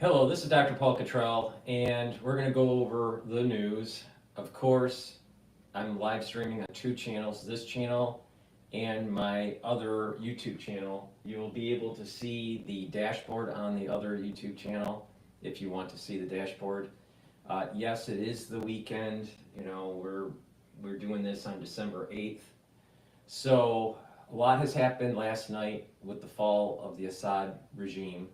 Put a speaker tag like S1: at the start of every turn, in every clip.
S1: Hello, this is DrPaulCottrell, and we're going to go over the news. Of course, I'm live streaming on two channels, this channel and my other YouTube channel. You'll be able to see the dashboard on the other YouTube channel if you want to see the dashboard. Yes, it is the weekend. You know, we're doing this on December 8th. So a lot has happened last night with the fall of the Assad regime.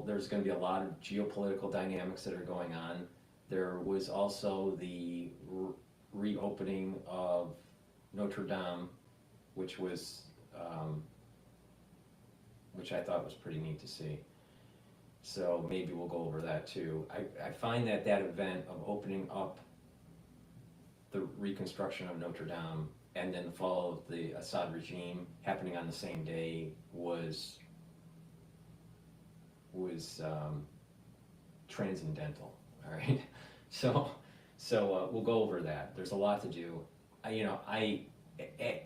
S1: There's going to be a lot of geopolitical dynamics that are going on. There was also the reopening of Notre Dame, which I thought was pretty neat to see. So maybe we'll go over that too. I find that event of opening up the reconstruction of Notre Dame and then the fall of the Assad regime happening on the same day was transcendental. All right, so we'll go over that. There's a lot to do.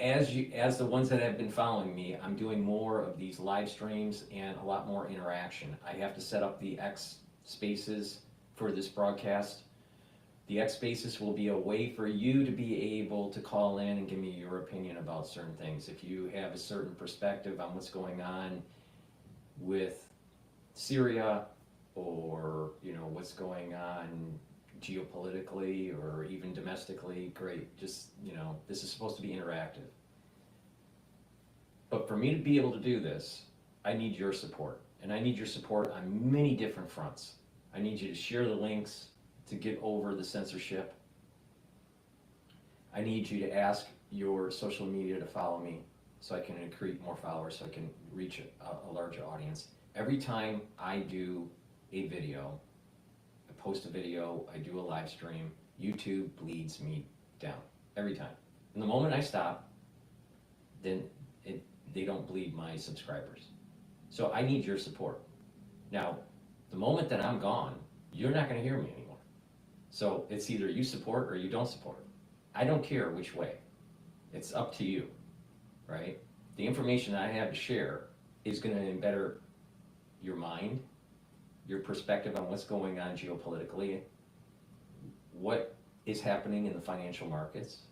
S1: As the ones that have been following me, I'm doing more of these live streams and a lot more interaction. I have to set up the X spaces for this broadcast. The X spaces will be a way for you to be able to call in and give me your opinion about certain things. If you have a certain perspective on what's going on with Syria, or what's going on geopolitically or even domestically, great. Just this is supposed to be interactive. But for me to be able to do this, I need your support, and I need your support on many different fronts. I need you to share the links to get over the censorship. I need you to ask your social media to follow me so I can accrete more followers, so I can reach a larger audience. Every time I do a video, I post a video, I do a live stream, YouTube bleeds me down every time. And the moment I stop, then they don't bleed my subscribers. So I need your support. Now, the moment that I'm gone, you're not going to hear me anymore. So it's either you support or you don't support. I don't care which way. It's up to you, right? The information that I have to share is going to better your mind, your perspective on what's going on geopolitically, what is happening in the financial markets,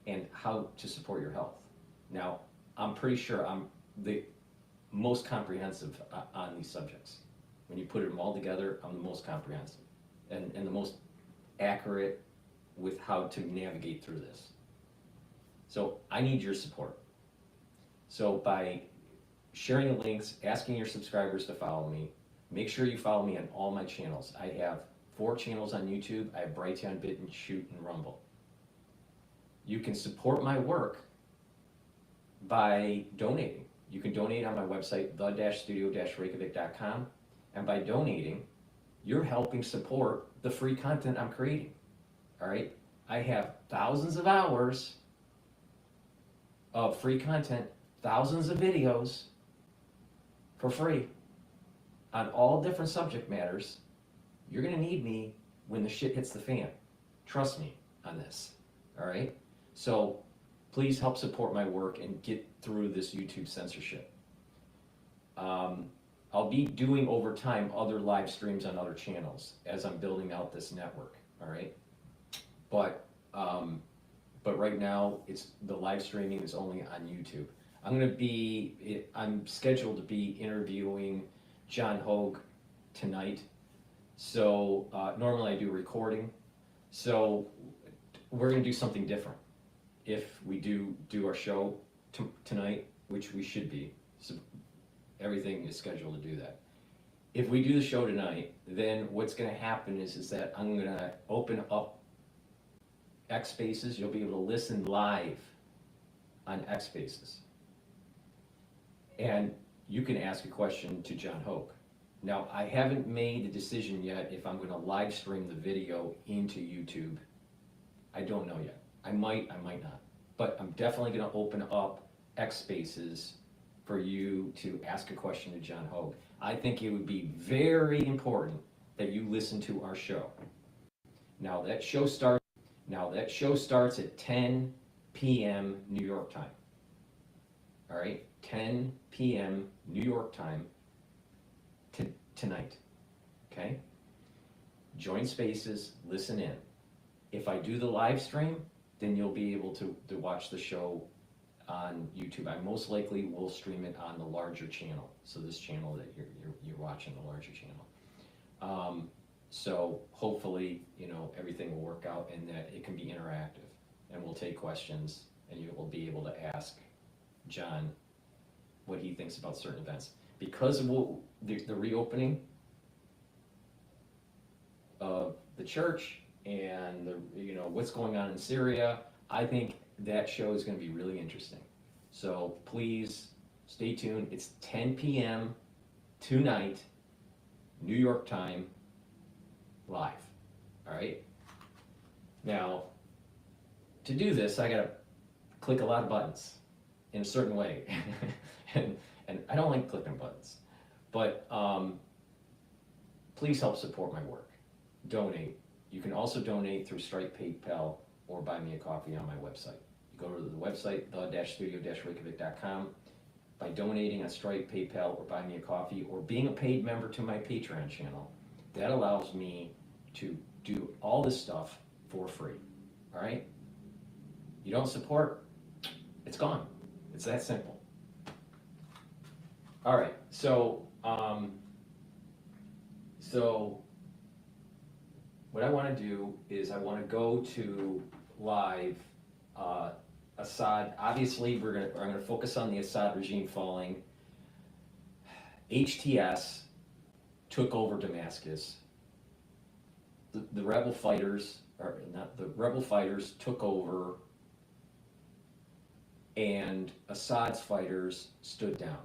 S1: and how to support your health. Now, I'm pretty sure I'm the most comprehensive on these subjects. When you put them all together, I'm the most comprehensive and the most accurate with how to navigate through this. So I need your support. So by sharing the links, asking your subscribers to follow me. Make sure you follow me on all my channels. I have 4 channels on YouTube. I have Brighteon, Bitchute, and Rumble. You can support my work by donating. You can donate on my website, the-studio-reykjavik.com, and by donating, you're helping support the free content I'm creating. All right? I have thousands of hours of free content, thousands of videos, for free on all different subject matters. You're going to need me when the shit hits the fan. Trust me on this. All right? So please help support my work and get through this YouTube censorship. I'll be doing over time other live streams on other channels as I'm building out this network. All right? But right now the live streaming is only on YouTube. I'm scheduled to be interviewing John Hogue tonight. So normally I do recording. So we're going to do something different if we do our show tonight, which we should be. So everything is scheduled to do that. If we do the show tonight, then what's going to happen is that I'm going to open up X Spaces. You'll be able to listen live on X Spaces. And you can ask a question to John Hogue. Now, I haven't made the decision yet if I'm going to live stream the video into YouTube. I don't know yet. I might not. But I'm definitely going to open up X Spaces for you to ask a question to John Hogue. I think it would be very important that you listen to our show. Now that show starts at 10 p.m. New York time. All right, 10 p.m. New York time tonight, okay? Join spaces, listen in. If I do the live stream, then you'll be able to watch the show on YouTube. I most likely will stream it on the larger channel. So this channel that you're watching, the larger channel. So hopefully, you know, everything will work out and that it can be interactive, and we'll take questions, and you will be able to ask John what he thinks about certain events. Because of the reopening of the church and you know what's going on in Syria, I think that show is going to be really interesting. So please stay tuned. It's 10 p.m. tonight, New York time, live. All right. Now, to do this, I got to click a lot of buttons in a certain way, and I don't like clicking buttons, but please help support my work. Donate. You can also donate through Stripe, PayPal, or buy me a coffee on my website. You go to the website, the-studio-reykjavik.com. By donating on Stripe, PayPal, or buy me a coffee, or being a paid member to my Patreon channel, that allows me to do all this stuff for free. All right? You don't support, it's gone. It's that simple. All right, so what I want to do is I want to go to live Assad. Obviously, I'm going to focus on the Assad regime falling. HTS took over Damascus. The rebel fighters, or not the rebel fighters, took over, and Assad's fighters stood down.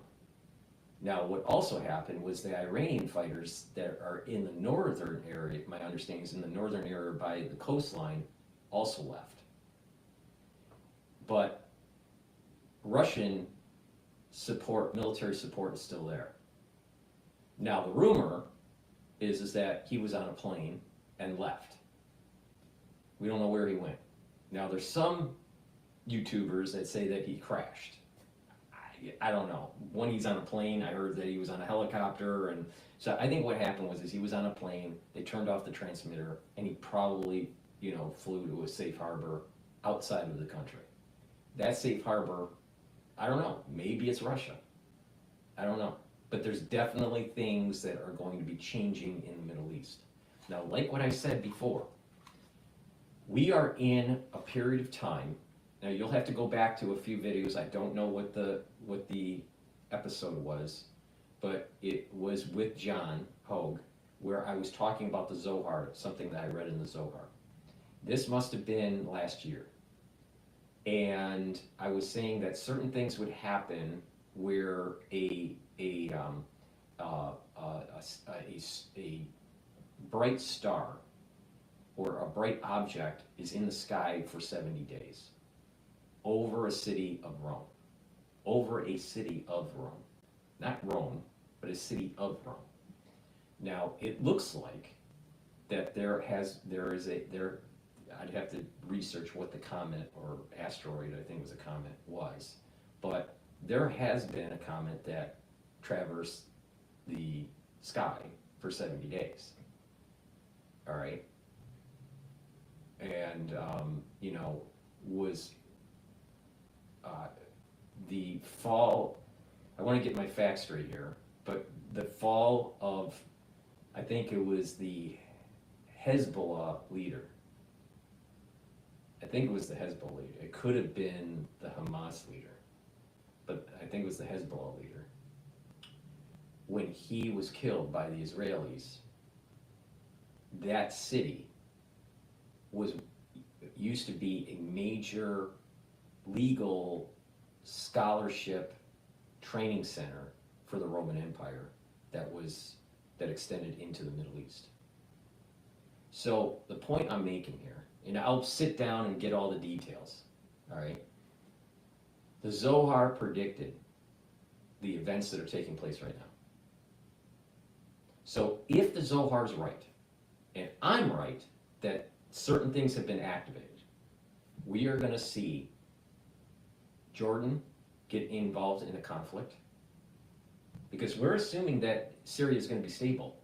S1: Now, what also happened was the Iranian fighters that are in the northern area, my understanding is in the northern area by the coastline, also left. But Russian support, military support, is still there. Now, the rumor is that he was on a plane and left. We don't know where he went. Now, there's some YouTubers that say that he crashed. I don't know. When he's on a plane, I heard that he was on a helicopter, and so I think what happened was he was on a plane, they turned off the transmitter, and he probably, you know, flew to a safe harbor outside of the country. That safe harbor, I don't know, maybe it's Russia. I don't know. But there's definitely things that are going to be changing in the Middle East. Now, like what I said before, we are in a period of time. Now, you'll have to go back to a few videos. I don't know what the episode was, but it was with John Hogue, where I was talking about the Zohar, something that I read in the Zohar. This must have been last year. And I was saying that certain things would happen where a bright star or a bright object is in the sky for 70 days. Over a city of Rome. Over a city of Rome. Not Rome, but a city of Rome. Now, it looks like that I'd have to research what the comet or asteroid, I think it was a comet, was. But there has been a comet that traversed the sky for 70 days. All right? And, you know, was the fall, I want to get my facts straight here, but the fall of, I think it was the Hezbollah leader. I think it was the Hezbollah leader. It could have been the Hamas leader, but I think it was the Hezbollah leader. When he was killed by the Israelis, that city used to be a major legal scholarship training center for the Roman Empire that extended into the Middle East. So the point I'm making here, and I'll sit down and get all the details, all right? The Zohar predicted the events that are taking place right now. So if the Zohar's right, and I'm right, that certain things have been activated, we are going to see Jordan get involved in a conflict. because we're assuming that Syria is going to be stable.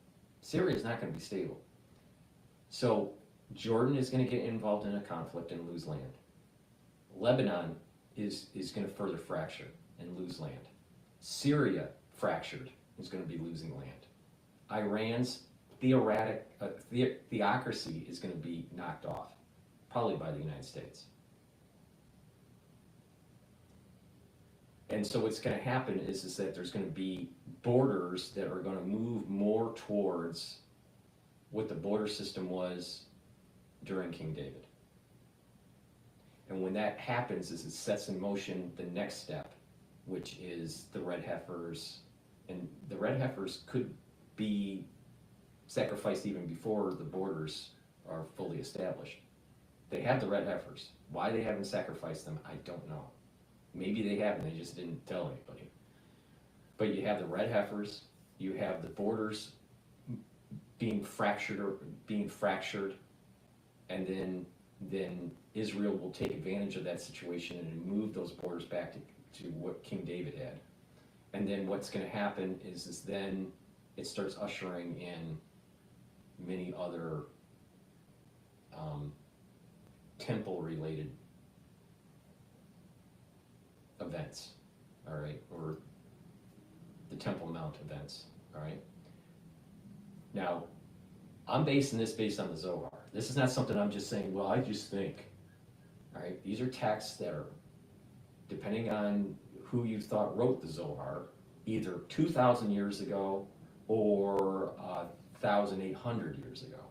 S1: Syria is not going to be stable. So Jordan is going to get involved in a conflict and lose land. Lebanon is going to further fracture and lose land. Syria, fractured, is going to be losing land. Iran's theocracy is going to be knocked off, probably by the United States. And so what's going to happen is that there's going to be borders that are going to move more towards what the border system was during King David. And when that happens, it sets in motion the next step, which is the red heifers. And the red heifers could be sacrificed even before the borders are fully established. They have the red heifers. Why they haven't sacrificed them, I don't know. Maybe they haven't, they just didn't tell anybody. But you have the red heifers, you have the borders being fractured, and then Israel will take advantage of that situation and move those borders back to what King David had. And then what's going to happen is then it starts ushering in many other temple-related events, all right, or the Temple Mount events, all right. Now, I'm basing this based on the Zohar. This is not something I'm just saying, well, I just think, all right. These are texts that are, depending on who you thought wrote the Zohar, either 2,000 years ago or 1,800 years ago.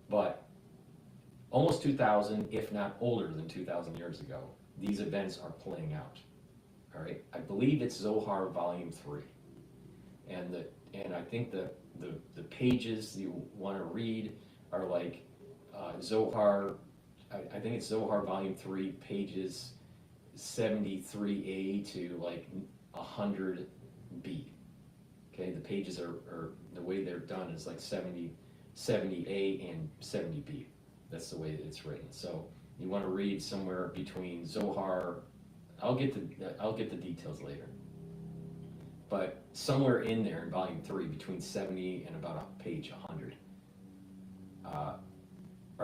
S1: But almost 2,000, if not older than 2,000 years ago, these events are playing out. All right, I believe it's Zohar Volume 3, and I think the pages you want to read are like Zohar. I think it's Zohar Volume 3, pages 73a to like 100b. Okay, the pages are the way they're done is like 70a and 70b. That's the way that it's written. So you want to read somewhere between Zohar. I'll get the details later. But somewhere in there in Volume 3, between 70 and about page 100, are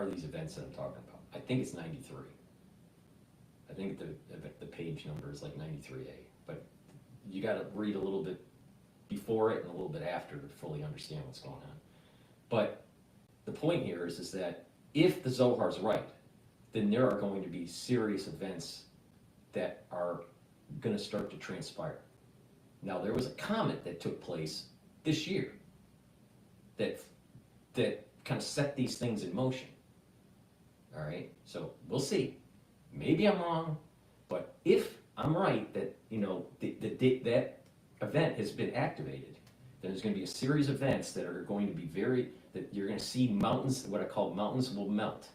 S1: these events that I'm talking about. I think it's 93. I think the page number is like 93a. But you got to read a little bit before it and a little bit after to fully understand what's going on. But the point here is that if the Zohar's right, then there are going to be serious events that are going to start to transpire. Now, there was a comet that took place this year that kind of set these things in motion. All right, so we'll see. Maybe I'm wrong, but if I'm right that that event has been activated, then there's going to be a series of events that are going to be that you're going to see mountains. What I call mountains will melt.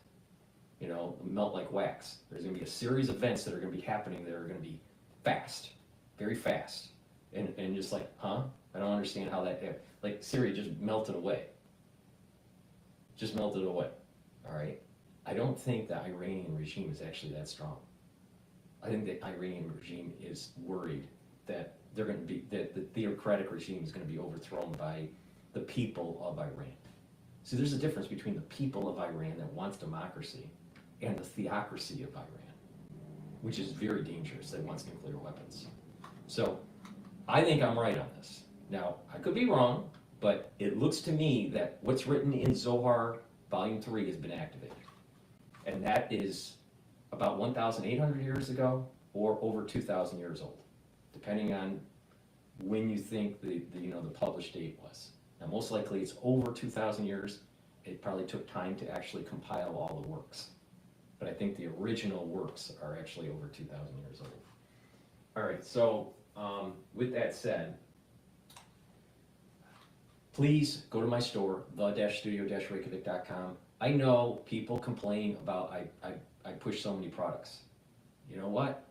S1: Melt like wax. There's going to be a series of events that are going to be happening that are going to be fast, very fast, and just like, I don't understand how that happened. Like Syria just melted away. All right. I don't think the Iranian regime is actually that strong. I think the Iranian regime is worried that the theocratic regime is going to be overthrown by the people of Iran. See, there's a difference between the people of Iran that wants democracy and the theocracy of Iran, which is very dangerous, that wants nuclear weapons. So I think I'm right on this. Now, I could be wrong, but it looks to me that what's written in Zohar Volume 3 has been activated. And that is about 1,800 years ago or over 2,000 years old, depending on when you think the published date was. Now, most likely it's over 2,000 years. It probably took time to actually compile all the works. But I think the original works are actually over 2,000 years old. All right, so with that said, please go to my store, the-studio-reykjavik.com. I know people complain about I push so many products. You know what?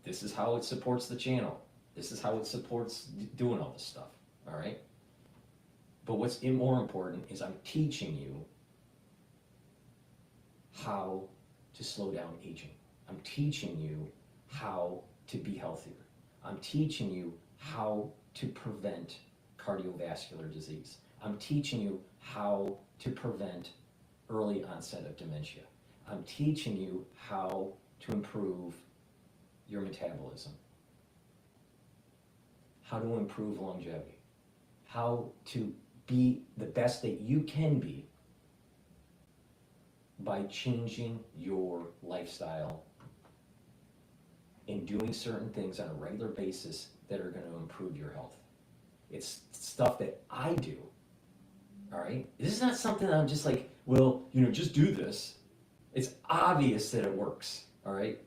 S1: This is how it supports the channel. This is how it supports doing all this stuff, all right? But what's more important is I'm teaching you how to slow down aging. I'm teaching you how to be healthier. I'm teaching you how to prevent cardiovascular disease. I'm teaching you how to prevent early onset of dementia. I'm teaching you how to improve your metabolism, how to improve longevity, how to be the best that you can be by changing your lifestyle and doing certain things on a regular basis that are going to improve your health. It's stuff that I do, all right? This is not something that I'm just like, well, just do this. It's obvious that it works, all right?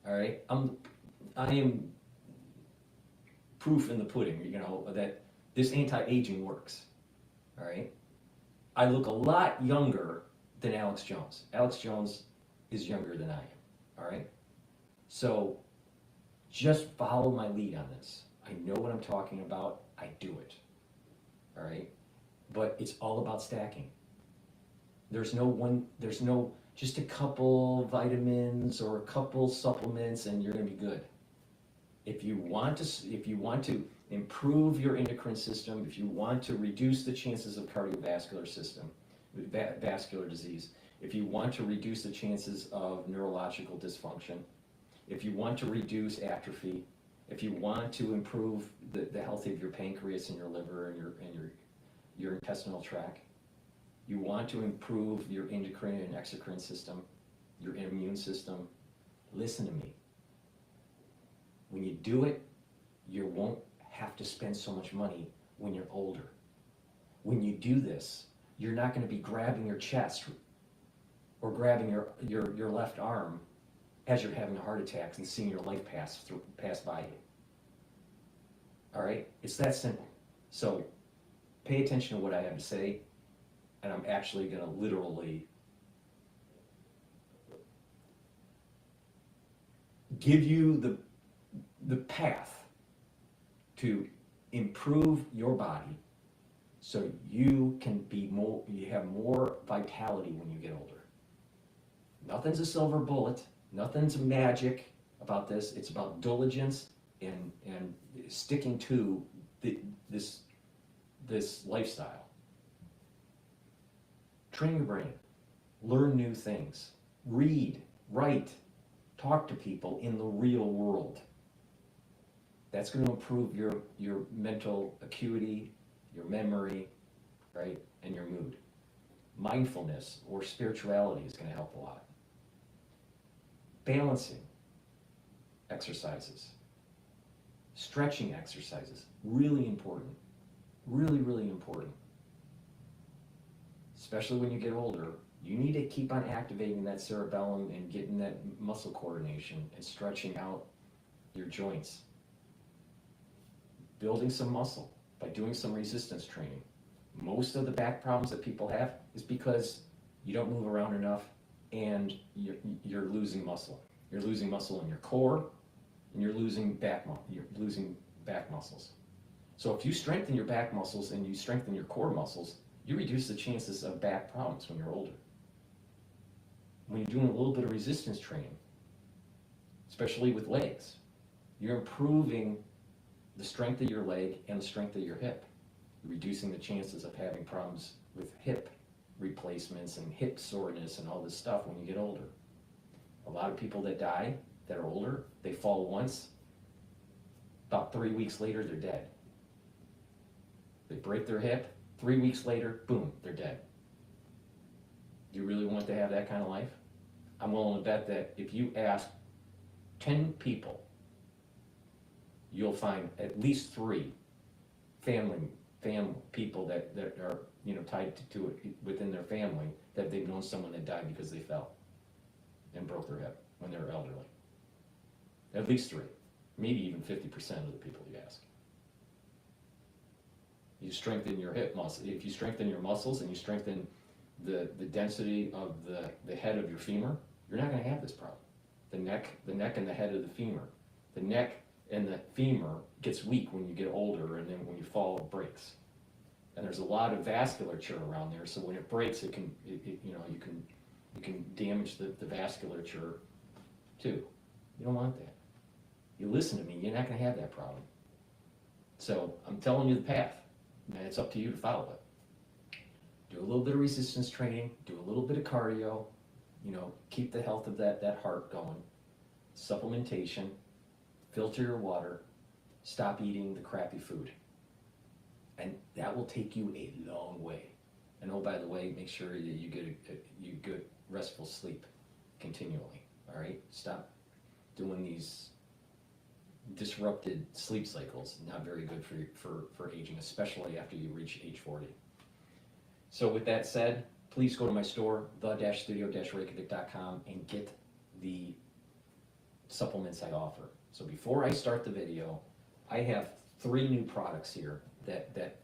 S1: All right? I am proof in the pudding, that this anti-aging works, all right? I look a lot younger than Alex Jones. Alex Jones is younger than I am, all right? So just follow my lead on this. I know what I'm talking about. I do it, all right? But it's all about stacking. There's no just a couple vitamins or a couple supplements and you're gonna be good. If you want to improve your endocrine system, if you want to reduce the chances of cardiovascular vascular disease, if you want to reduce the chances of neurological dysfunction, if you want to reduce atrophy, if you want to improve the health of your pancreas and your liver and your intestinal tract, you want to improve your endocrine and exocrine system, your immune system, listen to me. When you do it, you won't have to spend so much money when you're older. When you do this, you're not going to be grabbing your chest or grabbing your left arm as you're having a heart attack and seeing your life pass by you. All right? It's that simple. So pay attention to what I have to say, and I'm actually going to literally give you the path to improve your body so you have more vitality when you get older. Nothing's a silver bullet, nothing's magic about this. It's about diligence and sticking to this lifestyle. Train your brain, learn new things, read, write, talk to people in the real world. That's going to improve your mental acuity, your memory, right, and your mood. Mindfulness or spirituality is going to help a lot. Balancing exercises, stretching exercises, really important, really, really important. Especially when you get older, you need to keep on activating that cerebellum and getting that muscle coordination and stretching out your joints. Building some muscle by doing some resistance training. Most of the back problems that people have is because you don't move around enough and you're losing muscle. You're losing muscle in your core and you're losing back muscles. So if you strengthen your back muscles and you strengthen your core muscles, you reduce the chances of back problems when you're older. When you're doing a little bit of resistance training, especially with legs, you're improving the strength of your leg and the strength of your hip, reducing the chances of having problems with hip replacements and hip soreness and all this stuff when you get older. A lot of people that die that are older, they fall once, about 3 weeks later they're dead. They break their hip, 3 weeks later, boom, they're dead. Do you really want to have that kind of life? I'm willing to bet that if you ask 10 people, you'll find at least 3 family people that are tied to it within their family that they've known someone that died because they fell and broke their hip when they were elderly. At least 3, maybe even 50% of the people you ask. You strengthen your hip muscle. If you strengthen your muscles and you strengthen the density of the head of your femur, you're not going to have this problem. The neck and the head of the femur. The neck and the femur gets weak when you get older, and then when you fall, it breaks. And there's a lot of vasculature around there, so when it breaks, you can damage the vasculature too. You don't want that. You listen to me, you're not going to have that problem. So I'm telling you the path, and it's up to you to follow it. Do a little bit of resistance training, do a little bit of cardio, keep the health of that heart going, supplementation, filter your water, stop eating the crappy food. And that will take you a long way. And oh, by the way, make sure that you get good restful sleep continually, all right? Stop doing these disrupted sleep cycles. Not very good for aging, especially after you reach age 40. So with that said, please go to my store, the-studio-reykjavik.com, and get the supplements I offer. So before I start the video, I have 3 new products here that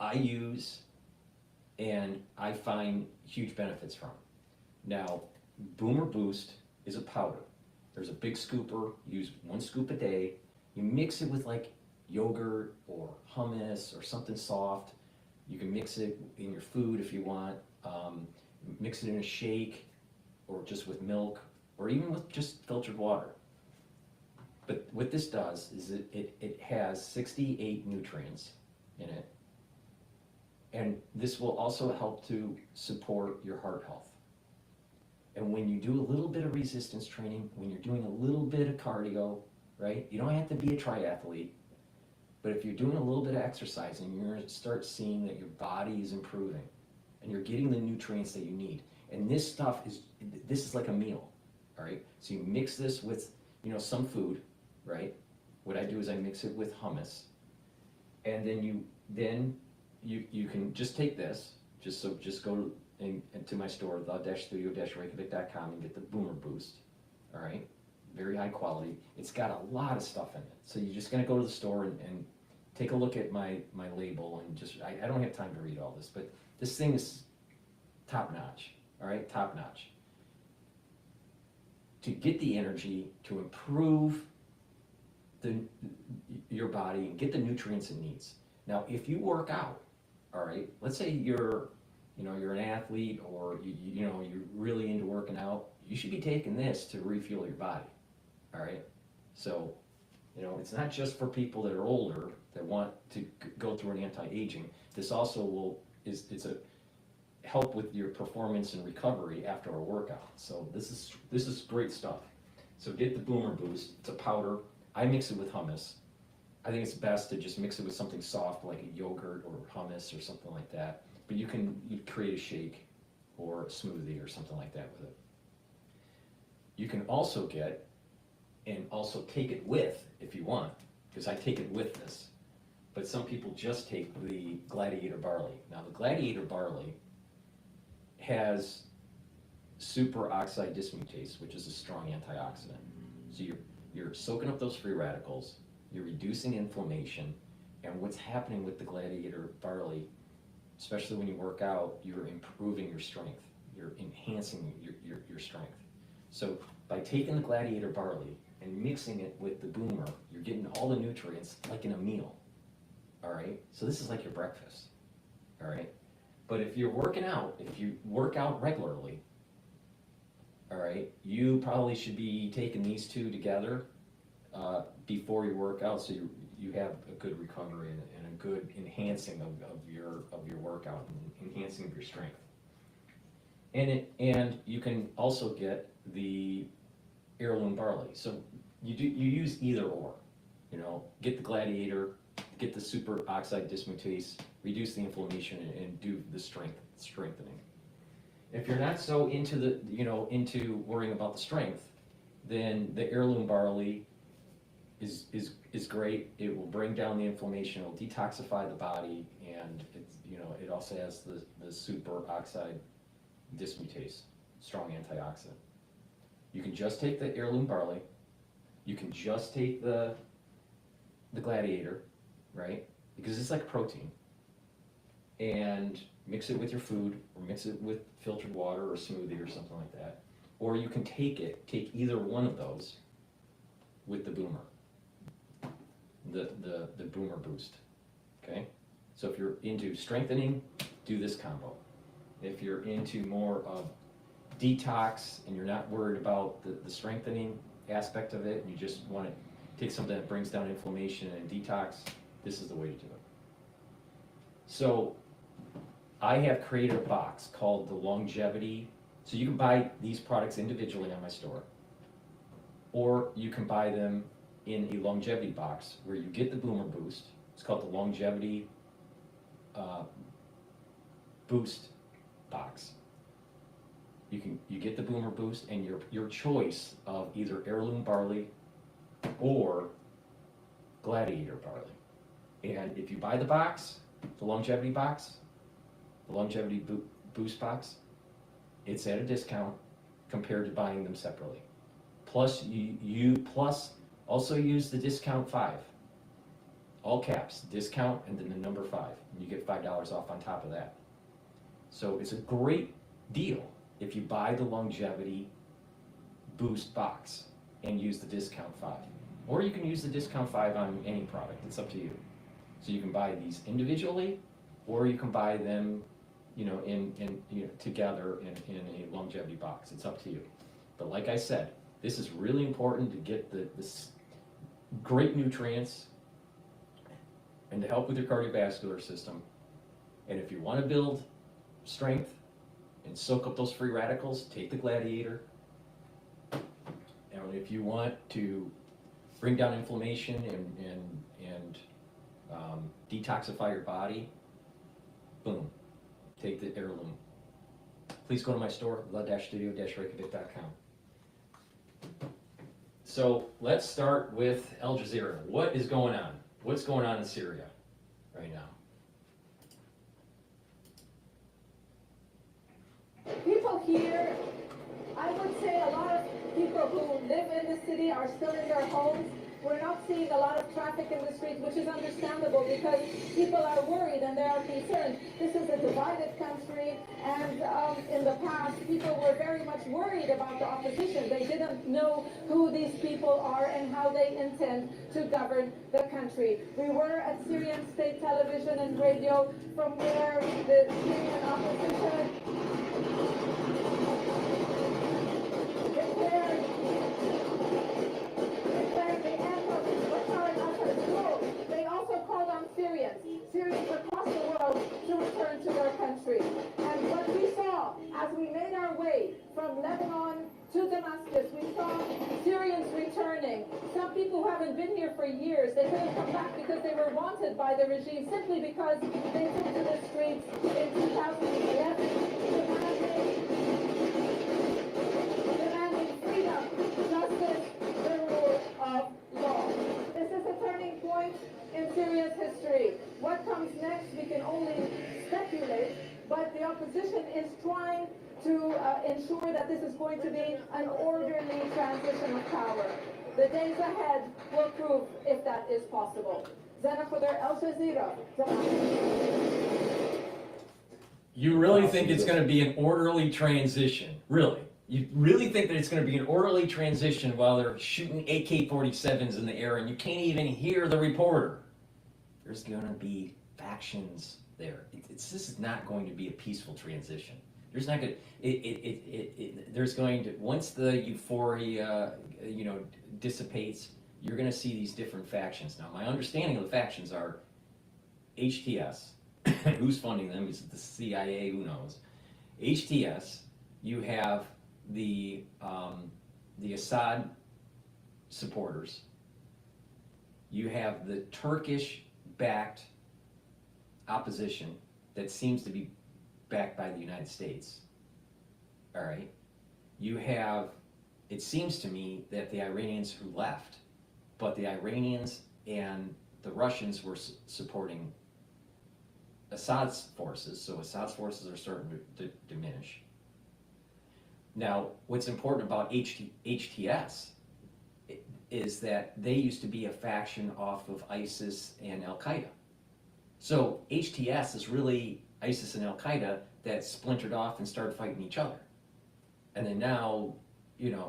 S1: I use and I find huge benefits from. Now, Boomer Boost is a powder. There's a big scooper, use 1 scoop a day. You mix it with like yogurt or hummus or something soft. You can mix it in your food if you want. Mix it in a shake or just with milk or even with just filtered water. But what this does is it has 68 nutrients in it. And this will also help to support your heart health. And when you do a little bit of resistance training, when you're doing a little bit of cardio, right? You don't have to be a triathlete, but if you're doing a little bit of exercising, you're going to start seeing that your body is improving and you're getting the nutrients that you need. And this is like a meal, all right? So you mix this with, some food, right? What I do is I mix it with hummus, and then you can just take this, just go to my store, the-studio-reykjavik.com, and get the Boomer Boost, all right? Very high quality. It's got a lot of stuff in it. So you're just gonna go to the store and take a look at my label, and I don't have time to read all this, but this thing is top notch, all right? Top notch. To get the energy, to improve your body and get the nutrients it needs. Now, if you work out, all right, let's say you're an athlete or you're really into working out, you should be taking this to refuel your body, all right? So, it's not just for people that are older that want to go through an anti-aging. This also it's a help with your performance and recovery after a workout. So this is great stuff. So get the Boomer Boost. It's a powder. I mix it with hummus. I think it's best to just mix it with something soft like a yogurt or hummus or something like that. But you create a shake or a smoothie or something like that with it. You can also get and also take it with, if you want, because I take it with this. But some people just take the Gladiator barley. Now the Gladiator barley has superoxide dismutase, which is a strong antioxidant. So you're soaking up those free radicals, you're reducing inflammation, and what's happening with the Gladiator barley, especially when you work out, you're improving your strength, you're enhancing your strength. So by taking the Gladiator barley and mixing it with the Boomer, you're getting all the nutrients like in a meal, all right? So this is like your breakfast, all right? But if you're working out, if you work out regularly, all right, you probably should be taking these 2 together before you work out, so you have a good recovery and a good enhancing of your workout and enhancing of your strength. And you can also get the heirloom barley. So you use either or. Get the Gladiator, get the superoxide dismutase, reduce the inflammation, and do the strengthening. If you're not so into worrying about the strength, then the heirloom barley is great. It will bring down the inflammation, it will detoxify the body, and it also has the superoxide dismutase, strong antioxidant. You can just take the heirloom barley, you can just take the Gladiator, right? Because it's like protein, and mix it with your food, or mix it with filtered water or smoothie or something like that. Or you can take either one of those with the Boomer, the Boomer Boost, okay? So if you're into strengthening, do this combo. If you're into more of detox and you're not worried about the strengthening aspect of it, and you just want to take something that brings down inflammation and detox, this is the way to do it. So I have created a box called the Longevity. So you can buy these products individually on my store, or you can buy them in a longevity box where you get the Boomer Boost. It's called the Longevity Boost box. You get the Boomer Boost and your choice of either heirloom barley or gladiator barley. And if you buy the box, the longevity box, the longevity boost box, it's at a discount compared to buying them separately. Plus you also use the discount 5. All caps, discount and then the number 5. And you get $5 off on top of that. So it's a great deal if you buy the longevity boost box and use the discount 5. Or you can use the discount 5 on any product, it's up to you. So you can buy these individually, or you can buy them, together in a longevity box. It's up to you. But like I said, this is really important to get this great nutrients and to help with your cardiovascular system. And if you want to build strength and soak up those free radicals, take the gladiator. And if you want to bring down inflammation and detoxify your body, boom, take the heirloom. Please go to my store, la-studio-reykjavik.com. So let's start with Al Jazeera. What is going on? What's going on in Syria right now?
S2: People here, I would say a lot of people who live in the city are still in their homes. We're not seeing a lot of traffic in the streets, which is understandable because people are worried and they are concerned. This is a divided country, and in the past, people were very much worried about the opposition. They didn't know who these people are and how they intend to govern the country. We were at Syrian state television and radio, from where the Syrian opposition declared the end of Bashar al-Assad's rule. They also called on Syrians across the world to return to their country. And what we saw as we made our way from Lebanon to Damascus, we saw Syrians returning. Some people who haven't been here for years, they couldn't come back because they were wanted by the regime simply because they took to the streets in 2011 demanding freedom, justice, the rule of law. This is a turning point in Syria's history. What comes next, we can only speculate, but the opposition is trying to ensure that this is going to be an orderly transition of power. The days ahead will prove if that is possible. Zana Khuder, Al Jazeera.
S1: You really think it's going to be an orderly transition? Really? You really think that it's going to be an orderly transition while they're shooting AK-47s in the air and you can't even hear the reporter? There's going to be factions there. This is not going to be a peaceful transition. There's not going to, there's going to, once the euphoria, dissipates, you're going to see these different factions. Now, my understanding of the factions are HTS, who's funding them? Is it the CIA? Who knows? HTS, you have the Assad supporters, you have the Turkish-backed opposition that seems to be backed by the United States. All right. You have, it seems to me that the Iranians who left, but the Iranians and the Russians were supporting Assad's forces, so Assad's forces are starting to diminish. Now, what's important about HTS is that they used to be a faction off of ISIS and Al-Qaeda. So HTS is really ISIS and Al-Qaeda that splintered off and started fighting each other. And then now,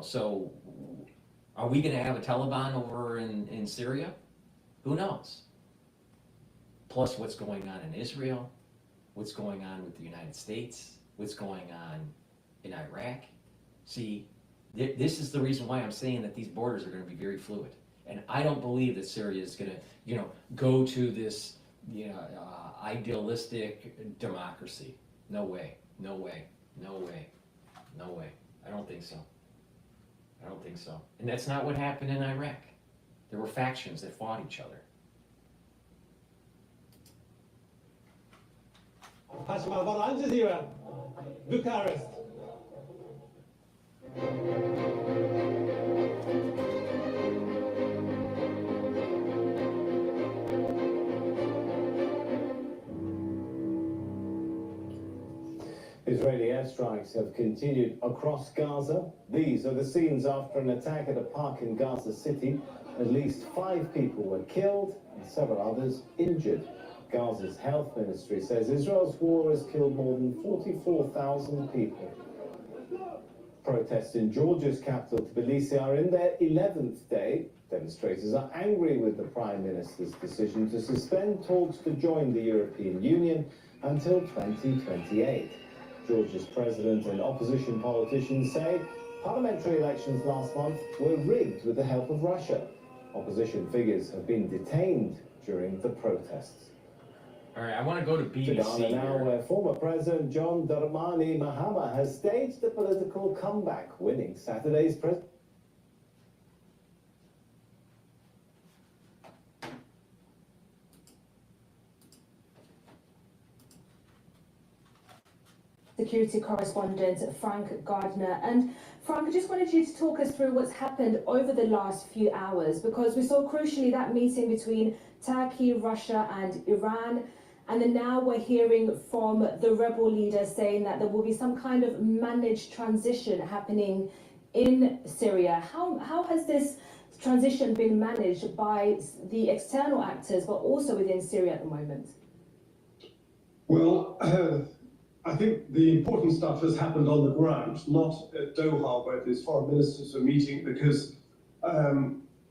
S1: so are we going to have a Taliban over in Syria? Who knows? Plus what's going on in Israel, what's going on with the United States, what's going on in Iraq. See, this is the reason why I'm saying that these borders are going to be very fluid. And I don't believe that Syria is gonna, go to this, idealistic democracy. No way, no way, no way, no way. I don't think so. I don't think so. And that's not what happened in Iraq. There were factions that fought each other.
S3: Hashima van Al Jazeera, Bucharest.
S4: Israeli airstrikes have continued across Gaza. These are the scenes after an attack at a park in Gaza City. At least 5 people were killed and several others injured. Gaza's health ministry says Israel's war has killed more than 44,000 people. Protests in Georgia's capital, Tbilisi, are in their 11th day. Demonstrators are angry with the Prime Minister's decision to suspend talks to join the European Union until 2028. Georgia's president and opposition politicians say parliamentary elections last month were rigged with the help of Russia. Opposition figures have been detained during the protests.
S1: All right, I want to go to
S4: To
S1: BBC
S4: Ghana now,
S1: here.
S4: where former President John Dramani Mahama has staged a political comeback, winning Saturday's presidential.
S2: Security correspondent Frank Gardner. And Frank, I just wanted you to talk us through what's happened over the last few hours, because we saw crucially that meeting between Turkey, Russia and Iran. And then now we're hearing from the rebel leader saying that there will be some kind of managed transition happening in Syria. How has this transition been managed by the external actors, but also within Syria at the moment?
S3: Well, I think the important stuff has happened on the ground, not at Doha, where these foreign ministers are meeting, because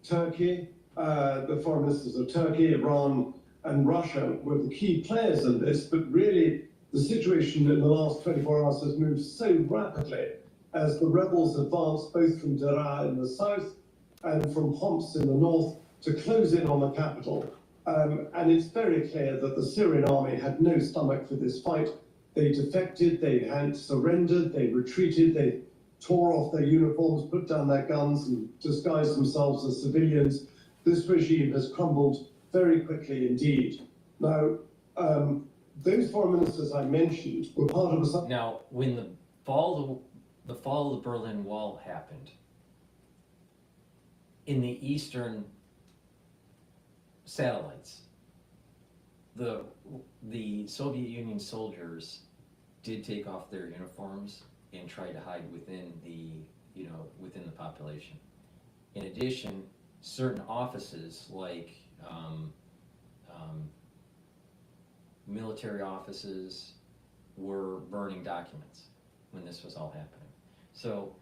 S3: Turkey, the foreign ministers of Turkey, Iran, and Russia were the key players in this, but really the situation in the last 24 hours has moved so rapidly as the rebels advanced both from Daraa in the south and from Homs in the north to close in on the capital. And it's very clear that the Syrian army had no stomach for this fight. They defected, they had surrendered, they retreated, they tore off their uniforms, put down their guns and disguised themselves as civilians. This regime has crumbled very quickly indeed. Now, those foreign ministers I mentioned were part of a...
S1: Now, when the fall of the Berlin Wall happened, in the eastern satellites, the Soviet Union soldiers did take off their uniforms and try to hide within the population. In addition, certain offices like military offices were burning documents when this was all happening. So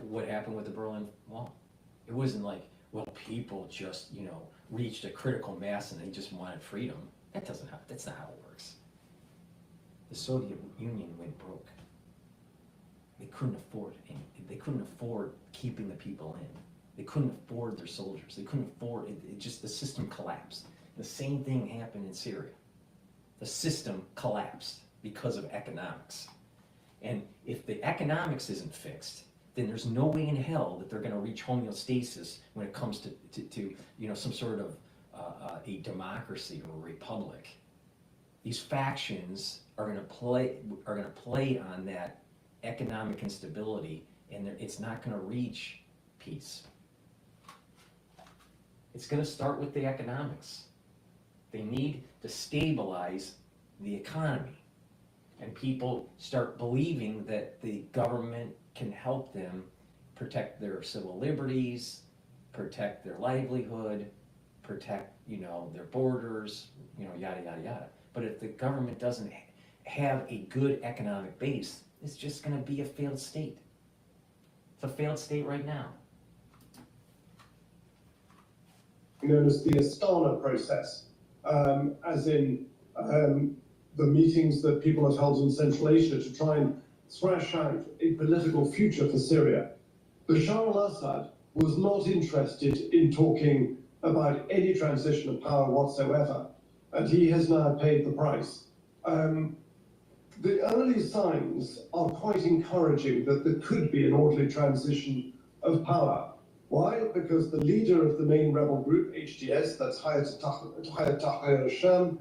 S1: what happened with the Berlin Wall? It wasn't like, well, people just, reached a critical mass and they just wanted freedom. That's not how it works. The Soviet Union went broke. They couldn't afford keeping the people in. They couldn't afford their soldiers. They couldn't afford it. The system collapsed. The same thing happened in Syria. The system collapsed because of economics. And if the economics isn't fixed, then there's no way in hell that they're going to reach homeostasis when it comes to some sort of a democracy or a republic. These factions are going to play on that economic instability, and it's not going to reach peace. It's going to start with the economics. They need to stabilize the economy, and people start believing that the government can help them protect their civil liberties, protect their livelihood, protect, their borders, yada, yada, yada. But if the government doesn't have a good economic base, it's just going to be a failed state. It's a failed state right now.
S3: Known as the Astana process, as in the meetings that people have held in Central Asia to try and thrash out a political future for Syria. Bashar al-Assad was not interested in talking about any transition of power whatsoever, and he has now paid the price. The early signs are quite encouraging that there could be an orderly transition of power. Why? Because the leader of the main rebel group, HTS, that's Hayat Tahrir al-Sham,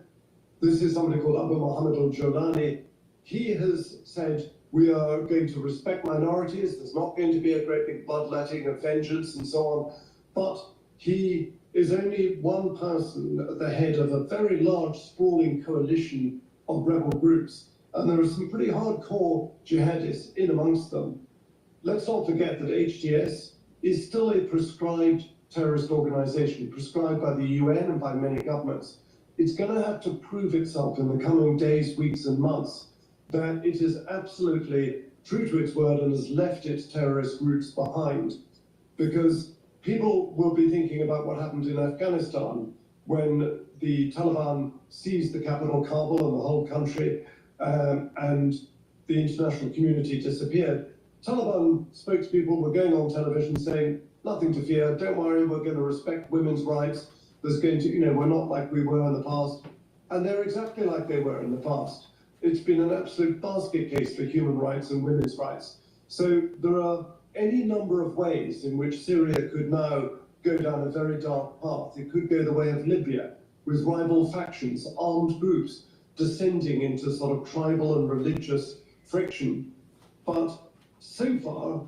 S3: this is somebody called Abu Muhammad al-Jolani, he has said, we are going to respect minorities, there's not going to be a great big bloodletting of vengeance and so on, but he is only one person at the head of a very large, sprawling coalition of rebel groups. And there are some pretty hardcore jihadists in amongst them. Let's not forget that HTS is still a prescribed terrorist organization, prescribed by the UN and by many governments. It's going to have to prove itself in the coming days, weeks, and months that it is absolutely true to its word and has left its terrorist roots behind. Because people will be thinking about what happened in Afghanistan when the Taliban seized the capital, Kabul, and the whole country, and the international community disappeared. Taliban spokespeople were going on television saying, nothing to fear, don't worry, we're going to respect women's rights. There's going to, we're not like we were in the past. And they're exactly like they were in the past. It's been an absolute basket case for human rights and women's rights. So there are any number of ways in which Syria could now go down a very dark path. It could go the way of Libya, with rival factions, armed groups, descending into sort of tribal and religious friction. But so far,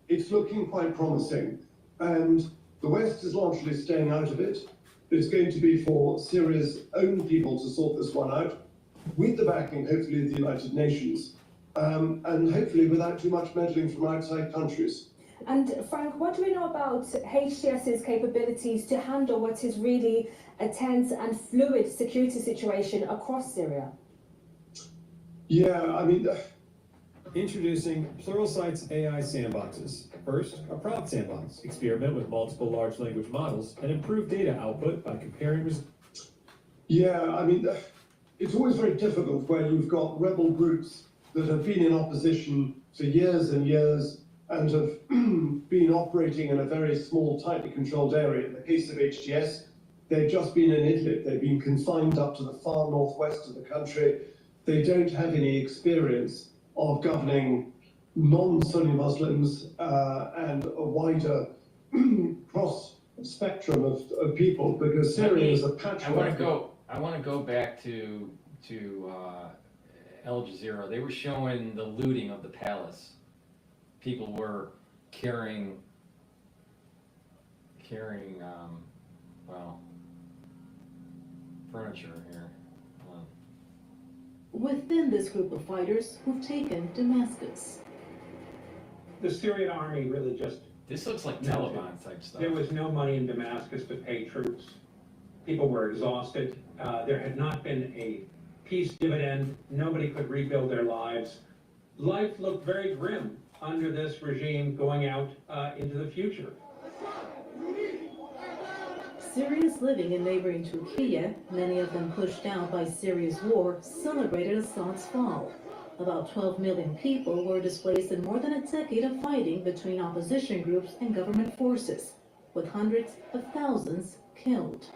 S3: it's looking quite promising. And the West is largely staying out of it. It's going to be for Syria's own people to sort this one out, with the backing, hopefully, of the United Nations, and hopefully without too much meddling from outside countries.
S2: And Frank, what do we know about HTS's capabilities to handle what is really a tense and fluid security situation across Syria?
S3: Yeah, I mean...
S5: Introducing Pluralsight's AI sandboxes. First, a prompt sandbox. Experiment with multiple large language models and improve data output by comparing results.
S3: Yeah, I mean, it's always very difficult when you've got rebel groups that have been in opposition for years and years and have been operating in a very small, tightly controlled area. In the case of HTS, they've just been in Idlib. They've been confined up to the far northwest of the country. They don't have any experience of governing non-Sunni Muslims and a wider cross spectrum of people, because Syria is a patchwork.
S1: I want to go back to Al Jazeera. They were showing the looting of the palace. People were carrying furniture here.
S6: Within this group of fighters who've taken Damascus.
S7: The Syrian army really just...
S1: This looks like Taliban type stuff.
S7: There was no money in Damascus to pay troops. People were exhausted. There had not been a peace dividend. Nobody could rebuild their lives. Life looked very grim under this regime going out into the future.
S6: Syrians living in neighboring Turkey, many of them pushed out by Syria's war, celebrated Assad's fall. About 12 million people were displaced in more than a decade of fighting between opposition groups and government forces, with hundreds of thousands killed.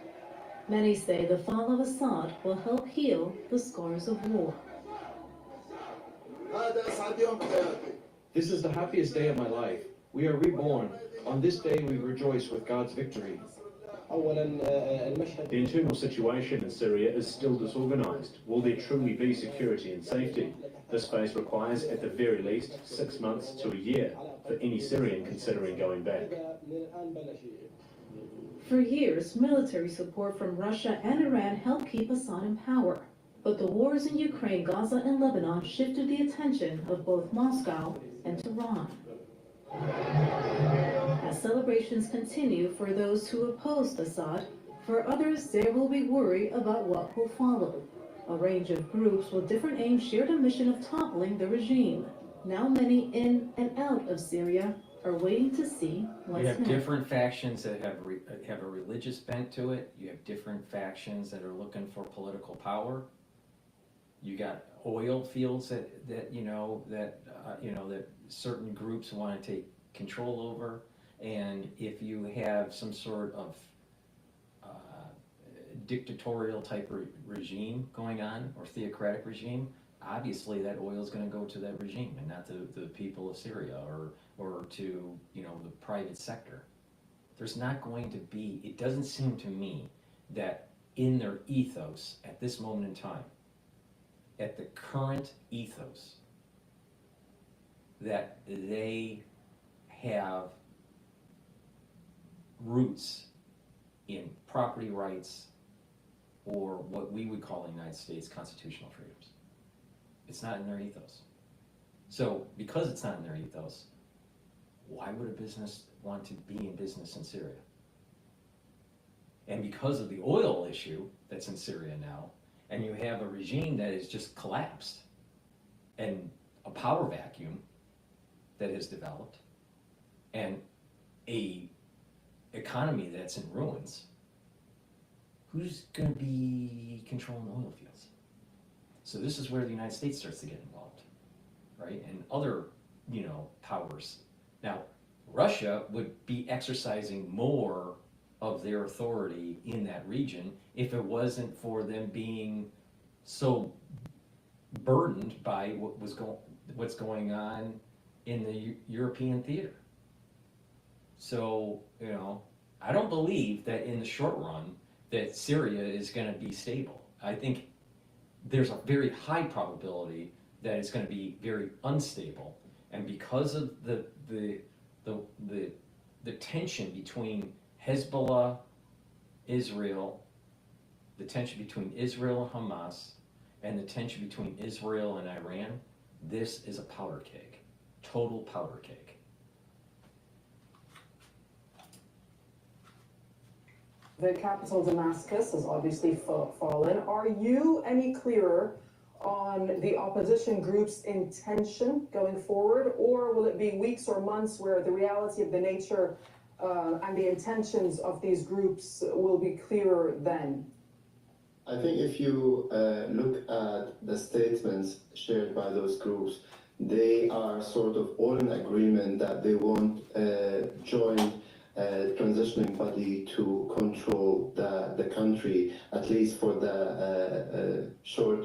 S6: Many say the fall of Assad will help heal the scars of war.
S8: This is the happiest day of my life. We are reborn. On this day we rejoice with God's victory.
S9: The internal situation in Syria is still disorganized. Will there truly be security and safety? This phase requires, at the very least, 6 months to a year for any Syrian considering going back.
S6: For years, military support from Russia and Iran helped keep Assad in power. But the wars in Ukraine, Gaza, and Lebanon shifted the attention of both Moscow and Tehran. As celebrations continue for those who opposed Assad, for others there will be worry about what will follow. A range of groups with different aims shared a mission of toppling the regime. Now many in and out of Syria are waiting to see what's
S1: You have
S6: next.
S1: different factions that have a religious bent to it. You have different factions that are looking for political power. You got oil fields that certain groups want to take control over. And if you have some sort of dictatorial type regime going on, or theocratic regime, obviously that oil is going to go to that regime and not to the people of Syria or to, you know, the private sector. There's not going to be, it doesn't seem to me that in their ethos at this moment in time, at the current ethos, that they have roots in property rights or what we would call in the United States constitutional freedoms. It's not in their ethos. So because it's not in their ethos, why would a business want to be in business in Syria? And because of the oil issue that's in Syria now, and you have a regime that has just collapsed, and a power vacuum that has developed, and a economy that's in ruins, who's going to be controlling oil fields? So this is where the United States starts to get involved, right? And other, you know, powers. Now, Russia would be exercising more of their authority in that region if it wasn't for them being so burdened by what's going on in the European theater. So, you know, I don't believe that in the short run that Syria is going to be stable. I think there's a very high probability that it's going to be very unstable, and because of the tension between Hezbollah, Israel, the tension between Israel and Hamas, and the tension between Israel and Iran, this is a powder keg, total powder keg.
S10: The capital, Damascus, has obviously fallen. Are you any clearer on the opposition group's intention going forward, or will it be weeks or months where the reality of the nature and the intentions of these groups will be clearer then?
S11: I think if you look at the statements shared by those groups, they are sort of all in agreement that they want joint transitioning body to control the country, at least for the short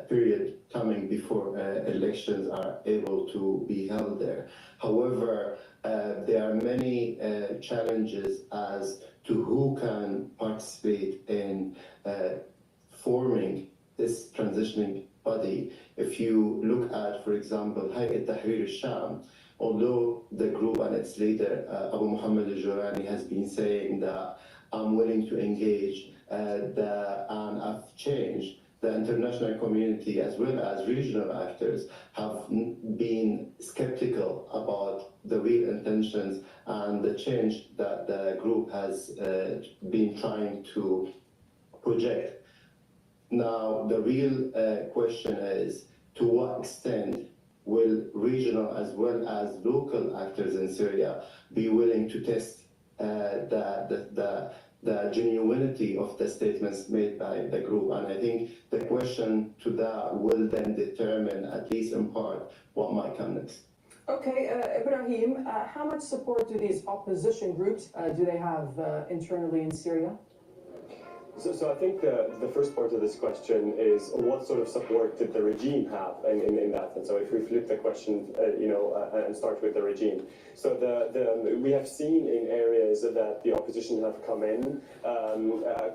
S11: period coming before elections are able to be held there. However, there are many challenges as to who can participate in forming this transitioning body. If you look at, for example, Hayat Tahrir al-Sham, although the group and its leader, Abu Muhammad al-Jurani, has been saying that I'm willing to engage and I've changed, the international community as well as regional actors have been skeptical about the real intentions and the change that the group has been trying to project. Now, the real question is, to what extent will regional as well as local actors in Syria be willing to test the genuinity of the statements made by the group? And I think the question to that will then determine, at least in part, what might come next.
S10: Okay, Ibrahim, how much support do these opposition groups do they have internally in Syria?
S12: So I think the first part of this question is, what sort of support did the regime have in that? And so if we flip the question, and start with the regime. So we have seen in areas that the opposition have come in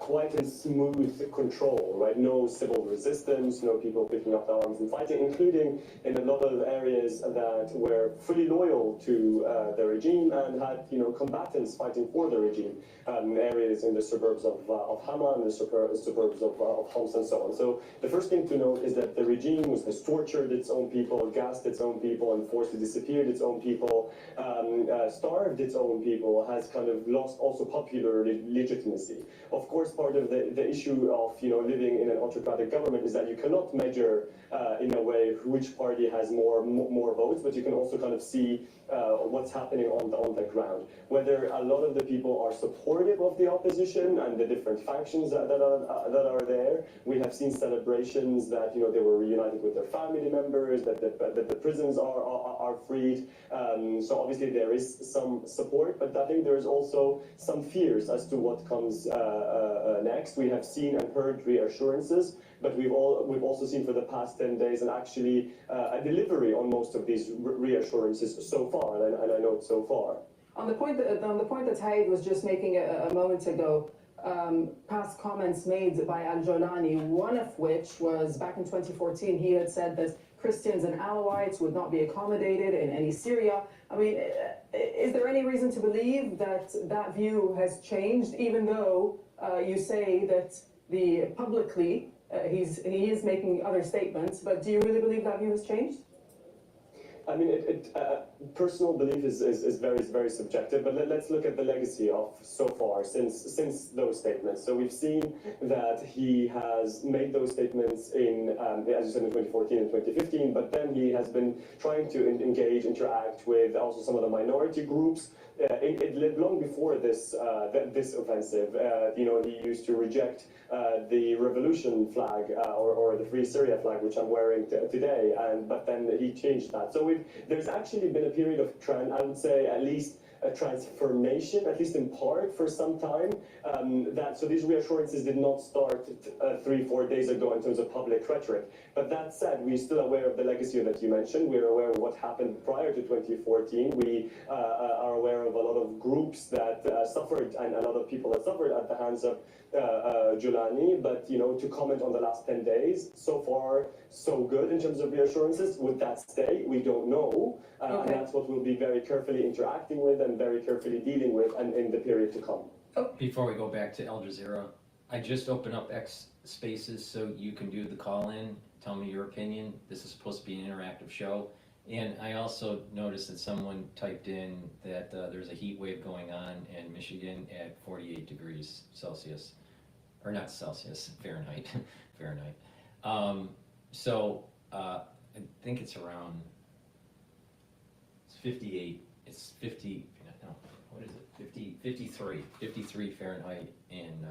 S12: quite in smooth control, right? No civil resistance, no people picking up the arms and fighting, including in a lot of areas that were fully loyal to the regime and had, combatants fighting for the regime. Areas in the suburbs of Hama and the suburbs of Homs and so on. So the first thing to note is that the regime has tortured its own people, gassed its own people, and forcibly disappeared its own people, starved its own people, has kind of lost also popular legitimacy. Of course, part of the issue of living in an autocratic government is that you cannot measure in a way which party has more votes, but you can also kind of see what's happening on the ground. Whether a lot of the people are supportive of the opposition and the different factions tensions that are there. We have seen celebrations that they were reunited with their family members, that the prisons are freed. So obviously there is some support, but I think there is also some fears as to what comes next. We have seen and heard reassurances, but we've also seen for the past 10 days and actually a delivery on most of these reassurances so far, and I note so far.
S10: On the point that Hayed was just making a moment ago, past comments made by Al-Jolani, one of which was back in 2014, he had said that Christians and Alawites would not be accommodated in any Syria. I mean, is there any reason to believe that that view has changed, even though you say that publicly he is making other statements, but do you really believe that view has changed?
S12: I mean, personal belief is very subjective, but let's look at the legacy of so far since those statements. So we've seen that he has made those statements in, as you said, in 2014 and 2015, but then he has been trying to interact with also some of the minority groups. It lived long before this offensive. He used to reject the revolution flag or the Free Syria flag, which I'm wearing today, but then he changed that. So there's actually been a period of I would say at least a transformation, at least in part, for some time. So these reassurances did not start 3-4 days ago in terms of public rhetoric. But that said, we're still aware of the legacy that you mentioned. We're aware of what happened prior to 2014. We are aware of a lot of groups that suffered, and a lot of people that suffered at the hands of Jolani. But to comment on the last 10 days, so far so good in terms of reassurances. Would that stay? We don't know. And that's what we'll be very carefully interacting with and very carefully dealing with and in the period to come.
S1: Before we go back to Al Jazeera, I just opened up X Spaces so you can do the call-in, tell me your opinion. This is supposed to be an interactive show. And I also noticed that someone typed in that there's a heat wave going on in Michigan at 48 degrees Celsius. Or not Celsius, Fahrenheit. Fahrenheit. I think it's around 58, it's 50, no, what is it, 53 Fahrenheit in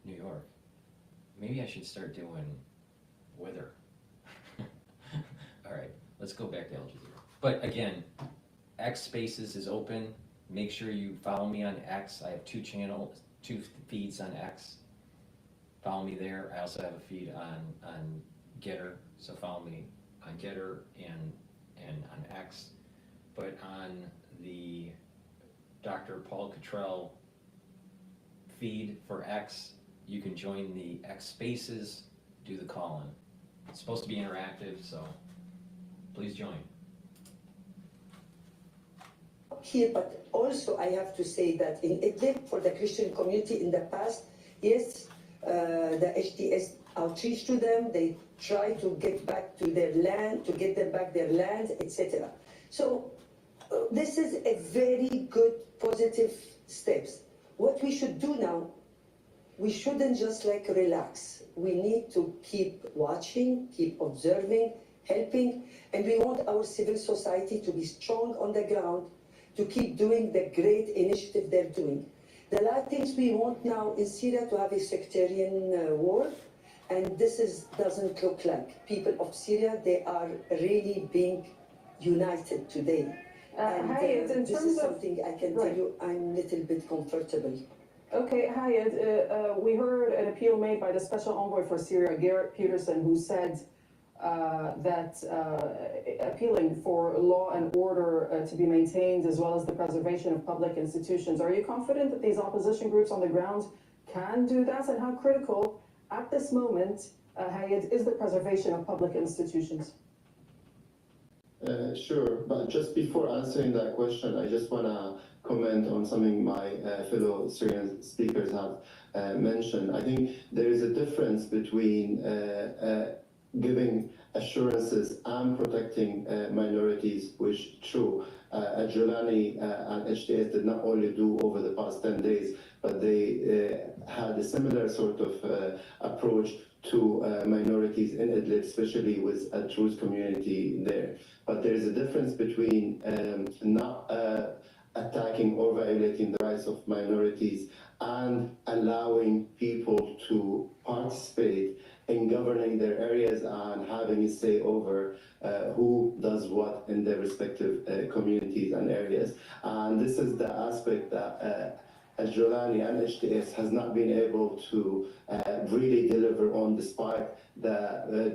S1: New York. Maybe I should start doing weather. All right, let's go back to Al Jazeera. But again, X Spaces is open. Make sure you follow me on X. I have two feeds on X. Follow me there. I also have a feed on GETTR, so follow me on GETTR and on X. But on the DrPaulCottrell feed for X, you can join the X Spaces, do the call-in. It's supposed to be interactive, so please join.
S13: Here, but also I have to say that in Idlib, for the Christian community in the past, yes, the HTS outreach to them, they try to get back to their land, to get them back their land, etc. So this is a very good, positive steps. What we should do now, we shouldn't just relax. We need to keep watching, keep observing, helping, and we want our civil society to be strong on the ground, to keep doing the great initiative they're doing. The last things we want now in Syria to have a sectarian war, and this doesn't look like. People of Syria, they are really being united today. And this is something I can tell you, I'm a little bit comfortable.
S10: Okay, Hayed, we heard an appeal made by the Special Envoy for Syria, Garrett Peterson, who said that appealing for law and order to be maintained, as well as the preservation of public institutions. Are you confident that these opposition groups on the ground can do that? And how critical at this moment, Hayed, is the preservation of public institutions?
S11: Sure, but just before answering that question, I just want to comment on something my fellow Syrian speakers have mentioned. I think there is a difference between giving assurances and protecting minorities, which true, Jolani and HTS did not only do over the past 10 days, but they had a similar sort of approach to minorities in Idlib, especially with a Druze community there. But there is a difference between not attacking or violating the rights of minorities and allowing people to participate in governing their areas and having a say over who does what in their respective communities and areas. And this is the aspect that Al-Jolani and HTS has not been able to really deliver on, despite the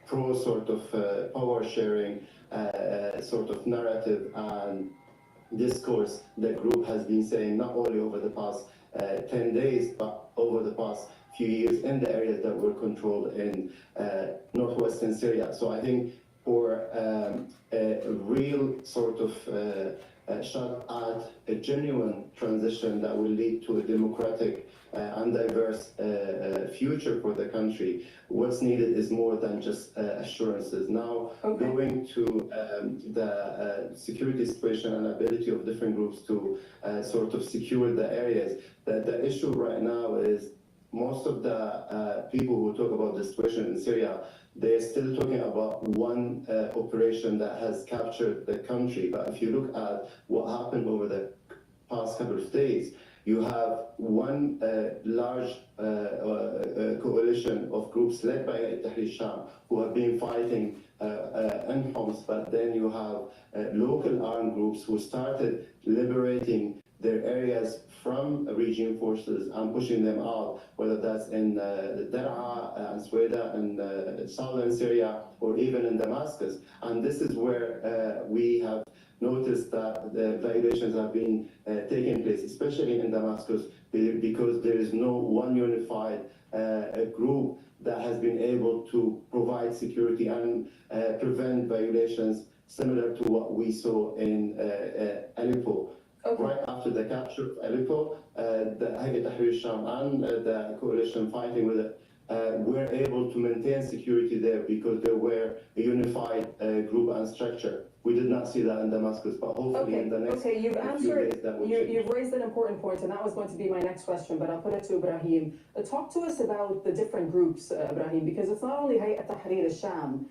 S11: pro sort of power sharing sort of narrative and discourse the group has been saying, not only over the past 10 days, but over the past few years in the areas that were controlled in northwestern Syria. So I think for a real sort of shot at a genuine transition that will lead to a democratic and diverse future for the country, what's needed is more than just assurances. Now, going to the security situation and ability of different groups to sort of secure the areas, the issue right now is most of the people who talk about the situation in Syria, they're still talking about one operation that has captured the country. But if you look at what happened over the past couple of days, you have one large coalition of groups led by Tahrir Sham who have been fighting in Homs, but then you have local armed groups who started liberating their areas from regime forces and pushing them out, whether that's in Dar'a and Sweda in southern Syria or even in Damascus. And this is where we have noticed that the violations have been taking place, especially in Damascus, because there is no one unified group that has been able to provide security and prevent violations similar to what we saw in Aleppo. Right after the capture of Aleppo, the Hayat Tahrir Sham and the coalition fighting with it were able to maintain security there because there were a unified group and structure. We did not see that in Damascus, but hopefully in the next
S10: you've answered,
S11: days that will
S10: you've raised an important point, and that was going to be my next question, but I'll put it to Ibrahim. Talk to us about the different groups, Ibrahim, because it's not only Hayat Tahrir Sham.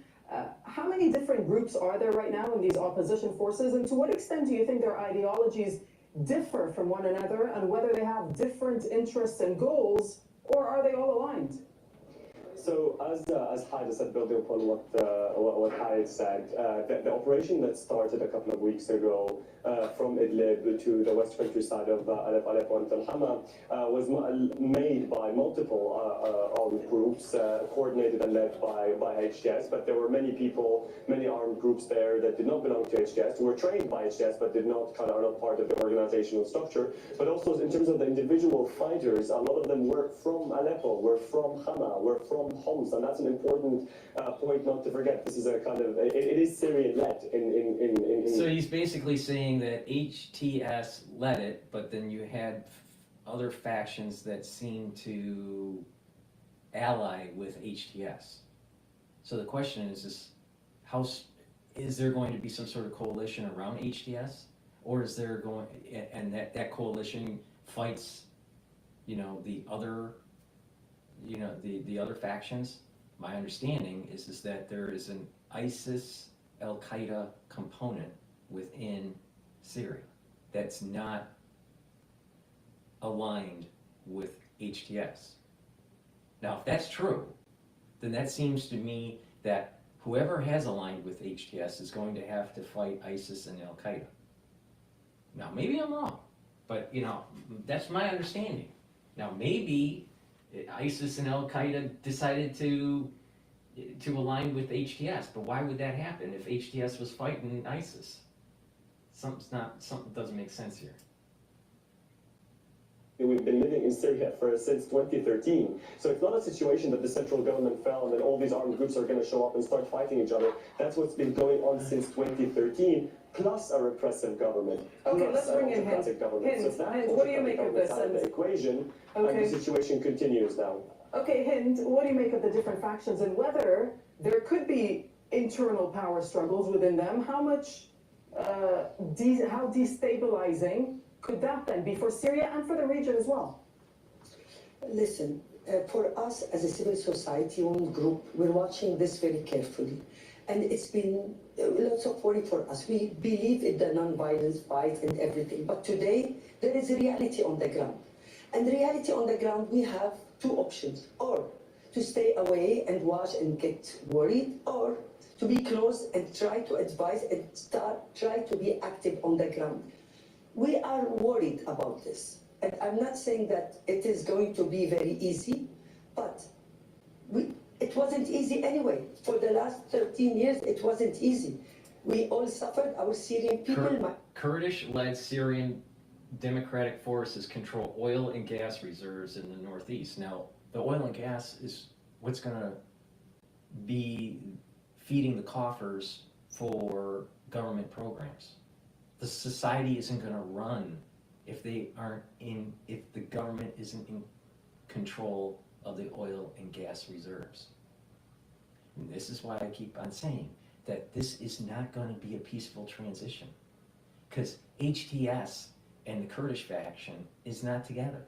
S10: How many different groups are there right now in these opposition forces, and to what extent do you think their ideologies differ from one another, and whether they have different interests and goals, or are they all aligned?
S12: So as Haida said, building upon what Haida said, the operation that started a couple of weeks ago from Idlib to the west countryside of Aleppo and Al Hama was made by multiple armed groups, coordinated and led by HTS. But there were many people, many armed groups there that did not belong to HTS, who were trained by HTS but did not are not part of the organizational structure. But also in terms of the individual fighters, a lot of them were from Aleppo, were from Hama, were from Homs, and that's an important point not to forget. This is a kind of, it is Syrian-led in
S1: So he's basically saying that HTS led it, but then you had other factions that seemed to ally with HTS. So the question is how is there going to be some sort of coalition around HTS, or is there going, and that coalition fights, the other, the other factions? My understanding is that there is an ISIS Al-Qaeda component within Syria that's not aligned with HTS. Now, if that's true, then that seems to me that whoever has aligned with HTS is going to have to fight ISIS and Al-Qaeda. Now, maybe I'm wrong, but that's my understanding. Now, maybe ISIS and Al-Qaeda decided to align with HTS, but why would that happen if HTS was fighting ISIS? Something doesn't make sense here.
S12: We've been living in Syria since 2013. So it's not a situation that the central government fell and then all these armed groups are going to show up and start fighting each other. That's what's been going on since 2013, plus a repressive government.
S10: Okay, let's bring in Hind. Hind, what do you make of this?
S12: The equation, and the situation continues now.
S10: Okay, Hind, what do you make of the different factions and whether there could be internal power struggles within them? How much, how destabilizing could that then be for Syria and for the region as well?
S13: Listen, for us as a civil society owned group, we're watching this very carefully. And it's been lots of worry for us. We believe in the non-violence fight and everything, but today there is a reality on the ground. And the reality on the ground, we have two options, or to stay away and watch and get worried, or to be close and try to advise and try to be active on the ground. We are worried about this. And I'm not saying that it is going to be very easy, but it wasn't easy anyway. For the last 13 years, it wasn't easy. We all suffered, our Syrian people.
S1: Kurdish-led Syrian democratic forces control oil and gas reserves in the northeast. Now, the oil and gas is what's going to be feeding the coffers for government programs. The society isn't going to run if the government isn't in control of the oil and gas reserves. And this is why I keep on saying that this is not going to be a peaceful transition, because HTS and the Kurdish faction is not together.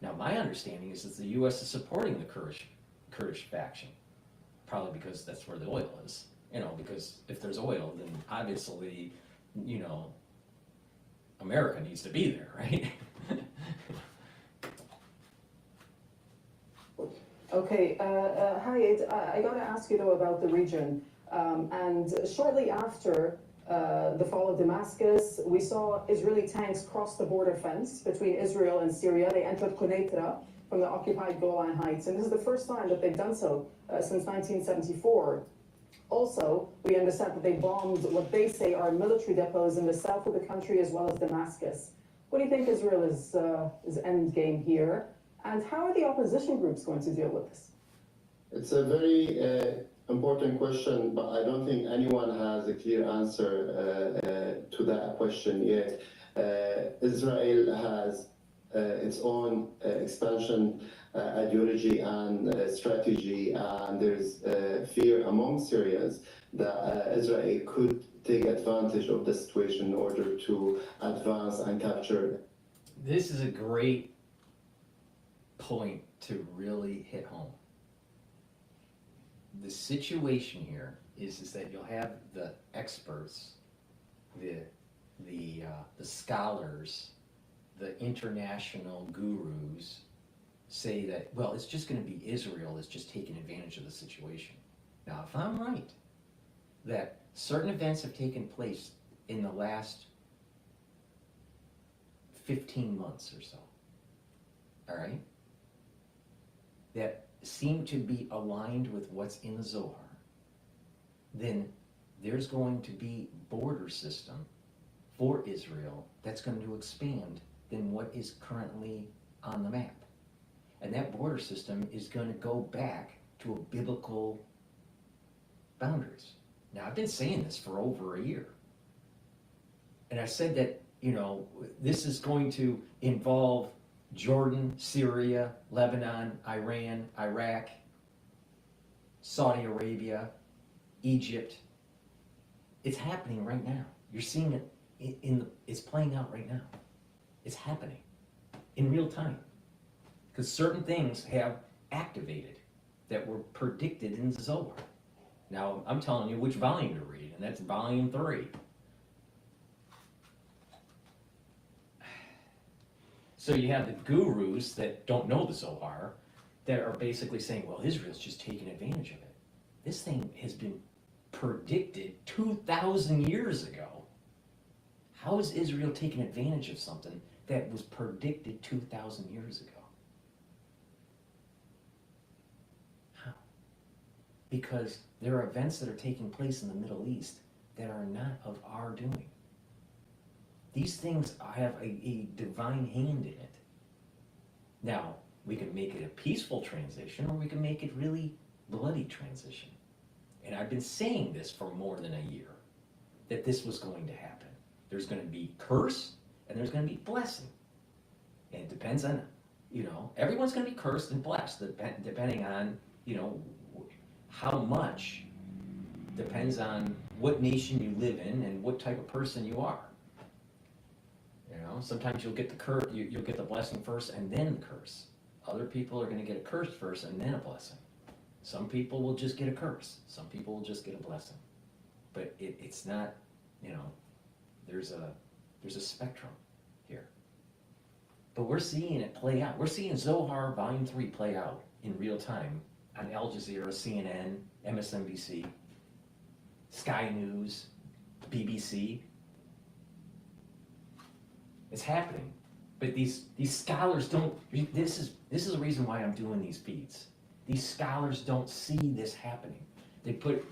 S1: Now, my understanding is that the U.S. is supporting the Kurdish faction, probably because that's where the oil is. Because if there's oil, then obviously, America needs to be there, right?
S10: Okay, Hayed, I got to ask you though about the region. And shortly after the fall of Damascus, we saw Israeli tanks cross the border fence between Israel and Syria. They entered Quneitra from the occupied Golan Heights, and this is the first time that they've done so since 1974. Also, we understand that they bombed what they say are military depots in the south of the country as well as Damascus. What do you think Israel's end game here? And how are the opposition groups going to deal with this?
S11: It's a very important question, but I don't think anyone has a clear answer to that question yet. Israel has its own expansion ideology and strategy, and there's fear among Syrians that Israel could take advantage of the situation in order to advance and capture.
S1: This is a great point to really hit home. The situation here is that you'll have the experts, the scholars, the international gurus say that, well, it's just going to be Israel that's just taking advantage of the situation. Now, if I'm right, that certain events have taken place in the last 15 months or so, all right, that seem to be aligned with what's in the Zohar, then there's going to be border system for Israel that's going to expand than what is currently on the map. And that border system is going to go back to a biblical boundaries. Now, I've been saying this for over a year. And I said that, this is going to involve Jordan, Syria, Lebanon, Iran, Iraq, Saudi Arabia, Egypt. It's happening right now. You're seeing it it's playing out right now. It's happening in real time. Because certain things have activated that were predicted in the Zohar. Now, I'm telling you which volume to read, and that's volume 3. So you have the gurus that don't know the Zohar that are basically saying, well, Israel's just taking advantage of it. This thing has been predicted 2,000 years ago. How is Israel taking advantage of something that was predicted 2,000 years ago? How? Because there are events that are taking place in the Middle East that are not of our doing. These things have a divine hand in it. Now, we can make it a peaceful transition, or we can make it really bloody transition. And I've been saying this for more than a year, that this was going to happen. There's going to be curse, and there's going to be blessing. And it depends on, everyone's going to be cursed and blessed, depending on, how much depends on what nation you live in and what type of person you are. Sometimes you'll get you'll get the blessing first and then the curse. Other people are going to get a curse first and then a blessing. Some people will just get a curse. Some people will just get a blessing. But it's not, you know, there's a spectrum here. But we're seeing it play out. We're seeing Zohar Volume 3 play out in real time on Al Jazeera, CNN, MSNBC, Sky News, BBC. It's happening. But these scholars don't, this is the reason why I'm doing these feeds. These scholars don't see this happening. They put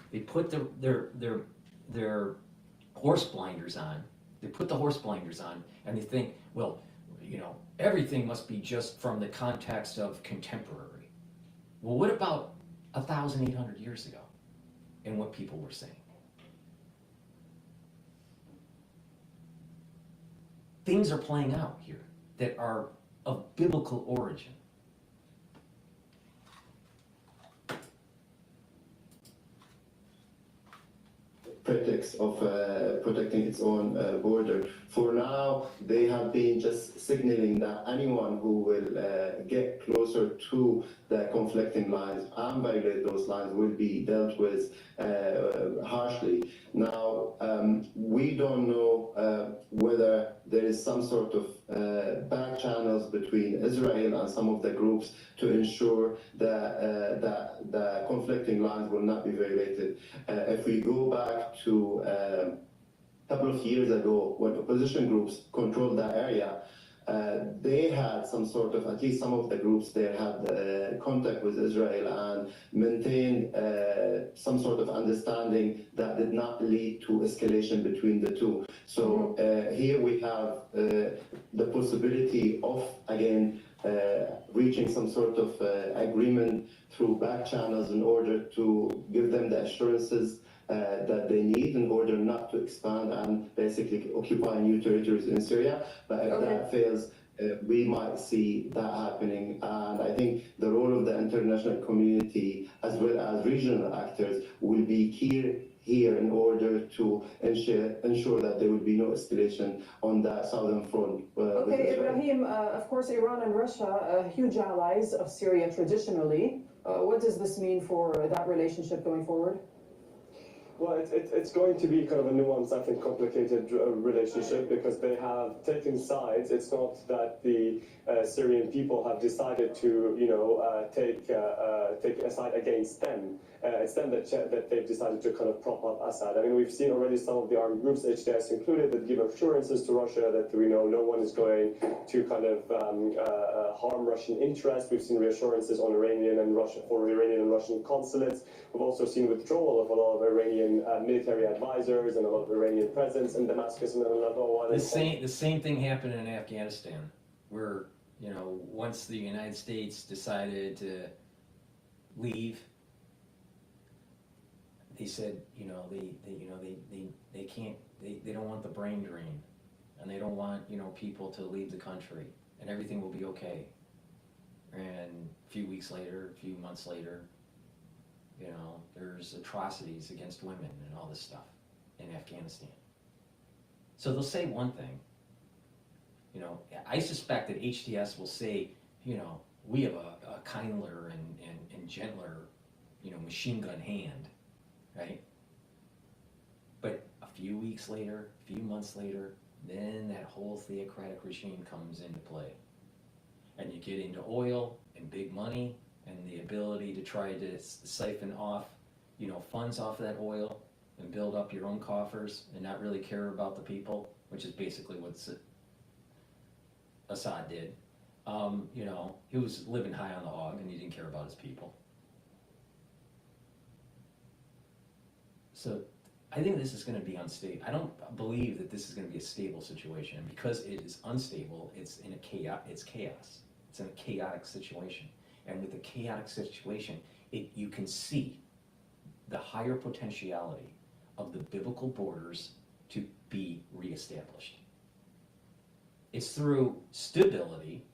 S1: their horse blinders on. They put the horse blinders on and they think, well, you know, everything must be just from the context of contemporary. Well, what about 1,800 years ago and what people were saying? Things are playing out here that are of biblical origin.
S11: Pretext of protecting its own border. For now, they have been just signaling that anyone who will get closer to the conflicting lines and violate those lines will be dealt with harshly. Now, we don't know whether there is some sort of back channels between Israel and some of the groups to ensure that the conflicting lines will not be violated. If we go back to a couple of years ago when opposition groups controlled that area, they had some sort of, at least some of the groups there had contact with Israel and maintained some sort of understanding that did not lead to escalation between the two. So here we have the possibility of, again, reaching some sort of agreement through back channels in order to give them the assurances that they need in order not to expand and basically occupy new territories in Syria. But if that fails, we might see that happening. And I think the role of the international community as well as regional actors will be key here in order to ensure that there will be no escalation on that southern front.
S10: Okay, Ibrahim, of course, Iran and Russia are huge allies of Syria traditionally. What does this mean for that relationship going forward?
S12: Well, it's going to be kind of a nuanced, I think, complicated relationship because they have taken sides. It's not that the Syrian people have decided to, you know, take a side against them. It's them that they've decided to kind of prop up Assad. I mean, we've seen already some of the armed groups, HTS included, that give assurances to Russia that we know no one is going to kind of harm Russian interests. We've seen reassurances on Iranian and Russian consulates. We've also seen withdrawal of a lot of Iranian military advisors and a lot of Iranian presence in Damascus and another one.
S1: The same thing happened in Afghanistan, where, you know, once the United States decided to leave, they said, you know, they can't, they don't want the brain drain, and they don't want, you know, people to leave the country, and everything will be okay. And a few weeks later, a few months later, you know, there's atrocities against women and all this stuff in Afghanistan. So they'll say one thing, you know, I suspect that HTS will say, you know, we have a kindler and gentler, you know, machine gun hand, right? But a few weeks later, a few months later, then that whole theocratic regime comes into play. And you get into oil and big money and the ability to try to siphon off, you know, funds off of that oil and build up your own coffers and not really care about the people, which is basically what Assad did. You know, he was living high on the hog and he didn't care about his people. So I think this is going to be unstable. I don't believe that this is going to be a stable situation. And because it is unstable, it's chaos. It's in a chaotic situation. And with a chaotic situation, you can see the higher potentiality of the biblical borders to be reestablished. It's through stability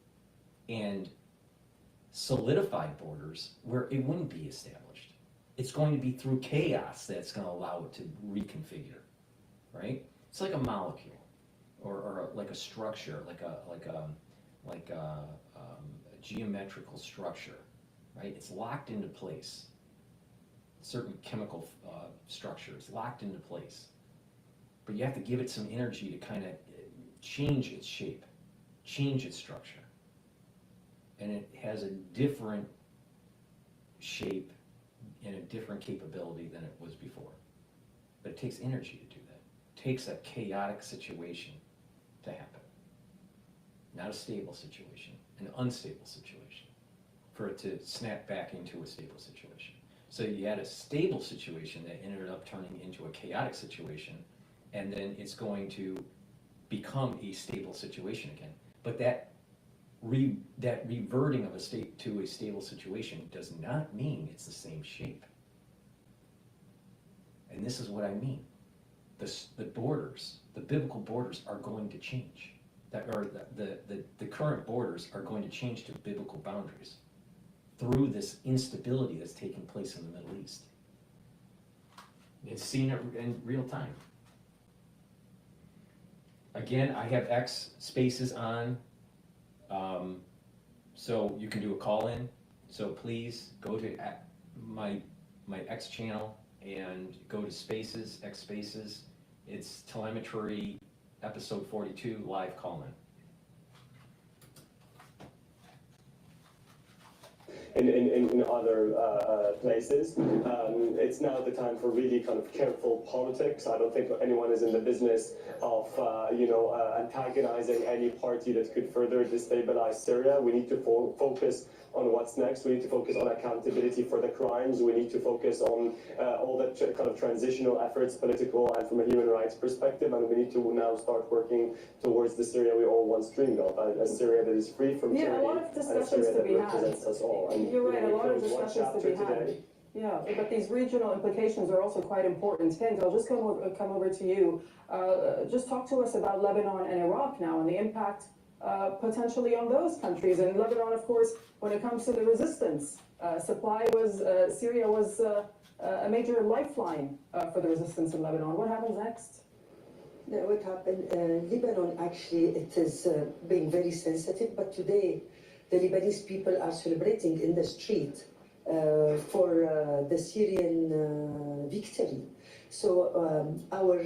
S1: and solidified borders where it wouldn't be established. It's going to be through chaos that's going to allow it to reconfigure, right? It's like a molecule, or like a structure, like a geometrical structure, right? It's locked into place, certain chemical structure. It's locked into place. But you have to give it some energy to kind of change its shape, change its structure. And it has a different shape and a different capability than it was before. But it takes energy to do that. It takes a chaotic situation to happen. Not a stable situation, an unstable situation, for it to snap back into a stable situation. So you had a stable situation that ended up turning into a chaotic situation, and then it's going to become a stable situation again. But that reverting of a state to a stable situation does not mean it's the same shape. And this is what I mean. The borders, the biblical borders are going to change. The current borders are going to change to biblical boundaries through this instability that's taking place in the Middle East. It's seen it in real time. Again, I have X spaces on, so you can do a call-in. So please go to my X channel and go to Spaces, X Spaces. It's Telemetry, episode 42, live call-in.
S12: In other places. It's now the time for really kind of careful politics. I don't think anyone is in the business of antagonizing any party that could further destabilize Syria. We need to focus on what's next. We need to focus on accountability for the crimes. We need to focus on all the kind of transitional efforts, political and from a human rights perspective. And we need to now start working towards the Syria we all once dreamed of, a Syria that is free from tyranny,
S10: a lot of
S12: and a
S10: discussions
S12: Syria
S10: to
S12: that
S10: be had.
S12: represents us all. And,
S10: You're right, a lot of
S12: we close one
S10: discussions to be
S12: chapter
S10: had.
S12: today.
S10: Yeah, but these regional implications are also quite important. Kent, I'll just come over to you. Just talk to us about Lebanon and Iraq now and the impact potentially on those countries. And Lebanon, of course, when it comes to the resistance, Syria was a major lifeline for the resistance in Lebanon. What happens next?
S13: No, what happened? Lebanon, actually, it is being very sensitive, but today the Lebanese people are celebrating in the street for the Syrian victory. So our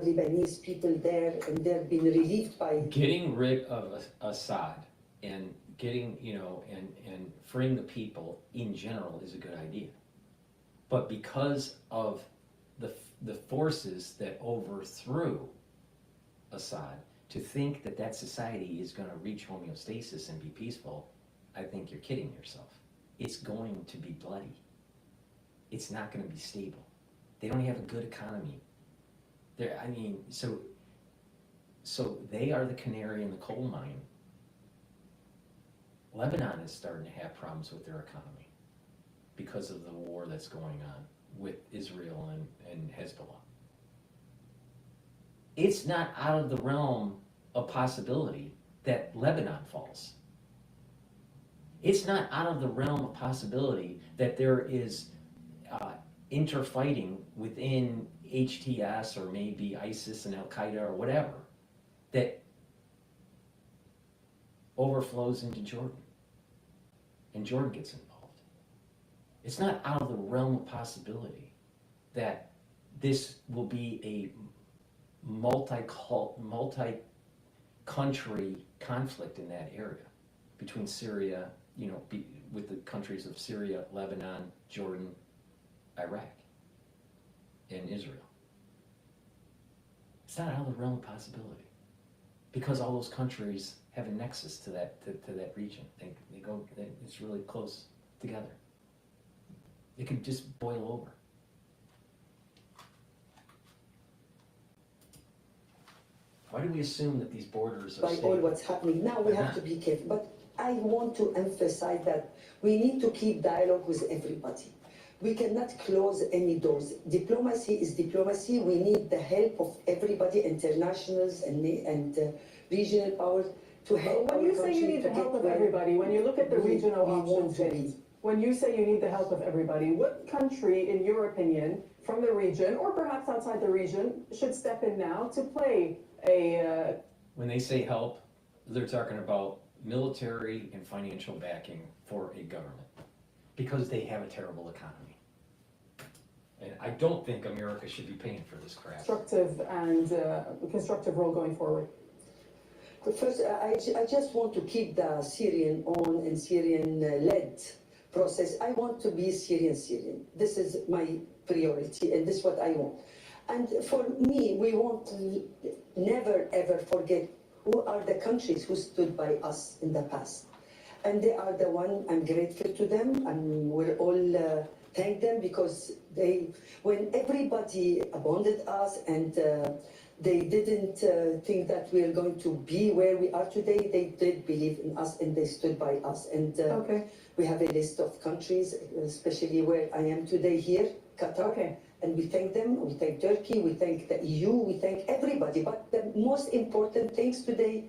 S13: Lebanese people there, and they're being relieved by
S1: getting rid of Assad and getting, and freeing the people in general is a good idea. But because of the forces that overthrew Assad, to think that that society is going to reach homeostasis and be peaceful, I think you're kidding yourself. It's going to be bloody. It's not going to be stable. They don't have a good economy. So they are the canary in the coal mine. Lebanon is starting to have problems with their economy because of the war that's going on with Israel and Hezbollah. It's not out of the realm of possibility that Lebanon falls. It's not out of the realm of possibility that there is interfighting within HTS or maybe ISIS and Al-Qaeda or whatever that overflows into Jordan, and Jordan gets involved. It's not out of the realm of possibility that this will be a multi-country conflict in that area between Syria, with the countries of Syria, Lebanon, Jordan, Iraq, and Israel. It's not out of the realm of possibility because all those countries have a nexus to that region. It's really close together. It could just boil over. Why do we assume that these borders are
S13: by
S1: stable?
S13: all what's happening. Now we have to be careful. But I want to emphasize that we need to keep dialogue with everybody. We cannot close any doors. Diplomacy is diplomacy. We need the help of everybody, internationals and regional powers, to help.
S10: When you say you need the help of everybody, when you look at the regional options, when you say you need the help of everybody, what country, in your opinion, from the region, or perhaps outside the region, should step in now to play a...
S1: When they say help, they're talking about military and financial backing for a government because they have a terrible economy. And I don't think America should be paying for this crap.
S10: Constructive role going forward.
S13: But first, I just want to keep the Syrian on and Syrian-led process. I want to be Syrian. This is my priority, and this is what I want. And for me, we want to never ever forget who are the countries who stood by us in the past. And they are the one, I'm grateful to them, and we'll all thank them, because when everybody abandoned us and they didn't think that we are going to be where we are today, they did believe in us and they stood by us. And we have a list of countries, especially where I am today here, Qatar. And we thank them, we thank Turkey, we thank the EU, we thank everybody. But the most important things today,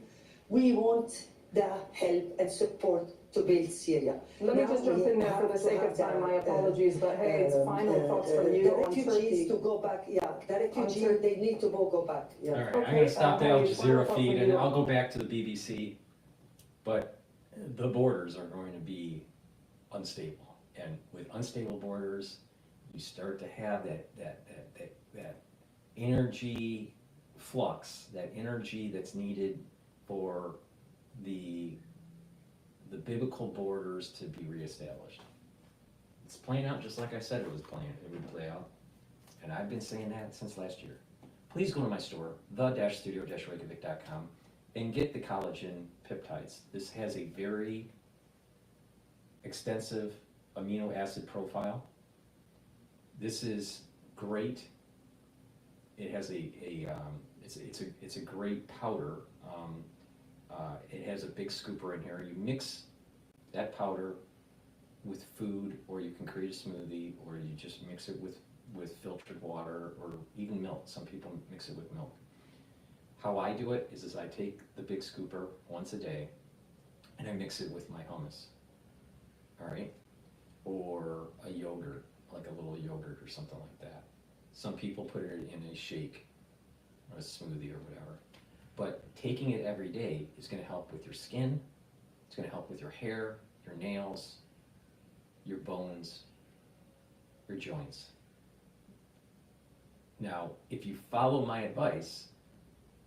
S13: we want the help and support to build Syria.
S10: Let me just jump in there for the sake of time. My apologies, but hey, it's final thoughts from you on Turkey.
S13: The refugees to go back, the refugees, they need to go back.
S1: All right, I'm going to stop the Al Jazeera feed, and I'll go back to the BBC. But the borders are going to be unstable, and with unstable borders, you start to have that energy flux, that energy that's needed for the biblical borders to be reestablished. It's playing out just like I said it would play out. And I've been saying that since last year. Please go to my store, the-studio-reykjavik.com, and get the collagen peptides. This has a very extensive amino acid profile. This is great. It has it's a great powder. It has a big scooper in here. You mix that powder with food, or you can create a smoothie, or you just mix it with filtered water or even milk. Some people mix it with milk. How I do it is I take the big scooper once a day and I mix it with my hummus, all right? Or a yogurt, like a little yogurt or something like that. Some people put it in a shake or a smoothie or whatever. But taking it every day is going to help with your skin, it's going to help with your hair, your nails, your bones, your joints. Now, if you follow my advice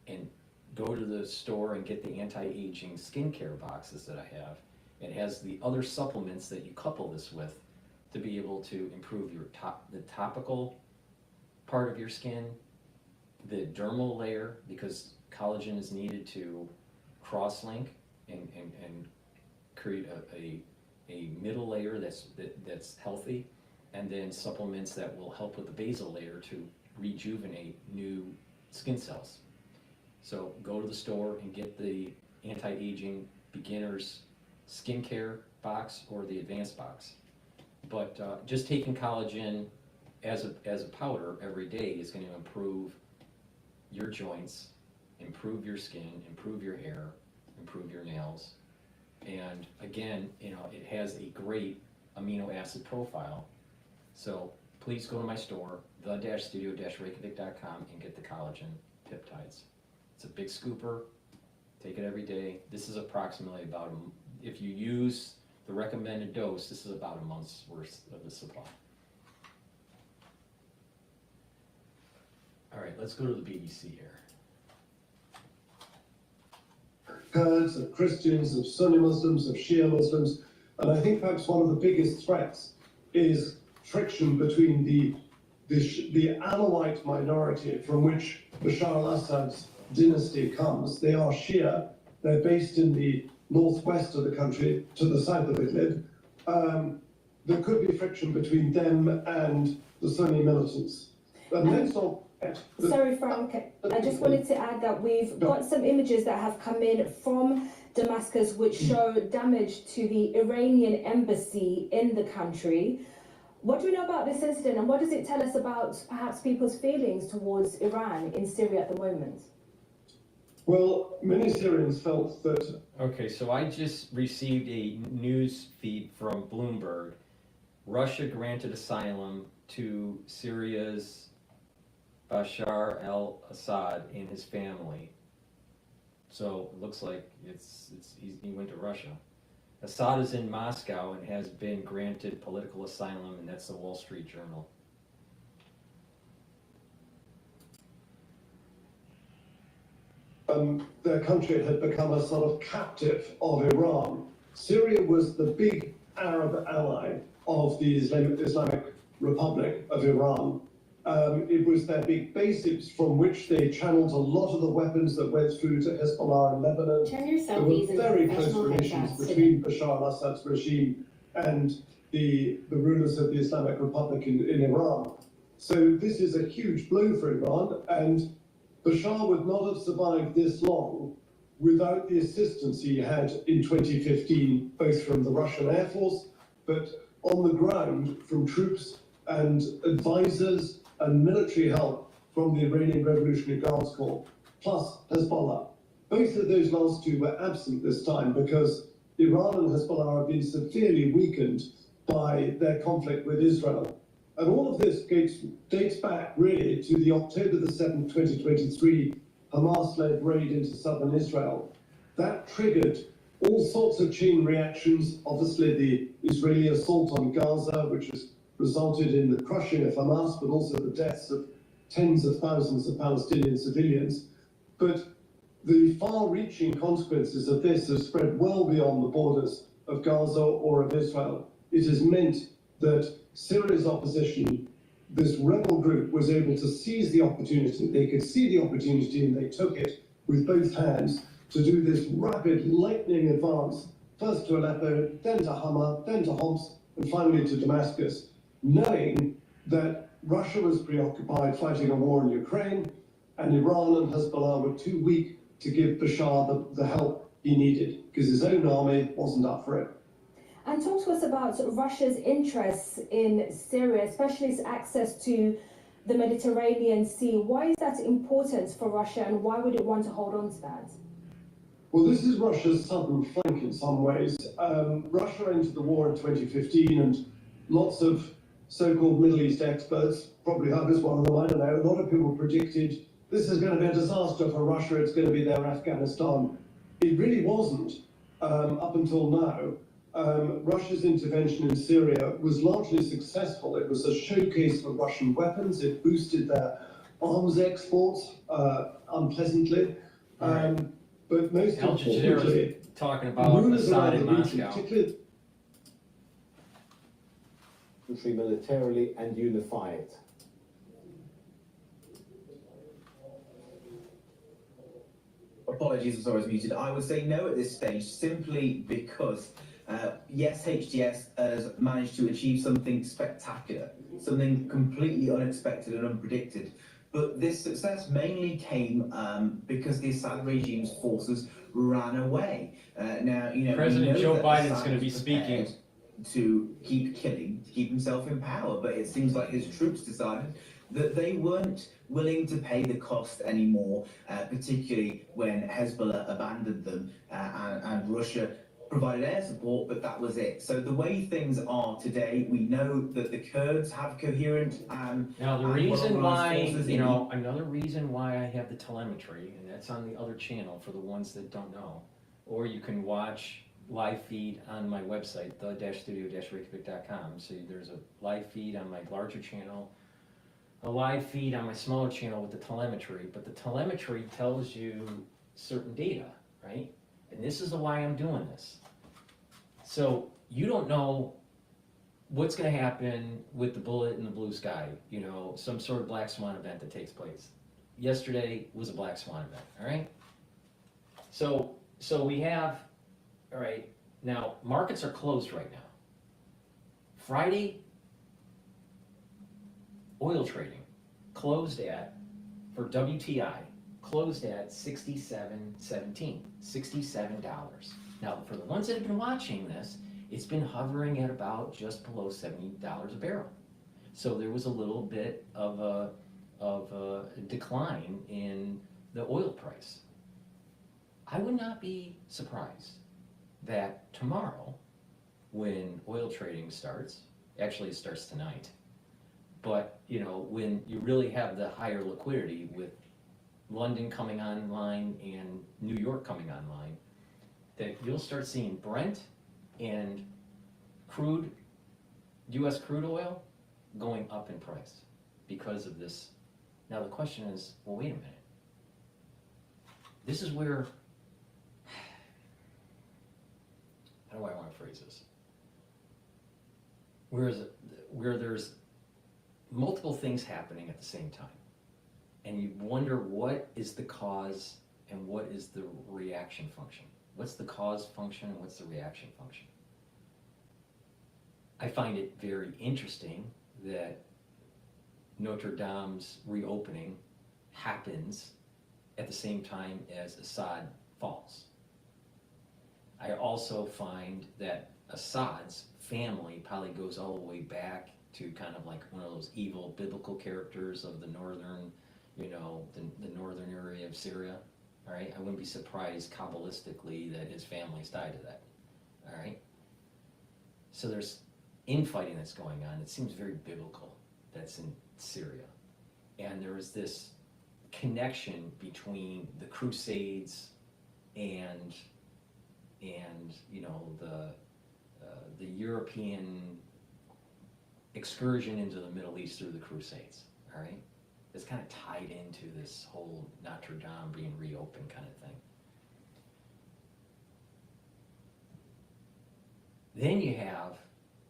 S1: and go to the store and get the anti-aging skincare boxes that I have, it has the other supplements that you couple this with to be able to improve the topical part of your skin, the dermal layer, because collagen is needed to cross-link and create a middle layer that's healthy, and then supplements that will help with the basal layer to rejuvenate new skin cells. So go to the store and get the anti-aging beginners skincare box or the advanced box. But just taking collagen as a powder every day is going to improve your joints, improve your skin, improve your hair, improve your nails. And again, it has a great amino acid profile. So please go to my store, the-studio-reykjavik.com, and get the collagen peptides. It's a big scooper. Take it every day. This is approximately about, if you use the recommended dose, this is about a month's worth of the supply. All right, let's go to the BBC here.
S3: Kurds, of Christians, of Sunni Muslims, of Shia Muslims, and I think perhaps one of the biggest threats is friction between the Alawite minority from which Bashar al-Assad's dynasty comes. They are Shia. They're based in the northwest of the country, to the south of Idlib. There could be friction between them and the Sunni militants. And let's not
S14: Sorry, Frank, I just wanted to add that we've got some images that have come in from Damascus which show damage to the Iranian embassy in the country. What do we know about this incident, and what does it tell us about perhaps people's feelings towards Iran in Syria at the moment?
S3: Well, many Syrians felt that...
S1: Okay, so I just received a news feed from Bloomberg. Russia granted asylum to Syria's Bashar al-Assad and his family. So it looks like he went to Russia. Assad is in Moscow and has been granted political asylum, and that's the Wall Street Journal.
S3: their country had become a sort of captive of Iran. Syria was the big Arab ally of the Islamic Republic of Iran. It was their big basis from which they channeled a lot of the weapons that went through to Hezbollah in Lebanon. There were very close relations between Bashar al-Assad's regime and the rulers of the Islamic Republic in Iran. So this is a huge blow for Iran, and Bashar would not have survived this long without the assistance he had in 2015, both from the Russian Air Force, but on the ground from troops and advisors and military help from the Iranian Revolutionary Guards Corps, plus Hezbollah. Both of those last two were absent this time because Iran and Hezbollah have been severely weakened by their conflict with Israel. And all of this dates back really to the October the 7th, 2023 Hamas-led raid into southern Israel. That triggered all sorts of chain reactions. Obviously, the Israeli assault on Gaza, which has resulted in the crushing of Hamas, but also the deaths of tens of thousands of Palestinian civilians. But the far-reaching consequences of this have spread well beyond the borders of Gaza or of Israel. It has meant that Syria's opposition, this rebel group, was able to seize the opportunity. They could see the opportunity and they took it with both hands to do this rapid lightning advance, first to Aleppo, then to Hama, then to Homs, and finally to Damascus, knowing that Russia was preoccupied fighting a war in Ukraine, and Iran and Hezbollah were too weak to give Bashar the help he needed, because his own army wasn't up for it.
S14: And talk to us about Russia's interests in Syria, especially its access to the Mediterranean Sea. Why is that important for Russia, and why would it want to hold on to that?
S3: Well, this is Russia's southern flank in some ways. Russia entered the war in 2015, and lots of so-called Middle East experts, probably Hub is one of them, I don't know, a lot of people predicted this is going to be a disaster for Russia, it's going to be their Afghanistan. It really wasn't up until now. Russia's intervention in Syria was largely successful. It was a showcase for Russian weapons. It boosted their arms exports unpleasantly. But most importantly,
S1: talking about Assad in Moscow.
S4: Militarily and unify it.
S15: Apologies, I'm sorry I was muted. I would say no at this stage simply because yes, HTS has managed to achieve something spectacular, something completely unexpected and unpredicted. But this success mainly came because the Assad regime's forces ran away. Now, you know,
S1: President Joe Biden's going to be speaking
S15: to keep killing, to keep himself in power, but it seems like his troops decided that they weren't willing to pay the cost anymore, particularly when Hezbollah abandoned them and Russia provided air support, but that was it. So the way things are today, we know that the Kurds have coherent
S1: now the reason why, you know, another reason why I have the telemetry, and that's on the other channel for the ones that don't know, or you can watch live feed on my website, the-studio-reykjavik.com. So there's a live feed on my larger channel, a live feed on my smaller channel with the telemetry, but the telemetry tells you certain data, right? And this is why I'm doing this. So you don't know what's going to happen with the bullet in the blue sky, you know, some sort of black swan event that takes place. Yesterday was a black swan event, all right? So we have, all right, now markets are closed right now. Friday, oil trading closed at, for WTI, closed at $67.17, $67. Now, for the ones that have been watching this, it's been hovering at about just below $70 a barrel. So there was a little bit of a decline in the oil price. I would not be surprised that tomorrow, when oil trading starts, actually it starts tonight, but you know, when you really have the higher liquidity with London coming online and New York coming online, that you'll start seeing Brent and crude, US crude oil, going up in price because of this. Now the question is, well, wait a minute. this is where, how do I want to phrase this? Where there's multiple things happening at the same time. And you wonder what is the cause and what is the reaction function. What's the cause function and what's the reaction function? I find it very interesting that Notre Dame's reopening happens at the same time as Assad falls. I also find that Assad's family probably goes all the way back to kind of like one of those evil biblical characters of the northern, you know, the northern area of Syria. All right, I wouldn't be surprised Kabbalistically that his family's tied to that. All right, so there's infighting that's going on. It seems very biblical that's in Syria, and there is this connection between the Crusades and you know the European excursion into the Middle East through the Crusades. All right, it's kind of tied into this whole Notre Dame being reopened kind of thing. Then you have,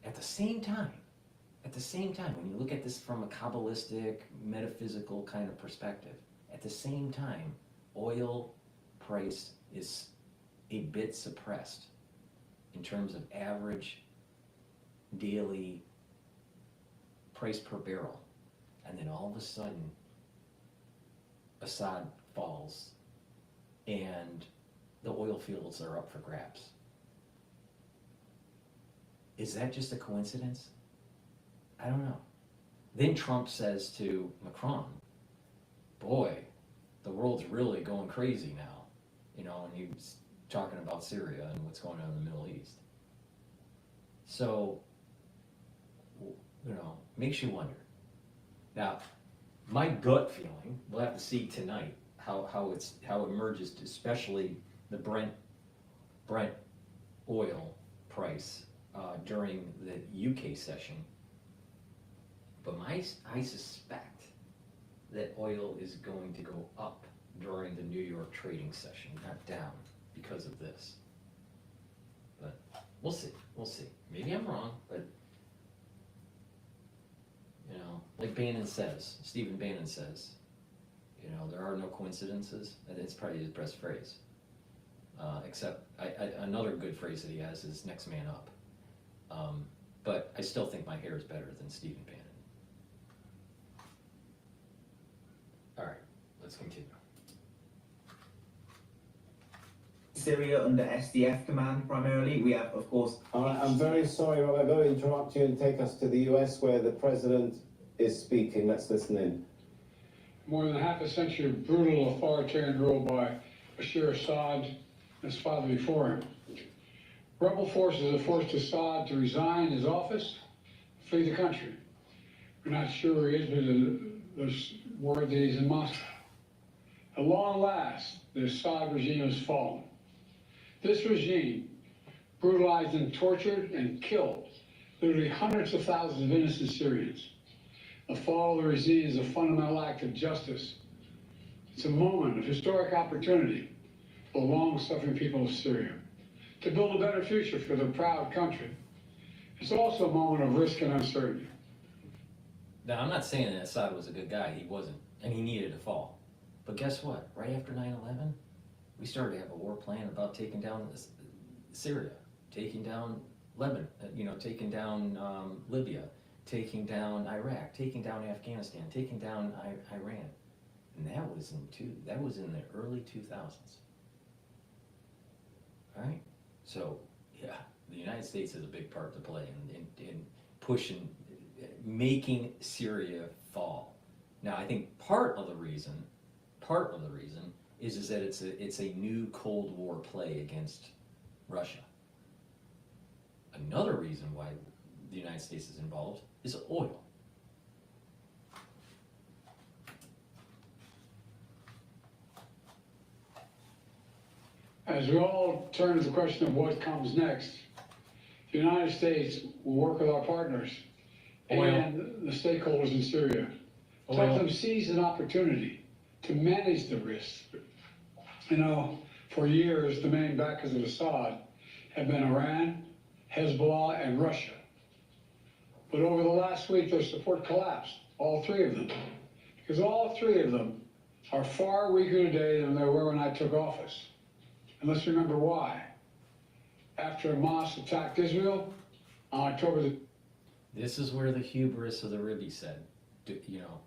S1: at the same time, when you look at this from a Kabbalistic, metaphysical kind of perspective, at the same time, oil price is a bit suppressed in terms of average daily price per barrel. And then all of a sudden, Assad falls and the oil fields are up for grabs. Is that just a coincidence? I don't know. Then Trump says to Macron, boy, the world's really going crazy now. You know, and he's talking about Syria and what's going on in the Middle East. So, you know, makes you wonder. Now, my gut feeling, we'll have to see tonight how it emerges, especially the Brent oil price during the UK session. But I suspect that oil is going to go up during the New York trading session, not down, because of this. But we'll see. Maybe I'm wrong, but you know, like Stephen Bannon says, you know, there are no coincidences. And it's probably his best phrase. Except another good phrase that he has is next man up. But I still think my hair is better than Stephen Bannon. All right, let's continue.
S15: Syria under SDF command primarily. We have, of course...
S4: All right, I'm very sorry, Rob. I'm going to interrupt you and take us to the US where the president is speaking. Let's listen in.
S16: More than half a century of brutal authoritarian rule by Bashar Assad and his father before him. Rebel forces have forced Assad to resign his office, flee the country. We're not sure where he is, but there's word that he's in Moscow. At long last, the Assad regime has fallen. This regime brutalized and tortured and killed literally hundreds of thousands of innocent Syrians. The fall of the regime is a fundamental act of justice. It's a moment of historic opportunity for the long-suffering people of Syria to build a better future for their proud country. It's also a moment of risk and uncertainty.
S1: Now, I'm not saying that Assad was a good guy. He wasn't, and he needed to fall. But guess what? Right after 9/11, we started to have a war plan about taking down Syria, taking down Lebanon, taking down Libya, taking down Iraq, taking down Afghanistan, taking down Iran. And that was in the early 2000s. All right? So, yeah, the United States has a big part to play in pushing, making Syria fall. Now, I think part of the reason is that it's a new Cold War play against Russia. Another reason why the United States is involved is oil.
S16: As we all turn to the question of what comes next, the United States will work with our partners and the stakeholders in Syria to help them seize an opportunity to manage the risks You know, for years, the main backers of Assad have been Iran, Hezbollah, and Russia. But over the last week, their support collapsed, all three of them. Because all three of them are far weaker today than they were when I took office. And let's remember why. After Hamas attacked Israel on October the...
S1: This is where the hubris of the Ribby said, you know,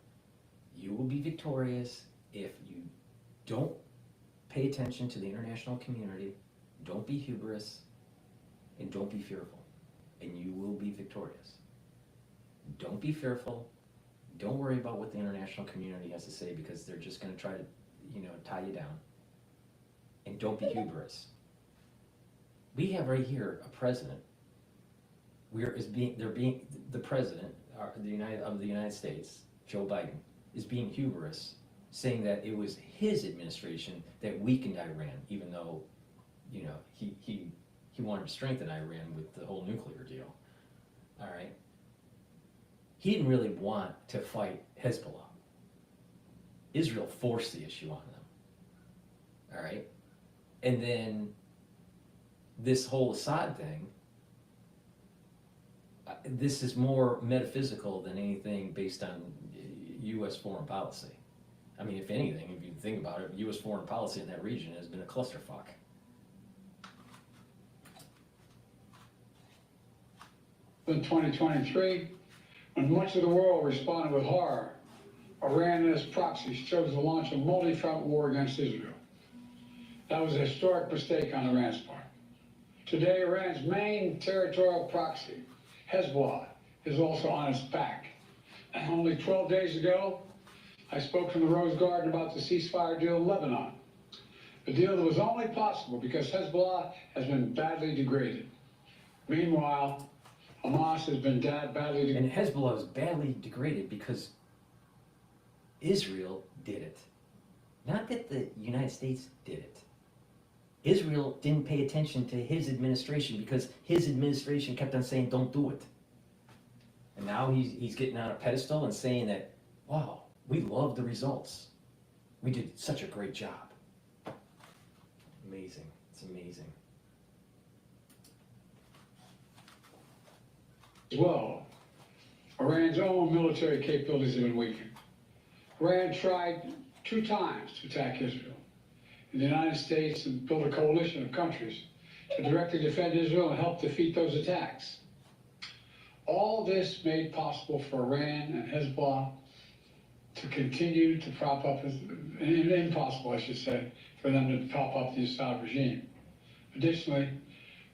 S1: you will be victorious if you don't pay attention to the international community, don't be hubris, and don't be fearful, and you will be victorious. Don't be fearful. Don't worry about what the international community has to say, because they're just going to try to, you know, tie you down. And don't be hubris. We have right here a president. The president of the United States, Joe Biden, is being hubris, saying that it was his administration that weakened Iran, even though, you know, he wanted to strengthen Iran with the whole nuclear deal. All right. He didn't really want to fight Hezbollah. Israel forced the issue on them. All right. And then this whole Assad thing, this is more metaphysical than anything based on U.S. foreign policy. I mean, if anything, if you think about it, U.S. foreign policy in that region has been a clusterfuck.
S16: In 2023, when much of the world responded with horror, Iran and its proxies chose to launch a multi-front war against Israel. That was a historic mistake on Iran's part. Today, Iran's main territorial proxy, Hezbollah, is also on its back. And only 12 days ago, I spoke from the Rose Garden about the ceasefire deal in Lebanon. A deal that was only possible because Hezbollah has been badly degraded. Meanwhile, Hamas has been badly degraded.
S1: And Hezbollah was badly degraded because Israel did it. Not that the United States did it. Israel didn't pay attention to his administration because his administration kept on saying, don't do it. And now he's getting on a pedestal and saying that, wow, we love the results. We did such a great job. Amazing. It's amazing.
S16: As well, Iran's own military capabilities have been weakened. Iran tried 2 times to attack Israel. And the United States and built a coalition of countries to directly defend Israel and help defeat those attacks. All this made possible for Iran and Hezbollah to continue to prop up, impossible, I should say, for them to prop up the Assad regime. Additionally,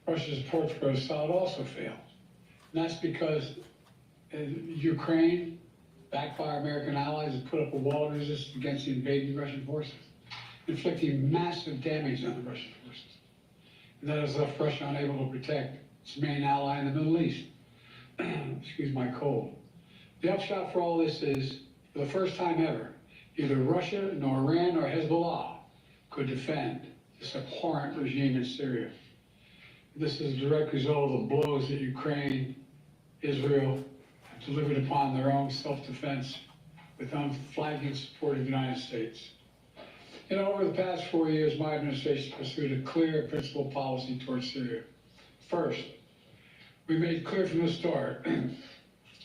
S16: Russia's support for Assad also failed. And that's because Ukraine, backed by our American allies, has put up a wall of resistance against the invading Russian forces, inflicting massive damage on the Russian forces. And that has left Russia unable to protect its main ally in the Middle East. Excuse my cold. The upshot for all this is, for the first time ever, neither Russia, nor Iran, nor Hezbollah could defend this abhorrent regime in Syria. This is a direct result of the blows that Ukraine, Israel have delivered upon their own self-defense with unflagging support of the United States. You know, over the past 4 years, my administration pursued a clear and principled policy towards Syria. First, we made clear from the start,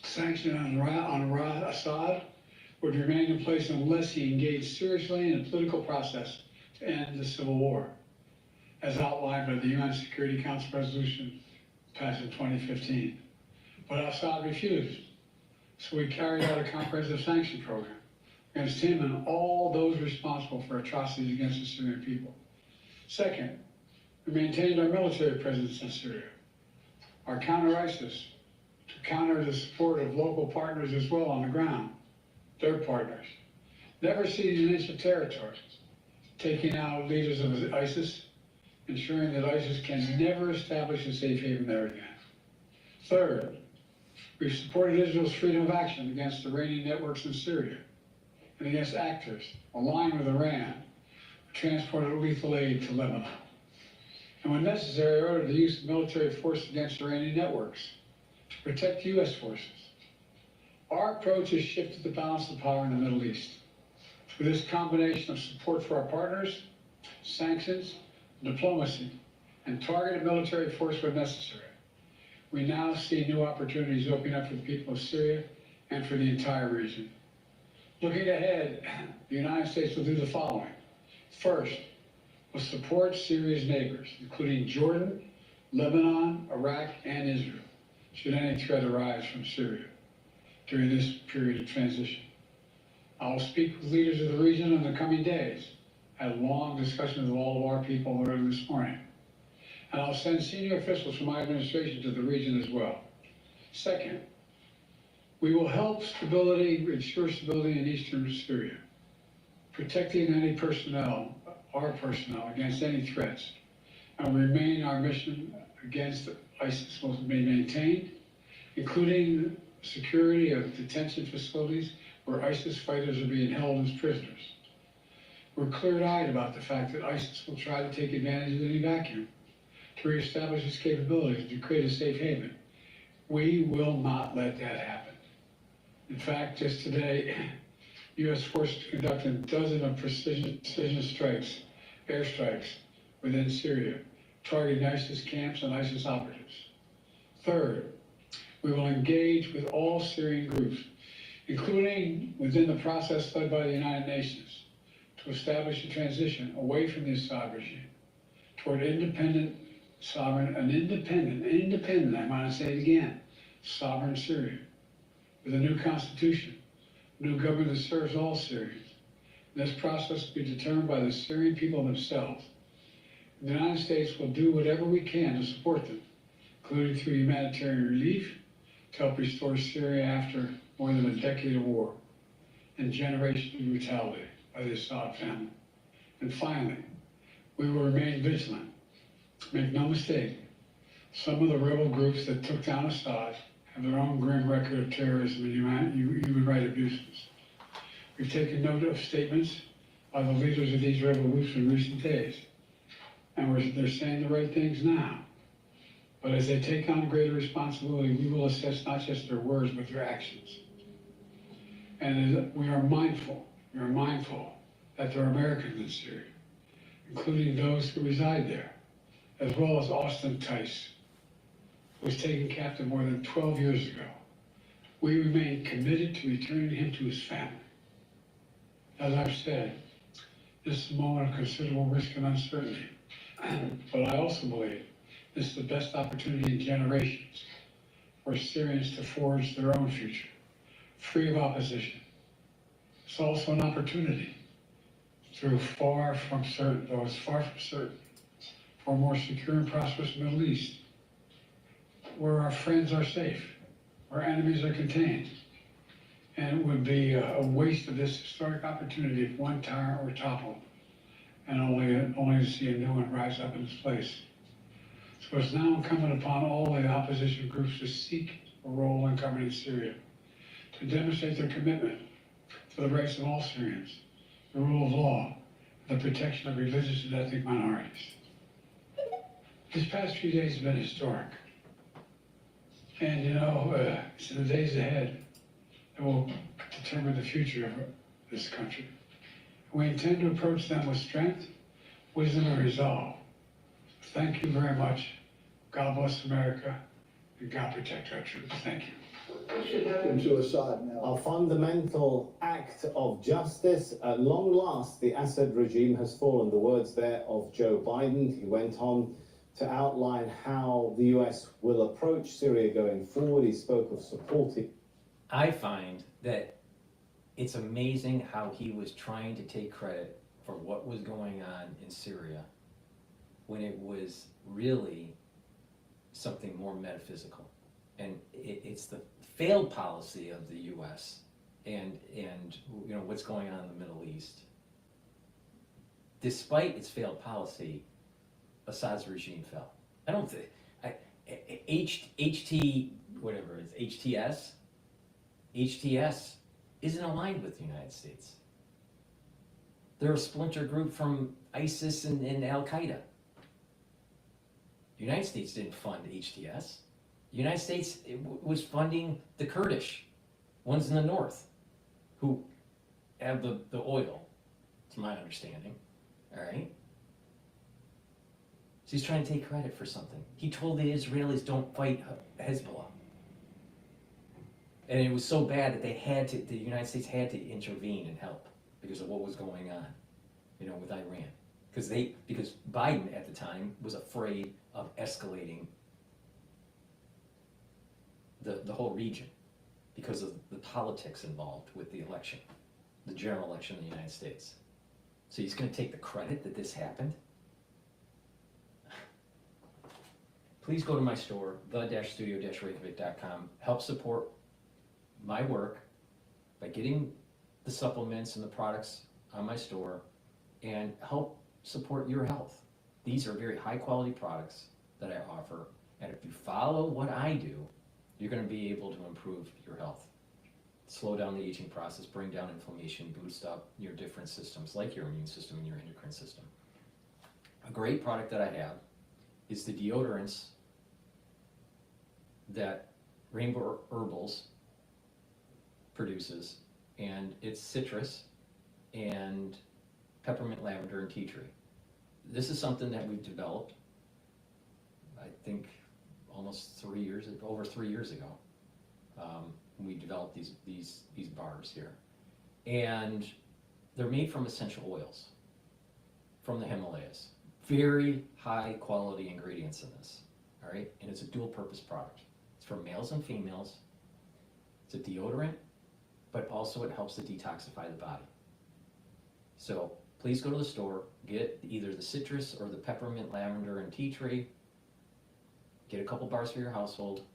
S16: sanctions on Assad would remain in place unless he engaged seriously in a political process to end the civil war, as outlined by the UN Security Council resolution passed in 2015. But Assad refused, so we carried out a comprehensive sanction program against him and all those responsible for atrocities against the Syrian people. Second, we maintained our military presence in Syria, our counter-ISIS, to counter the support of local partners as well on the ground, their partners. Never ceding an inch of territory, taking out leaders of ISIS, ensuring that ISIS can never establish a safe haven there again. Third, we've supported Israel's freedom of action against Iranian networks in Syria and against actors aligned with Iran who transported lethal aid to Lebanon. And when necessary, ordered the use of military force against Iranian networks to protect U.S. forces. Our approach has shifted the balance of power in the Middle East. Through this combination of support for our partners sanctions, diplomacy, and targeted military force when necessary. We now see new opportunities opening up for the people of Syria and for the entire region. Looking ahead, the United States will do the following. First, we'll support Syria's neighbors, including Jordan, Lebanon, Iraq, and Israel, should any threat arise from Syria during this period of transition. I will speak with leaders of the region in the coming days. I had long discussions with all of our people earlier this morning. And I'll send senior officials from my administration to the region as well. Second, we will help ensure stability in eastern Syria, protecting any personnel, our personnel, against any threats, and remain our mission against ISIS will be maintained, including security of detention facilities where ISIS fighters are being held as prisoners. We're clear-eyed about the fact that ISIS will try to take advantage of any vacuum to reestablish its capabilities, to create a safe haven. We will not let that happen. In fact, just today, U.S. forces conducted dozens of precision strikes, airstrikes within Syria, targeting ISIS camps and ISIS operatives. Third, we will engage with all Syrian groups, including within the process led by the United Nations, to establish a transition away from the Assad regime toward independent, sovereign, independent, I want to say it again, sovereign Syria, with a new constitution, a new government that serves all Syrians. This process will be determined by the Syrian people themselves. The United States will do whatever we can to support them, including through humanitarian relief, to help restore Syria after more than a decade of war and generations of brutality by the Assad family. And finally, we will remain vigilant. Make no mistake, some of the rebel groups that took down Assad have their own grim record of terrorism and human rights abuses. We've taken note of statements by the leaders of these rebel groups in recent days, and they're saying the right things now. But as they take on greater responsibility, we will assess not just their words, but their actions. And we are mindful that there are Americans in Syria, including those who reside there, as well as Austin Tice, who was taken captive more than 12 years ago. We remain committed to returning him to his family. As I've said, this is a moment of considerable risk and uncertainty. But I also believe this is the best opportunity in generations for Syrians to forge their own future, free of opposition. It's also an opportunity though it's far from certain, for a more secure and prosperous Middle East, where our friends are safe, our enemies are contained. And it would be a waste of this historic opportunity if one tyrant were toppled and only to see a new one rise up in its place. So it's now incumbent upon all the opposition groups to seek a role in governing Syria, to demonstrate their commitment to the rights of all Syrians, the rule of law, and the protection of religious and ethnic minorities. This past few days have been historic. And it's in the days ahead that will determine the future of this country. We intend to approach them with strength, wisdom, and resolve. Thank you very much. God bless America, and God protect our troops. Thank you.
S17: What should happen to Assad now?
S4: A fundamental act of justice. At long last, the Assad regime has fallen. The words there of Joe Biden. He went on to outline how the US will approach Syria going forward. He spoke of supporting.
S1: I find that it's amazing how he was trying to take credit for what was going on in Syria when it was really something more metaphysical. And it's the failed policy of the US and what's going on in the Middle East. Despite its failed policy, Assad's regime fell. I don't think HTS isn't aligned with the United States. They're a splinter group from ISIS and Al-Qaeda. The United States didn't fund HTS. The United States was funding the Kurdish, ones in the north, who have the oil, to my understanding, all right? So he's trying to take credit for something. He told the Israelis don't fight Hezbollah. And it was so bad that the United States had to intervene and help because of what was going on, with Iran. Because Biden at the time was afraid of escalating the whole region because of the politics involved with the election, the general election in the United States. So he's going to take the credit that this happened? Please go to my store, the-studio-reykjavik.com. Help support my work by getting the supplements and the products on my store and help support your health. These are very high quality products that I offer, and if you follow what I do, you're going to be able to improve your health, slow down the aging process, bring down inflammation, boost up your different systems like your immune system and your endocrine system. A great product that I have is the deodorants that Rainbow Herbals produces, and it's citrus and peppermint, lavender, and tea tree. This is something that we've developed, I think, over 3 years ago. We developed these bars here, and they're made from essential oils from the Himalayas. Very high quality ingredients in this, all right? And it's a dual purpose product. It's for males and females. It's a deodorant, but also it helps to detoxify the body. So please go to the store, get either the citrus or the peppermint, lavender, and tea tree. Get a couple bars for your household.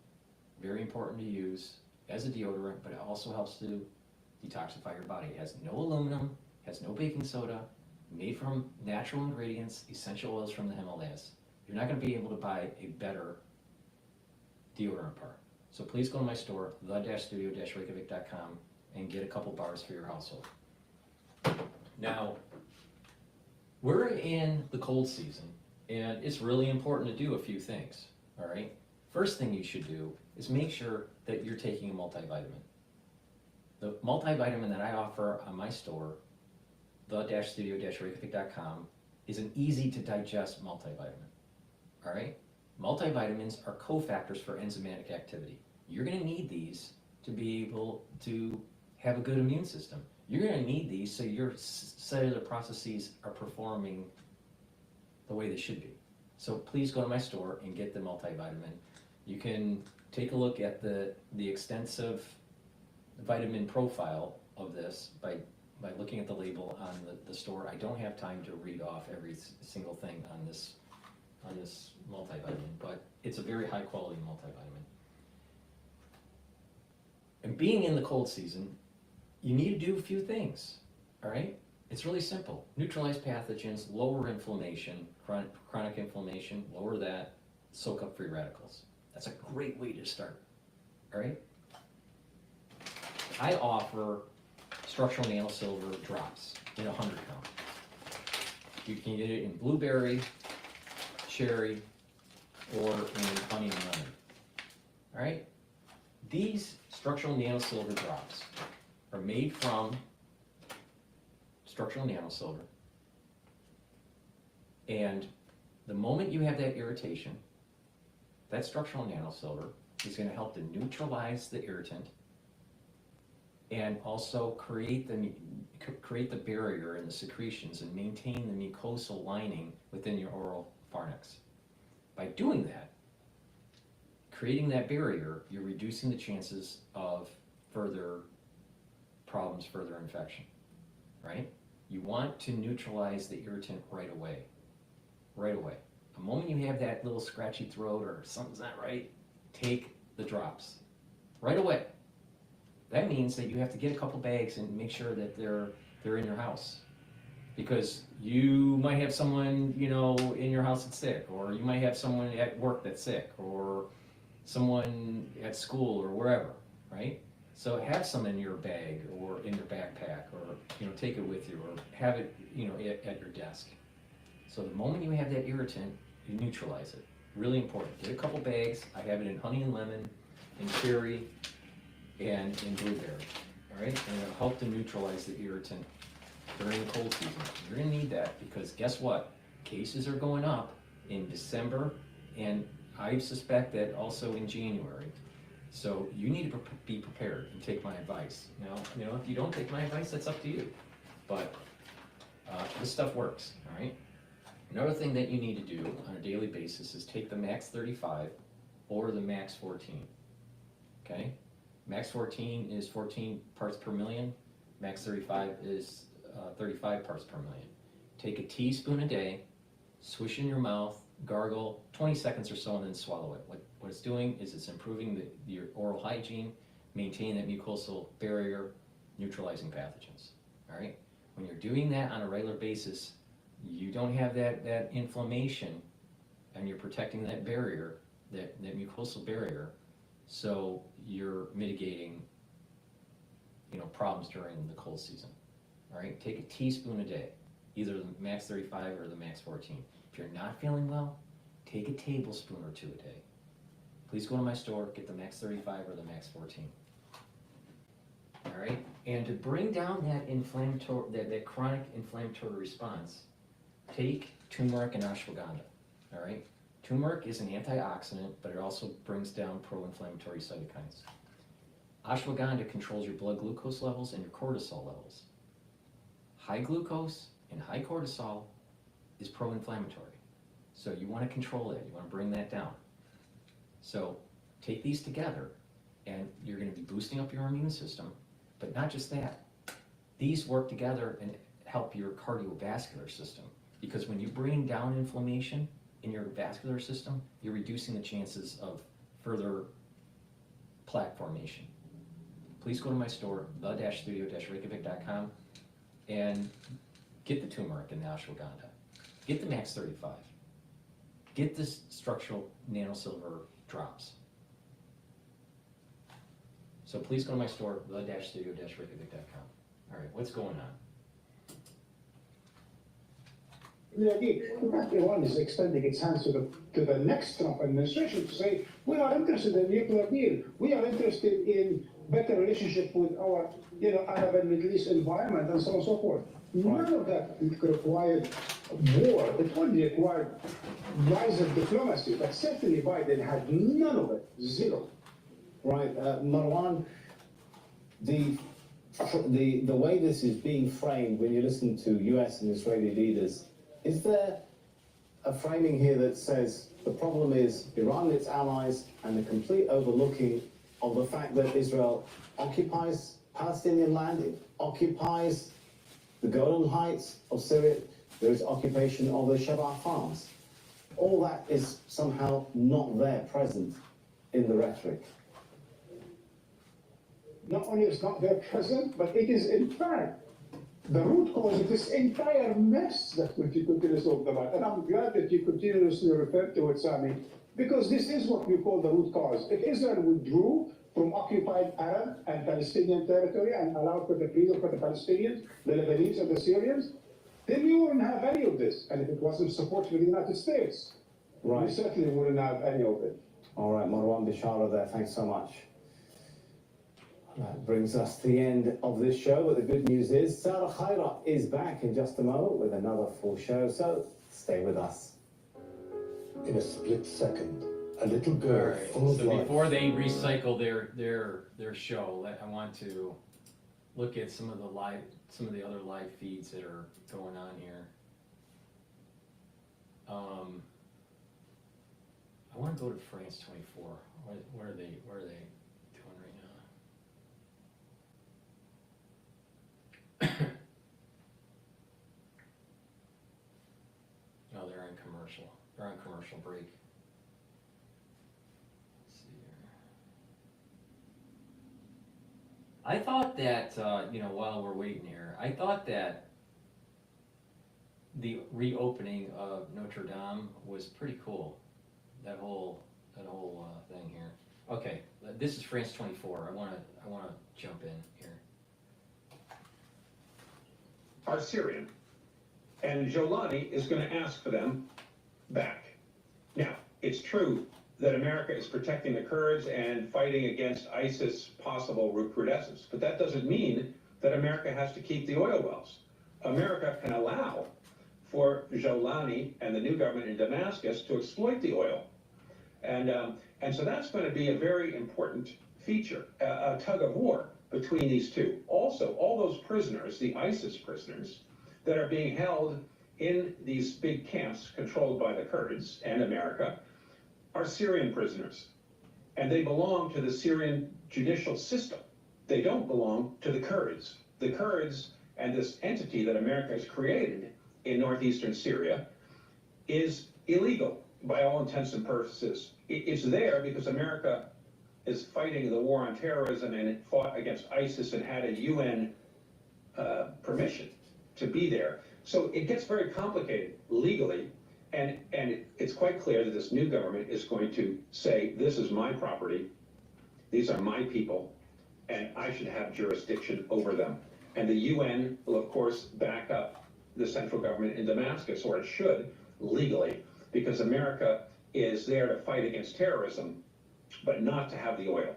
S1: Very important to use as a deodorant, but it also helps to detoxify your body. It has no aluminum, has no baking soda, made from natural ingredients, essential oils from the Himalayas. You're not going to be able to buy a better deodorant bar. So please go to my store, the-studio-reykjavik.com, and get a couple bars for your household. Now, we're in the cold season, and it's really important to do a few things, all right? First thing you should do is make sure that you're taking a multivitamin. The multivitamin that I offer on my store, the-studio-reykjavik.com, is an easy to digest multivitamin, all right? Multivitamins are cofactors for enzymatic activity. You're gonna need these to be able to have a good immune system. You're gonna need these so your cellular processes are performing the way they should be. So please go to my store and get the multivitamin. You can take a look at the extensive vitamin profile of this by looking at the label on the store. I don't have time to read off every single thing on this multivitamin, but it's a very high quality multivitamin. And being in the cold season, you need to do a few things, all right? It's really simple. Neutralize pathogens, lower inflammation, chronic inflammation, lower that, soak up free radicals. That's a great way to start, all right? I offer structural nanosilver drops in 100 count. You can get it in blueberry, cherry, or in honey and lemon, all right? These structural nanosilver drops are made from structural nanosilver, and the moment you have that irritation, that structural nanosilver is going to help to neutralize the irritant and also create the barrier in the secretions and maintain the mucosal lining within your oral pharynx. By doing that, creating that barrier, you're reducing the chances of further problems, further infection, right? You want to neutralize the irritant right away, right away. The moment you have that little scratchy throat or something's not right, take the drops right away. That means that you have to get a couple bags and make sure that they're in your house, because you might have someone, in your house that's sick, or you might have someone at work that's sick, or someone at school or wherever, right? So have some in your bag or in your backpack, or take it with you, or have it at your desk. So the moment you have that irritant, you neutralize it. Really important. Get a couple bags. I have it in honey and lemon, in cherry, and in blueberry. All right, and it'll help to neutralize the irritant during the cold season. You're gonna need that because guess what? Cases are going up in December, and I suspect that also in January. So you need to be prepared and take my advice. Now, if you don't take my advice, that's up to you. But this stuff works, all right? Another thing that you need to do on a daily basis is take the max 35 or the max 14, okay? Max 14 is 14 parts per million. Max 35 is 35 parts per million. Take a teaspoon a day, swish in your mouth, gargle 20 seconds or so, and then swallow it. What it's doing is it's improving your oral hygiene, maintaining that mucosal barrier, neutralizing pathogens, all right? When you're doing that on a regular basis, you don't have that inflammation, and you're protecting that barrier, that mucosal barrier, so you're mitigating, problems during the cold season, all right? Take a teaspoon a day, either the max 35 or the max 14. If you're not feeling well, take a tablespoon or 2 a day. Please go to my store, get the max 35 or the max 14. All right, and to bring down that chronic inflammatory response, take turmeric and ashwagandha. All right, turmeric is an antioxidant, but it also brings down pro-inflammatory cytokines. Ashwagandha controls your blood glucose levels and your cortisol levels. High glucose and high cortisol is pro-inflammatory, so you want to control that. You want to bring that down. So take these together, and you're going to be boosting up your immune system. But not just that, these work together and help your cardiovascular system, because when you bring down inflammation in your vascular system, you're reducing the chances of further plaque formation. Please go to my store, the-studio-reykjavik.com, and get the turmeric and the ashwagandha. Get the max 35. Get this structural nanosilver drops. So please go to my store, the-studio-reykjavik.com. All right, what's going on?
S17: Iran is extending its hands to the next Trump administration to say, we are interested in nuclear deal. We are interested in better relationship with our, Arab and Middle East environment and so on and so forth. None of that required war. It only required rise of diplomacy. But certainly Biden had none of it. Zero.
S4: Right, Marwan, the way this is being framed when you listen to US and Israeli leaders, is there a framing here that says the problem is Iran and its allies and the complete overlooking of the fact that Israel occupies Palestinian land, it occupies the Golan Heights of Syria, there is occupation of the Shabbat farms. All that is somehow not there present in the rhetoric.
S17: Not only is not there present, but it is in fact the root cause of this entire mess that we continue to talk about. And I'm glad that you continuously refer to it, Sami, because this is what we call the root cause. If Israel withdrew from occupied Arab and Palestinian territory and allowed for the freedom for the Palestinians, the Lebanese and the Syrians, then we wouldn't have any of this. And if it wasn't support for the United States, we certainly wouldn't have any of it.
S4: All right, Marwan Bishara there, thanks so much. That brings us to the end of this show, but the good news is Sarah Khaira is back in just a moment with another full show, so stay with us.
S18: In a split second, a little girl full of life.
S1: Before they recycle their show, I want to look at some of the other live feeds that are going on here. I want to go to France 24. Where are they doing right now? No, they're on commercial. They're on commercial break. Let's see here. I thought that, while we're waiting here, I thought that the reopening of Notre Dame was pretty cool. That whole thing here. Okay, this is France 24. I wanna jump in here.
S7: Are Syrian, and Jolani is going to ask for them back. Now, it's true that America is protecting the Kurds and fighting against ISIS possible recrudescence, but that doesn't mean that America has to keep the oil wells. America can allow for Jolani and the new government in Damascus to exploit the oil. And so that's going to be a very important feature, a tug of war between these two. Also, all those prisoners, the ISIS prisoners, that are being held in these big camps controlled by the Kurds and America are Syrian prisoners. And they belong to the Syrian judicial system. They don't belong to the Kurds. The Kurds and this entity that America has created in northeastern Syria is illegal by all intents and purposes. It's there because America is fighting the war on terrorism, and it fought against ISIS and had a UN permission to be there. So it gets very complicated legally, and it's quite clear that this new government is going to say, this is my property, these are my people, and I should have jurisdiction over them. And the UN will, of course, back up the central government in Damascus, or it should, legally, because America is there to fight against terrorism, but not to have the oil.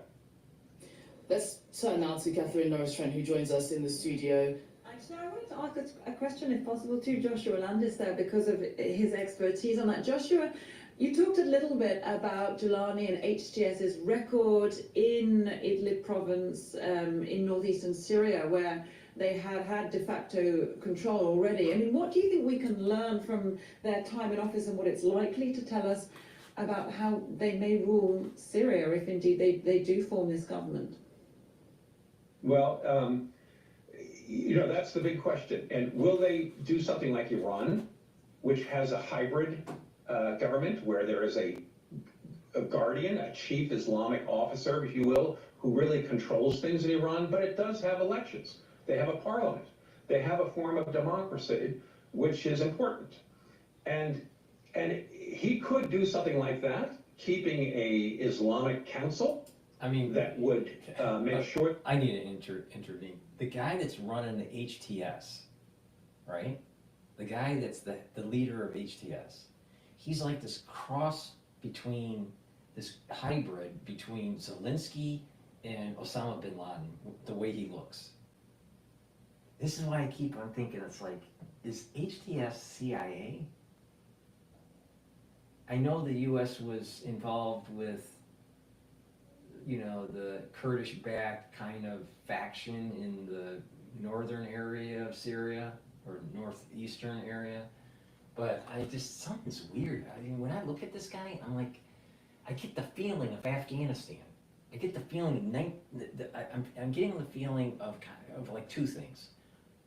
S19: Let's turn now to Catherine Norris-Trent, who joins us in the studio.
S6: Actually, I wanted to ask a question, if possible, to Joshua Landis there, because of his expertise on that. Joshua, you talked a little bit about Jolani and HTS's record in Idlib province in northeastern Syria, where they had de facto control already. I mean, what do you think we can learn from their time in office and what it's likely to tell us about how they may rule Syria if indeed they do form this government?
S7: Well, that's the big question. And will they do something like Iran, which has a hybrid government where there is a guardian, a chief Islamic officer, if you will, who really controls things in Iran, but it does have elections. They have a parliament. They have a form of democracy, which is important. And he could do something like that, keeping a Islamic council.
S1: I mean,
S7: that would make sure.
S1: I need to intervene. The guy that's running the HTS, right? The guy that's the leader of HTS, he's like this cross between, this hybrid between Zelensky and Osama bin Laden, the way he looks. This is why I keep on thinking, it's like, is HTS CIA? I know the US was involved with, the Kurdish-backed kind of faction in the northern area of Syria, or northeastern area, but something's weird. I mean, when I look at this guy, I'm like, I get the feeling of Afghanistan. I get the feeling, I'm getting the feeling of like two things.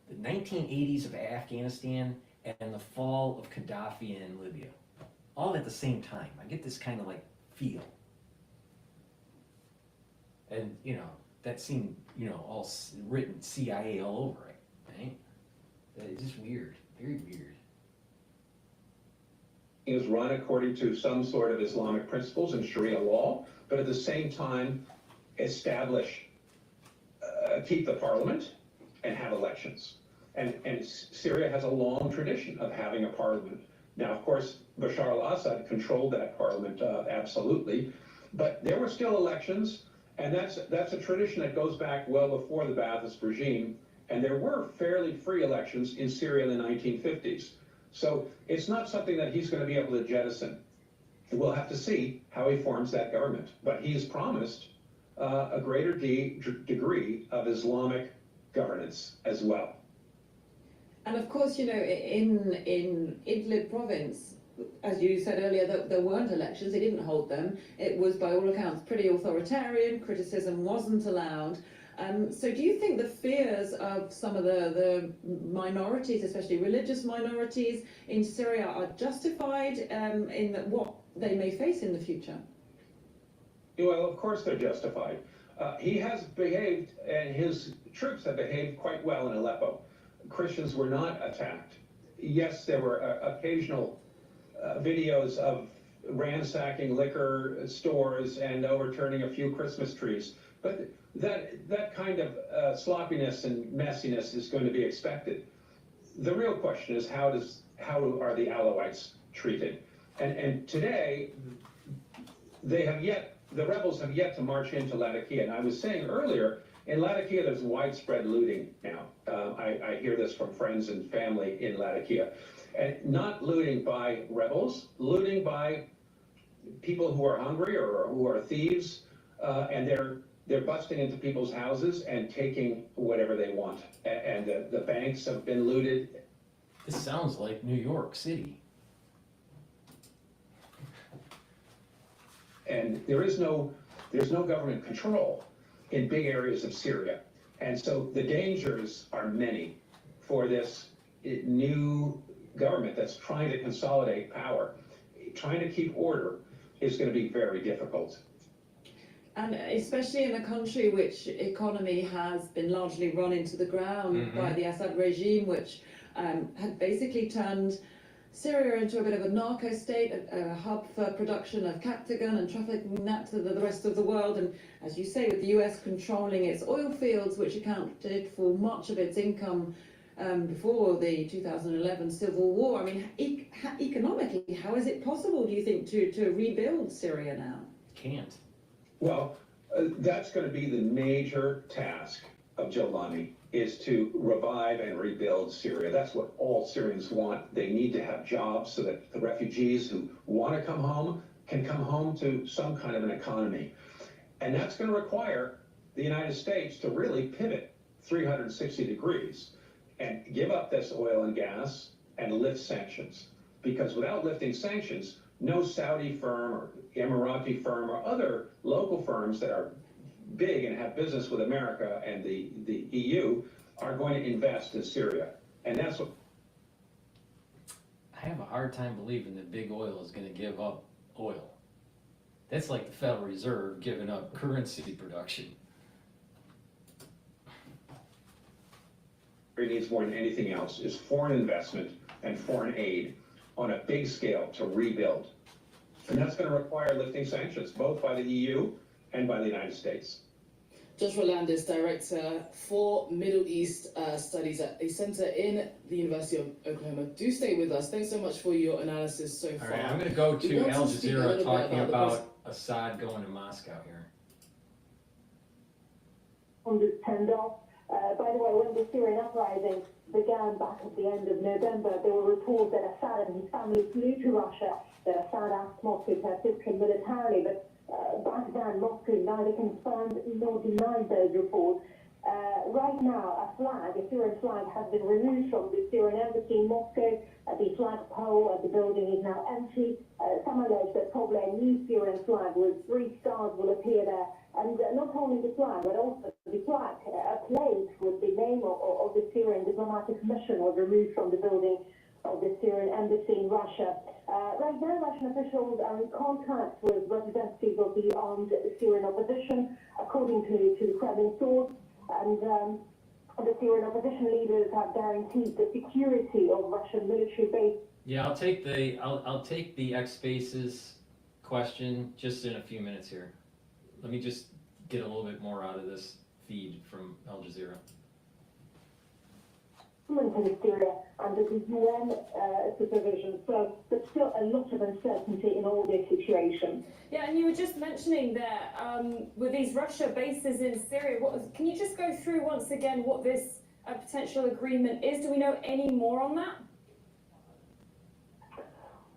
S1: The 1980s of Afghanistan and the fall of Gaddafi in Libya. All at the same time. I get this kind of like feel. And, that seemed, all written CIA all over it, right? It's just weird, very weird.
S7: Is run according to some sort of Islamic principles and Sharia law, but at the same time keep the parliament and have elections. And Syria has a long tradition of having a parliament. Now, of course, Bashar al-Assad controlled that parliament absolutely, but there were still elections, and that's a tradition that goes back well before the Ba'athist regime, and there were fairly free elections in Syria in the 1950s. So it's not something that he's going to be able to jettison. We'll have to see how he forms that government, but he's promised a greater degree of Islamic governance as well.
S6: And of course, in Idlib province, as you said earlier, there weren't elections, they didn't hold them. It was, by all accounts, pretty authoritarian, criticism wasn't allowed. So do you think the fears of some of the minorities, especially religious minorities in Syria, are justified in what they may face in the future?
S7: Well, of course they're justified. He has behaved, and his troops have behaved quite well in Aleppo. Christians were not attacked. Yes, there were occasional videos of ransacking liquor stores and overturning a few Christmas trees, but that kind of sloppiness and messiness is going to be expected. The real question is how are the Alawites treated? And today the rebels have yet to march into Latakia. And I was saying earlier, in Latakia, there's widespread looting now. I hear this from friends and family in Latakia. And not looting by rebels, looting by people who are hungry or who are thieves, and they're busting into people's houses and taking whatever they want. And the banks have been looted.
S1: This sounds like New York City.
S7: And there's no government control in big areas of Syria. And so the dangers are many for this new government that's trying to consolidate power. Trying to keep order is going to be very difficult.
S20: And especially in a country which economy has been largely run into the ground by the Assad regime, which had basically turned Syria into a bit of a narco state, a hub for production of captagon and trafficking that to the rest of the world. And as you say, with the US controlling its oil fields, which accounted for much of its income before the 2011 civil war. I mean, economically, how is it possible, do you think, to rebuild Syria now?
S1: Can't.
S7: Well, that's going to be the major task of Jolani, is to revive and rebuild Syria. That's what all Syrians want. They need to have jobs so that the refugees who want to come home can come home to some kind of an economy. And that's going to require the United States to really pivot 360 degrees and give up this oil and gas and lift sanctions. Because without lifting sanctions, no Saudi firm or Emirati firm or other local firms that are big and have business with America and the EU are going to invest in Syria. And that's what...
S1: I have a hard time believing that big oil is going to give up oil. That's like the Federal Reserve giving up currency production.
S7: It needs more than anything else is foreign investment and foreign aid on a big scale to rebuild. And that's going to require lifting sanctions, both by the EU and by the United States.
S19: Joshua Landis, Director for Middle East Studies at a center in the University of Oklahoma. Do stay with us. Thanks so much for your analysis so far.
S1: All right, I'm going to go to Al Jazeera talking about Assad going to Moscow here.
S21: On this turned off. By the way, when the Syrian uprising began back at the end of November, there were reports that Assad and his family flew to Russia, that Assad asked Moscow to assist him militarily, but back then Moscow neither confirmed nor denied those reports. Right now, a Syrian flag, has been removed from the Syrian embassy in Moscow. The flagpole at the building is now empty. Some allege that probably a new Syrian flag with 3 stars will appear there. And not only the flag, but also the plaque, a plate with the name of the Syrian diplomatic mission was removed from the building of the Syrian embassy in Russia. Right now, Russian officials are in contact with representatives of the armed Syrian opposition, according to the Kremlin source. And the Syrian opposition leaders have guaranteed the security of Russian military bases.
S1: Yeah, I'll take the X Spaces question just in a few minutes here. Let me just get a little bit more out of this feed from Al Jazeera.
S21: In Syria under the UN supervision, so there's still a lot of uncertainty in all this situation.
S14: Yeah, and you were just mentioning there, with these Russia bases in Syria, can you just go through once again what this potential agreement is? Do we know any more on that?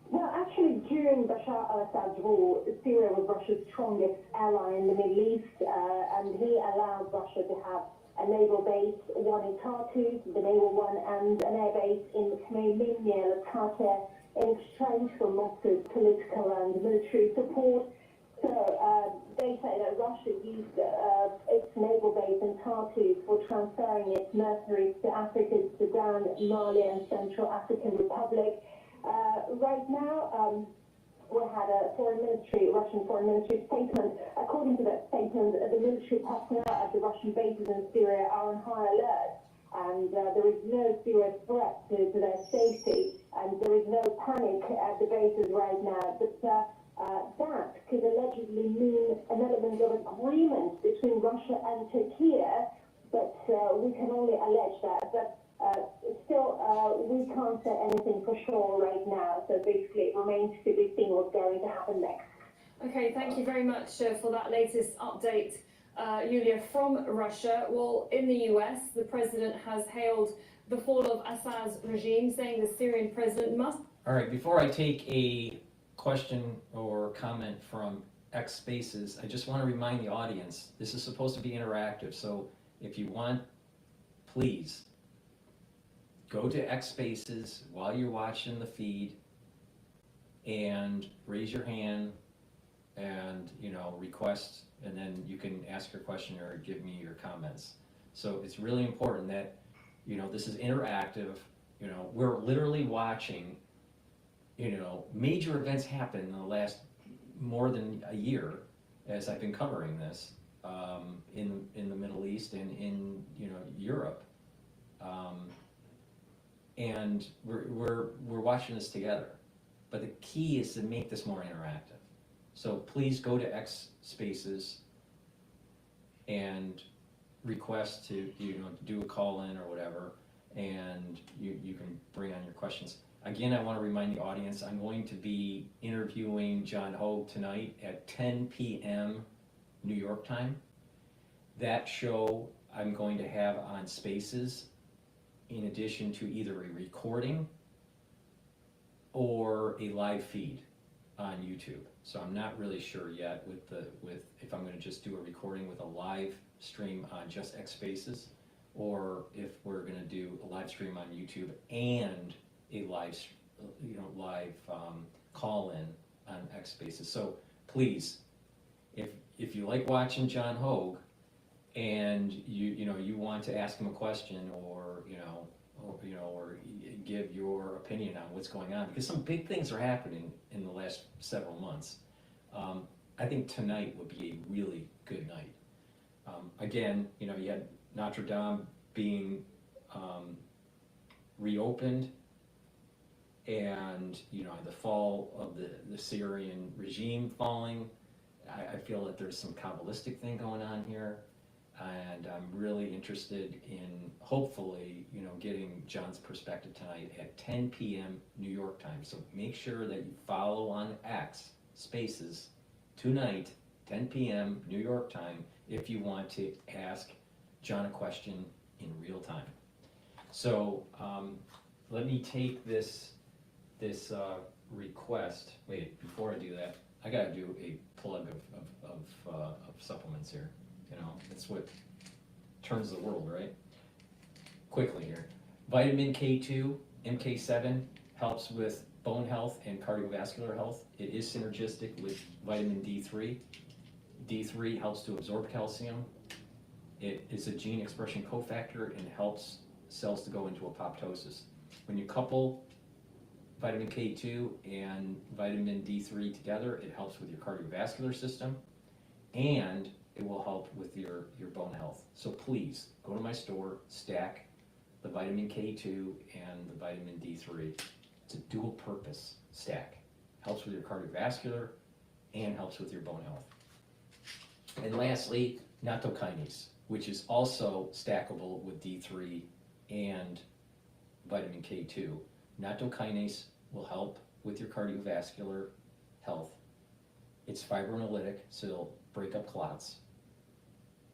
S21: Well, actually, during Bashar al-Assad's rule, Syria was Russia's strongest ally in the Middle East, and he allowed Russia to have a naval base, one in Tartus, the naval one, and an air base in Khmeimim near Qatar, in exchange for Moscow's political and military support. So they say that Russia used its naval base in Tartus for transferring its mercenaries to Africa, Sudan, Mali, and Central African Republic. Right now, we had a Russian foreign ministry statement. According to that statement, the military personnel at the Russian bases in Syria are on high alert, and there is no serious threat to their safety, and there is no panic at the bases right now. But that could allegedly mean an element of agreement between Russia and Turkey, but we can only allege that. But still, we can't say anything for sure right now, so basically it remains to be seen what's going to happen next.
S14: Okay, thank you very much for that latest update, Yulia, from Russia. Well, in the US, the president has hailed the fall of Assad's regime, saying the Syrian president must...
S1: All right, before I take a question or comment from X Spaces, I just want to remind the audience, this is supposed to be interactive, so if you want, please go to X Spaces while you're watching the feed and raise your hand and, you know, request, and then you can ask your question or give me your comments. So it's really important that, you know, this is interactive. You know, we're literally watching, you know, major events happen in the last more than a year as I've been covering this in the Middle East and in, you know, Europe. And we're watching this together. But the key is to make this more interactive. So please go to X Spaces and request to, you know, do a call in or whatever, and you can bring on your questions. Again, I want to remind the audience, I'm going to be interviewing John Hogue tonight at 10 p.m. New York time. That show I'm going to have on Spaces in addition to either a recording or a live feed on YouTube. So I'm not really sure yet with if I'm going to just do a recording with a live stream on just X Spaces, or if we're going to do a live stream on YouTube and a live call in on X Spaces. So please, if you like watching John Hogue and you want to ask him a question or give your opinion on what's going on, because some big things are happening in the last several months. I think tonight would be a really good night. Again, you know, you had Notre Dame being reopened, and you know, the fall of the Syrian regime falling. I feel that there's some Kabbalistic thing going on here, and I'm really interested in hopefully, you know, getting John's perspective tonight at 10 p.m. New York time. So make sure that you follow on X Spaces tonight, 10 p.m. New York time, if you want to ask John a question in real time. So let me take this request. Wait, before I do that, I gotta do a plug of supplements here. You know, it's what turns the world, right? Quickly here. Vitamin K2, MK7 helps with bone health and cardiovascular health. It is synergistic with vitamin D3. D3 helps to absorb calcium. It is a gene expression cofactor and helps cells to go into apoptosis. When you couple vitamin K2 and vitamin D3 together, it helps with your cardiovascular system, and it will help with your bone health. So please, go to my store, stack the vitamin K2 and the vitamin D3. It's a dual purpose stack. Helps with your cardiovascular and helps with your bone health. And lastly, nattokinase, which is also stackable with D3 and vitamin K2. Nattokinase will help with your cardiovascular health. It's fibrinolytic, so it'll break up clots.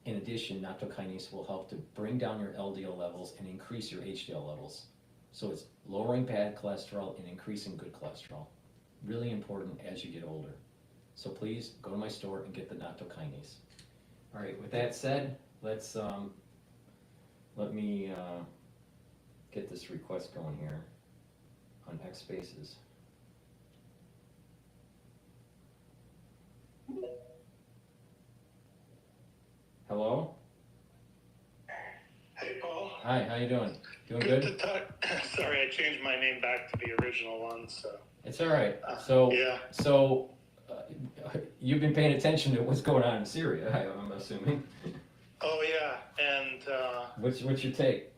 S1: In addition, nattokinase will help to bring down your LDL levels and increase your HDL levels. So it's lowering bad cholesterol and increasing good cholesterol. Really important as you get older. So please go to my store and get the nattokinase. All right, with that said, let's let me get this request going here on X Spaces. Hello?
S2: Hey, Paul.
S1: Hi, how you doing? Doing
S2: Good
S1: good?
S2: to talk. Sorry, I changed my name back to the original one, so.
S1: It's all right. So,
S2: yeah.
S1: You've been paying attention to what's going on in Syria, I'm assuming.
S2: Oh, yeah, and
S1: What's your take?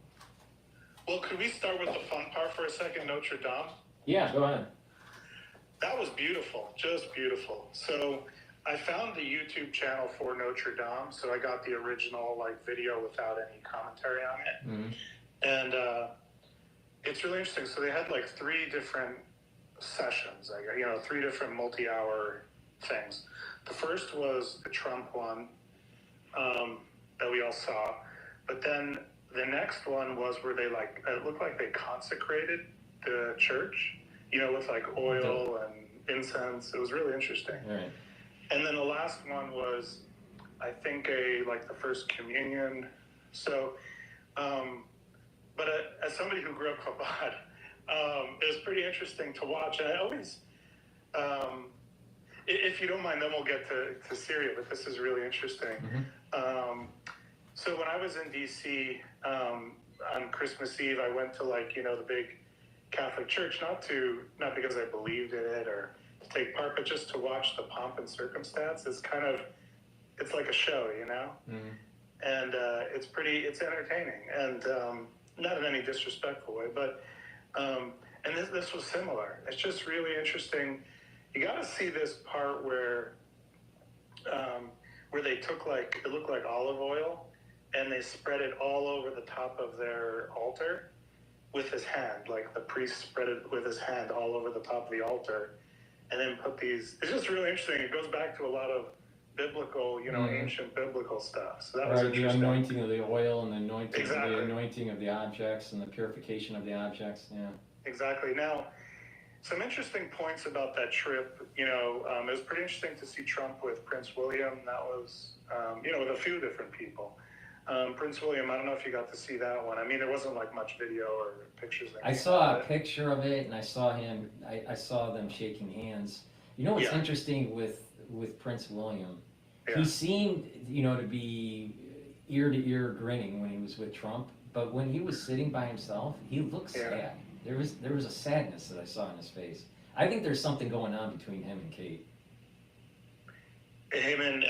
S2: well, could we start with the fun part for a second, Notre Dame?
S1: Yeah, go ahead.
S2: That was beautiful, just beautiful. So I found the YouTube channel for Notre Dame, so I got the original video without any commentary on it.
S1: Mm-hmm.
S2: And it's really interesting. So they had 3 different sessions, 3 different multi-hour things. The first was the Trump one that we all saw, but then the next one was where they like, it looked like they consecrated the church, you know, with like oil and incense. It was really interesting.
S1: Right.
S2: And then the last one was, I think, like the first communion. So, but as somebody who grew up Chabad, it was pretty interesting to watch. And I always, if you don't mind, then we'll get to Syria, but this is really interesting. So when I was in DC on Christmas Eve, I went to like, you know, the big Catholic church, not because I believed in it or to take part, but just to watch the pomp and circumstance. It's like a show, you know? And it's entertaining, and not in any disrespectful way, but, and this was similar. It's just really interesting. You got to see this part where they took like, it looked like olive oil, and they spread it all over the top of their altar with his hand, like the priest spread it with his hand all over the top of the altar, and then put these, it's just really interesting. It goes back to a lot of biblical, you know, ancient biblical stuff. So that was interesting.
S1: The anointing of the oil and the anointing of the objects and the purification of the objects. Yeah.
S2: Exactly. Now, some interesting points about that trip. You know, it was pretty interesting to see Trump with Prince William. That was, you know, with a few different people. Prince William, I don't know if you got to see that one. I mean, there wasn't like much video or pictures.
S1: I saw a picture of it, and I saw him. I saw them shaking hands. You know what's interesting with Prince William? He seemed, you know, to be ear to ear grinning when he was with Trump, but when he was sitting by himself, he looked sad. There was a sadness that I saw in his face. I think there's something going on between him and Kate.
S2: Him and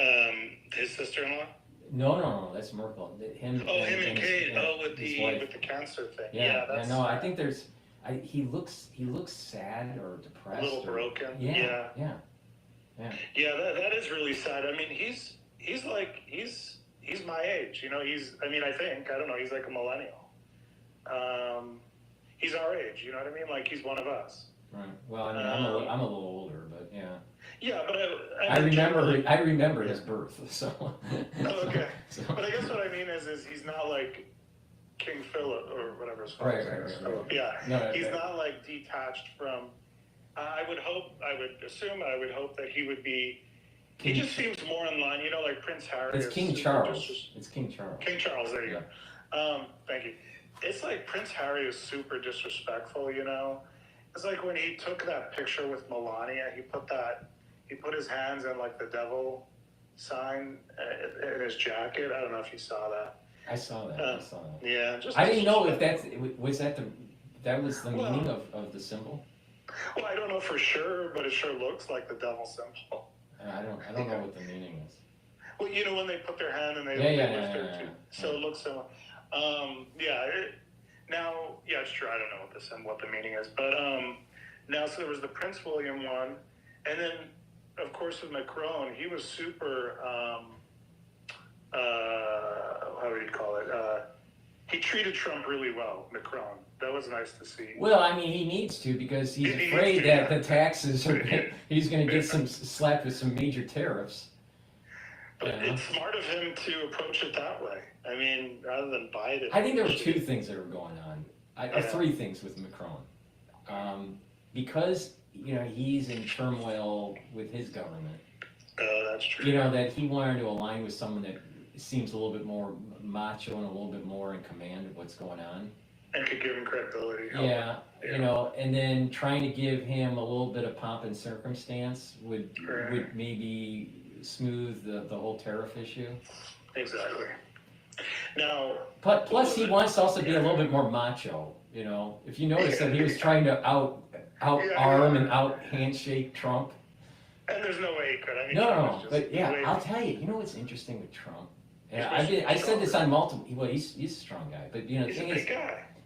S2: his sister-in-law?
S1: No, that's Merkel. Him and
S2: Kate. With the cancer thing.
S1: I think there's. He looks sad or depressed.
S2: A little broken.
S1: Yeah.
S2: Yeah, that is really sad. I mean, he's my age. You know, I don't know. He's like a millennial. He's our age. You know what I mean? Like he's one of us.
S1: Right. Well, I mean, I'm a little older, but yeah.
S2: Yeah, but
S1: I remember his birth, so.
S2: Okay. But I guess what I mean is he's not like King Philip or whatever his father is.
S1: Right.
S2: Yeah. He's not like detached from. I would hope that he would be. He just seems more in line, you know, like Prince Harry.
S1: It's King Charles. It's King Charles.
S2: King Charles. There you go. Thank you. It's like Prince Harry is super disrespectful, you know. It's like when he took that picture with Melania, he put his hands in like the devil sign in his jacket. I don't know if you saw that.
S1: I saw that.
S2: Yeah.
S1: I didn't know if that was the meaning of the symbol.
S2: Well, I don't know for sure, but it sure looks like the devil symbol.
S1: I don't know what the meaning is.
S2: Well, you know when they put their hand and they lift their too. So it looks similar. It's true. I don't know what the meaning is, but so there was the Prince William one, and then of course with Macron, he was super. How do you call it? He treated Trump really well, Macron. That was nice to see.
S1: Well, I mean, he needs to because he's afraid that the taxes are. He's going to get slapped with some major tariffs.
S2: But it's smart of him to approach it that way. I mean, rather than Biden.
S1: I think there were two things that were going on. Or three things with Macron. Because, you know, he's in turmoil with his government.
S2: Oh, that's true.
S1: You know, that he wanted to align with someone that seems a little bit more macho and a little bit more in command of what's going on.
S2: And could give him credibility.
S1: Yeah, you know, and then trying to give him a little bit of pomp and circumstance would maybe smooth the whole tariff issue.
S2: Exactly. Now,
S1: plus he wants to also be a little bit more macho. You know, if you notice that he was trying to out-arm and out-handshake Trump.
S2: And there's no way he could. I mean,
S1: no, but I'll tell you. You know what's interesting with Trump? Yeah, I said this on multiple. Well, he's a strong guy, but you know, the thing is,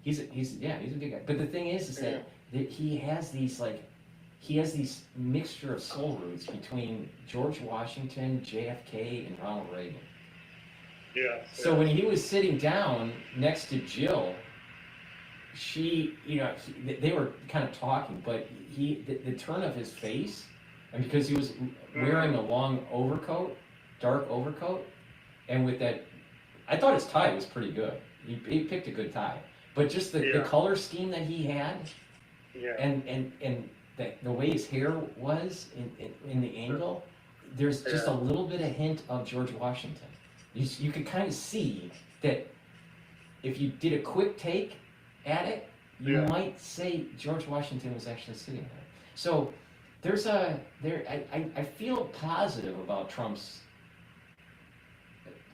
S1: he's a big guy. But the thing is that he has these mixture of soul roots between George Washington, JFK, and Ronald Reagan.
S2: Yeah.
S1: So when he was sitting down next to Jill, they were kind of talking, but the turn of his face, and because he was wearing a long overcoat, dark overcoat, and with that, I thought his tie was pretty good. He picked a good tie, but just the color scheme that he had, and the way his hair was in the angle, there's just a little bit of hint of George Washington. You could kind of see that if you did a quick take at it, you might say George Washington was actually sitting there. So I feel positive about Trump's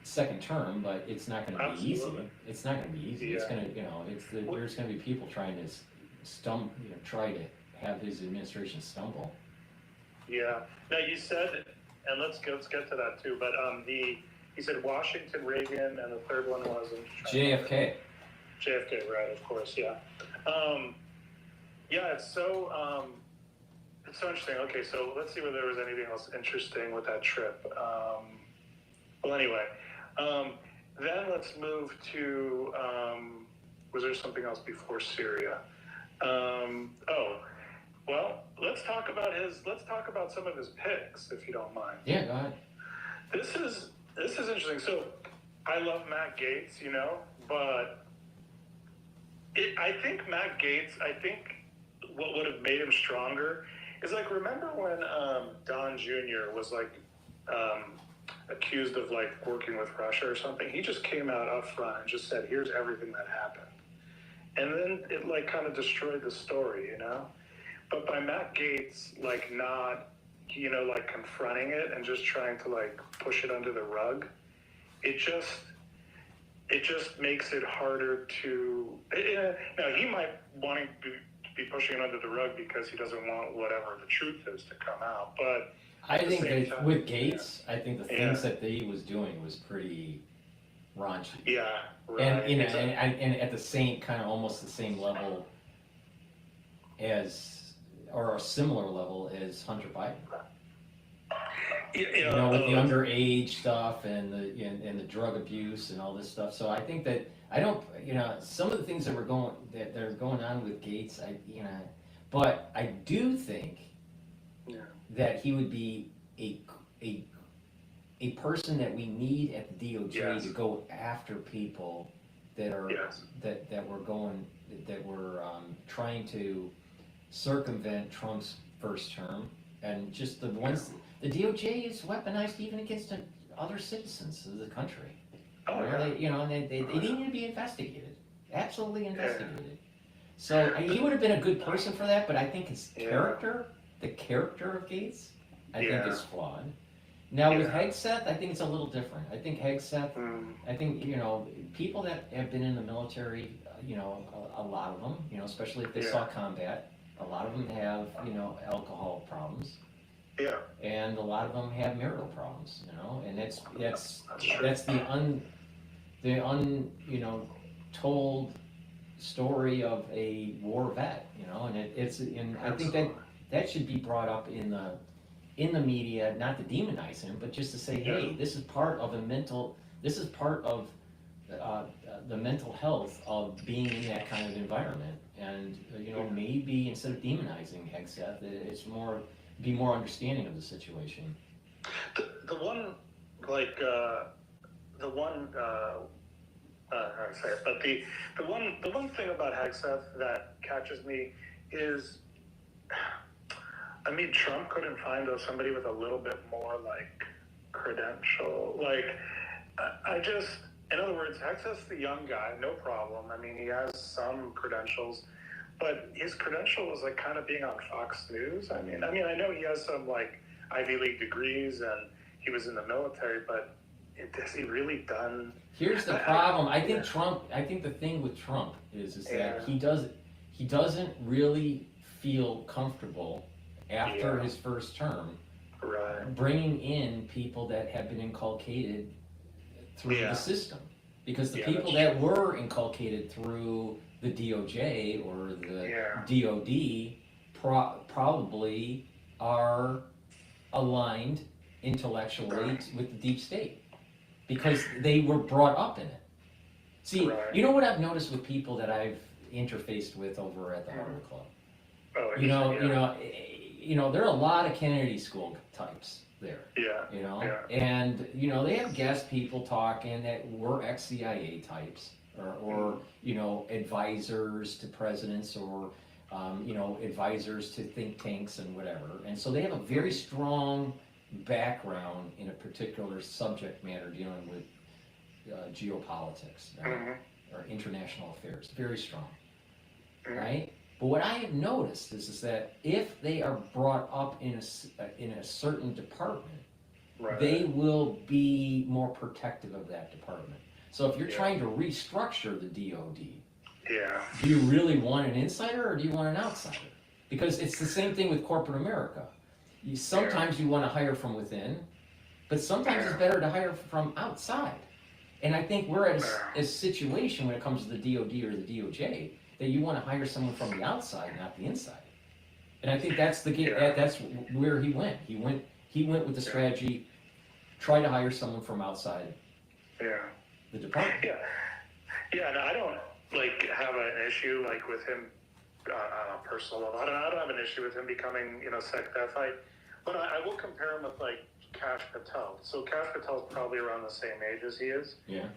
S1: second term, but it's not going to be easy. It's not going to be easy. It's going to, there's going to be people trying to try to have his administration stumble.
S2: Yeah. Now you said, and let's get to that too. But he said Washington, Reagan, and the third one was
S1: JFK.
S2: JFK, right? Of course, yeah. It's so interesting. Okay, so let's see whether there was anything else interesting with that trip. Well, anyway, then let's move to. Was there something else before Syria? Well, let's talk about some of his picks, if you don't mind.
S1: Yeah, go ahead.
S2: This is interesting. So, I love Matt Gaetz, but I think Matt Gaetz. I think what would have made him stronger is like, remember when Don Jr. was like accused of like working with Russia or something? He just came out up front and just said, "Here's everything that happened," and then it like kind of destroyed the story, But by Matt Gaetz, like not, like confronting it and just trying to like push it under the rug, it just makes it harder to. Now he might want to be pushing it under the rug because he doesn't want whatever the truth is to come out. But
S1: I think that with Gaetz, I think the things that he was doing was pretty raunchy.
S2: Yeah, right.
S1: And at the same kind of almost the same level as, or a similar level as Hunter Biden. With the underage stuff and the drug abuse and all this stuff. So I think that some of the things that are going on with Gaetz, but I do think that he would be a person that we need at the DOJ to go after people that are that were trying to circumvent Trump's first term, and just the ones the DOJ is weaponized even against other citizens of the country. They need to be investigated, absolutely investigated. So he would have been a good person for that, but I think his character, the character of Gaetz, I think is flawed. Now with Hegseth, I think it's a little different. I think Hegseth, people that have been in the military, a lot of them, especially if they saw combat, a lot of them have, alcohol problems.
S2: Yeah.
S1: And a lot of them have marital problems, and that's the told story of a war vet, and I think that should be brought up in the media, not to demonize him, but just to say, hey, this is part of the mental health of being in that kind of environment, and maybe instead of demonizing Hegseth, it's be more understanding of the situation.
S2: The one thing about Hegseth that catches me is, Trump couldn't find somebody with a little bit more like credential. In other words, Hegseth's the young guy, no problem. He has some credentials, but his credential was like kind of being on Fox News. I know he has some like Ivy League degrees and he was in the military, but has he really done?
S1: Here's the problem. I think the thing with Trump is that he doesn't really feel comfortable after his first term, bringing in people that have been inculcated through the system, because the people that were inculcated through the DOJ or the DOD probably are aligned intellectually with the deep state because they were brought up in it. See, you know what I've noticed with people that I've interfaced with over at the Harvard Club? There are a lot of Kennedy School types, there.
S2: Yeah.
S1: You know,
S2: Yeah.
S1: and you know they have guest people talking that were ex-CIA types, or you know advisors to presidents, or you know advisors to think tanks and whatever. And so they have a very strong background in a particular subject matter dealing with geopolitics, right? Or international affairs. Very strong, right? But what I have noticed is that if they are brought up in a certain department, they will be more protective of that department. So if you're trying to restructure the DoD, do you really want an insider or do you want an outsider? Because it's the same thing with corporate America. Sometimes you want to hire from within, but sometimes it's better to hire from outside. And I think we're at a situation when it comes to the DoD or the DOJ that you want to hire someone from the outside, not the inside. And I think that's that's where he went. He went with the strategy, try to hire someone from outside the department.
S2: Yeah, and I don't like have an issue like with him on a personal level. I don't have an issue with him becoming, you know, SecDef. But I will compare him with like Kash Patel. So Kash Patel is probably around the same age as he is.
S1: Yeah.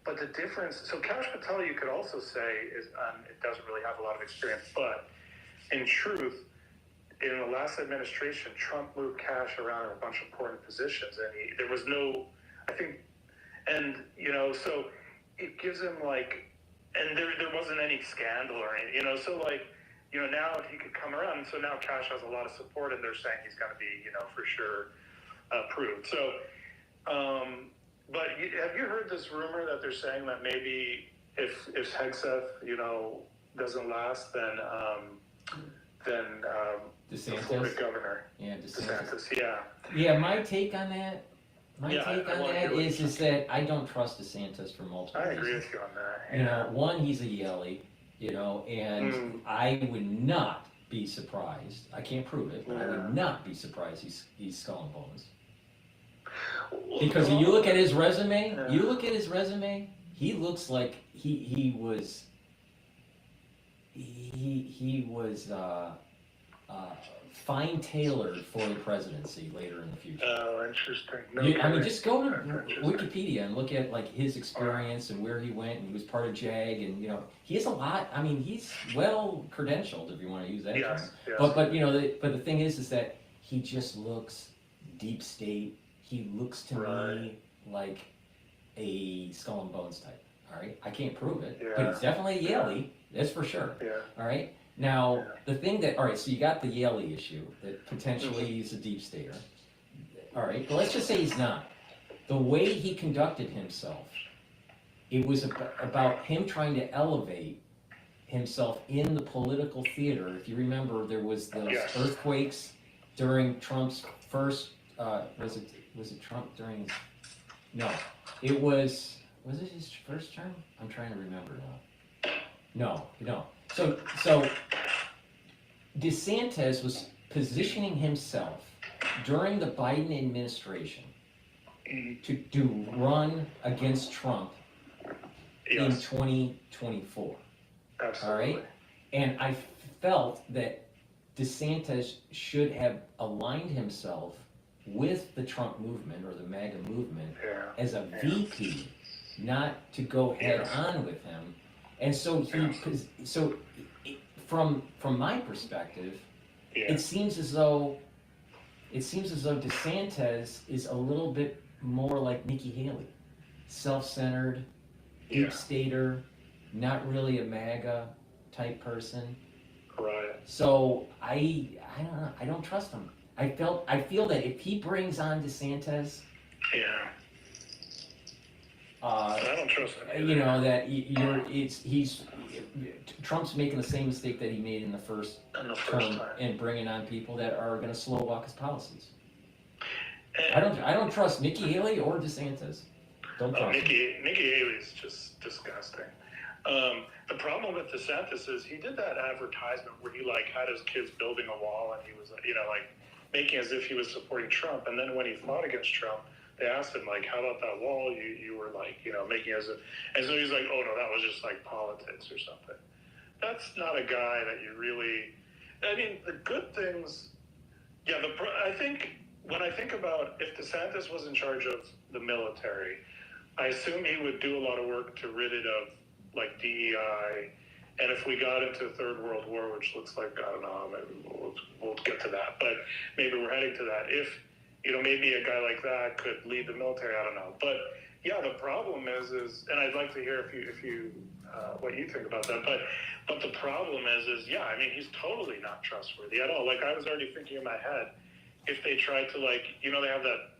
S2: But the difference, so Kash Patel, you could also say is it doesn't really have a lot of experience, but in truth, in the last administration, Trump moved Kash around in a bunch of important positions, and there was no, I think, and you know, so it gives him like, and there wasn't any scandal or anything, you know, so like, you know, now he could come around, so now Kash has a lot of support, and they're saying he's going to be, you know, for sure approved. So, but have you heard this rumor that they're saying that maybe if SecDef, you know, doesn't last, then the Florida governor, DeSantis,
S1: Yeah, my take on that, is that I don't trust DeSantis for multiple reasons.
S2: I agree with you on that.
S1: You know, one, he's a Yelly, you know, and I would not be surprised. I can't prove it, but I would not be surprised he's skull and bones. Because you look at his resume, he looks like he was fine tailored for the presidency later in the future.
S2: Oh, interesting.
S1: I mean, just go to Wikipedia and look at like his experience and where he went, and he was part of JAG, and you know, he has a lot. I mean, he's well credentialed, if you want to use that term. But you know, the thing is that he just looks deep state. He looks to me like a skull and bones type. All right, I can't prove it, but he's definitely a Yaley. That's for sure. All right. Now, the thing that, all right, so you got the Yaley issue, that potentially he's a deep stater. All right, but let's just say he's not. The way he conducted himself, it was about him trying to elevate himself in the political theater. If you remember, there was those earthquakes during Trump's first, was it Trump during his, no, was it his first term? I'm trying to remember now. No. So DeSantis was positioning himself during the Biden administration to run against Trump in 2024.
S2: Absolutely.
S1: All right? And I felt that DeSantis should have aligned himself with the Trump movement or the MAGA movement as a VP, not to go head on with him. And so from my perspective, it seems as though DeSantis is a little bit more like Nikki Haley, self-centered, deep stater, not really a MAGA type person.
S2: Right.
S1: So I don't know. I don't trust him. I feel that if he brings on DeSantis,
S2: I don't trust him.
S1: you know that Trump's making the same mistake that he made in the first term and bringing on people that are going to slow walk his policies. I don't trust Nikki Haley or DeSantis. Don't trust him.
S2: Nikki Haley is just disgusting. The problem with DeSantis is he did that advertisement where he like had his kids building a wall and he was, you know, like making as if he was supporting Trump. And then when he fought against Trump, they asked him like, how about that wall you were like, you know, making as if, and so he's like, oh no, that was just like politics or something. That's not a guy that you really, I mean, the good things, I think when I think about if DeSantis was in charge of the military, I assume he would do a lot of work to rid it of like DEI. And if we got into a third world war, which looks like, I don't know, maybe we'll get to that, but maybe we're heading to that. If, maybe a guy like that could lead the military, I don't know. But yeah, the problem is, and I'd like to hear if you what you think about that. But the problem is, yeah, I mean, he's totally not trustworthy at all. Like, I was already thinking in my head, if they tried to, like, they have that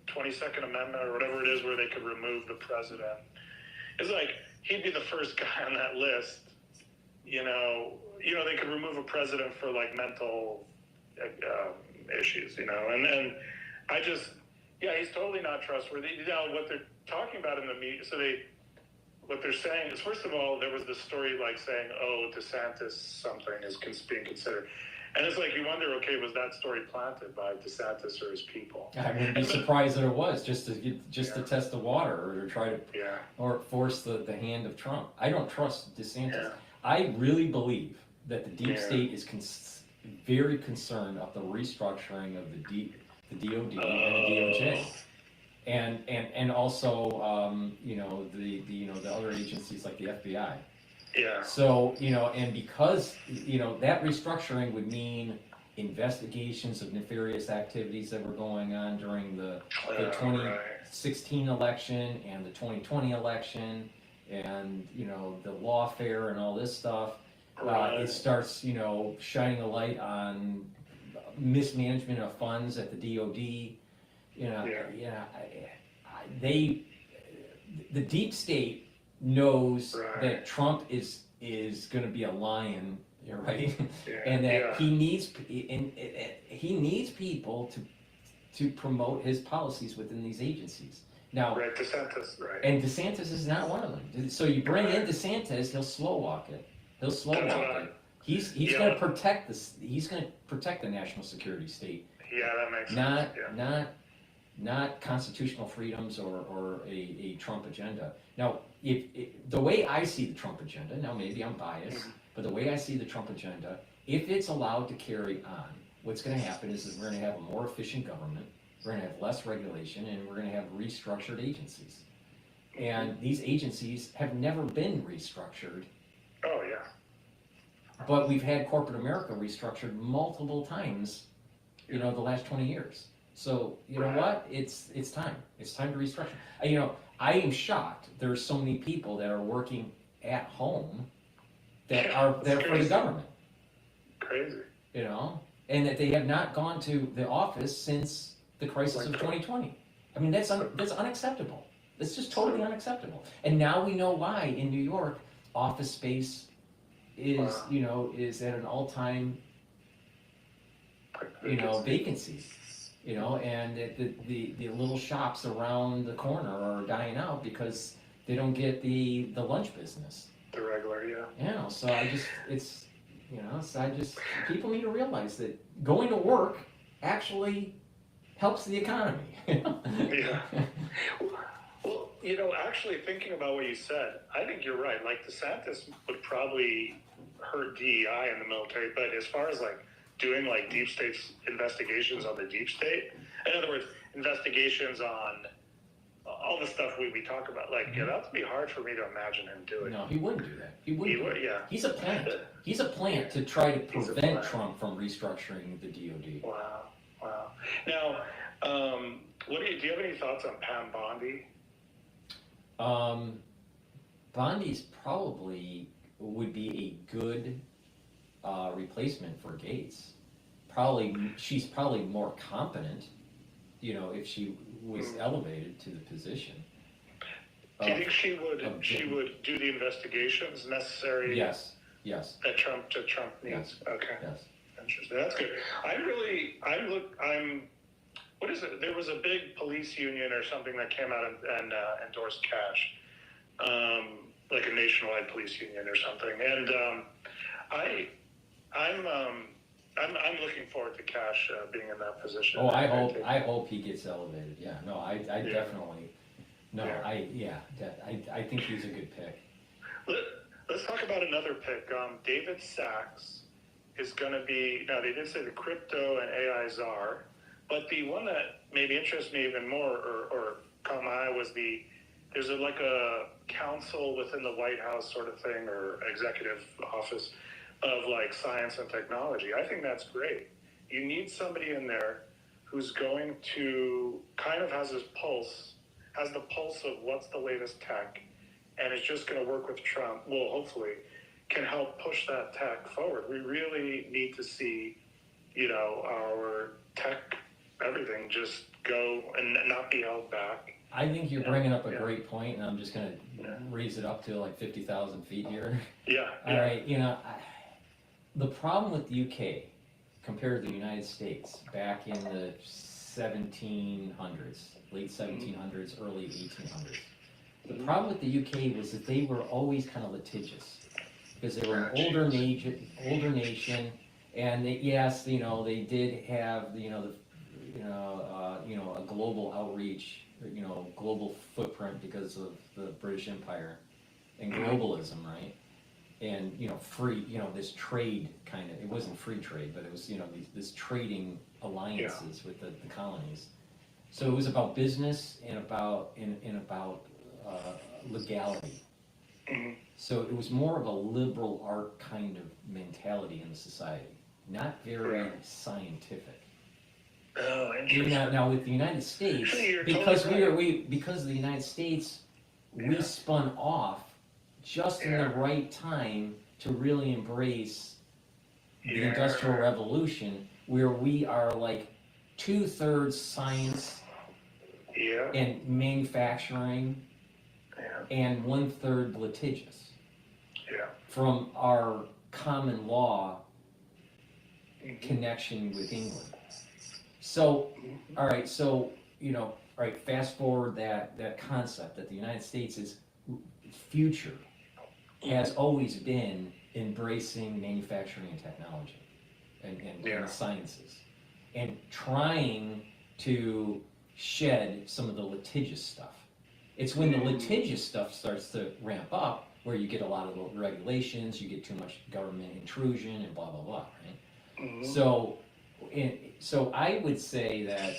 S2: 22nd Amendment or whatever it is where they could remove the president. It's like, he'd be the first guy on that list. They could remove a president for, like, mental issues, and I just, yeah, he's totally not trustworthy. What they're talking about in the media, what they're saying is, first of all, there was this story like saying, oh, DeSantis something is being considered. And it's like, you wonder, okay, was that story planted by DeSantis or his people?
S1: I wouldn't be surprised that it was, just to test the water or to try to or force the hand of Trump. I don't trust DeSantis. Yeah. I really believe that the deep state is very concerned of the restructuring of the DOD and the DOJ. And also the other agencies like the FBI.
S2: Yeah.
S1: So and because that restructuring would mean investigations of nefarious activities that were going on during the 2016 election and the 2020 election, and the lawfare and all this stuff. It starts shining a light on mismanagement of funds at the DOD. The deep state knows that Trump is going to be a lion, right? And that he needs people to promote his policies within these agencies. Now,
S2: DeSantis,
S1: and DeSantis is not one of them. So you bring in DeSantis, he'll slow walk it. He's going to protect this. He's going to protect the national security state.
S2: Yeah, that makes sense.
S1: Not constitutional freedoms or a Trump agenda. Now, if the way I see the Trump agenda, now maybe I'm biased, but the way I see the Trump agenda, if it's allowed to carry on, what's going to happen is we're going to have a more efficient government, we're going to have less regulation, and we're going to have restructured agencies. And these agencies have never been restructured.
S2: Oh, yeah.
S1: But we've had corporate America restructured multiple times, the last 20 years. So, you know what? It's time. It's time to restructure. I am shocked there's so many people that are working at home that are there for the government.
S2: Crazy.
S1: And that they have not gone to the office since the crisis of 2020. I mean, that's unacceptable. It's just totally unacceptable. And now we know why in New York, office space is at an all-time vacancy. And the little shops around the corner are dying out because they don't get the lunch business.
S2: The regular,
S1: So people need to realize that going to work actually helps the economy.
S2: Yeah. Well, actually thinking about what you said, I think you're right. Like, DeSantis would probably hurt DEI in the military, but as far as like doing like deep state investigations on the deep state, in other words, investigations on all the stuff we talk about, like, that'd be hard for me to imagine him doing.
S1: No, he wouldn't do that. He would,
S2: yeah.
S1: He's a plant. He's a plant to try to prevent Trump from restructuring the DOD.
S2: Wow. Now, do you have any thoughts on Pam Bondi?
S1: Bondi's probably would be a good replacement for Gates. She's probably more competent, if she was elevated to the position.
S2: Do you think she would do the investigations necessary?
S1: Yes.
S2: That Trump needs.
S1: Yes.
S2: Okay.
S1: Yes.
S2: Interesting. That's good. What is it? There was a big police union or something that came out and endorsed cash, like a nationwide police union or something. And I'm looking forward to Cash being in that position.
S1: Oh, I hope he gets elevated. Yeah. No, I definitely. No, yeah. I think he's a good pick.
S2: Let's talk about another pick. David Sachs is going to be, now they did say the crypto and AI czar, But the one that maybe interests me even more, or caught my eye, was there's like a council within the White House sort of thing, or executive office of like science and technology. I think that's great. You need somebody in there who's going to kind of has the pulse of what's the latest tech, and is just going to work with Trump. Well, hopefully, can help push that tech forward. We really need to see, our tech, everything just go and not be held back.
S1: I think you're bringing up a great point, and I'm just going to raise it up to like 50,000 feet here.
S2: Yeah.
S1: All right. The problem with the UK compared to the United States back in the 1700s, late 1700s, early 1800s, the problem with the UK was that they were always kind of litigious because they were an older nation, and they did have a global outreach, global footprint because of the British Empire and globalism, right? And free, this trade kind of, it wasn't free trade, but it was this trading alliances with the colonies. So it was about business and about legality. So it was more of a liberal art kind of mentality in the society, not very scientific.
S2: Oh, interesting.
S1: Now with the United States, because of the United States, we spun off just in the right time to really embrace the Industrial Revolution, where we are like 2/3 science and manufacturing and 1/3 litigious from our common law connection with England. So, all right, fast forward that concept that the United States' future has always been embracing manufacturing and technology and the sciences, and trying to shed some of the litigious stuff. It's when the litigious stuff starts to ramp up where you get a lot of the regulations, you get too much government intrusion and blah, blah, blah, right? So I would say that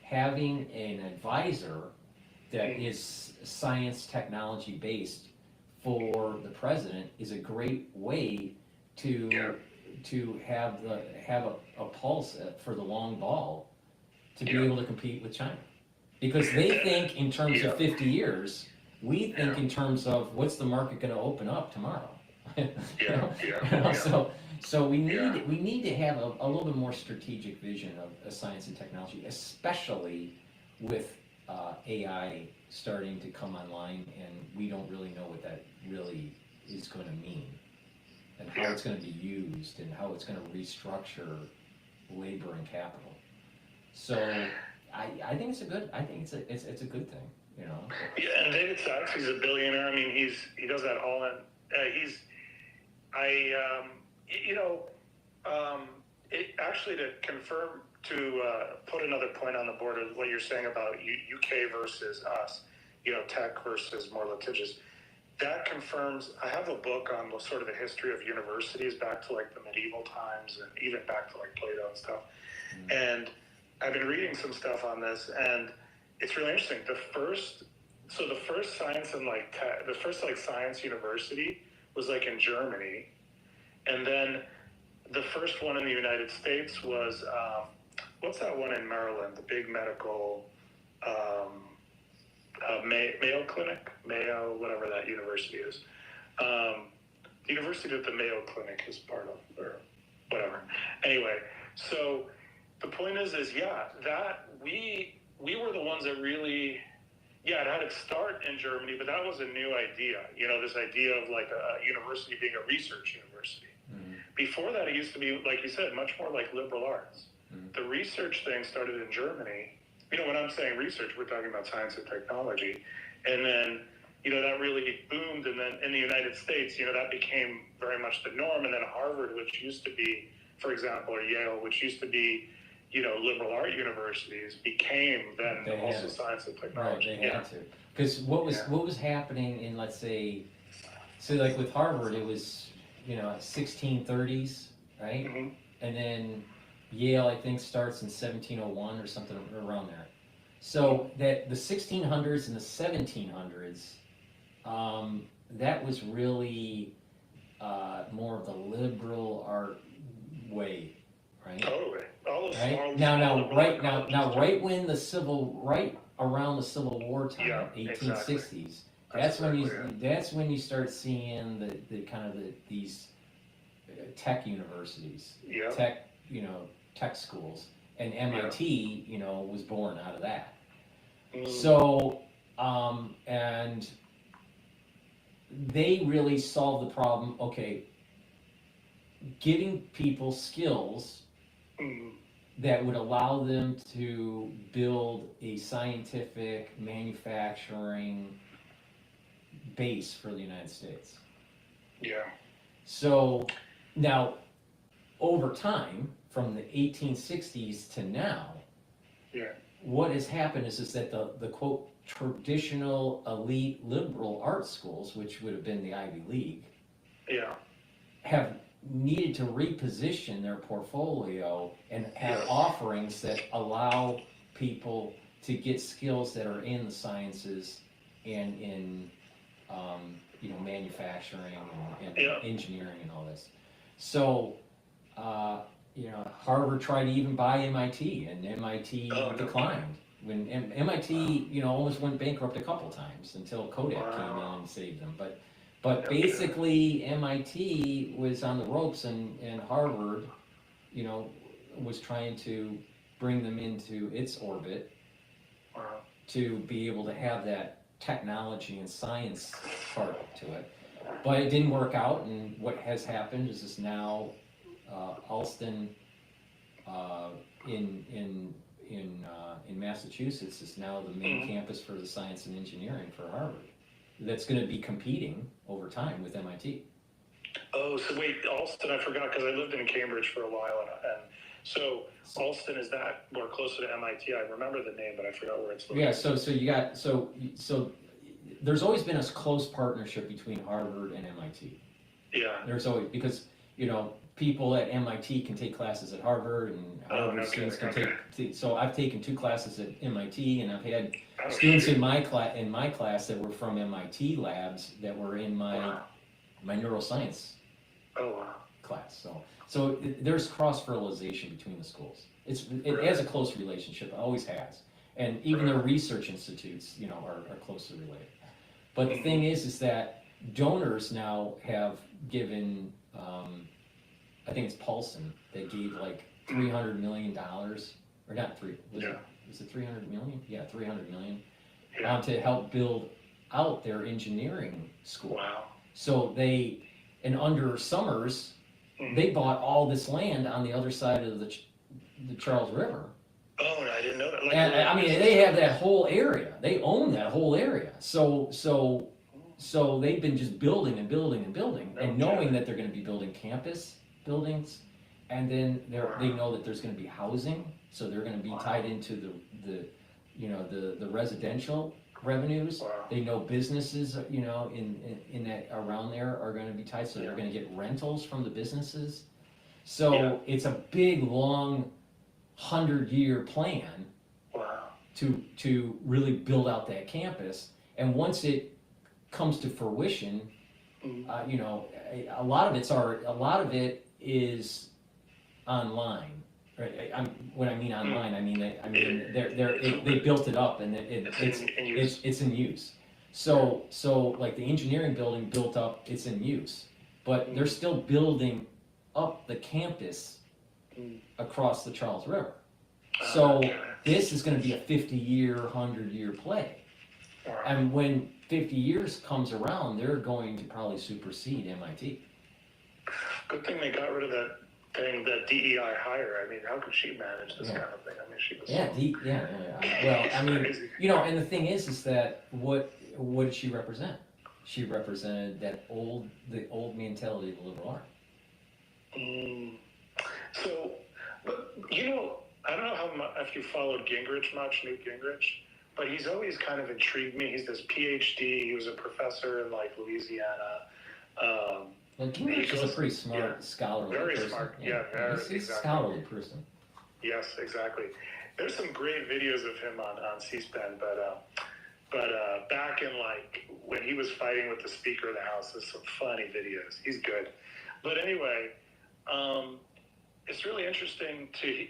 S1: having an advisor that is science technology based for the president is a great way to have a pulse for the long ball to be able to compete with China, because they think in terms of 50 years, we think in terms of what's the market going to open up tomorrow. So we need to have a little bit more strategic vision of science and technology, especially with AI starting to come online, and we don't really know what that really is going to mean, and how it's going to be used, and how it's going to restructure labor and capital. So I think it's a good thing,
S2: Yeah, and David Sachs, he's a billionaire. I mean, he does that all in. Actually, to confirm, to put another point on the board of what you're saying about UK versus us, tech versus more litigious, that confirms. I have a book on sort of the history of universities back to like the medieval times, and even back to like Plato and stuff. And I've been reading some stuff on this, and it's really interesting. The first science and the first science university was like in Germany, and then the first one in the United States was what's that one in Maryland? The big medical Mayo Clinic, whatever that university is. The university that the Mayo Clinic is part of, or whatever. Anyway, so the point is that we were the ones that really, it had its start in Germany, but that was a new idea. This idea of like a university being a research university. Before that, it used to be, like you said, much more like liberal arts. The research thing started in Germany. When I'm saying research, we're talking about science and technology. And then, that really boomed. And then in the United States, that became very much the norm. And then Harvard, which used to be, for example, or Yale, which used to be, liberal art universities, became then also science and technology.
S1: Right, they had to. Because what was happening in, let's say, so like with Harvard, it was, 1630s, right? And then Yale, I think, starts in 1701 or something around there. So that the 1600s and the 1700s, that was really more of the liberal art way, right?
S2: Totally. All those
S1: Right?
S2: small
S1: Right when the right around the Civil War time,
S2: Yeah,
S1: 1860s,
S2: exactly.
S1: that's when you start seeing the kind of these tech universities,
S2: Yeah.
S1: tech schools, and MIT, was born out of that.
S2: Mm.
S1: So, and they really solved the problem. Okay, giving people skills that would allow them to build a scientific manufacturing base for the United States.
S2: Yeah.
S1: So now, over time, from the 1860s to now,
S2: Yeah.
S1: what has happened is that the quote traditional elite liberal art schools, which would have been the Ivy League,
S2: Yeah.
S1: have needed to reposition their portfolio and have offerings that allow people to get skills that are in the sciences and in manufacturing and engineering and all this. So Harvard tried to even buy MIT, and MIT declined. When MIT almost went bankrupt a couple times until Kodak came in and saved them. But basically MIT was on the ropes, and Harvard, was trying to bring them into its orbit to be able to have that technology and science part to it. But it didn't work out, and what has happened is this now Alston in Massachusetts is now the main campus for the science and engineering for Harvard. That's going to be competing over time with MIT.
S2: Oh, so wait, Alston, I forgot because I lived in Cambridge for a while, and so Alston, is that more closer to MIT? I remember the name, but I forgot where it's located.
S1: Yeah, so you got so there's always been a close partnership between Harvard and MIT.
S2: Yeah.
S1: There's always, because people at MIT can take classes at Harvard, and Harvard students can take. So I've taken 2 classes at MIT, and I've had students in my class that were from MIT labs that were in my neuroscience class. So there's cross-fertilization between the schools. It has a close relationship. It always has, and even their research institutes, are closely related. But the thing is that donors now have given. I think it's Paulson that gave like $300 million, or not three. Was it 300 million? Yeah, 300 million, to help build out their engineering school.
S2: Wow.
S1: So and under Summers, they bought all this land on the other side of the Charles River.
S2: Oh, I didn't know that.
S1: And they have that whole area. They own that whole area. So they've been just building and building and building, and knowing that they're going to be building campus buildings, and then they know that there's going to be housing, so they're going to be tied into the residential revenues. They know businesses, in that around there are going to be tied, so they're going to get rentals from the businesses. So it's a big, long, 100-year plan to really build out that campus. And once it comes to fruition, a lot of it is online. Right? When I mean online, I mean they built it up, and it's in use. So like the engineering building built up, it's in use, but they're still building up the campus across the Charles River. So this is going to be a 50-year, 100-year play. And when 50 years comes around, they're going to probably supersede MIT.
S2: Good thing they got rid of that thing, that DEI hire. I mean, how could she manage this kind of thing? I mean, she was
S1: Well, I mean, and the thing is that what did she represent? She represented the old mentality of the liberal art.
S2: So, but I don't know how much, if you followed Gingrich much, Newt Gingrich, but he's always kind of intrigued me. He's this Ph.D. He was a professor in Louisiana.
S1: Well, Gingrich is a pretty smart, scholarly person.
S2: Very smart, very
S1: He's a scholarly person.
S2: Yes, exactly. There's some great videos of him on C-SPAN, but back in like when he was fighting with the Speaker of the House, there's some funny videos. He's good. But anyway, it's really interesting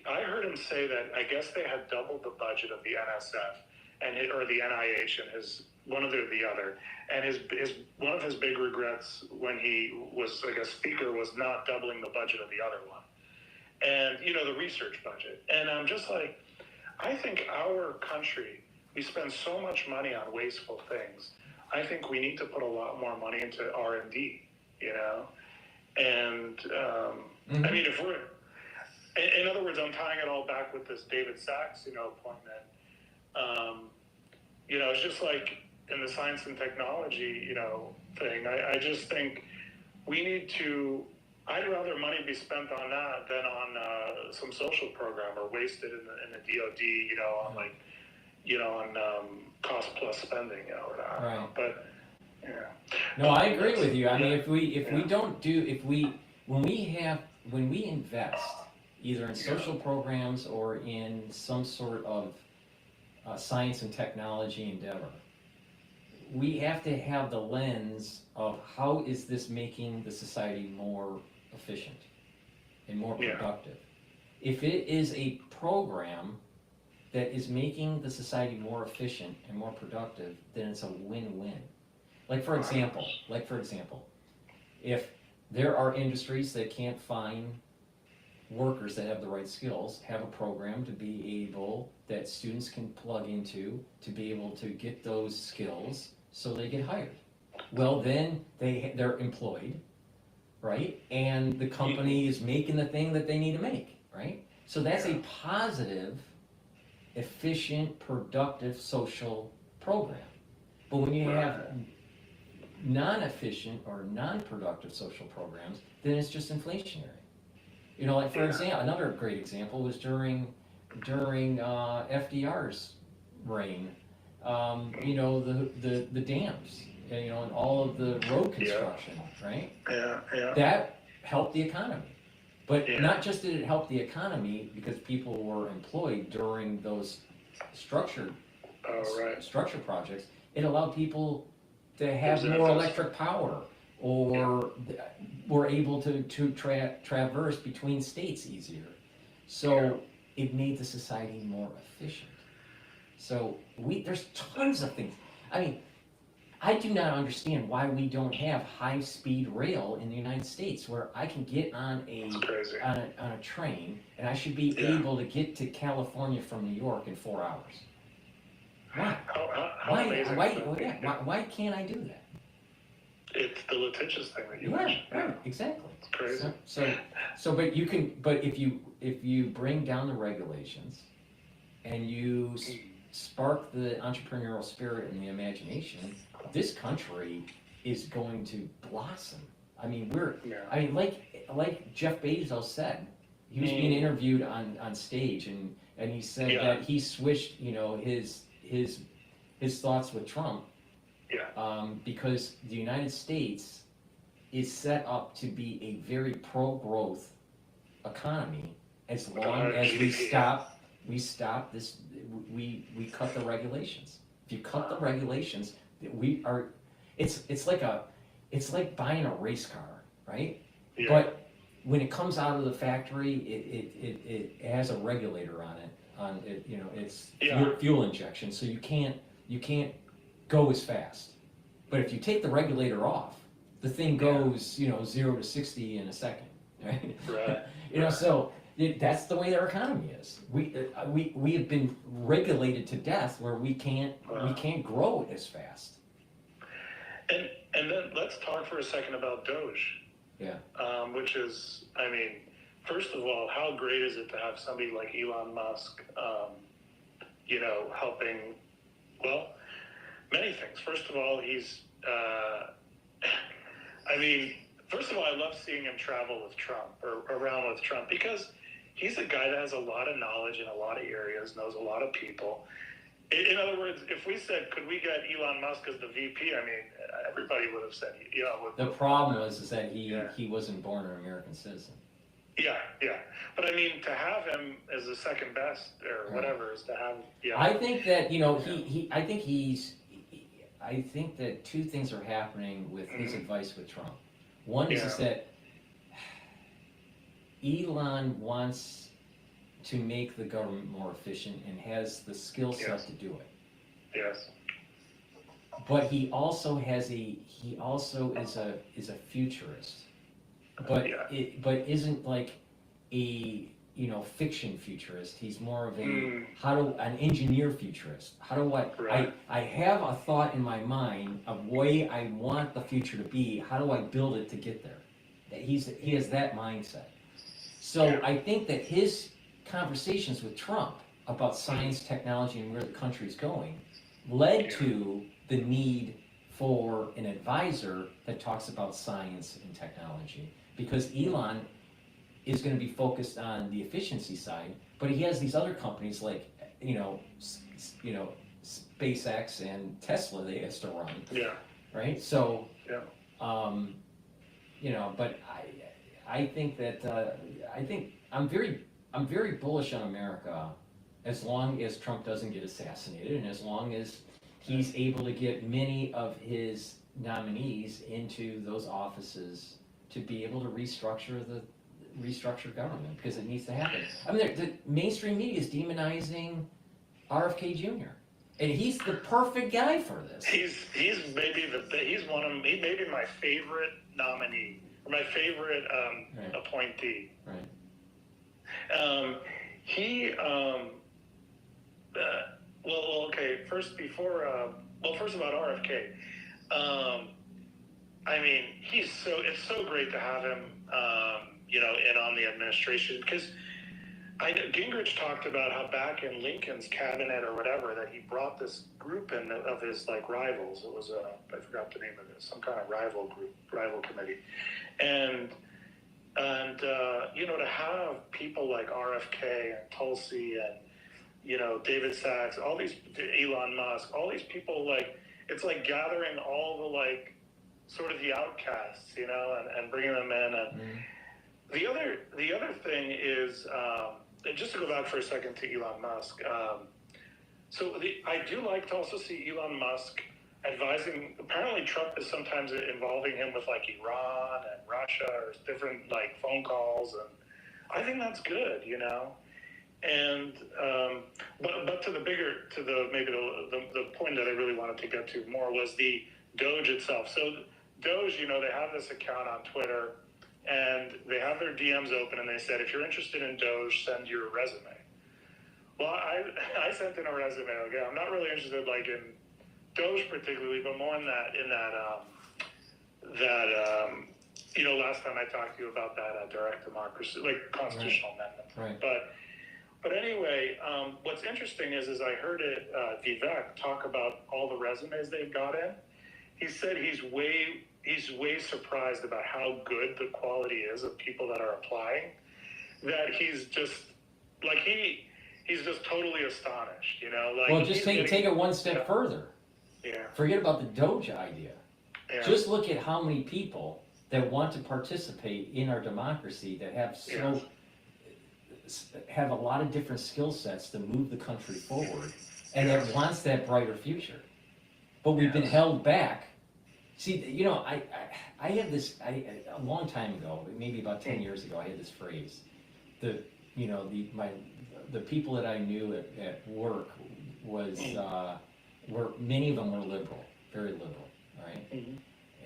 S2: I heard him say that I guess they had doubled the budget of the NSF or the NIH, and one or the other. And one of his big regrets when he was, I guess, Speaker was not doubling the budget of the other one. And, the research budget. And I'm just like, I think our country, we spend so much money on wasteful things. I think we need to put a lot more money into R&D, And, I mean, if we're, in other words, I'm tying it all back with this David Sachs, appointment. It's just like in the science and technology, thing. I just think we need to, I'd rather money be spent on that than on some social program or wasted in the DOD, on like, on cost plus spending, or not.
S1: Right.
S2: But yeah.
S1: No, I agree with you. I mean, when we invest either in social programs or in some sort of science and technology endeavor, we have to have the lens of how is this making the society more efficient and more productive. If it is a program that is making the society more efficient and more productive, then it's a win-win. Like for example, if there are industries that can't find workers that have the right skills, have a program to be able, that students can plug into, to be able to get those skills so they get hired. Well, then they're employed, right? And the company is making the thing that they need to make, right? So that's a positive, efficient, productive social program. But when you have non-efficient or non-productive social programs, then it's just inflationary. Like for example, another great example was during FDR's reign. The dams, and all of the road construction, right?
S2: Yeah.
S1: That helped the economy. But not just did it help the economy because people were employed during those structure projects, it allowed people to have more electric power, or were able to traverse between states easier. So it made the society more efficient. So there's tons of things. I mean, I do not understand why we don't have high-speed rail in the United States, where I can get on a train and I should be able to get to California from New York in 4 hours. Why? Why can't I do that?
S2: It's the litigious thing that you mentioned.
S1: Right, exactly.
S2: It's crazy.
S1: But if you bring down the regulations and you spark the entrepreneurial spirit and the imagination, this country is going to blossom. I mean, like Jeff Bezos said, he was being interviewed on stage, and he said that he switched, his thoughts with Trump. Because the United States is set up to be a very pro-growth economy as long as we stop this. We cut the regulations. If you cut the regulations, it's like buying a race car, right? Yeah. But when it comes out of the factory, it has a regulator on it. It's fuel injection, so you can't go as fast. But if you take the regulator off, the thing goes 0 to 60 in a second, right? Right. So that's the way our economy is. We have been regulated to death, where we can't grow as fast.
S2: And then let's talk for a second about Doge.
S1: Yeah.
S2: Which is, I mean, first of all, how great is it to have somebody like Elon Musk, helping, well, many things. First of all, he's, first of all, I love seeing him travel with Trump, or around with Trump, because he's a guy that has a lot of knowledge in a lot of areas, knows a lot of people. In other words, if we said, could we get Elon Musk as the VP, everybody would have said,
S1: The problem is that he wasn't born an American citizen.
S2: Yeah, yeah. But I mean, to have him as the second best or whatever is to have. Yeah.
S1: I think that I think that two things are happening with his advice with Trump. One is that Elon wants to make the government more efficient and has the skill set to do it.
S2: Yes.
S1: But he also is a futurist. But isn't like a fiction futurist. He's more of an engineer futurist. How do I have a thought in my mind of way I want the future to be. How do I build it to get there? He has that mindset. So I think that his conversations with Trump about science, technology, and where the country's going led to the need for an advisor that talks about science and technology, because Elon is going to be focused on the efficiency side, but he has these other companies like SpaceX and Tesla that he has to run.
S2: Yeah.
S1: Right. So.
S2: Yeah.
S1: But I think that I'm very bullish on America, as long as Trump doesn't get assassinated, and as long as he's able to get many of his nominees into those offices to be able to restructure government, because it needs to happen. I mean, the mainstream media is demonizing RFK Jr. and he's the perfect guy for this.
S2: He's maybe my favorite nominee, or my favorite appointee.
S1: Right.
S2: Okay. First about RFK. I mean, it's so great to have him, in on the administration, because Gingrich talked about how back in Lincoln's cabinet or whatever, that he brought this group in of his rivals. It was I forgot the name of it, some kind of rival committee, and to have people like RFK and Tulsi and David Sachs, all these, Elon Musk, all these people, it's like gathering all the sort of the outcasts, and bringing them in. And the other thing is, just to go back for a second to Elon Musk. I do like to also see Elon Musk advising. Apparently, Trump is sometimes involving him with Iran and Russia, or different phone calls, and I think that's good, And but to the point that I really wanted to get to more was the Doge itself. So Doge, they have this account on Twitter, and they have their DMs open, and they said, if you're interested in Doge, send your resume. Well, I sent in a resume. Okay, I'm not really interested in Doge particularly, but more in that last time I talked to you about that direct democracy, constitutional amendment.
S1: Right.
S2: But anyway, what's interesting is I heard Vivek talk about all the resumes they've got in. He said he's way surprised about how good the quality is of people that are applying. That he's just he's just totally astonished,
S1: Well, just take it one step further.
S2: Yeah.
S1: Forget about the Doge idea.
S2: Yeah.
S1: Just look at how many people that want to participate in our democracy that have a lot of different skill sets to move the country forward, and that wants that brighter future. But we've been held back. See, I had this a long time ago, maybe about 10 years ago. I had this phrase: the people that I knew at work were many of them were liberal, very liberal, right? Mm-hmm.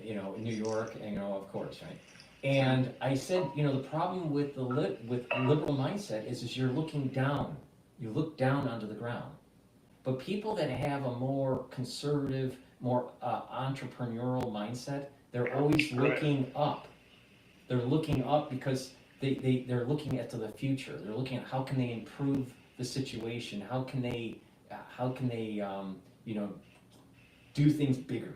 S1: In New York, of course, right? And I said, the problem with with liberal mindset is you're looking down. You look down onto the ground. But people that have a more conservative, more entrepreneurial mindset, they're always looking up. They're looking up because they're looking at the future. They're looking at how can they improve the situation. How can they do things bigger,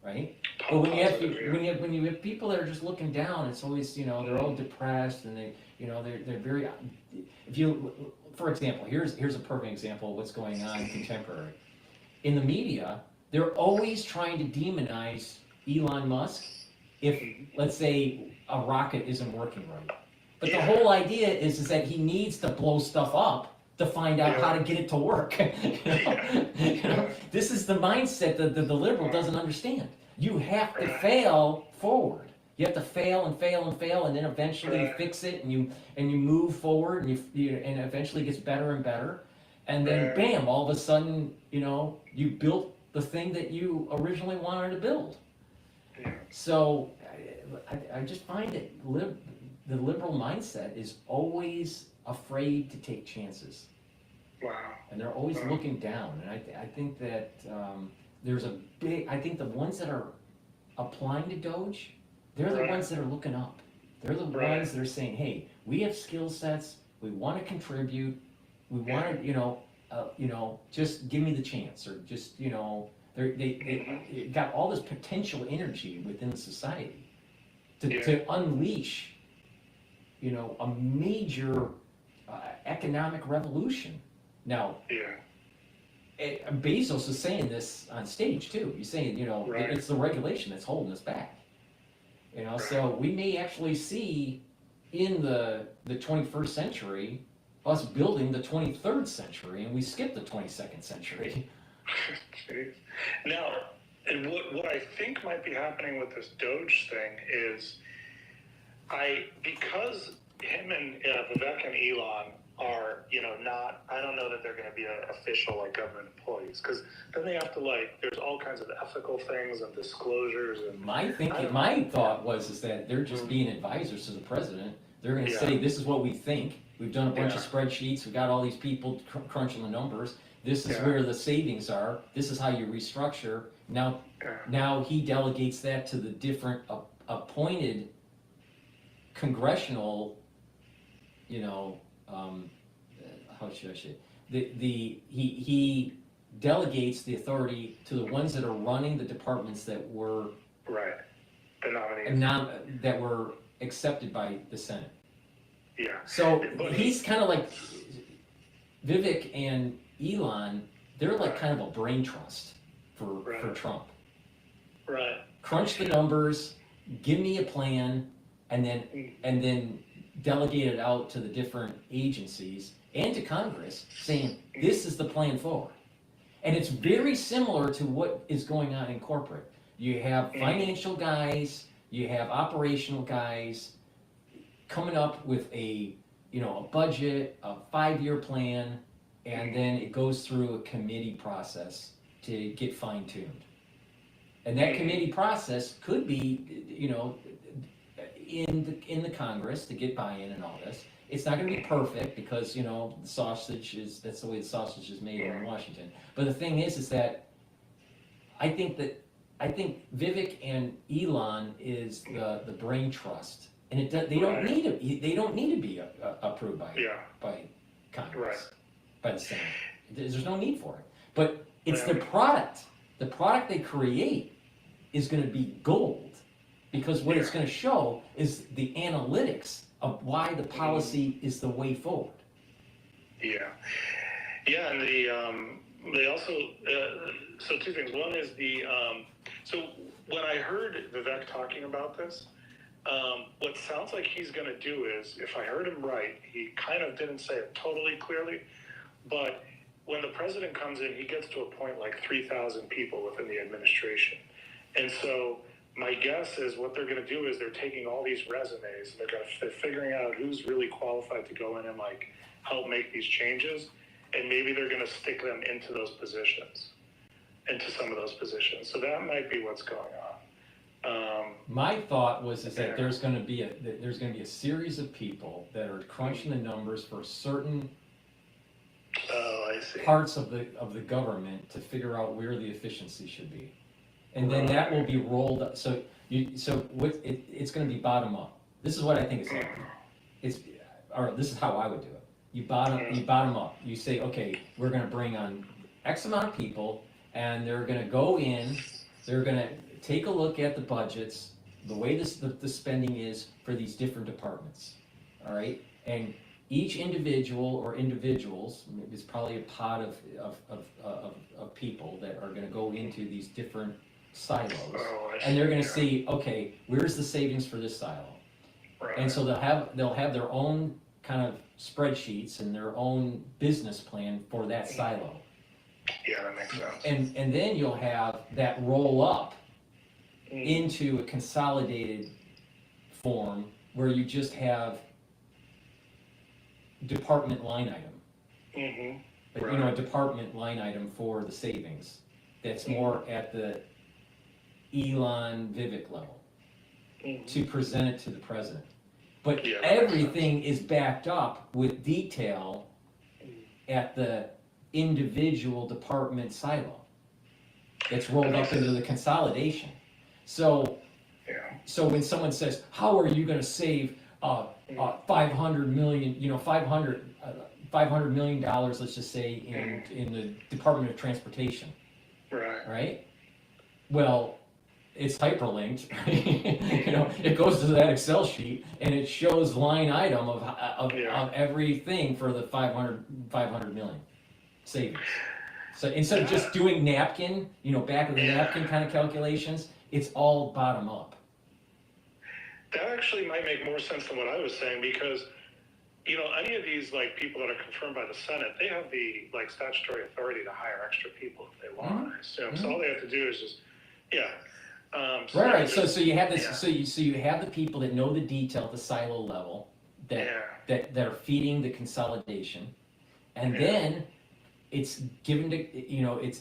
S1: right? But when you have people that are just looking down, it's always they're all depressed, and they're very. For example, here's a perfect example of what's going on contemporary. In the media, they're always trying to demonize Elon Musk if, let's say, a rocket isn't working right. But the whole idea is that he needs to blow stuff up to find out how to get it to work. You know? This is the mindset that the liberal doesn't understand. You have to fail forward. You have to fail and fail and fail, and then eventually you fix it, and you move forward, and and eventually it gets better and better, and then bam, all of a sudden, you know, you built the thing that you originally wanted to build. So I just find it the liberal mindset is always afraid to take chances.
S2: Wow.
S1: And they're always looking down, and I think that there's a big. I think the ones that are applying to Doge, they're the ones that are looking up. They're the ones that are saying, "Hey, we have skill sets. We want to contribute. We want to, just give me the chance, or just, they got all this potential energy within the society to unleash, a major economic revolution." Now, Bezos is saying this on stage too. He's saying, it's the regulation that's holding us back. So we may actually see in the 21st century us building the 23rd century, and we skip the 22nd century.
S2: Jeez. Now, and what I think might be happening with this Doge thing is, because him and Vivek and Elon are, not, I don't know that they're going to be official government employees, because then they have to there's all kinds of ethical things and disclosures and.
S1: My thought was that they're just being advisors to the president. They're going to say, this is what we think. We've done a bunch of spreadsheets. We've got all these people crunching the numbers. This is where the savings are. This is how you restructure. Now he delegates that to the different appointed congressional, how should I say it? He delegates the authority to the ones that are running the departments that were
S2: the nominees
S1: that were accepted by the Senate.
S2: Yeah.
S1: So he's kind of like Vivek and Elon. They're like kind of a brain trust for Trump.
S2: Right.
S1: Crunch the numbers, give me a plan, and then delegate it out to the different agencies and to Congress, saying this is the plan forward. And it's very similar to what is going on in corporate. You have financial guys, you have operational guys coming up with a budget, a 5-year plan, and then it goes through a committee process to get fine-tuned. And that committee process could be, in the Congress to get buy-in and all this. It's not going to be perfect because, that's the way the sausage is made in Washington. But the thing is that I think Vivek and Elon is the brain trust, and they don't need to be approved by Congress, by the Senate. There's no need for it. But it's the product. The product they create is going to be gold, because what it's going to show is the analytics of why the policy is the way forward.
S2: Yeah, and they also so 2 things. One is so when I heard Vivek talking about this, what sounds like he's going to do is, if I heard him right, he kind of didn't say it totally clearly, but when the president comes in, he gets to appoint 3,000 people within the administration, and so. My guess is what they're going to do is they're taking all these resumes and they're figuring out who's really qualified to go in and help make these changes, and maybe they're going to stick them into some of those positions. So that might be what's going on.
S1: My thought was that there's going to be a series of people that are crunching the numbers for certain parts of the government to figure out where the efficiency should be. And then that will be rolled up. So it's going to be bottom up. This is what I think is happening. This is how I would do it. You bottom up. You say, okay, we're going to bring on X amount of people, and they're going to go in. They're going to take a look at the budgets, the way the spending is for these different departments. All right, and each individual or individuals is probably a pot of people that are going to go into these different silos, and they're going to see, okay, where's the savings for this silo? And so they'll have their own kind of spreadsheets and their own business plan for that silo.
S2: Yeah, that makes sense.
S1: And then you'll have that roll up into a consolidated form where you just have department line item. But a department line item for the savings that's more at the Elon Vivek level to present it to the president. But everything is backed up with detail at the individual department silo that's rolled up into the consolidation. So when someone says, how are you going to save 500 million, $500 million, let's just say, in the Department of Transportation, right? Well, it's hyperlinked. It goes to that Excel sheet and it shows line item of everything for the 500 million savings. So instead of just doing napkin, back of the napkin kind of calculations, it's all bottom up.
S2: That actually might make more sense than what I was saying, because any of these people that are confirmed by the Senate, they have the statutory authority to hire extra people if they want, I assume. So all they have to do is just
S1: right. So you have this. So you have the people that know the detail at the silo level that are feeding the consolidation, and then it's given to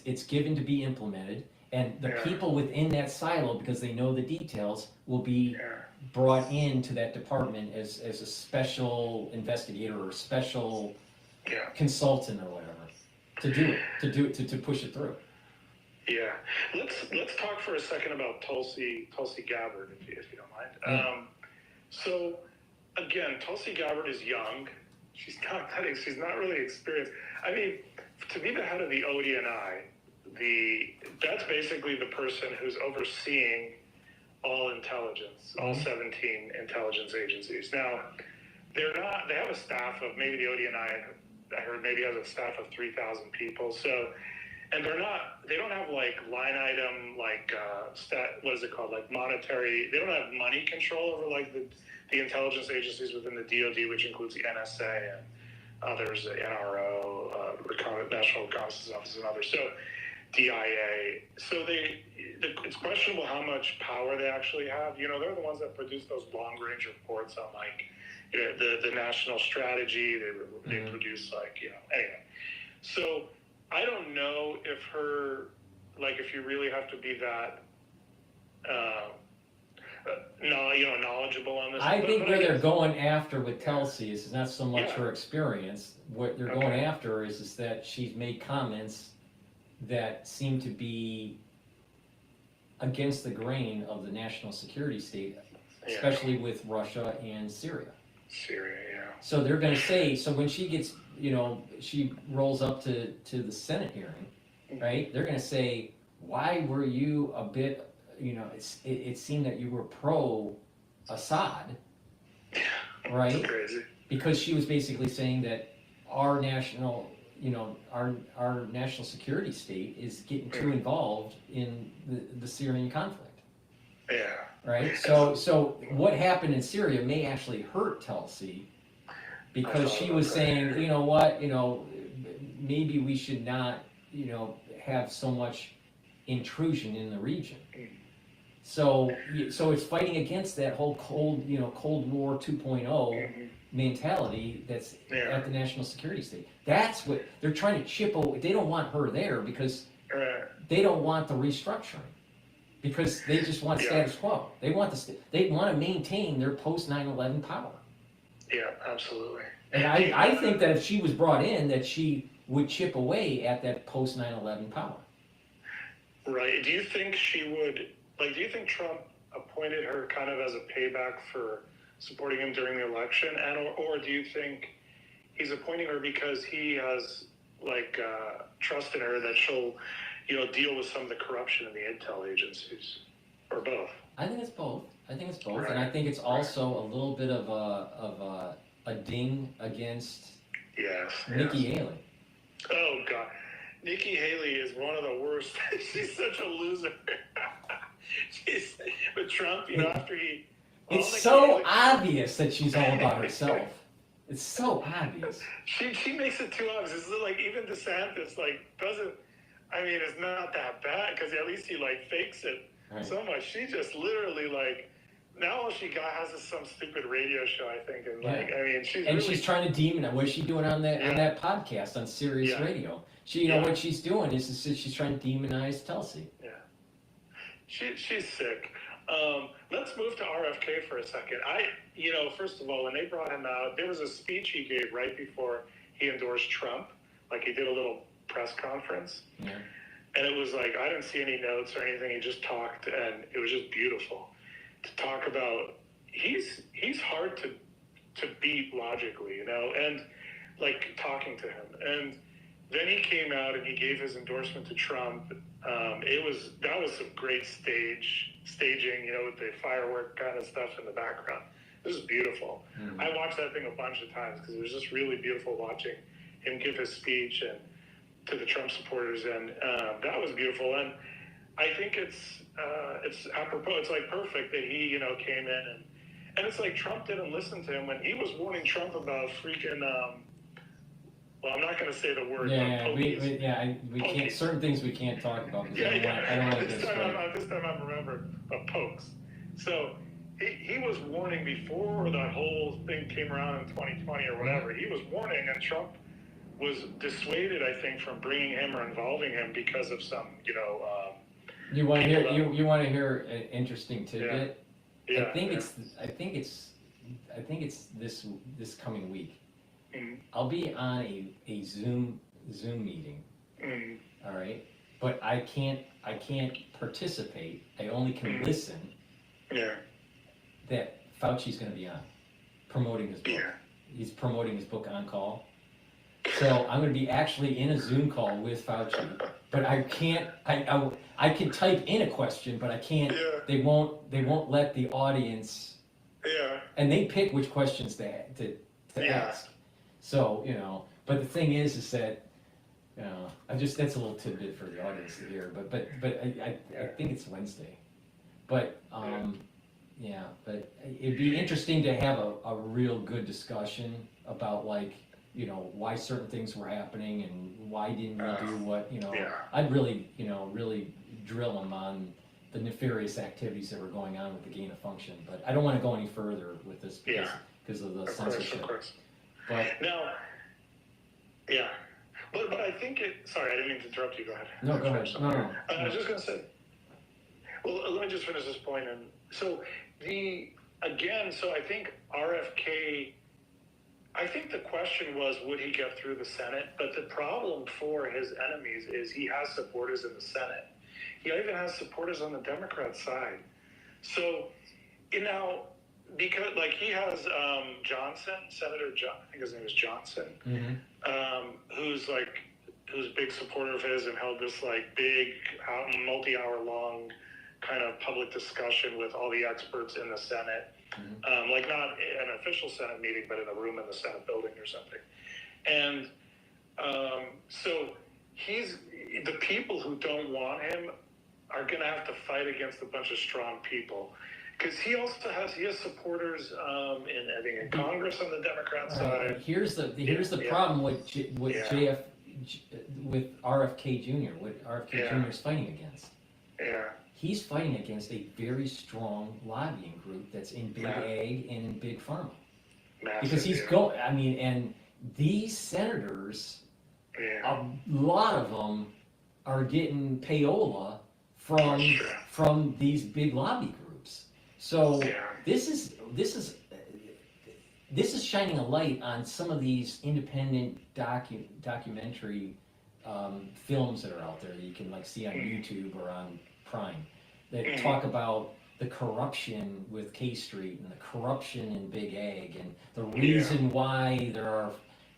S1: it's given to be implemented, and the people within that silo, because they know the details, will be brought into that department as a special investigator or special consultant or whatever to push it through.
S2: Yeah, let's talk for a second about Tulsi Gabbard, if you don't mind. So again, Tulsi Gabbard is young. She's not really experienced. I mean, to be the head of the ODNI, that's basically the person who's overseeing all intelligence, all 17 intelligence agencies. Now, they have a staff of, maybe the ODNI, I heard, maybe has a staff of 3,000 people. So. And they don't have line item, what is it called? Monetary, they don't have money control over the intelligence agencies within the DOD, which includes the NSA and others, the NRO, National Reconnaissance Office and others. So DIA. So it's questionable how much power they actually have. They're the ones that produce those long range reports on the national strategy. They produce anyway. So I don't know if if you really have to be that, knowledgeable on this.
S1: I think where they're going after with Tulsi is not so much her experience. What they're going after is that she's made comments that seem to be against the grain of the national security state, especially with Russia and Syria. So they're going to say, so when she gets, she rolls up to the Senate hearing, right? They're going to say, why were you a bit, it seemed that you were pro-Assad, right? That's crazy. Because she was basically saying that our national, our national security state is getting too involved in the Syrian conflict. Right? So what happened in Syria may actually hurt Tulsi, because she was saying, maybe we should not, have so much intrusion in the region. So it's fighting against that whole Cold War 2.0 mentality that's at the national security state. That's what they're trying to chip away. They don't want her there because they don't want the restructuring, because they just want status quo. They want to maintain their post 9/11 power.
S2: Yeah, absolutely.
S1: And I think that if she was brought in, that she would chip away at that post 9/11 power.
S2: Right. Do you think she would, do you think Trump appointed her kind of as a payback for supporting him during the election? Or do you think he's appointing her because he has, trust in her that she'll, deal with some of the corruption in the intel agencies? Or both?
S1: I think it's both. Right. And I think it's also a little bit of a ding against Nikki Haley.
S2: Oh, God. Nikki Haley is one of the worst. She's such a loser. She's with Trump, after he
S1: It's so obvious that she's all about herself. It's so obvious.
S2: She makes it too obvious. It's like even DeSantis doesn't. I mean, it's not that bad because at least he fakes it so much. She just literally now all she got has is some stupid radio show, I think, and I mean,
S1: she's trying to demonize. What is she doing on that podcast on Sirius Radio? She, what she's doing is she's trying to demonize Tulsi.
S2: Yeah, she's sick. Let's move to RFK for a second. First of all, when they brought him out, there was a speech he gave right before he endorsed Trump. He did a little press conference.
S1: Yeah.
S2: And it was I didn't see any notes or anything. He just talked, and it was just beautiful to talk about. He's hard to beat logically, and talking to him. And then he came out and he gave his endorsement to Trump. That was some great staging, with the firework kind of stuff in the background. This is beautiful. Mm-hmm. I watched that thing a bunch of times because it was just really beautiful watching him give his speech and to the Trump supporters, and that was beautiful. And I think it's apropos. It's perfect that he came in and it's Trump didn't listen to him when he was warning Trump about freaking. Well, I'm not going to say the word.
S1: We can't. Certain things we can't talk about. I don't want to
S2: this time I remember pokes. So he was warning before the whole thing came around in 2020 or whatever. He was warning, and Trump was dissuaded, I think, from bringing him or involving him because of some,
S1: You want to hear? You want to hear an interesting tidbit?
S2: Yeah.
S1: I think it's this coming week.
S2: Mm-hmm.
S1: I'll be on a Zoom meeting.
S2: Mm-hmm.
S1: All right, but I can't participate. I only can listen.
S2: Yeah.
S1: That Fauci's going to be on promoting his book.
S2: Yeah.
S1: He's promoting his book On Call. So I'm going to be actually in a Zoom call with Fauci, but I can't. I can type in a question, but I can't.
S2: Yeah.
S1: They won't let the audience.
S2: Yeah.
S1: And they pick which questions to ask. So but the thing is that that's a little tidbit for the audience to hear. But I think it's Wednesday. But but it'd be interesting to have a real good discussion about why certain things were happening and why didn't we do what, I'd really, really drill them on the nefarious activities that were going on with the gain of function. But I don't want to go any further with this because of the censorship.
S2: Of course.
S1: But
S2: now, but I think sorry, I didn't mean to interrupt you. Go ahead.
S1: No, go ahead. No.
S2: I was just going to say, well, let me just finish this point. And so I think RFK, I think the question was, would he get through the Senate? But the problem for his enemies is he has supporters in the Senate. He even has supporters on the Democrat side. So, because he has Johnson, Senator John, I think his name is Johnson, who's a big supporter of his and held this big multi-hour long kind of public discussion with all the experts in the Senate. Not an official Senate meeting, but in a room in the Senate building or something. And so the people who don't want him are going to have to fight against a bunch of strong people. Because he has supporters in Congress on the Democrat side.
S1: Here's the problem with RFK Jr. What RFK Jr. is fighting against.
S2: Yeah.
S1: He's fighting against a very strong lobbying group that's in big ag and in big pharma. Because he's going. I mean, and these senators, a lot of them are getting payola from these big lobby groups. So this is shining a light on some of these independent documentary films that are out there that you can see on YouTube or on Prime that talk about the corruption with K Street and the corruption in Big Ag and the reason why there are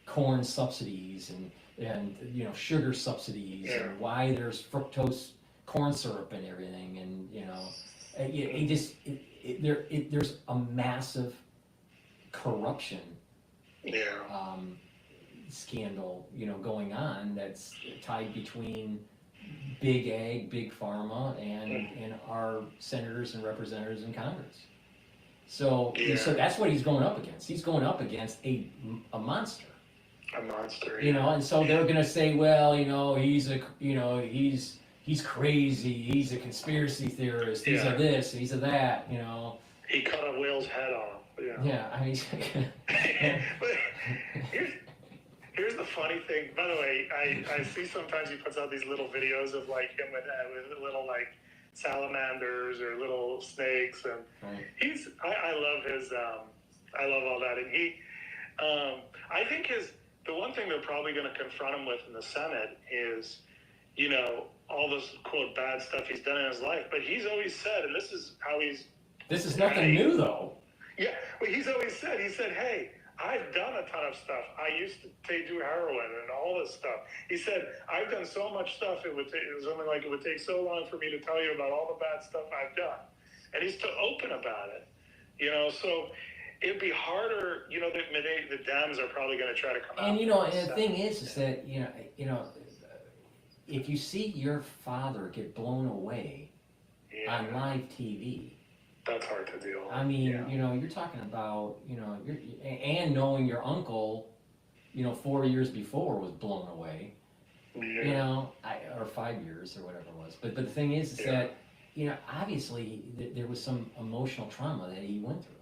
S1: corn subsidies and sugar subsidies and why there's fructose corn syrup and everything, and there's a massive corruption scandal going on that's tied between Big Ag, Big Pharma, and our senators and representatives in Congress. So that's what he's going up against. He's going up against a monster.
S2: A monster.
S1: You know, and so they're going to say, well, he's crazy. He's a conspiracy theorist. He's a this. He's a that.
S2: He cut a whale's head off.
S1: Yeah, I mean.
S2: But here's the funny thing. By the way, I see sometimes he puts out these little videos of like him with little like salamanders or little snakes, and I love his I love all that, and he I think the one thing they're probably going to confront him with in the Senate is all this quote bad stuff he's done in his life, but he's always said, and this is nothing
S1: new though.
S2: Yeah, well, he's always said, hey, I've done a ton of stuff. I used to do heroin and all this stuff. He said, I've done so much stuff, it would take so long for me to tell you about all the bad stuff I've done. And he's still open about it, so it'd be harder, the Dems are probably going to try to come out.
S1: And, and the thing is that, if you see your father get blown away on live TV,
S2: that's hard to deal with.
S1: I mean, you're talking about, and knowing your uncle, 4 years before was blown away, or 5 years or whatever it was. But the thing is that, obviously there was some emotional trauma that he went through.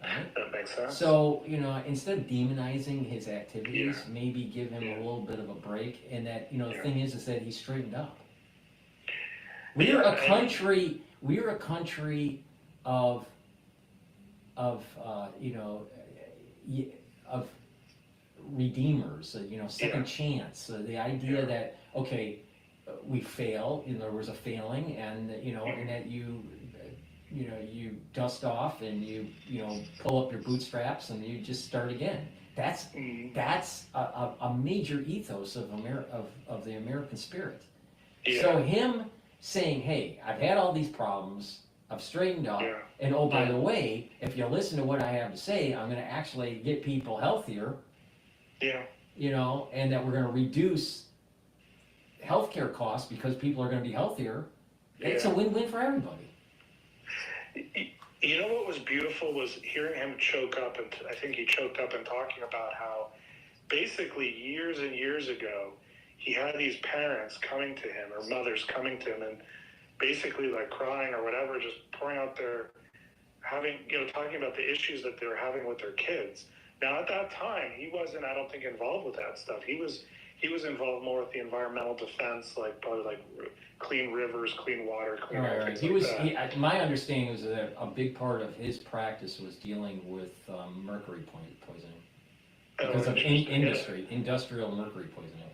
S1: Right?
S2: That makes sense.
S1: So, instead of demonizing his activities, maybe give him a little bit of a break. And that, the thing is that he's straightened up. We're a country of redeemers, second chance. The idea that, okay, we fail, there was a failing, and and that you dust off and you pull up your bootstraps and you just start again. That's a major ethos of the American spirit. So him saying, hey, I've had all these problems, I've straightened up, and oh, by the way, if you listen to what I have to say, I'm going to actually get people healthier. And that we're going to reduce healthcare costs because people are going to be healthier. It's a win-win for everybody.
S2: What was beautiful was hearing him choke up, and I think he choked up in talking about how basically years and years ago, he had these parents coming to him, or mothers coming to him, and basically like crying or whatever, just pouring out talking about the issues that they were having with their kids. Now at that time, he wasn't, I don't think, involved with that stuff. He was involved more with the environmental defense, like probably like clean rivers, clean water, clean air.
S1: Right. My understanding was that a big part of his practice was dealing with mercury poisoning because of industrial mercury poisoning.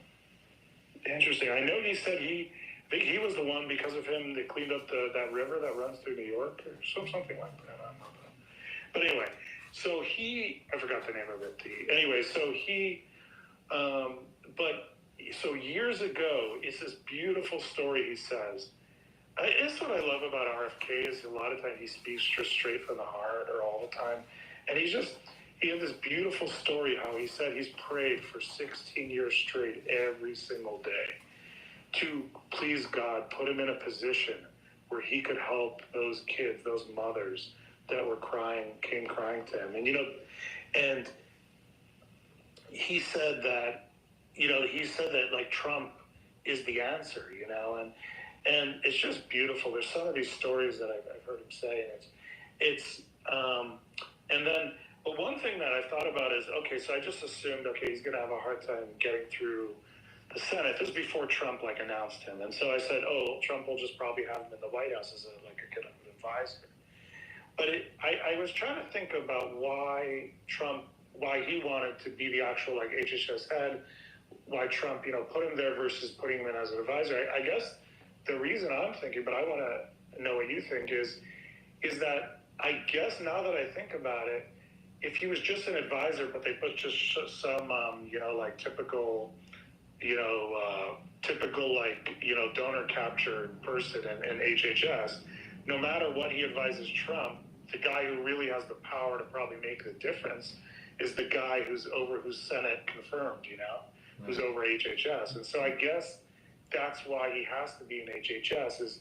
S2: Interesting. I know he said I think he was the one, because of him, that cleaned up that river that runs through New York or something like that. I don't know. But anyway, so I forgot the name of it. So years ago, it's this beautiful story he says. It's what I love about RFK is a lot of times he speaks just straight from the heart, or all the time. And he had this beautiful story how he said he's prayed for 16 years straight every single day to please God put him in a position where he could help those kids, those mothers that came crying to him. And he said that, like Trump is the answer, and it's just beautiful. There's some of these stories that I've heard him say, but one thing that I thought about is, okay, so I just assumed, okay, he's going to have a hard time getting through the Senate. This is before Trump announced him, and so I said, oh, Trump will just probably have him in the White House as a kind of advisor. But I was trying to think about why he wanted to be the actual HHS head, why Trump put him there versus putting him in as an advisor. I guess the reason I'm thinking, but I want to know what you think, is that I guess now that I think about it, if he was just an advisor, but they put just some typical donor capture person in HHS, no matter what he advises Trump, the guy who really has the power to probably make the difference is the guy who's Senate confirmed, who's over HHS. And so I guess that's why he has to be in HHS, is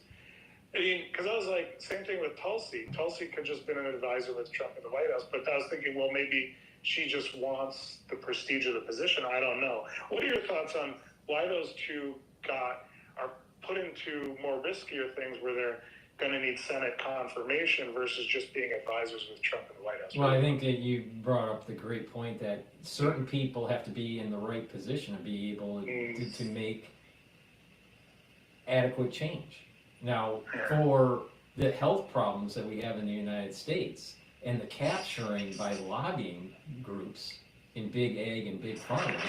S2: I mean, because I was like, same thing with Tulsi. Tulsi could just been an advisor with Trump in the White House, but I was thinking, well, maybe she just wants the prestige of the position. I don't know. What are your thoughts on why those two are put into more riskier things where they're going to need Senate confirmation versus just being advisors with Trump in the White House?
S1: Well, I think that you brought up the great point that certain people have to be in the right position to be able to make adequate change. Now, for the health problems that we have in the United States and the capturing by lobbying groups in big ag and big pharma,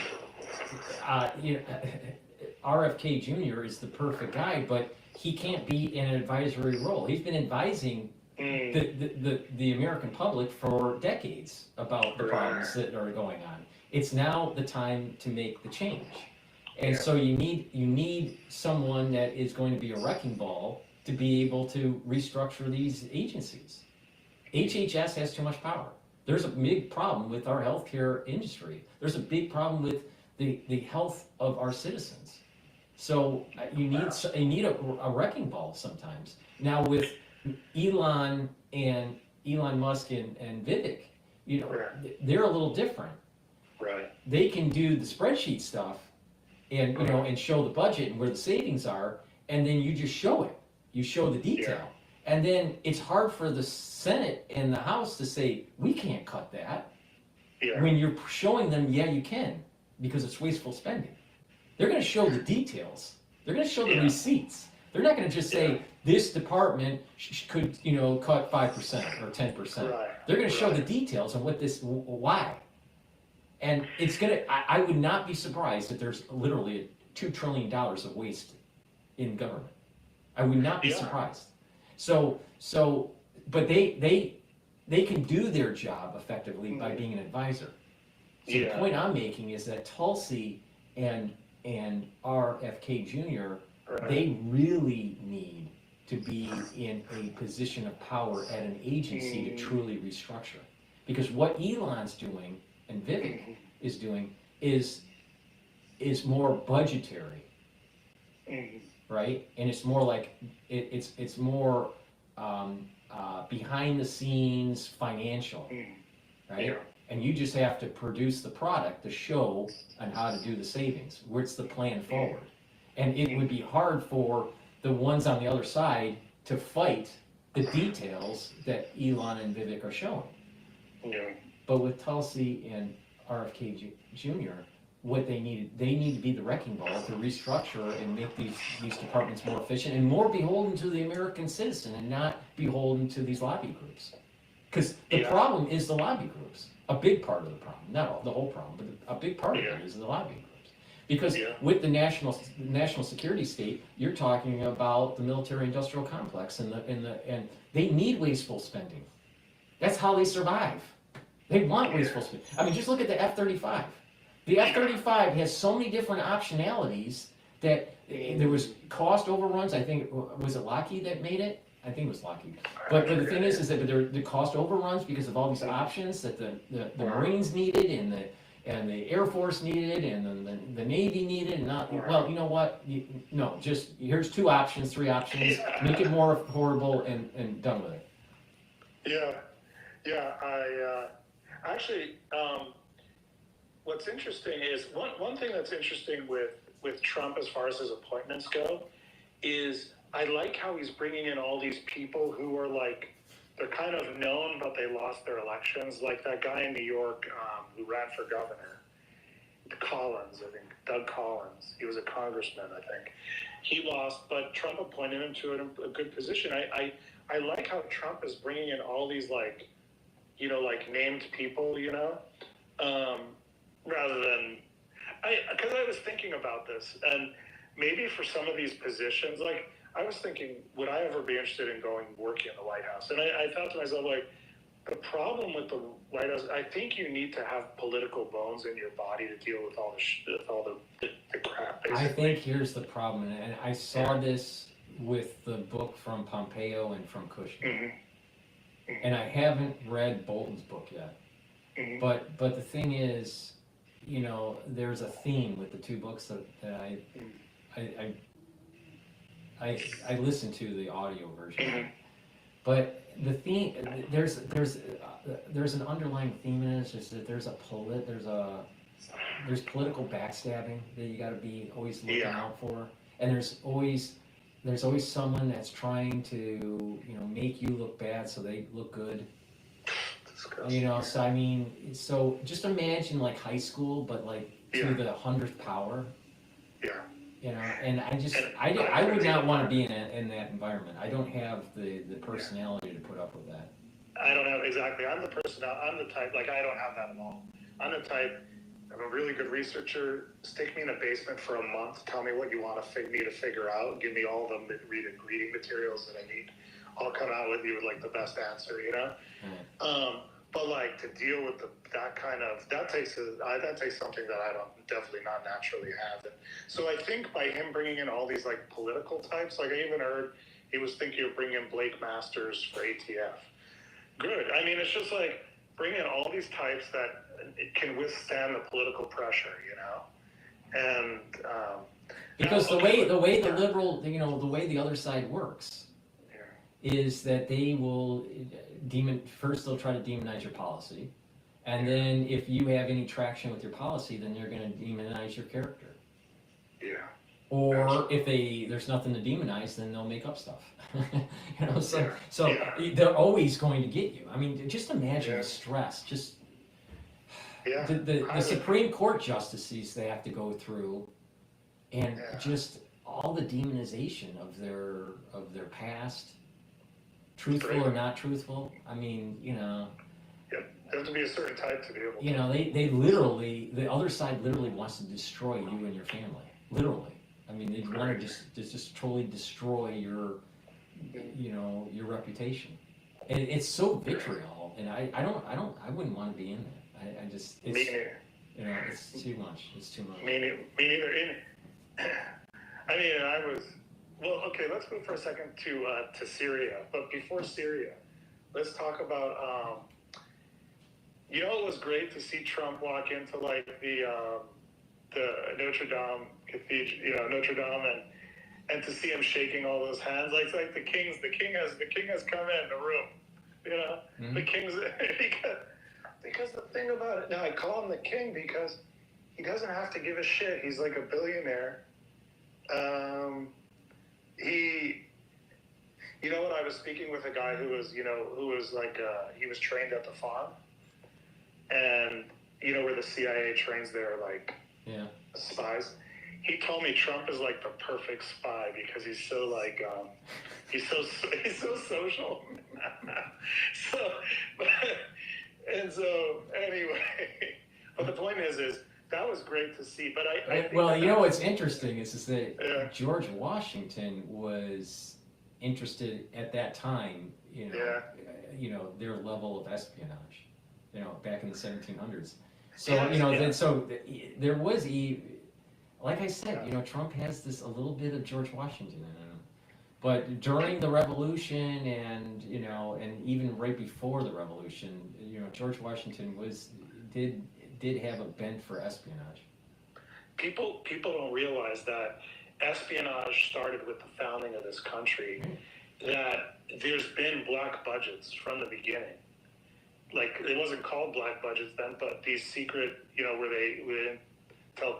S1: RFK Jr. is the perfect guy, but he can't be in an advisory role. He's been advising the American public for decades about the problems that are going on. It's now the time to make the change. And so you need someone that is going to be a wrecking ball to be able to restructure these agencies. HHS has too much power. There's a big problem with our healthcare industry. There's a big problem with the health of our citizens. So you need a wrecking ball sometimes. Now with Elon Musk and Vivek, they're a little different.
S2: Right.
S1: They can do the spreadsheet stuff and and show the budget and where the savings are, and then you just show it. You show the detail. And then it's hard for the Senate and the House to say, we can't cut that. When you're showing them, yeah, you can, because it's wasteful spending. They're going to show the details. They're going to show the receipts. They're not going to just say, this department could, cut 5% or 10%. They're going to show the details on why. And it's going to, I would not be surprised if there's literally $2 trillion of waste in government. I would not be surprised. So, but they can do their job effectively by being an advisor. So the point I'm making is that Tulsi and RFK Jr., they really need to be in a position of power at an agency to truly restructure. Because what Elon's doing and Vivek is doing is more budgetary, right? And it's more like it's more behind the scenes financial, right? And you just have to produce the product to show on how to do the savings. What's the plan forward? And it would be hard for the ones on the other side to fight the details that Elon and Vivek are showing. But with Tulsi and RFK Jr., what they need to be the wrecking ball to restructure and make these departments more efficient and more beholden to the American citizen and not beholden to these lobby groups. Because the problem is the lobby groups. A big part of the problem, not the whole problem, but a big part of it is the lobby groups. Because with the national security state, you're talking about the military-industrial complex, and they need wasteful spending. That's how they survive. They want wasteful spending. I mean, just look at the F-35. The F-35 has so many different optionalities that there was cost overruns. I think, was it Lockheed that made it? I think it was Lockheed. But the thing is that the cost overruns because of all these options that the Marines needed and the Air Force needed and the Navy needed. Well, you know what? No, just here's 2 options, 3 options. Make it more affordable and done with it.
S2: Actually, what's interesting is one thing that's interesting with Trump as far as his appointments go is I like how he's bringing in all these people who are like, they're kind of known, but they lost their elections. Like that guy in New York who ran for governor, Collins, I think, Doug Collins. He was a congressman, I think. He lost, but Trump appointed him to a good position. I like how Trump is bringing in all these like named people, rather than, because I was thinking about this, and maybe for some of these positions, like I was thinking, would I ever be interested in working in the White House? And I thought to myself, like, the problem with the White House, I think you need to have political bones in your body to deal with all the crap, basically.
S1: I think here's the problem, and I saw this with the book from Pompeo and from Kushner. And I haven't read Bolton's book yet. But the thing is, there's a theme with the 2 books that I listened to the audio version, but the theme, there's an underlying theme in it. It's just that there's political backstabbing that you got to be always looking out for, and there's always someone that's trying to make you look bad so they look good. So I mean, so just imagine like high school, but like to the 100th power. And I would not want to be in that environment. I don't have the personality to put up with that.
S2: I don't have, exactly. I'm the type, like, I don't have that at all. I'm the type, I'm a really good researcher. Stick me in a basement for a month. Tell me what you want me to figure out. Give me all the reading materials that I need. I'll come out with you with like the best answer, But like to deal with that takes something that I don't definitely not naturally have. And so I think by him bringing in all these like political types, like I even heard he was thinking of bringing in Blake Masters for ATF. Good. I mean, it's just like bring in all these types that can withstand the political pressure, and
S1: because the way the liberal, the way the other side works is that they will first they'll try to demonize your policy, and then if you have any traction with your policy, then they're going to demonize your character. Or if there's nothing to demonize, then they'll make up stuff. So they're always going to get you. I mean, just imagine the stress. Just the Supreme Court justices they have to go through, and just all the demonization of their past, truthful or not truthful. I mean,
S2: there has to be a certain type to be able to.
S1: They literally, the other side literally wants to destroy you and your family. Literally. I mean, they want to just totally destroy your reputation. And it's so vitriol, and I wouldn't want to be in that. It's too much. It's too much.
S2: Me neither. Okay, let's move for a second to Syria. But before Syria, let's talk about, it was great to see Trump walk into like the Notre Dame Cathedral, Notre Dame, and to see him shaking all those hands, like it's like the king has come in the room, the king's because the thing about it now, I call him the king because he doesn't have to give a shit. He's like a billionaire. I was speaking with a guy who was like he was trained at the farm, and where the CIA trains their like spies. He told me Trump is like the perfect spy because he's so like he's so social. Anyway, but the point is that was great to see. But I think
S1: what's interesting is that George Washington was interested at that time. Their level of espionage. Back in the 1700s. So there was like I said, Trump has a little bit of George Washington in him. But during the Revolution and even right before the Revolution, George Washington did have a bent for espionage.
S2: People don't realize that espionage started with the founding of this country. That there's been black budgets from the beginning. Like it wasn't called black budgets then, but these secret, where they didn't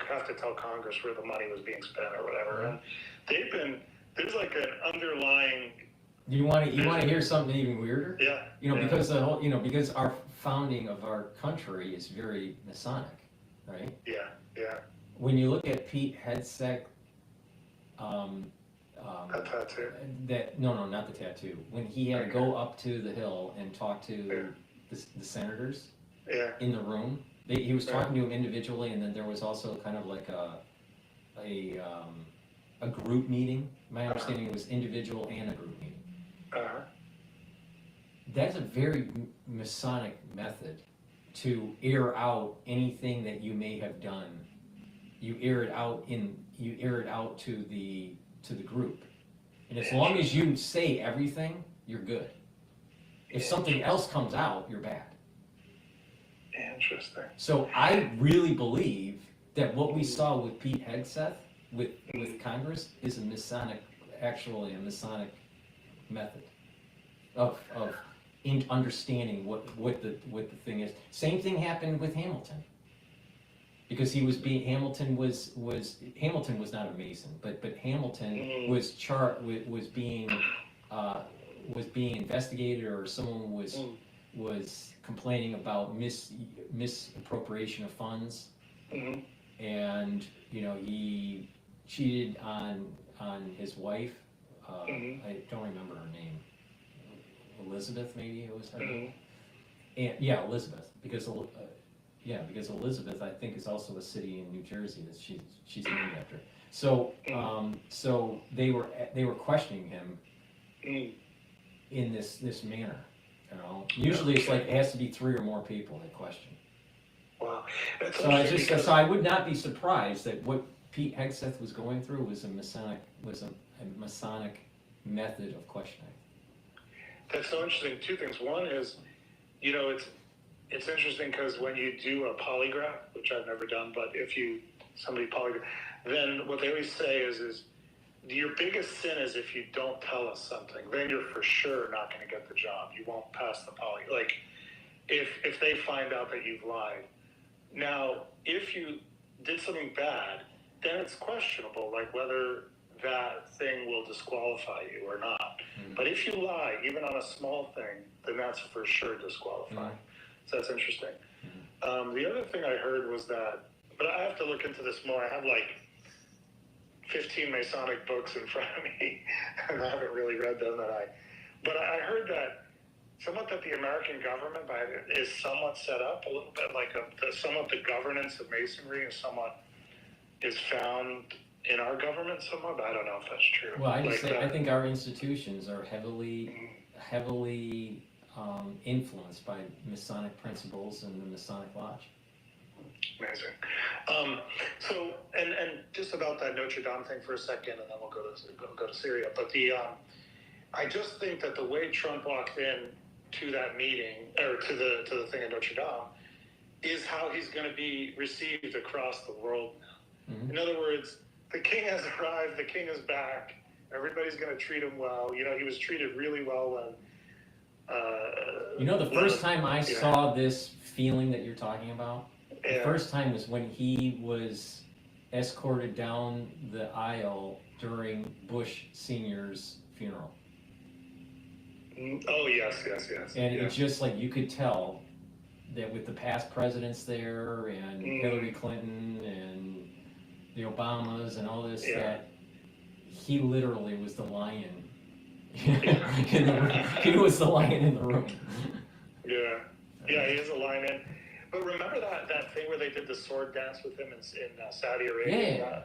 S2: have to tell Congress where the money was being spent or whatever. And there's like an underlying.
S1: You want to hear something even weirder?
S2: Yeah.
S1: Because the whole, because our founding of our country is very Masonic, right?
S2: Yeah.
S1: When you look at Pete Hegseth,
S2: that tattoo.
S1: Not the tattoo. When he had to go up to the hill and talk to the senators in the room, he was talking to them individually, and then there was also kind of like a group meeting. My understanding it was individual and a group meeting. That's a very Masonic method to air out anything that you may have done. You air it out to the group, and as long as you say everything, you're good. If something else comes out, you're bad.
S2: Interesting.
S1: So I really believe that what we saw with Pete Hegseth with Congress is a Masonic actually a Masonic method of understanding what the thing is. Same thing happened with Hamilton, because Hamilton was not a Mason, but Hamilton was being investigated, or someone was complaining about misappropriation of funds, and he cheated on his wife. I don't remember her name. Elizabeth, maybe it was her name. And yeah, Elizabeth, because Elizabeth, I think, is also a city in New Jersey that she's named after. So so they were questioning him in this manner. Usually it's like it has to be 3 or more people that question.
S2: Wow.
S1: So I would not be surprised that what Pete Hegseth was going through was a Masonic method of questioning.
S2: That's so interesting. 2 things. One is, it's interesting because when you do a polygraph, which I've never done, but if somebody polygraph, then what they always say is your biggest sin is if you don't tell us something, then you're for sure not going to get the job. You won't pass the poly. Like, if they find out that you've lied. Now, if you did something bad, then it's questionable, like whether that thing will disqualify you or not. But if you lie, even on a small thing, then that's for sure disqualifying. So that's interesting. The other thing I heard was that, but I have to look into this more. I have like 15 Masonic books in front of me, and I haven't really read them. But I heard that somewhat that the American government is somewhat set up a little bit like somewhat the governance of Masonry is found in our government somewhat. I don't know if that's true.
S1: Well, I think our institutions are heavily influenced by Masonic principles and the Masonic Lodge.
S2: Amazing. So, and just about that Notre Dame thing for a second, and then we'll go to Syria. But I just think that the way Trump walked in to that meeting, or to the thing at Notre Dame, is how he's going to be received across the world now. In other words, the king has arrived, the king is back, everybody's going to treat him well. He was treated really well when...
S1: the first time I saw this feeling that you're talking about, the first time was when he was escorted down the aisle during Bush Sr.'s funeral.
S2: Oh, yes.
S1: And it's just like you could tell that with the past presidents there, and Hillary Clinton and the Obamas and all this, that he literally was the lion. He was the lion in the room.
S2: Yeah, he is a lion. But remember that thing where they did the sword dance with him in Saudi Arabia?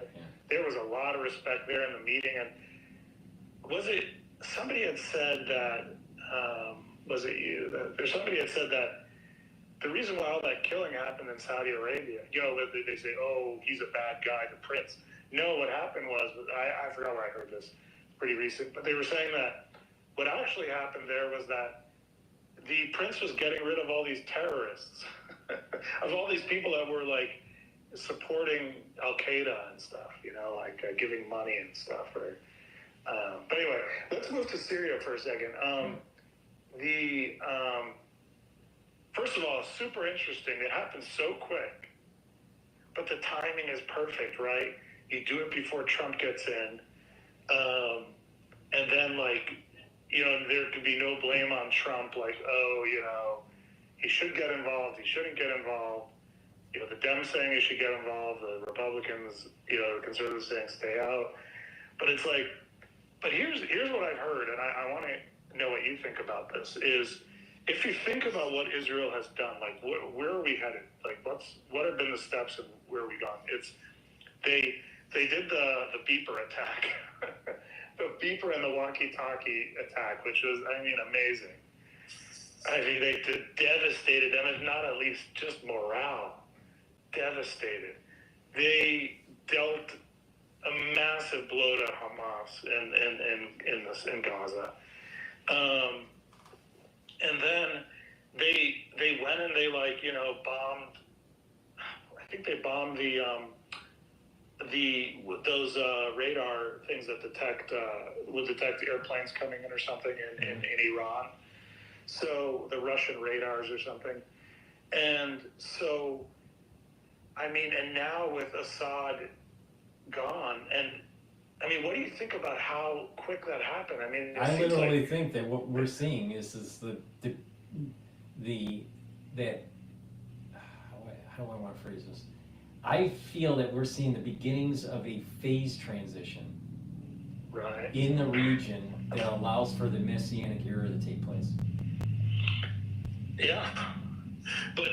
S2: There was a lot of respect there in the meeting. And was it somebody had said that? Was it you? Somebody had said that the reason why all that killing happened in Saudi Arabia, they say, oh, he's a bad guy, the prince. No, what happened was, I forgot where I heard this, pretty recent, but they were saying that what actually happened there was that the prince was getting rid of all these terrorists, of all these people that were like supporting Al-Qaeda and stuff, giving money and stuff. But anyway, let's move to Syria for a second. First of all, super interesting. It happened so quick, but the timing is perfect, right? You do it before Trump gets in, and then there could be no blame on Trump, he should get involved, he shouldn't get involved. The Dems saying he should get involved, the Republicans, the conservatives saying stay out. But it's like, but here's what I've heard, and I want to know what you think about this, is if you think about what Israel has done, where are we headed? What have been the steps and where are we gone? They did the beeper attack, the beeper and the walkie-talkie attack, which was, amazing. They devastated them, if not at least just morale. Devastated. They dealt a massive blow to Hamas in Gaza. And then they went and they bombed. I think they bombed the those radar things that would detect airplanes coming in or something in Iran. So the Russian radars or something. And so, I mean, and now with Assad gone, and I mean, what do you think about how quick that happened? I mean,
S1: I literally think that what we're seeing is that how do I want to phrase this? I feel that we're seeing the beginnings of a phase transition in the region that allows for the Messianic era to take place.
S2: Yeah, but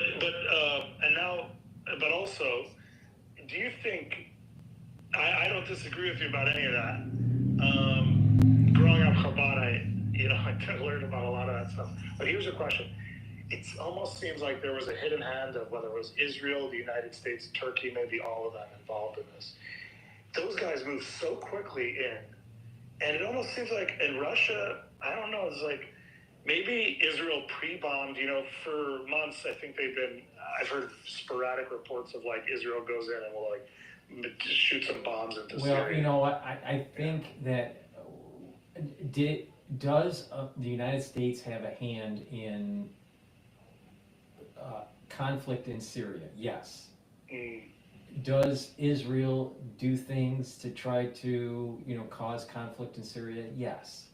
S2: and now, but also, do you think? I don't disagree with you about any of that. Growing up Chabad, I learned about a lot of that stuff. But here's a question. It almost seems like there was a hidden hand of whether it was Israel, the United States, Turkey, maybe all of them involved in this. Those guys moved so quickly in. And it almost seems like in Russia, I don't know, it's like maybe Israel pre-bombed, for months. I think I've heard sporadic reports of like Israel goes in and will like shoot some bombs into Syria.
S1: Well, you know what, I think that does the United States have a hand in conflict in Syria? Yes. Does Israel do things to try to, cause conflict in Syria? Yes.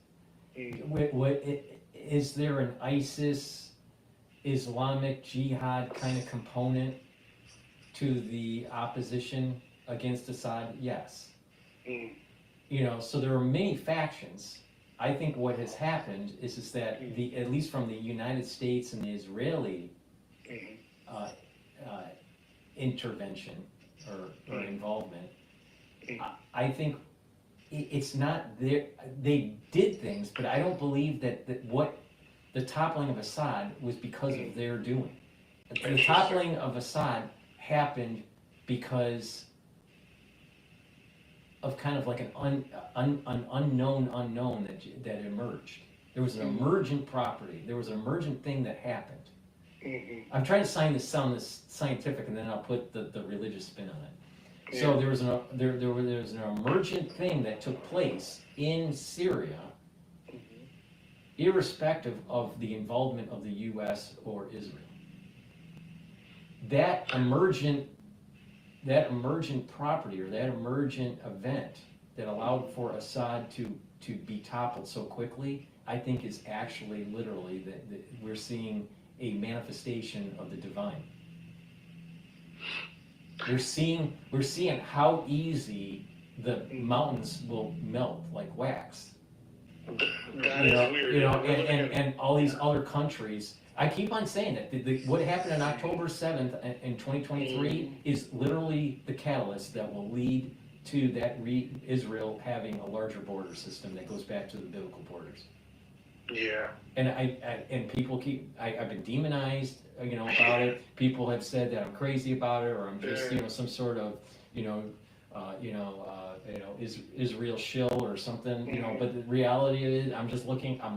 S1: Is there an ISIS, Islamic Jihad kind of component to the opposition against Assad? Yes. So there are many factions. I think what has happened is that at least from the United States and the Israeli intervention or involvement, I think it's not there. They did things, but I don't believe that what the toppling of Assad was because of their doing. The toppling of Assad happened because of kind of like an unknown that emerged. There was an emergent property. There was an emergent thing that happened. I'm trying to sound this scientific, and then I'll put the religious spin on it. So there was an emergent thing that took place in Syria, irrespective of the involvement of the U.S. or Israel. That emergent property, or that emergent event that allowed for Assad to be toppled so quickly, I think is actually literally that we're seeing a manifestation of the divine. We're seeing how easy the mountains will melt like wax. And all these other countries. I keep on saying that what happened on October 7th in 2023 is literally the catalyst that will lead to that Israel having a larger border system that goes back to the biblical borders.
S2: Yeah.
S1: And and people I've been demonized, about it. People have said that I'm crazy about it, or I'm just, some sort of, Israel shill or something, But the reality is, I'm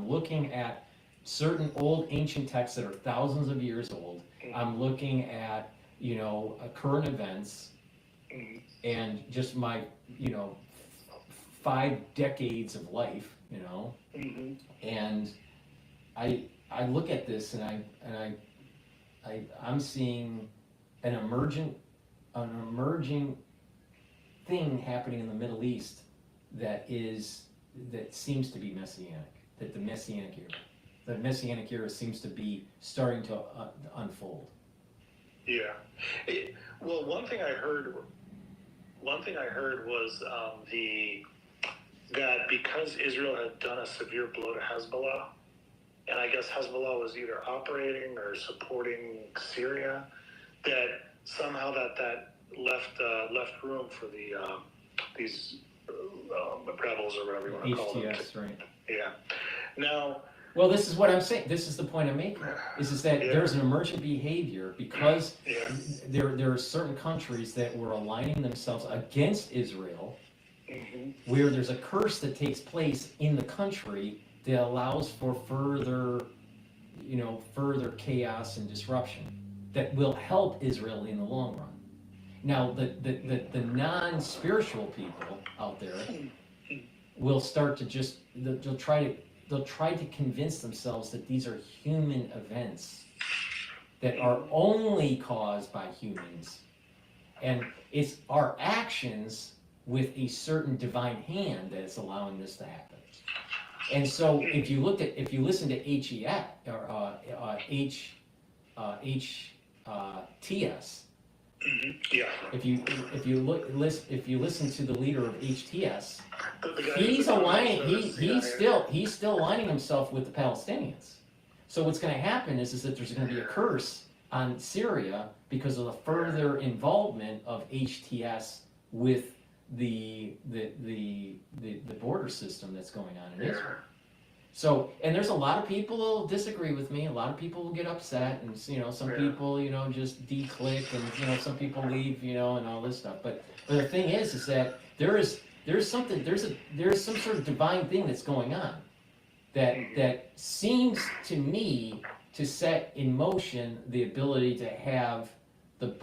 S1: looking at certain old ancient texts that are thousands of years old. I'm looking at, current events, and just my, 5 decades of life, and I look at this and I'm seeing an emerging thing happening in the Middle East that seems to be messianic. That the Messianic era seems to be starting to unfold.
S2: Yeah. Well, one thing I heard was that because Israel had done a severe blow to Hezbollah, and I guess Hezbollah was either operating or supporting Syria, that somehow that left room for these rebels or whatever you want to call them.
S1: HTS, right?
S2: Yeah. Now.
S1: Well, this is what I'm saying. This is the point I'm making. Is that there's an emergent behavior because there are certain countries that were aligning themselves against Israel, where there's a curse that takes place in the country that allows for further chaos and disruption that will help Israel in the long run. Now, the non-spiritual people out there will start to just, they'll try to convince themselves that these are human events that are only caused by humans. And it's our actions with a certain divine hand that is allowing this to happen. And so if you listen to HTS,
S2: Yeah.
S1: if you listen to the leader of HTS,
S2: The guy
S1: he's
S2: who's
S1: still aligning himself with the Palestinians. So what's going to happen is that there's going to be a curse on Syria because of the further involvement of HTS with the border system that's going on in Israel. So, and there's a lot of people who will disagree with me. A lot of people will get upset, and some people, just de-click, and some people leave, and all this stuff. But the thing is that there's some sort of divine thing that's going on that seems to me to set in motion the ability to have the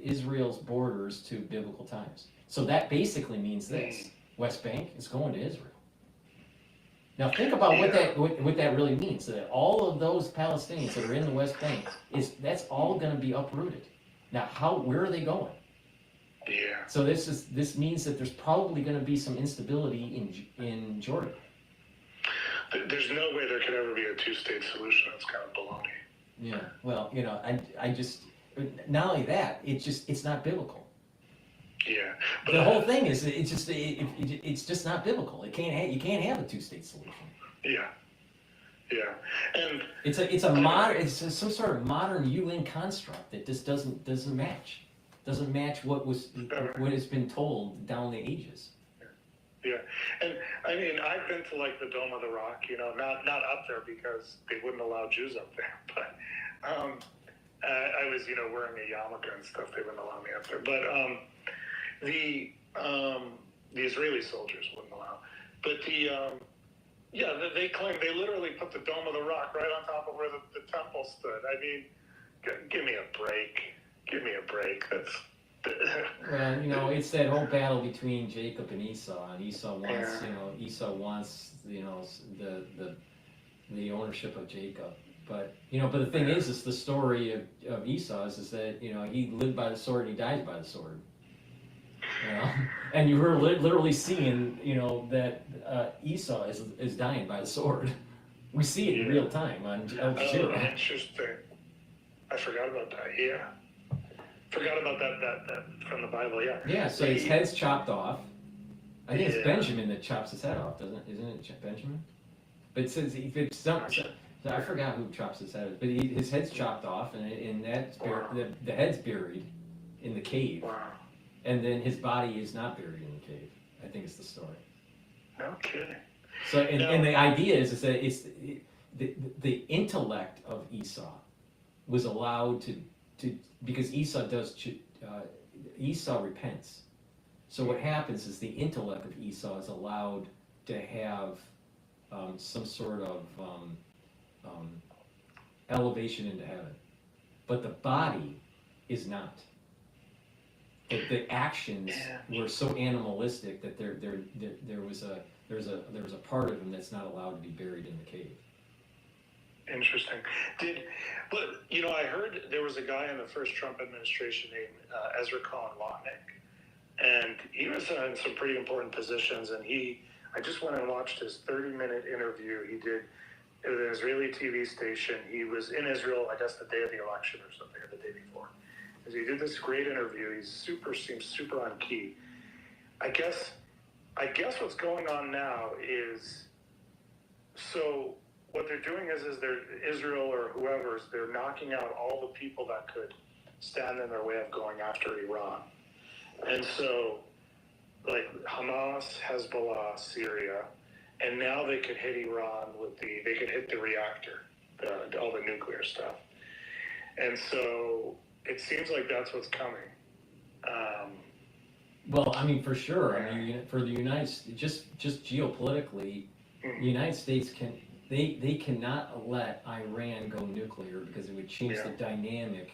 S1: Israel's borders to biblical times. So that basically means this: West Bank is going to Israel. Now think about what that really means. That all of those Palestinians that are in the West Bank that's all going to be uprooted. Now, where are they going?
S2: Yeah.
S1: So this means that there's probably going to be some instability in Jordan.
S2: There's no way there could ever be a two-state solution. That's kind of baloney.
S1: Yeah. Well, I just not only that, it's not biblical.
S2: Yeah.
S1: But the whole thing is it's just not biblical. You can't have a two-state solution.
S2: Yeah. Yeah. And
S1: it's some sort of modern UN construct that just doesn't match. Doesn't match what has been told down the ages.
S2: Yeah, and I mean, I've been to like the Dome of the Rock, not up there because they wouldn't allow Jews up there, but I was, wearing a yarmulke and stuff. They wouldn't allow me up there, but the Israeli soldiers wouldn't allow. But they claim they literally put the Dome of the Rock right on top of where the temple stood. I mean, give me a break. Give me a break. That's.
S1: Well, it's that whole battle between Jacob and Esau, and Esau wants, the ownership of Jacob. But the thing is the story of Esau is that he lived by the sword and he died by the sword. And you were literally seeing that Esau is dying by the sword. We see it in real time on Al Jazeera.
S2: Interesting. I forgot about that. Yeah. Forgot about that from the Bible. Yeah.
S1: Yeah. So his head's chopped off. I think it's Benjamin that chops his head off, isn't it Benjamin? But it says I forgot who chops his head, but his head's chopped off, and the head's buried in the cave.
S2: Wow.
S1: And then his body is not buried in the cave. I think it's the story.
S2: No kidding.
S1: So, and the idea is that it's the intellect of Esau was allowed to because Esau Esau repents. So what happens is the intellect of Esau is allowed to have some sort of elevation into heaven, but the body is not. The actions were so animalistic that there was a part of him that's not allowed to be buried in the cave.
S2: Interesting. I heard there was a guy in the first Trump administration named Ezra Cohen Watnick, and he was in some pretty important positions. And I just went and watched his 30-minute interview he did at an Israeli TV station. He was in Israel, I guess, the day of the election or something, or the day before. As he did this great interview, seems super on key. I guess what's going on now is so. What they're doing is Israel or whoever's, they're knocking out all the people that could stand in their way of going after Iran. And so, like Hamas, Hezbollah, Syria, and now they could hit Iran they could hit the reactor, all the nuclear stuff. And so it seems like that's what's coming.
S1: Well, I mean, for sure. I mean, for the United States, just geopolitically, the United States They cannot let Iran go nuclear because it would change the dynamic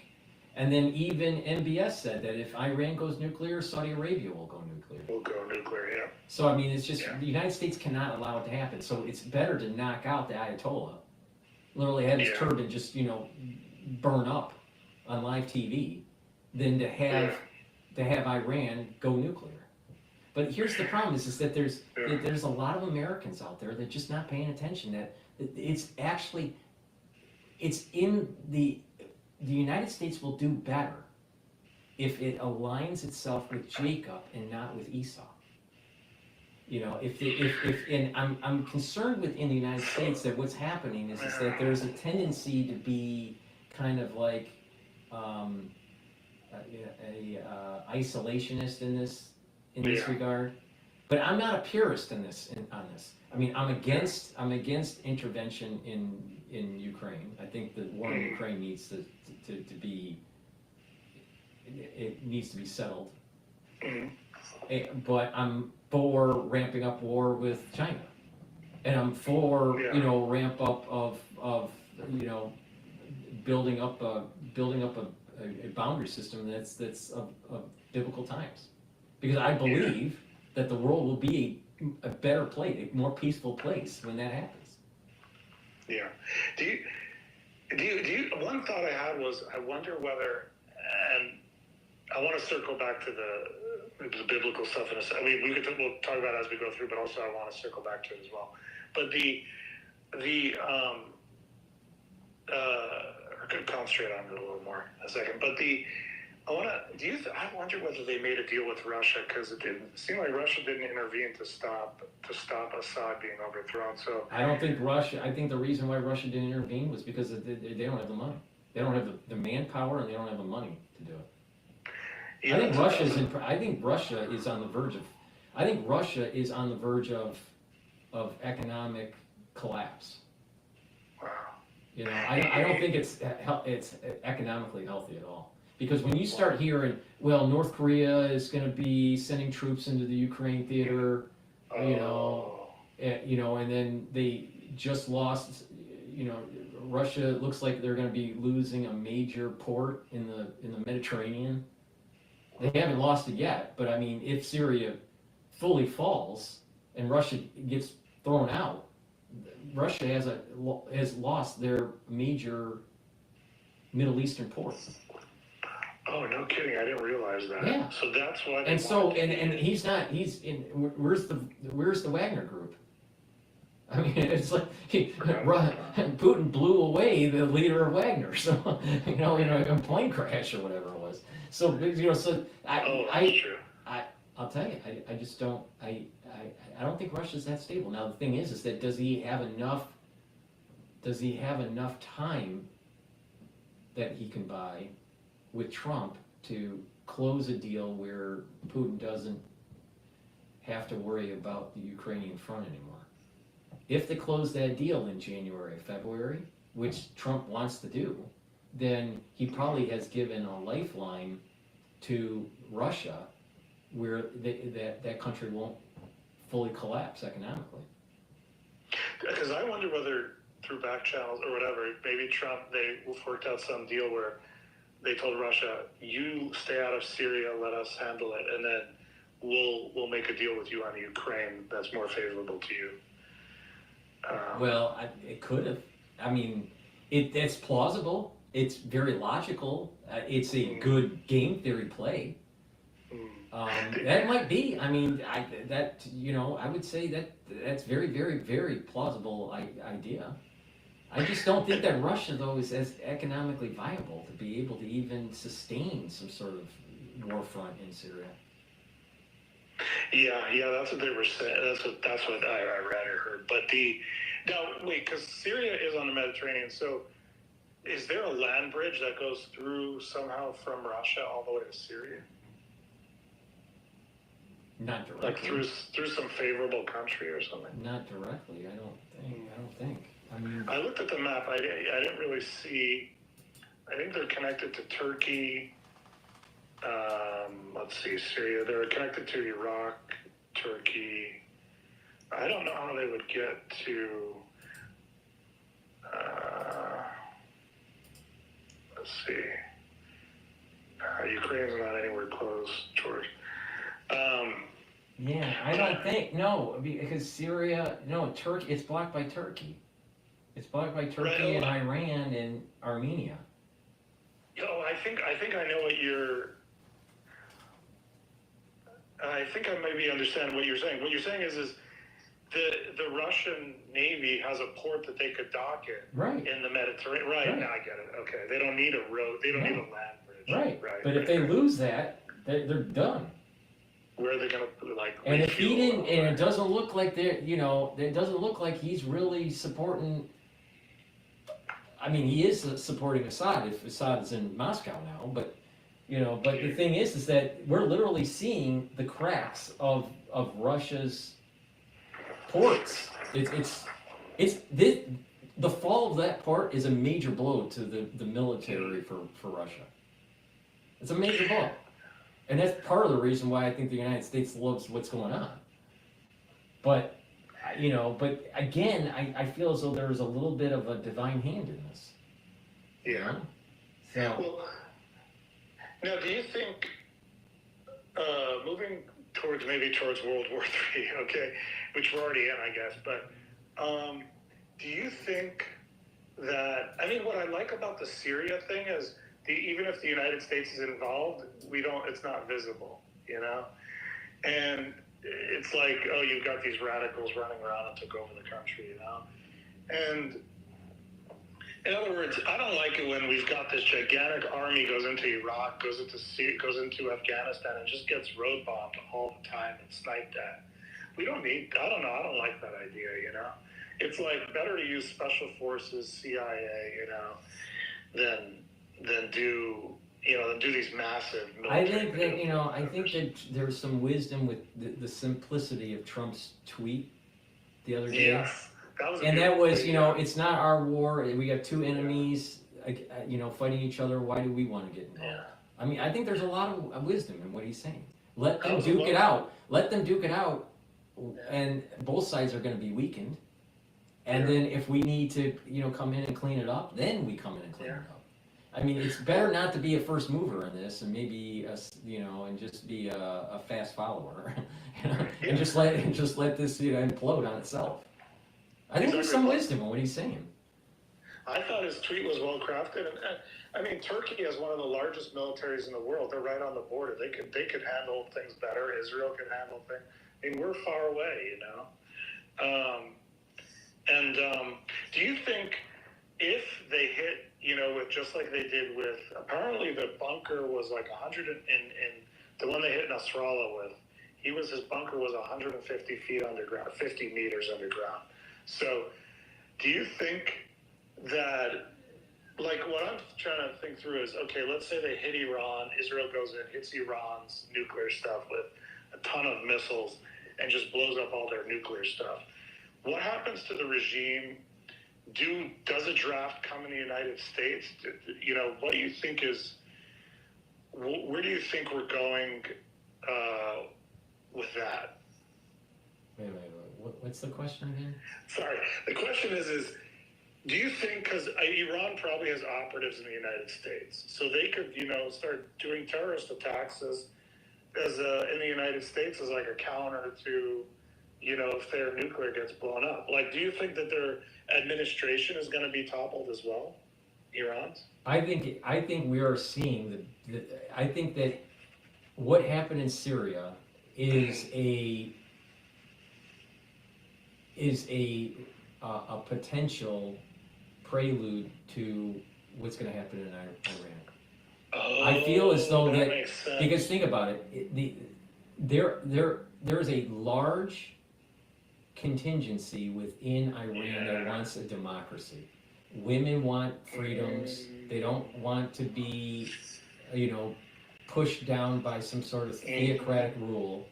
S1: And then even MBS said that if Iran goes nuclear, Saudi Arabia will go nuclear.
S2: Will go nuclear, yeah.
S1: So, I mean, it's just, the United States cannot allow it to happen. So it's better to knock out the Ayatollah, literally have his turban just, burn up on live TV, than to have Iran go nuclear. But here's the problem: is that there's a lot of Americans out there that are just not paying attention. That it's in the United States will do better if it aligns itself with Jacob and not with Esau. And I'm concerned within the United States that what's happening is that there's a tendency to be kind of like isolationist in this regard. But I'm not a purist on this. I mean, I'm against intervention in Ukraine. I think the war in Ukraine needs to be, it needs to be settled. But I'm for ramping up war with China, and I'm for ramp up of building up a boundary system that's of biblical times, because I believe that the world will be a better place, a more peaceful place when that happens.
S2: Yeah. Do you? One thought I had was, I wonder whether, and I want to circle back to the biblical stuff in a second. We'll talk about it as we go through, but also I want to circle back to it as well. But concentrate on it a little more in a second. But I wonder whether they made a deal with Russia, because it didn't seem like Russia didn't intervene to stop Assad being overthrown. So
S1: I don't think Russia. I think the reason why Russia didn't intervene was because they don't have the money. They don't have the manpower, and they don't have the money to do it.
S2: Yeah,
S1: I think Russia is on the verge of. I think Russia is on the verge of economic collapse.
S2: Wow.
S1: I don't think it's economically healthy at all. Because when you start hearing, well, North Korea is going to be sending troops into the Ukraine theater, and then they just lost, Russia looks like they're going to be losing a major port in the Mediterranean. They haven't lost it yet, but I mean, if Syria fully falls and Russia gets thrown out, Russia has lost their major Middle Eastern port.
S2: Oh, no kidding! I didn't realize that.
S1: Yeah.
S2: So that's why.
S1: And he's not. He's in. Where's the Wagner Group? I mean, it's like Putin blew away the leader of Wagner. So in a plane crash or whatever it was. So I'll tell you, I just don't. I don't think Russia's that stable. Now the thing is that does he have enough time that he can buy with Trump to close a deal where Putin doesn't have to worry about the Ukrainian front anymore? If they close that deal in January, February, which Trump wants to do, then he probably has given a lifeline to Russia where that country won't fully collapse economically.
S2: Because I wonder whether through back channels or whatever, maybe they worked out some deal where they told Russia, you stay out of Syria, let us handle it, and then we'll make a deal with you on Ukraine that's more favorable to you.
S1: It could have. I mean, it's plausible. It's very logical. It's a good game theory play. That might be. I mean, I would say that's very, very, very plausible idea. I just don't think that Russia, though, is as economically viable to be able to even sustain some sort of war front in Syria.
S2: Yeah, that's what they were saying. That's what I read or heard. But because Syria is on the Mediterranean, so is there a land bridge that goes through somehow from Russia all the way to Syria?
S1: Not directly.
S2: Like through some favorable country or something?
S1: Not directly, I don't think. I mean,
S2: I looked at the map. I didn't really see. I think they're connected to Turkey. Let's see, Syria. They're connected to Iraq, Turkey. I don't know how they would get to. Let's see. Ukraine's not anywhere close, George.
S1: Yeah, I don't think, no, because Syria, no, Turkey, it's blocked by Turkey. It's blocked by Turkey and Iran and Armenia.
S2: I think I know what I think I maybe understand what you're saying. What you're saying is the Russian Navy has a port that they could dock in in the Mediterranean. Right, now I get it. Okay, they don't need a road. They don't need a land bridge.
S1: Right. But if they lose that, they're done.
S2: Where are they going to like?
S1: And if he didn't, and it doesn't look like it doesn't look like he's really supporting. I mean, he is supporting Assad if Assad is in Moscow now, but but the thing is that we're literally seeing the cracks of Russia's ports. The fall of that port is a major blow to the military for Russia. It's a major blow. And that's part of the reason why I think the United States loves what's going on. But, but again, I feel as though there is a little bit of a divine hand in this.
S2: Yeah.
S1: So.
S2: Well, now, do you think, moving towards World War III, okay, which we're already in, I guess, but do you think that, I mean, what I like about the Syria thing is, even if the United States is involved, it's not visible, And it's like, oh, you've got these radicals running around and took over the country, And in other words, I don't like it when we've got this gigantic army goes into Iraq, goes into Afghanistan, and just gets road bombed all the time and sniped at. I don't like that idea, It's like better to use special forces, CIA, than do these massive military
S1: I think that there's some wisdom with the simplicity of Trump's tweet the other day.
S2: Yes.
S1: It's not our war. We got two enemies, fighting each other. Why do we want to get involved?
S2: Yeah.
S1: I mean, I think there's a lot of wisdom in what he's saying. Let them duke it out. Let them duke it out, and both sides are going to be weakened. And then if we need to, come in and clean it up, then we come in and clean it up. I mean, it's better not to be a first mover in this, and maybe and just be a fast follower, and just let this implode on itself. I think there's some wisdom in what he's saying.
S2: I thought his tweet was well crafted, and I mean, Turkey is one of the largest militaries in the world. They're right on the border. They could handle things better. Israel could handle things. I mean, we're far away, do you think if they hit, with just like they did with, apparently the bunker was like 100 in the one they hit Nasrallah with, his bunker was 150 feet underground, 50 meters underground. So do you think that, like what I'm trying to think through is, okay, let's say they hit Iran, Israel goes in, hits Iran's nuclear stuff with a ton of missiles and just blows up all their nuclear stuff. What happens to the regime? Does a draft come in the United States? What do you think where do you think we're going with that?
S1: Wait. What's the question again?
S2: Sorry. The question is do you think, because Iran probably has operatives in the United States, so they could, start doing terrorist attacks as in the United States as like a counter to, if their nuclear gets blown up. Like, do you think that their administration is going to be toppled as well, Iran's?
S1: I think we are seeing I think that what happened in Syria is a potential prelude to what's going to happen in Iran. I feel as though that because think about it, there is a large contingency within Iran that wants a democracy. Women want freedoms. They don't want to be, pushed down by some sort of theocratic rule,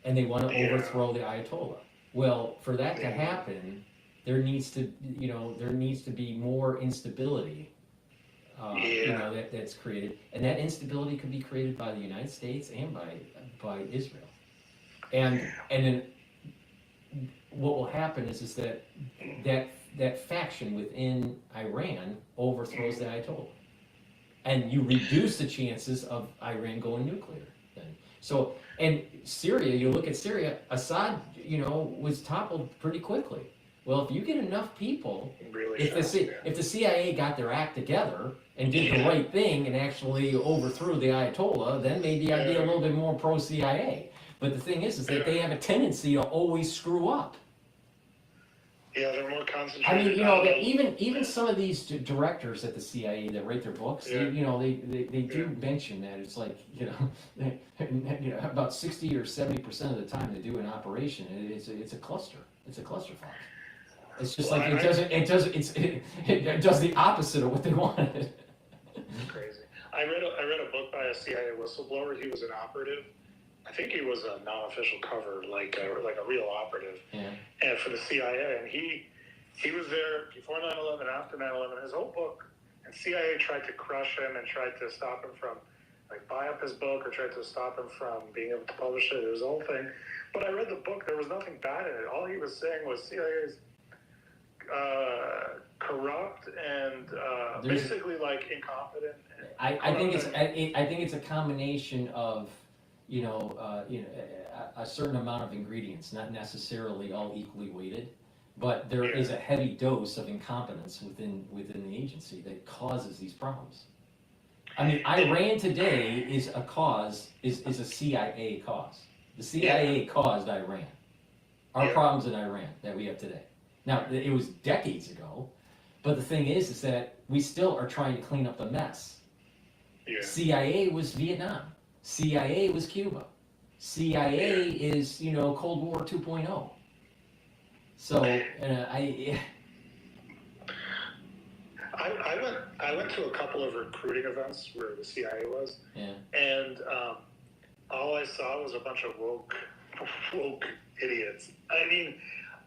S1: and they want to overthrow the Ayatollah. Well, for that to happen, there needs to be more instability. That's created, and that instability could be created by the United States and by Israel. And then what will happen is that faction within Iran overthrows the Ayatollah. and you reduce the chances of Iran going nuclear. Then. So, and Syria, you look at Syria, Assad, was toppled pretty quickly. Well, if you get enough people, if the CIA got their act together and did the right thing and actually overthrew the Ayatollah, then maybe I'd be a little bit more pro-CIA. But the thing is that they have a tendency to always screw up.
S2: Yeah, they're more concentrated.
S1: I mean, even some of these directors at the CIA that write their books, they do mention that it's like, about 60 or 70% of the time they do an operation, it's a cluster. It's a clusterfuck. It's just like it does the opposite of what they wanted.
S2: Crazy. I read a book by a CIA whistleblower. He was an operative. I think he was a non-official cover, like a real operative, and for the CIA. And he was there before 9/11, after 9/11. His whole book, and CIA tried to crush him and tried to stop him from buy up his book or tried to stop him from being able to publish it. It was the whole thing. But I read the book. There was nothing bad in it. All he was saying was CIA's corrupt and basically incompetent.
S1: I think it's a combination of a certain amount of ingredients, not necessarily all equally weighted, but there is a heavy dose of incompetence within the agency that causes these problems. I mean, Iran today is a CIA cause. The CIA caused Iran. Our problems in Iran that we have today. Now, it was decades ago, but the thing is that we still are trying to clean up the mess. CIA was Vietnam. CIA was Cuba. CIA is, Cold War 2.0. So,
S2: I went to a couple of recruiting events where the CIA was, and all I saw was a bunch of woke idiots. I mean,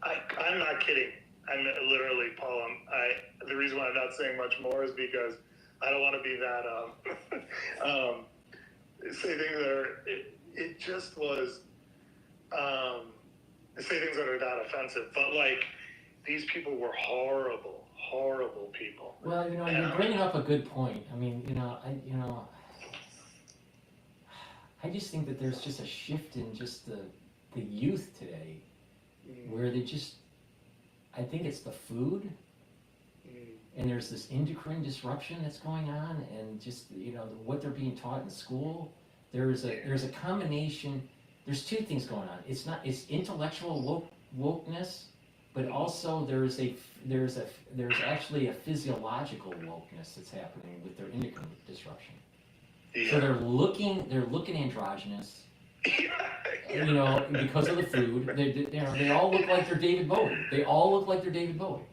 S2: I'm not kidding. I'm literally, Paul. The reason why I'm not saying much more is because I don't want to be that. Say things that are. It just was. Say things that are not offensive, but these people were horrible people.
S1: Well, you're bringing up a good point. I mean, I just think that there's just a shift in just the youth today, where they just. I think it's the food, and there's this endocrine disruption that's going on, and just what they're being taught in school. There's a combination. There's two things going on. It's intellectual wokeness, but also there's actually a physiological wokeness that's happening with their endocrine disruption. So they're looking androgynous. Because of the food, they all look like they're David Bowie.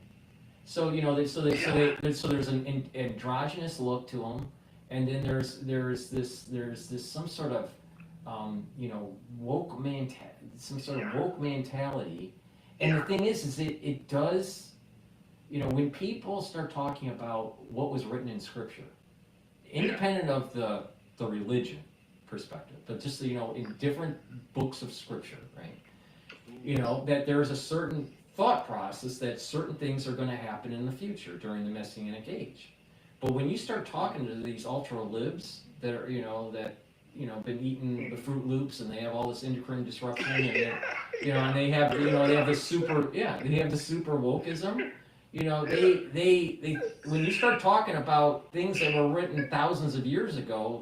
S1: So there's an androgynous look to them, and then there's this some sort of woke mentality. And the thing is it does, when people start talking about what was written in Scripture, independent of the religion perspective, but just in different books of Scripture, right? That there's a certain thought process that certain things are going to happen in the future during the Messianic age. But when you start talking to these ultra libs that are been eating the Fruit Loops and they have all this endocrine disruption and and they have the super wokeism. They when you start talking about things that were written thousands of years ago,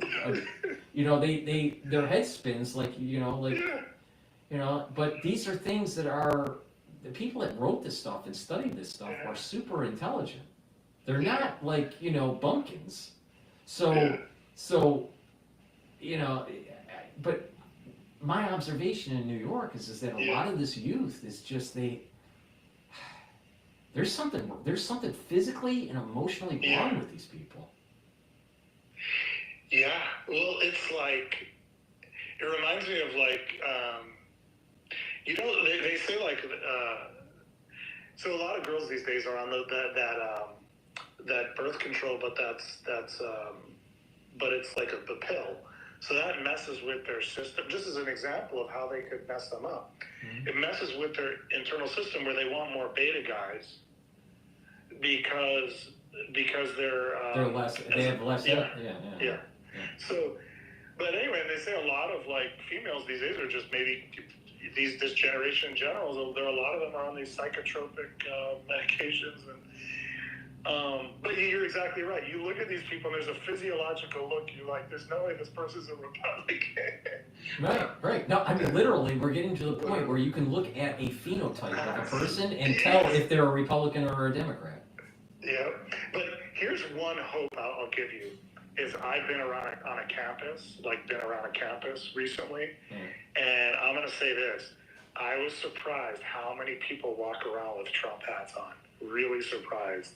S1: their head spins but these are things that are, the people that wrote this stuff and studied this stuff are super intelligent. They're not bumpkins. But my observation in New York is that a lot of this youth is just there's something physically and emotionally wrong with these people.
S2: Yeah, well, it's it reminds me of they say so a lot of girls these days are on that birth control, but but it's like a pill. So that messes with their system. Just as an example of how they could mess them up. It messes with their internal system where they want more beta guys because because
S1: They're less. They have less.
S2: Yeah.
S1: Yeah.
S2: So, but anyway, they say a lot of like females these days are just maybe this generation in general. There are a lot of them are on these psychotropic medications, and but you're exactly right. You look at these people, and there's a physiological look. You're like, there's no way this person's a Republican.
S1: Right. No, I mean literally, we're getting to the point where you can look at a phenotype of a person and tell if they're a Republican or a Democrat.
S2: Yeah, but here's one hope I'll give you. Is I've been around on a campus, recently, and I'm going to say this. I was surprised how many people walk around with Trump hats on. Really surprised.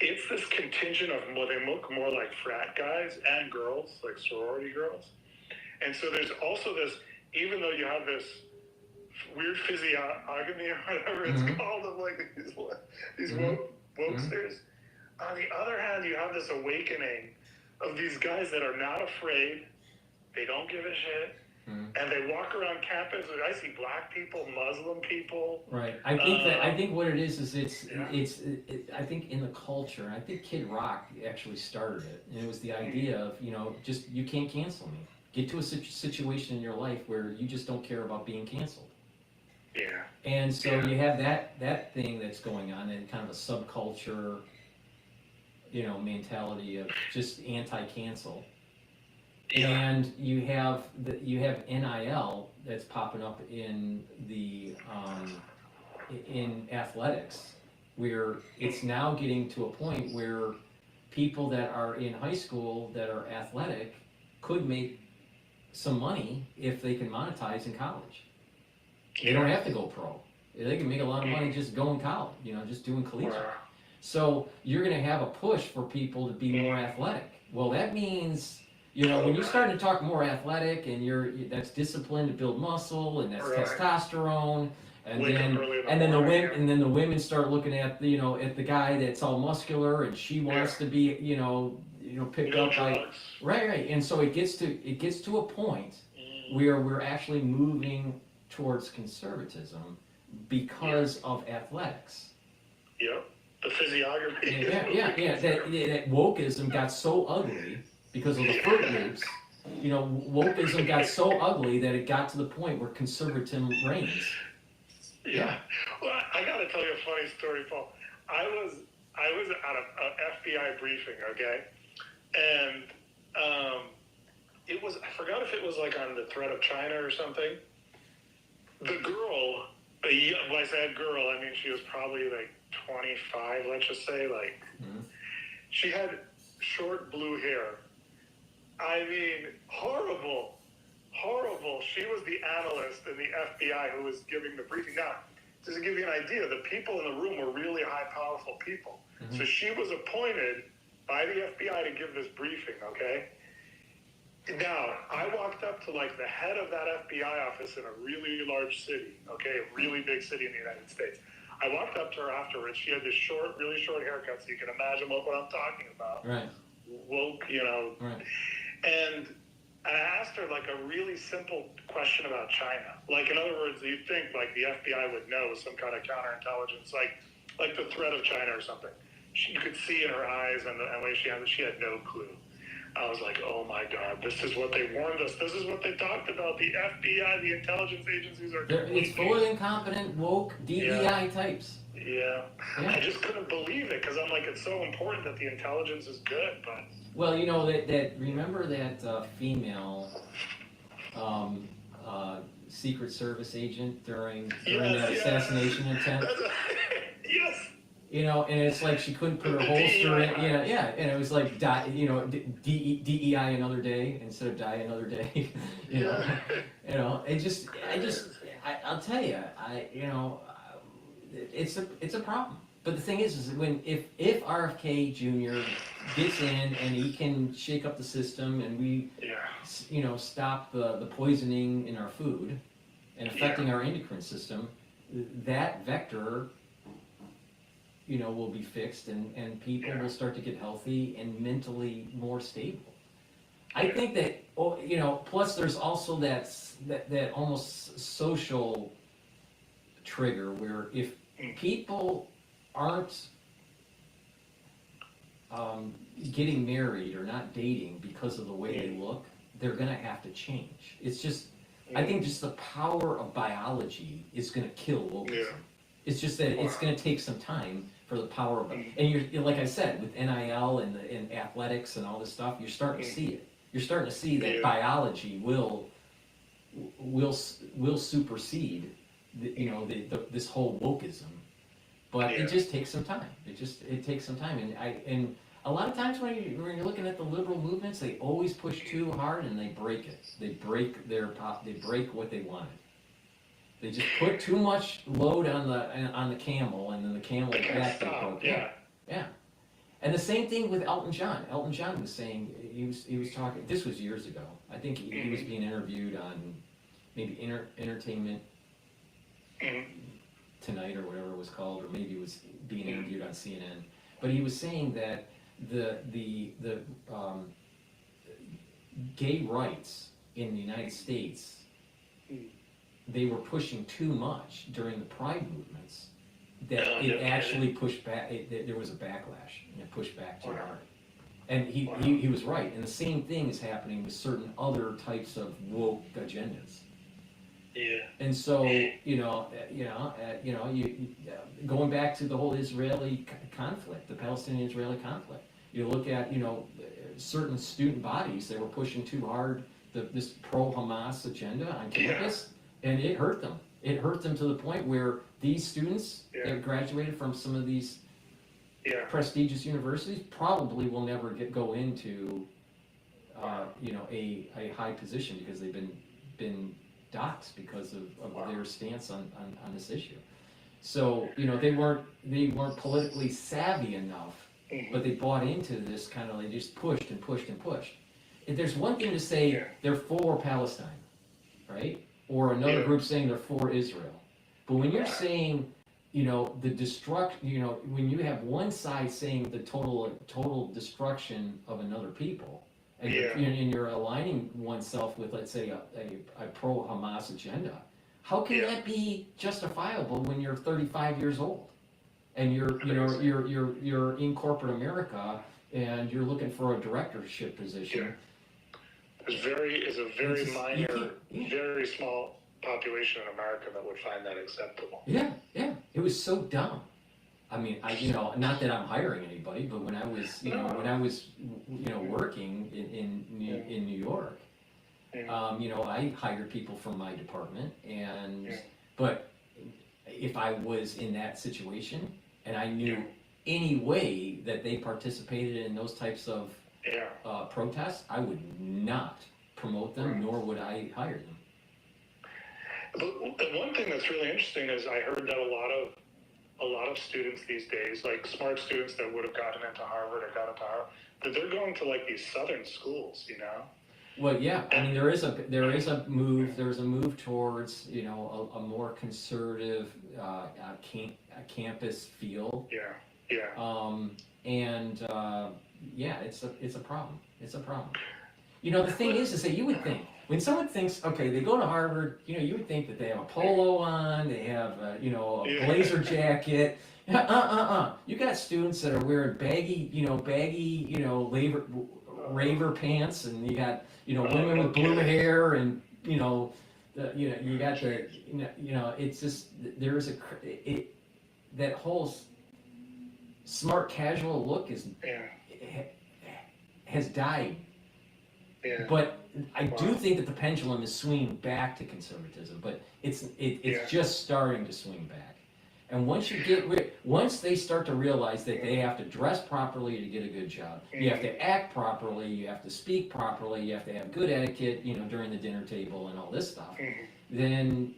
S2: It's this contingent of they look more like frat guys and girls, like sorority girls. And so there's also this, even though you have this weird physiognomy or whatever it's called of like these wokesters, on the other hand, you have this awakening of these guys that are not afraid, they don't give a shit, and they walk around campus. And I see black people, Muslim people.
S1: Right. I think what it is I think in the culture. I think Kid Rock actually started it, and it was the idea of just you can't cancel me. Get to a situation in your life where you just don't care about being canceled.
S2: Yeah.
S1: And so you have that thing that's going on, and kind of a subculture. Mentality of just anti-cancel, and you have NIL that's popping up in the in athletics, where it's now getting to a point where people that are in high school that are athletic could make some money if they can monetize in college. They don't have to go pro. They can make a lot of money just going college, just doing collegiate. So you're going to have a push for people to be more athletic. Well, that means, when you start to talk more athletic and that's discipline to build muscle and that's testosterone, and then the women start looking at at the guy that's all muscular and she wants to be picked up by right. And so it gets to a point where we're actually moving towards conservatism because of athletics.
S2: Yep. The physiography.
S1: That wokeism got so ugly because of the fruit loops. Wokeism got so ugly that it got to the point where conservatism reigns.
S2: Yeah. Well, I got to tell you a funny story, Paul. I was at a FBI briefing, okay, and I forgot if it was like on the threat of China or something. The girl, when I said girl, I mean she was probably like 25, let's just say, she had short blue hair. I mean, horrible. She was the analyst in the FBI who was giving the briefing. Now, just to give you an idea, the people in the room were really high, powerful people. So she was appointed by the FBI to give this briefing, okay? Now, I walked up to like the head of that FBI office in a really large city, okay, a really big city in the United States. I walked up to her afterwards. She had this really short haircut, so you can imagine what I'm talking about.
S1: Right.
S2: Woke, Right. And I asked her like a really simple question about China. Like, in other words, you'd think like the FBI would know some kind of counterintelligence, like the threat of China or something. You could see in her eyes and the way she had no clue. I was like, oh my God, this is what they warned us. This is what they talked about. The FBI, the intelligence agencies are
S1: it's full of incompetent, woke, DEI types.
S2: Yeah. I just couldn't believe it because I'm like, it's so important that the intelligence is good, but.
S1: Well, remember that female Secret Service agent during that assassination attempt?
S2: Yes.
S1: And it's like she couldn't put her holster in. And it was like, DEI another day instead of die another day. I'll tell you, it's a problem. But the thing is if RFK Jr. gets in and he can shake up the system and we, stop the poisoning in our food and affecting our endocrine system, that vector will be fixed and people will start to get healthy and mentally more stable. I think that, plus there's also that almost social trigger where if people aren't getting married or not dating because of the way they look, they're gonna have to change. It's just, I think just the power of biology is gonna kill wokeism. It's just that it's gonna take some time for the power of, and you're like I said, with NIL and athletics and all this stuff, you're starting to see it. You're starting to see that biology will supersede, this whole wokeism. But it just takes some time. It takes some time, and a lot of times when you're looking at the liberal movements, they always push too hard and they break it. They break what they wanted. They just put too much load on the camel, and then the camel back they broke. Yeah. And the same thing with Elton John. Elton John was saying, he was talking. This was years ago. I think he was being interviewed on maybe Entertainment Tonight or whatever it was called, or maybe it was being interviewed on CNN. But he was saying that the gay rights in the United States, they were pushing too much during the Pride movements, that it actually pushed back. There was a backlash, and it pushed back too hard. And he was right. And the same thing is happening with certain other types of woke agendas.
S2: Yeah.
S1: And so, going back to the whole Israeli conflict, the Palestinian-Israeli conflict, you look at, certain student bodies, they were pushing too hard this pro-Hamas agenda on campus, and it hurt them. It hurt them to the point where these students that graduated from some of these prestigious universities probably will never go into, a high position because they've been doxxed because of their stance on this issue. So they weren't politically savvy enough, but they bought into this kind of, they just pushed and pushed and pushed. If there's one thing to say they're for Palestine, right? Or another group saying they're for Israel. But when you're saying, the destruction, when you have one side saying the total destruction of another people, and you're aligning oneself with, let's say, a pro-Hamas agenda, how can that be justifiable when you're 35 years old and you're in corporate America and you're looking for a directorship position?
S2: There's a very minor, very small population in America that would find that acceptable.
S1: Yeah. It was so dumb. I mean, not that I'm hiring anybody, but when I was, working in New York, I hired people from my department, but if I was in that situation and I knew any way that they participated in those types of protests, I would not promote them, nor would I hire them.
S2: But one thing that's really interesting is I heard that a lot of students these days, like smart students that would have gotten into Harvard or got into Harvard, that they're going to like these southern schools,
S1: Well, yeah, I mean there is a move towards a more conservative campus feel. It's a problem. It's a problem. The thing is that you would think when someone thinks, okay, they go to Harvard, you would think that they have a polo on, they have a blazer jacket. You got students that are wearing baggy raver pants, and you got women with blue hair, and you got it's just that whole smart casual look has died. But I do think that the pendulum is swinging back to conservatism, but it's just starting to swing back. And once they start to realize that they have to dress properly to get a good job, you have to act properly, you have to speak properly, you have to have good etiquette, during the dinner table and all this stuff. Then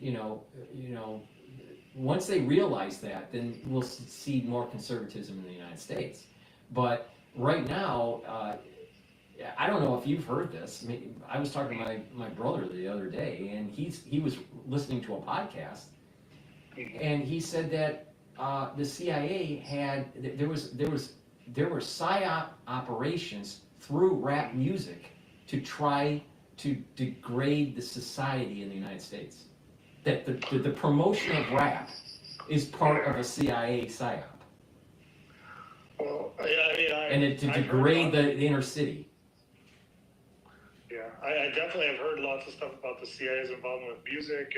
S1: once they realize that, then we'll see more conservatism in the United States. But right now, I don't know if you've heard this. I was talking to my brother the other day, and he was listening to a podcast, and he said that the CIA there were psyop operations through rap music to try to degrade the society in the United States. That the promotion of rap is part of a CIA psyop.
S2: Well,
S1: and to degrade the inner city.
S2: Yeah, I definitely have heard lots of stuff about the CIA's involvement with music,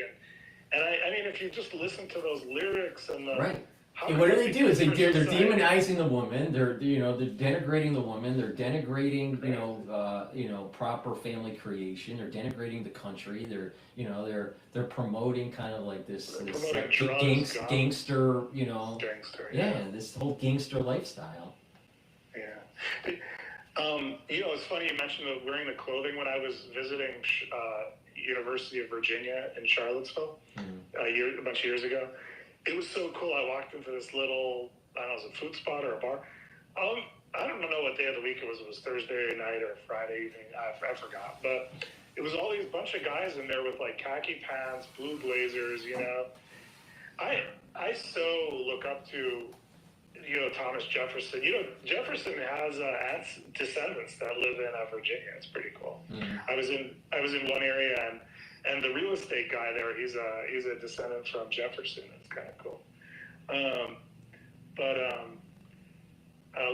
S2: and I mean, if you just listen to those lyrics and the
S1: right. And what do? They're demonizing the woman. They're denigrating the woman. They're denigrating proper family creation. They're denigrating the country. They're promoting kind of like this gangster, this whole gangster lifestyle.
S2: Yeah. It's funny you mentioned wearing the clothing. When I was visiting University of Virginia in Charlottesville a bunch of years ago, it was so cool. I walked into this little, I don't know, it was a food spot or a bar. I don't know what day of the week it was. It was Thursday night or Friday evening. I forgot. But it was all these bunch of guys in there with like khaki pants, blue blazers, I so look up to, Thomas Jefferson. Jefferson has descendants that live in Virginia. It's pretty cool. I was in one area and the real estate guy there, he's a descendant from Jefferson. It's kind of cool.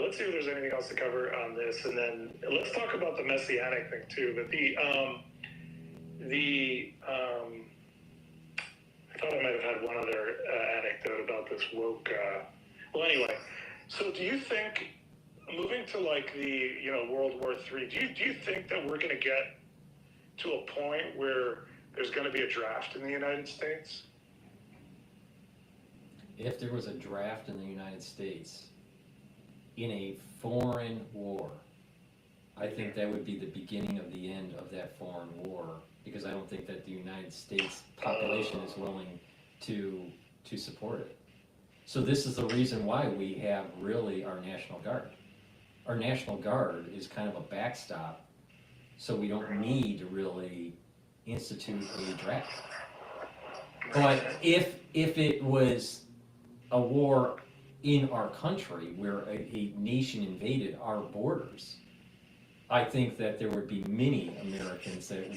S2: Let's see if there's anything else to cover on this, and then let's talk about the messianic thing too. But I thought I might have had one other anecdote about this woke. Well, anyway, so do you think moving to like the World War III? Do you think that we're going to get to a point where there's going to be a draft in the United States?
S1: If there was a draft in the United States in a foreign war, I think that would be the beginning of the end of that foreign war, because I don't think that the United States population is willing to support it. So this is the reason why we have really our National Guard. Our National Guard is kind of a backstop, so we don't need to really institute a draft. But if it was a war in our country where a nation invaded our borders, I think that there would be many Americans that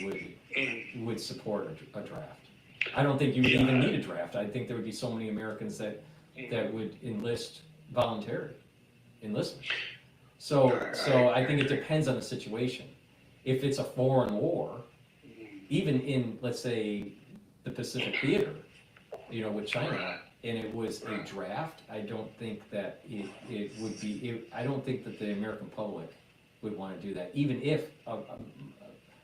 S1: would support a draft. I don't think you would even need a draft. I think there would be so many Americans that would enlist voluntary enlistment. So I think it depends on the situation. If it's a foreign war, even in, let's say, the Pacific Theater, with China, and it was a draft, I don't think that it would be, I don't think that the American public would want to do that, even if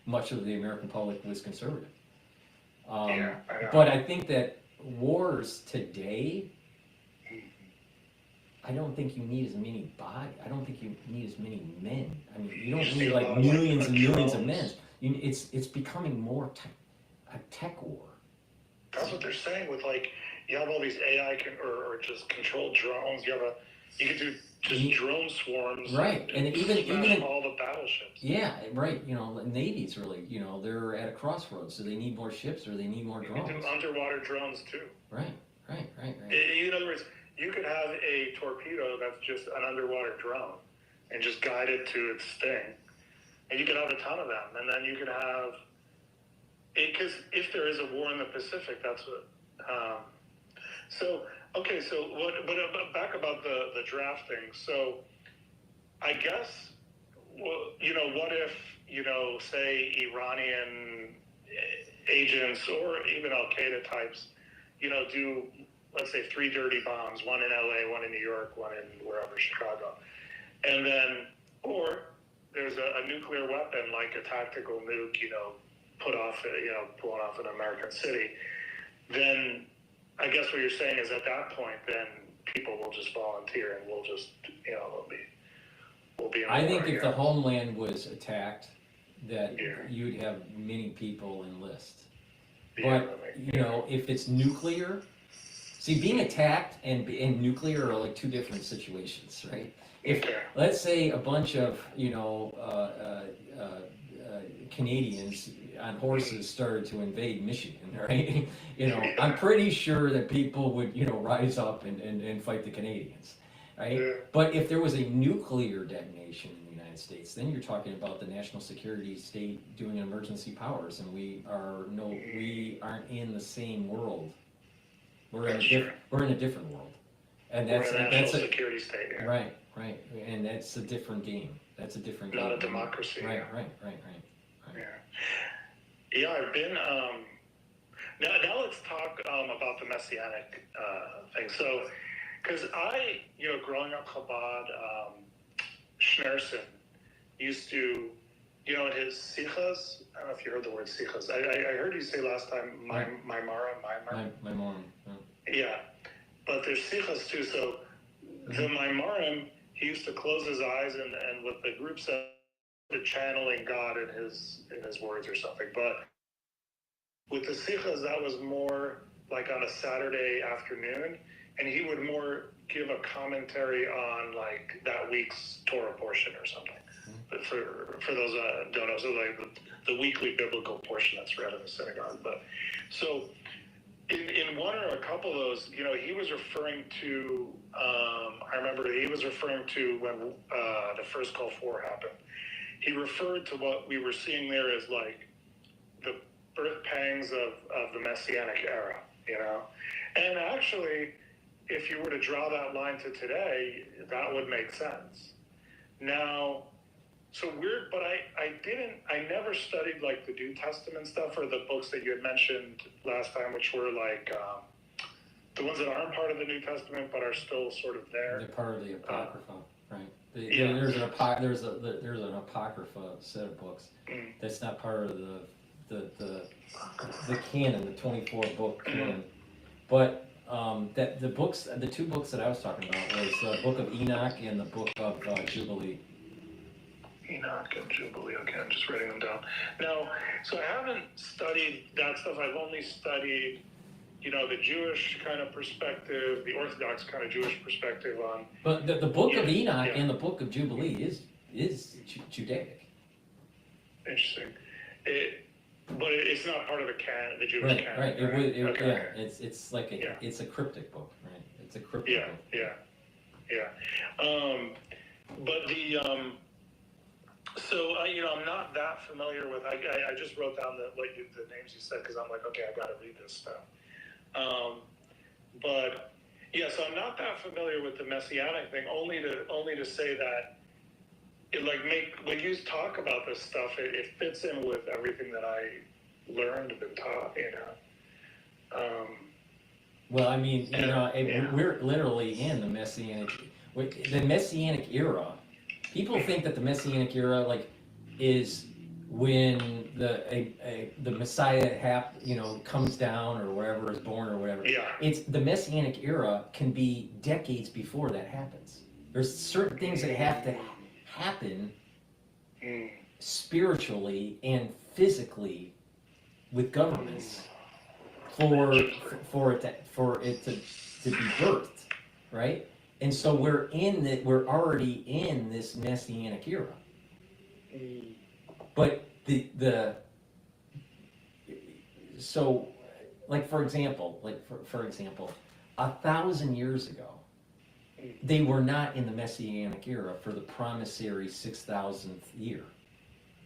S1: much of the American public was conservative. But I think that wars today, I don't think you need as many I don't think you need as many men. I mean, you don't need like millions and millions of men. It's becoming more a tech war.
S2: That's what they're saying with like, you have all these AI or just controlled drones. You could do just drone swarms.
S1: Right, and even
S2: all the battleships.
S1: Yeah, right. Navy's really, they're at a crossroads. So they need more ships or they need more drones.
S2: You can do underwater drones too.
S1: Right.
S2: In other words, you could have a torpedo that's just an underwater drone and just guide it to its thing. And you could have a ton of them. And then you could have, because if there is a war in the Pacific, that's what, so back about the draft thing. So I guess, what if, say Iranian agents or even Al-Qaeda types, do, let's say 3 dirty bombs, one in LA, one in New York, one in wherever, Chicago. And then, or there's a nuclear weapon, like a tactical nuke, pulling off an American city. Then I guess what you're saying is at that point, then people will just volunteer and we'll just, we'll be in
S1: I think if the homeland was attacked, that you'd have many people enlist. But, if it's nuclear, see, being attacked and nuclear are like two different situations, right? If, let's say a bunch of, Canadians on horses started to invade Michigan, right? I'm pretty sure that people would, rise up and fight the Canadians, right? Yeah. But if there was a nuclear detonation in the United States, then you're talking about the national security state doing emergency powers, and we aren't in the same world. We're in a different world, and that's a security state,
S2: right.
S1: right, and that's a different game. That's a different game.
S2: Not a democracy.
S1: Right.
S2: Yeah, I've been. Now let's talk about the Messianic thing. So, because growing up Chabad, Schneerson used to, in his sichas, I don't know if you heard the word sichas. I heard you say last time,
S1: Maimarim.
S2: Yeah, but there's sichas too. So the Maimarim, he used to close his eyes and with the group said, channeling God in his words or something. But with the sichas, that was more like on a Saturday afternoon, and he would more give a commentary on like that week's Torah portion or something. But for those that don't know, so like the weekly biblical portion that's read in the synagogue. But so in one or a couple of those, he was referring to. I remember he was referring to when the first Gulf War happened. He referred to what we were seeing there as like the birth pangs of the Messianic era, And actually, if you were to draw that line to today, that would make sense. Now, so weird, but I never studied like the New Testament stuff or the books that you had mentioned last time, which were like the ones that aren't part of the New Testament but are still sort of there.
S1: They're part of the Apocrypha, right? There's an Apocrypha set of books that's not part of the canon, the 24 book canon. But that the two books that I was talking about was the Book of Enoch and the Book of Jubilee.
S2: Enoch and Jubilee. Okay, I'm just writing them down. Now, so I haven't studied that stuff. I've only studied, the Jewish kind of perspective, the Orthodox kind of Jewish perspective on.
S1: But the Book of Enoch and the Book of Jubilee is Judaic.
S2: Interesting. But it's not part of the canon, the Jewish canon.
S1: Right. Yeah. It's like it's a cryptic book, right? It's a cryptic book.
S2: Yeah. But the so I'm not that familiar with. I just wrote down the names you said because I'm like, okay, I got to read this stuff. But yeah, so I'm not that familiar with the Messianic thing. Only to say that when you talk about this stuff, it fits in with everything that I learned and been taught.
S1: Well, I mean, we're literally in the Messianic era. People think that the Messianic era, is when the Messiah comes down or wherever is born or whatever.
S2: Yeah.
S1: It's the Messianic era can be decades before that happens. There's certain things that have to happen spiritually and physically with governments for it to be birthed, right? And so we're already in this Messianic era. But so for example, 1,000 years ago, they were not in the Messianic era for the promissory 6,000th year,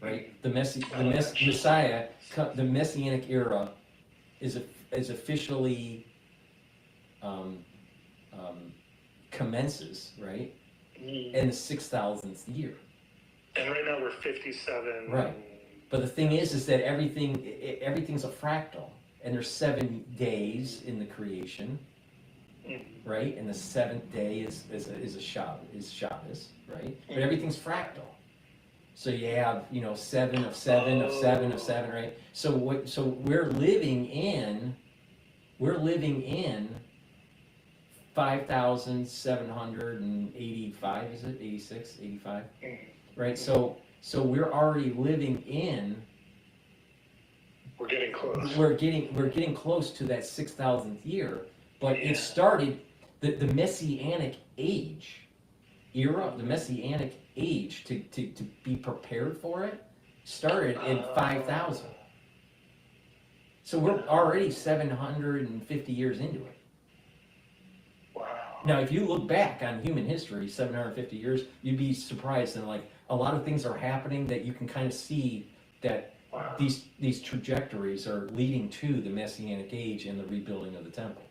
S1: right? The Messianic era is officially commences, right, in the 6,000th year.
S2: And right now we're 57.
S1: Right. But the thing is that everything's a fractal, and there's 7 days in the creation, right? And the 7th day is Shabbos, right? But everything's fractal. So you have 7 of 7 of 7 of 7, right? So we're living in 5,785, is it 86, 85? Right, so we're already living in.
S2: We're getting close.
S1: We're getting close to that 6,000th year, but it started the Messianic age era. The Messianic age to be prepared for it started in 5,000. So we're already 750 years into it.
S2: Wow.
S1: Now, if you look back on human history, 750 years, you'd be surprised, and a lot of things are happening that you can kind of see that these trajectories are leading to the Messianic age and the rebuilding of the temple.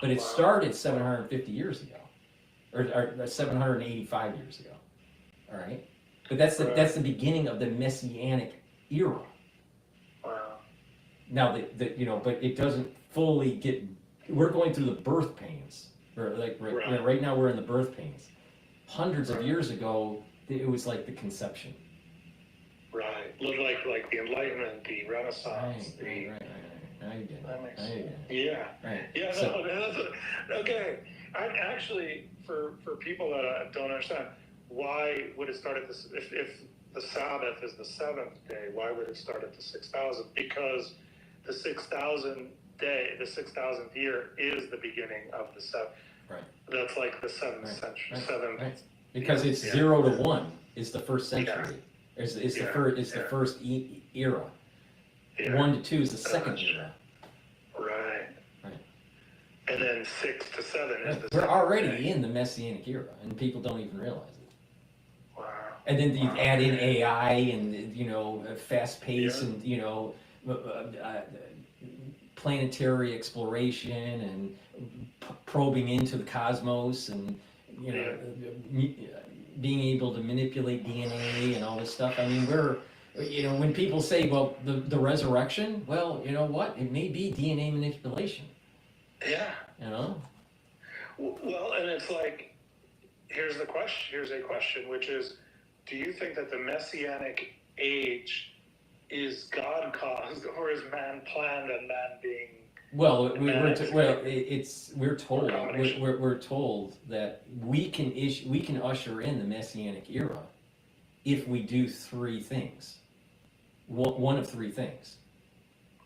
S1: But it started 750 years ago. or 785 years ago. All right, but that's the beginning of the Messianic era.
S2: Wow.
S1: Now but it doesn't fully get. We're going through the birth pains. Right now we're in the birth pains. Hundreds of years ago, it was like the conception.
S2: Right. Like the Enlightenment, the Renaissance.
S1: Right. Now you get it.
S2: That makes
S1: now you get it.
S2: Yeah.
S1: Right.
S2: Yeah.
S1: So,
S2: Okay. I actually, for people that don't understand, why would it start at this? If the Sabbath is the seventh day, why would it start at the 6,000th? Because the 6,000th day, the 6,000th year, is the beginning of the seventh.
S1: Right.
S2: That's like the seventh century.
S1: Right. Because it's 0 to 1 is the first century. Is the first era. 1 to 2 is the second era.
S2: Right. And then 6 to 7 is the
S1: We're already in the Messianic era, and people don't even realize it.
S2: Wow.
S1: And then you add in AI and fast pace and planetary exploration and probing into the cosmos and being able to manipulate DNA and all this stuff. I mean, when people say, well, the resurrection, well, you know what? It may be DNA manipulation.
S2: Yeah.
S1: Well,
S2: and it's like, here's a question, which is, do you think that the Messianic age is God caused, or is man planned and man being?
S1: Well, we're told that we can usher in the Messianic era if we do three things. One of three things.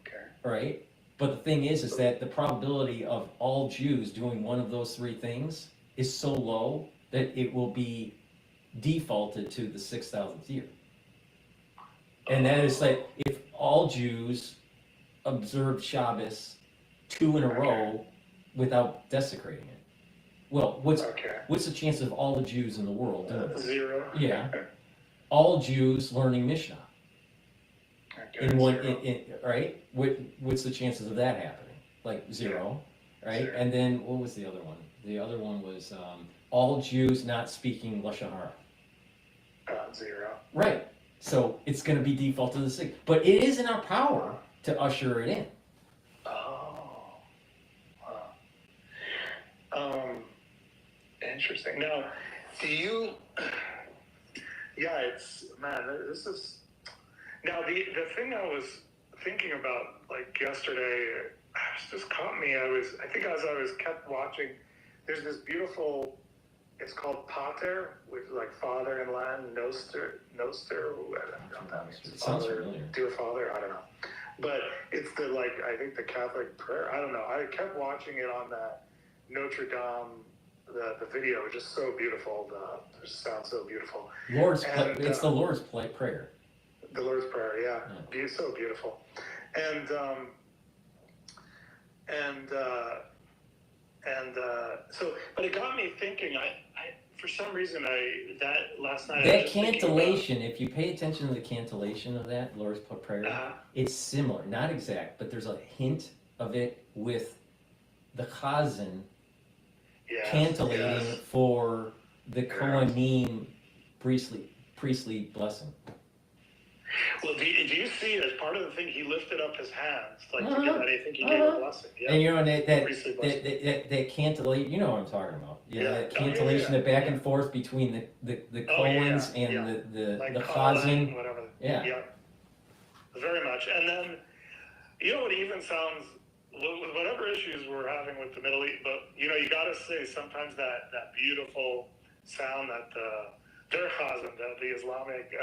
S2: Okay.
S1: All right. But the thing is that the probability of all Jews doing one of those three things is so low that it will be defaulted to the 6,000th year. And that is like, if all Jews observed Shabbos 2 in a row without desecrating it. Well, what's the chance of all the Jews in the world doing it?
S2: 0.
S1: Yeah. All Jews learning Mishnah. Right? What's the chances of that happening? Like 0, right?
S2: 0.
S1: And then what was the other one? The other one was all Jews not speaking Lashon Hara.
S2: 0.
S1: Right. So it's going to be default to the 6. But it is in our power to usher it in.
S2: Oh. Wow. Interesting. Now, do you? Yeah, this is. Now, the thing I was thinking about, like, yesterday, just caught me. I think as I was kept watching, there's this beautiful, it's called Pater, which is like father in Latin, Noster, I don't know that means.
S1: Sounds familiar.
S2: Dear Father, I don't know. But it's I think the Catholic prayer, I don't know. I kept watching it on that Notre Dame, the video, just so beautiful. It just sounds so beautiful.
S1: It's the Lord's Prayer.
S2: The Lord's Prayer, yeah. So beautiful. And but it got me thinking, I for some reason, last night.
S1: That cantillation, if you pay attention to the cantillation of that Lord's Prayer, it's similar, not exact, but there's a hint of it with the Chazan cantillating for the Kohanim priestly blessing.
S2: Well, do you see, as part of the thing, he lifted up his hands, like to give that, I think he gave a blessing. Yeah.
S1: And that cantillation, you know what I'm talking about. That cantillation, the back and forth between the Kohens and the Chazan.
S2: Whatever.
S1: Yeah.
S2: Very much. And then, it even sounds, whatever issues we're having with the Middle East, but, you got to say, sometimes that beautiful sound that their Chazan, the Islamic,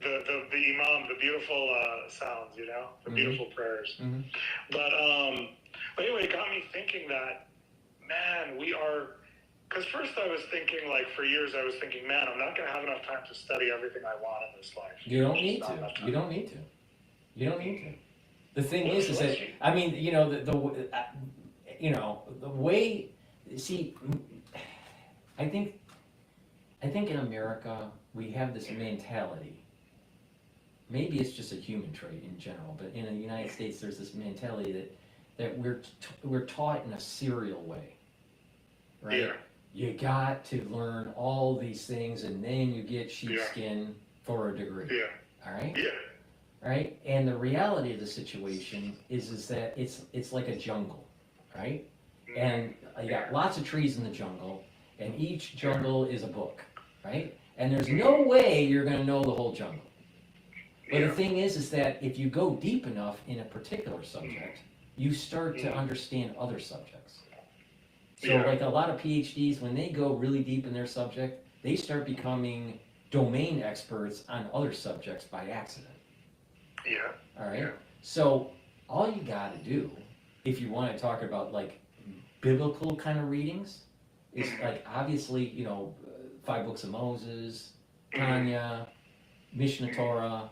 S2: the Imam, the beautiful sounds, the beautiful prayers.
S1: Mm-hmm.
S2: But anyway, it got me thinking that, man, we are, because first I was thinking, for years I was thinking, man, I'm not going to have enough time to study everything I want in this life.
S1: You don't need to. You don't need to. The thing is that, I mean, the way, see, I think in America, we have this mentality. Maybe it's just a human trait in general, but in the United States, there's this mentality that we're taught in a serial way, right?
S2: Yeah.
S1: You got to learn all these things, and then you get sheepskin for a degree.
S2: Yeah.
S1: All right.
S2: Yeah.
S1: Right. And the reality of the situation is that it's like a jungle, right? And you got lots of trees in the jungle, and each jungle is a book, right? And there's no way you're going to know the whole jungle. But the thing is that if you go deep enough in a particular subject, you start to understand other subjects. So like a lot of PhDs, when they go really deep in their subject, they start becoming domain experts on other subjects by accident.
S2: Yeah.
S1: All right. So all you got to do, if you want to talk about like biblical kind of readings, is like obviously, you know, 5 books of Moses, Tanya, Mishnah Torah,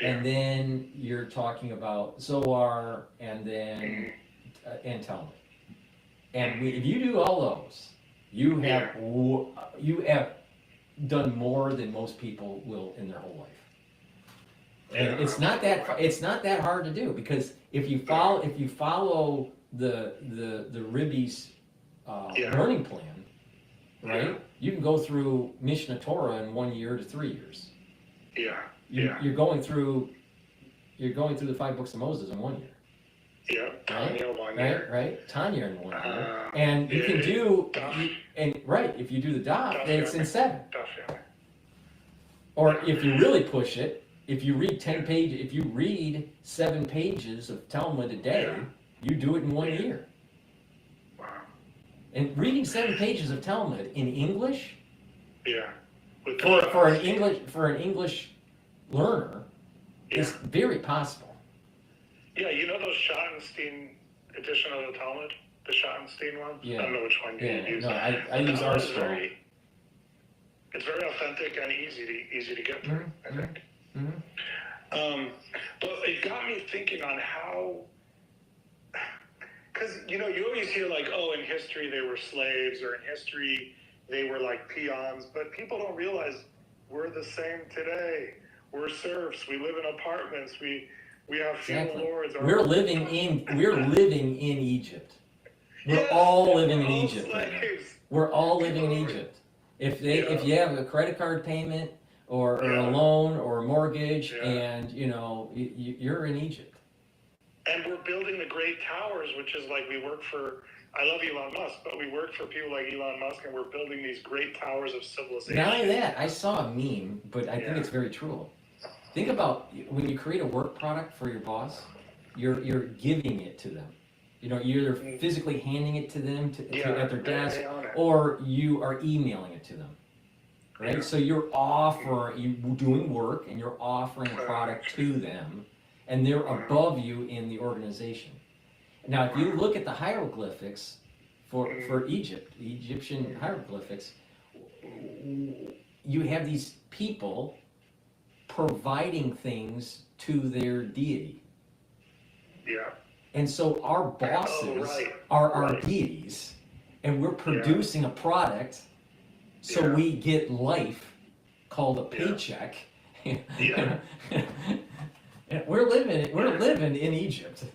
S1: and then you're talking about Zohar, and then and Talmud. And if you do all those, you have done more than most people will in their whole life. And it's not that hard to do, because if you follow the Ribby's learning plan, right? You can go through Mishnah Torah in 1 year to 3 years. You're going through the 5 books of Moses in 1 year.
S2: Yeah, Tanya 1 year.
S1: Right, Tanya in 1 year, and you can do, if you do the daf, then it's in 7. Or if you really push it, if you read 10 pages, if you read 7 pages of Talmud a day, you do it in 1 year. And reading 7 pages of Talmud in English, for an English learner, is very possible.
S2: Yeah, you know those Schottenstein edition of the Talmud? The Schottenstein ones?
S1: Yeah.
S2: I don't know which one you use.
S1: No, I use our scroll.
S2: It's very authentic and easy to get through, I think. But it got me thinking on how, because, you know, you always hear like, oh, in history they were slaves, or in history they were like peons, but people don't realize we're the same today. We're serfs, we live in apartments, we have feudal lords.
S1: We're living in Egypt. We're all living in Egypt right now. We're all living in Egypt. If you have a credit card payment or a loan or a mortgage, and you know you're in Egypt.
S2: And we're building the great towers, which is like we work for. I love Elon Musk, but we work for people like Elon Musk, and we're building these great towers of civilization.
S1: Not only that, I saw a meme, but I think it's very true. Think about when you create a work product for your boss, you're giving it to them. You know, you're either physically handing it to them at their desk, or you are emailing it to them. Right? So you're doing work, and you're offering a product to them, and they're above you in the organization. Now, if you look at the hieroglyphics for Egypt, the Egyptian hieroglyphics, you have these people providing things to their deity.
S2: Yeah.
S1: And so our bosses are our deities, and we're producing a product, so we get life called a paycheck. And we're living in Egypt.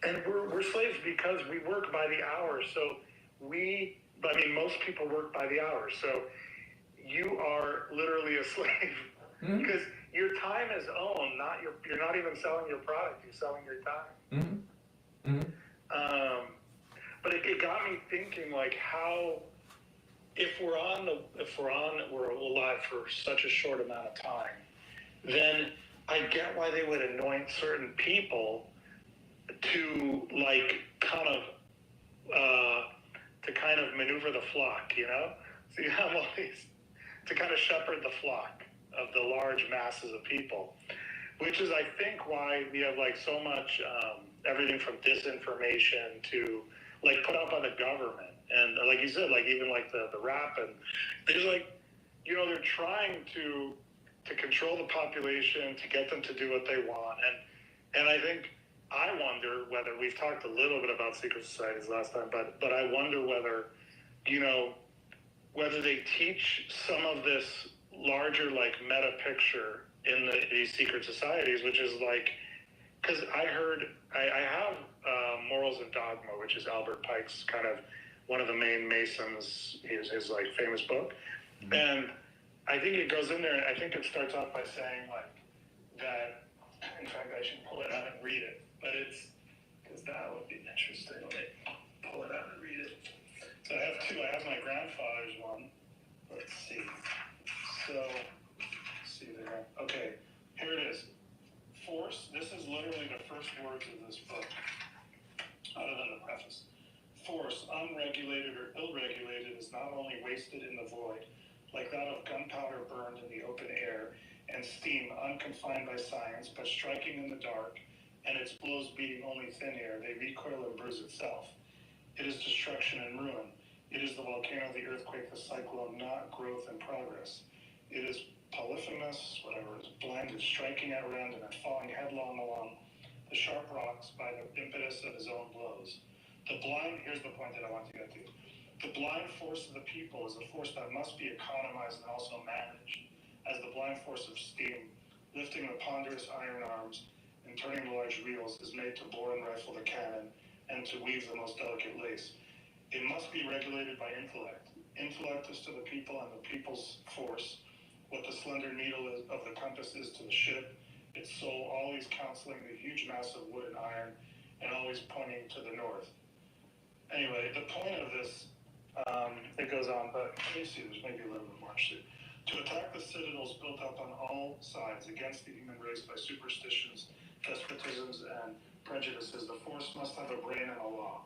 S2: And we're slaves because we work by the hour. So most people work by the hour. So you are literally a slave. Because your time is owned, you're not even selling your product, you're selling your time. But it got me thinking, like, how if we're alive for such a short amount of time, then I get why they would anoint certain people to kind of maneuver the flock, you know? So you have all these to kind of shepherd the flock of the large masses of people, which is, I think, why we have like so much everything from disinformation to like put out by the government, and like you said, like even like the rap, and they're like, you know, they're trying to control the population, to get them to do what they want, and I think I wonder whether we've talked a little bit about secret societies last time, but I wonder whether, you know, whether they teach some of this larger like meta picture in these secret societies, which is like, because I have Morals and Dogma, which is Albert Pike's kind of one of the main Masons, his like famous book. And I think it goes in there, and I think it starts off by saying like that, in fact I should pull it out and read it, but it's, because that would be interesting. Let me pull it out and read it. So I have two. I have my grandfather's one. Let's see. So, let's see there. Okay, here it is. Force, this is literally the first words of this book, other than the preface. Force, unregulated or ill-regulated, is not only wasted in the void, like that of gunpowder burned in the open air, and steam unconfined by science, but striking in the dark, and its blows beating only thin air, they recoil and bruise itself. It is destruction and ruin. It is the volcano, the earthquake, the cyclone, not growth and progress. It is polyphemus, whatever, is blinded, striking at random and falling headlong along the sharp rocks by the impetus of his own blows. The blind, here's the point that I want to get to. The blind force of the people is a force that must be economized and also managed, as the blind force of steam, lifting the ponderous iron arms and turning the large wheels, is made to bore and rifle the cannon and to weave the most delicate lace. It must be regulated by intellect. Intellect is to the people and the people's force what the slender needle of the compass is to the ship, its soul always counseling the huge mass of wood and iron, and always pointing to the north. Anyway, the point of this, it goes on, but let me see, there's maybe a little bit more actually. To attack the citadels built up on all sides against the human race by superstitions, despotisms, and prejudices, the force must have a brain and a law.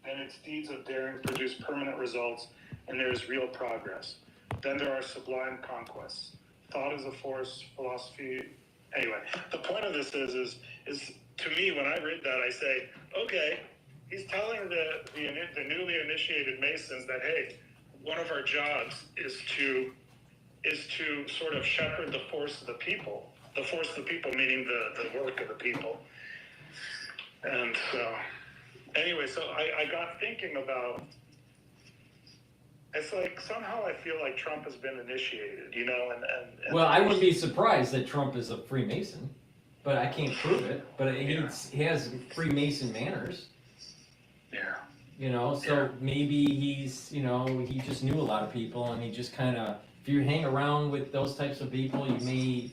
S2: Then its deeds of daring produce permanent results, and there is real progress. Then there are sublime conquests. Thought is a force, philosophy. Anyway, the point of this is to me, when I read that, I say, okay, he's telling the newly initiated Masons that, hey, one of our jobs is to sort of shepherd the force of the people. The force of the people, meaning the work of the people. And so, anyway, so I got thinking about, it's like somehow I feel like Trump has been initiated, you know, and
S1: well, I wouldn't be surprised that Trump is a Freemason, but I can't prove it. But he has Freemason manners.
S2: Yeah.
S1: You know, so maybe he's, you know, he just knew a lot of people, and he just kind of, if you hang around with those types of people, you may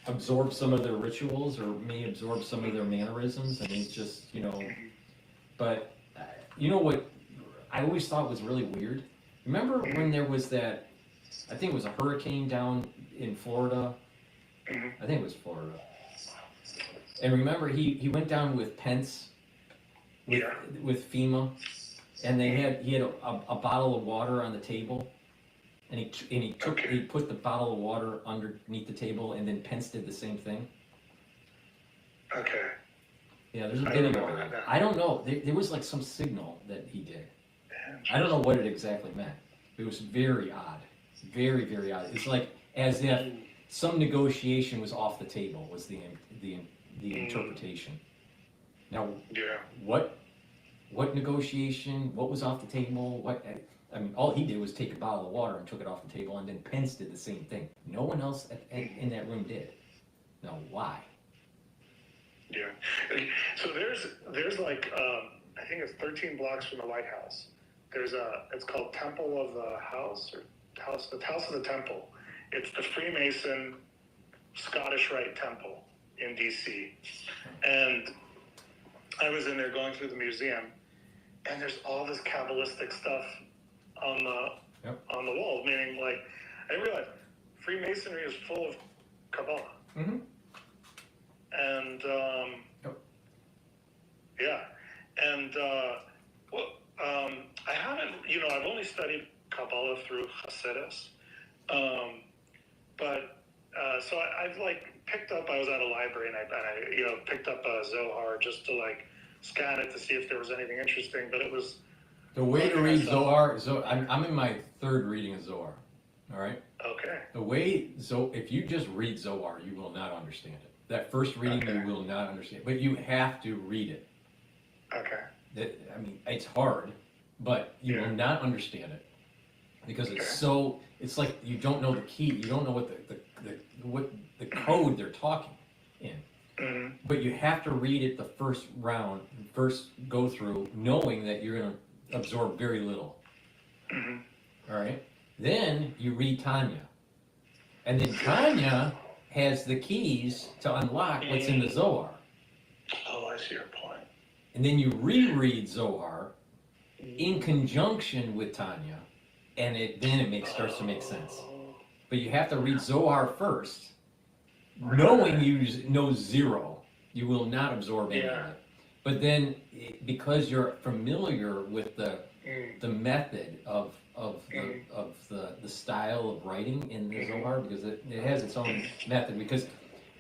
S1: absorb some of their rituals or may absorb some of their mannerisms, and he's just, you know, but you know what I always thought was really weird? Remember when there was that, I think it was a hurricane down in Florida? I think it was Florida. And remember, he went down with Pence, with FEMA, and he had a bottle of water on the table, and he put the bottle of water underneath the table, and then Pence did the same thing.
S2: Okay.
S1: Yeah, there's a video of that. I don't know. There was like some signal that he did. I don't know what it exactly meant. It was very odd. Very, very odd. It's like as if some negotiation was off the table, was the interpretation. Now, what negotiation? What was off the table? I mean, all he did was take a bottle of water and took it off the table, and then Pence did the same thing. No one else in that room did. Now, why?
S2: Yeah. So there's like, I think it's 13 blocks from the White House. It's called Temple of the House, or the House of the Temple. It's the Freemason Scottish Rite Temple in DC. And I was in there going through the museum, and there's all this Kabbalistic stuff on the wall, meaning like, I didn't realize Freemasonry is full of Kabbalah.
S1: Mm-hmm.
S2: And, yeah. And, I haven't, you know, I've only studied Kabbalah through Hasidus. So I've like picked up, I was at a library and I you know, picked up a Zohar just to like scan it to see if there was anything interesting, but it was...
S1: The way to read Zohar, I'm in my third reading of Zohar, all right?
S2: Okay.
S1: The way, if you just read Zohar, you will not understand it. That first reading, you will not understand, but you have to read it.
S2: Okay.
S1: I mean, it's hard, but you will not understand it because it's like you don't know the key, you don't know what the code they're talking in. But you have to read it the first go through, knowing that you're gonna absorb very little.
S2: Mm-hmm.
S1: All right. Then you read Tanya, and then Tanya has the keys to unlock what's in the Zohar.
S2: Oh, I see your point.
S1: And then you reread Zohar in conjunction with Tanya, and then it starts to make sense. But you have to read Zohar first, knowing you know zero. You will not absorb any of it. But then, because you're familiar with the method of the style of writing in the Zohar, because it has its own method, because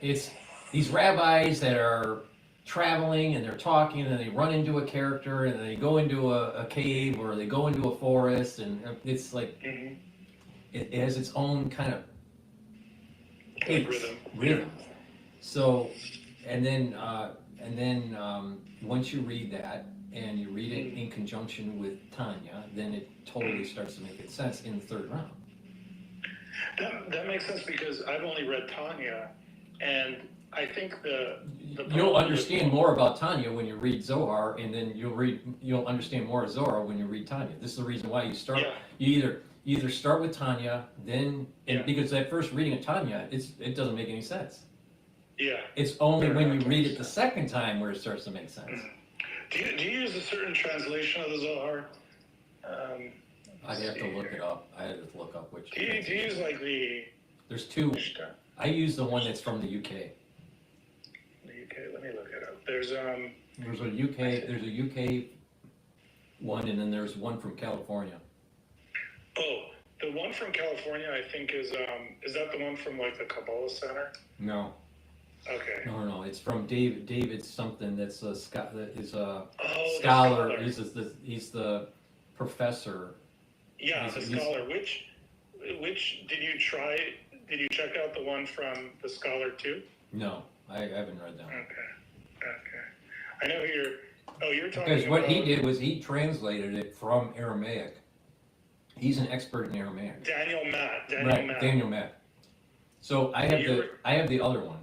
S1: it's these rabbis that are traveling and they're talking and they run into a character and they go into a cave or they go into a forest, and it's like it has its own kind of rhythm. So and then once you read that and you read it in conjunction with Tanya, then it totally starts to make sense in the third round.
S2: That makes sense, because I've only read Tanya, and I think
S1: you'll understand more about Tanya when you read Zohar, and then you'll understand more of Zohar when you read Tanya. This is the reason why you start. Yeah. You either start with Tanya, then because that first reading of Tanya, it doesn't make any sense.
S2: Yeah.
S1: It's only when you read it the second time where it starts to make sense.
S2: Do you use a certain translation of the Zohar?
S1: I'd have to look it up. I had to look up which.
S2: Do you use like the?
S1: There's two. I use the one that's from the UK.
S2: The UK. Let me look it up. There's
S1: a UK one, and then there's one from California.
S2: Oh, the one from California, I think is that the one from like the Kabbalah Center?
S1: No.
S2: Okay.
S1: No, it's from David something that's a scholar. He's the professor.
S2: Yeah, the scholar. Which did you try? Did you check out the one from the scholar too?
S1: No, I haven't read that one.
S2: Okay. I know you're talking
S1: because what
S2: about,
S1: he did was he translated it from Aramaic. He's an expert in Aramaic.
S2: Daniel Matt.
S1: Daniel Matt. So I have the other one.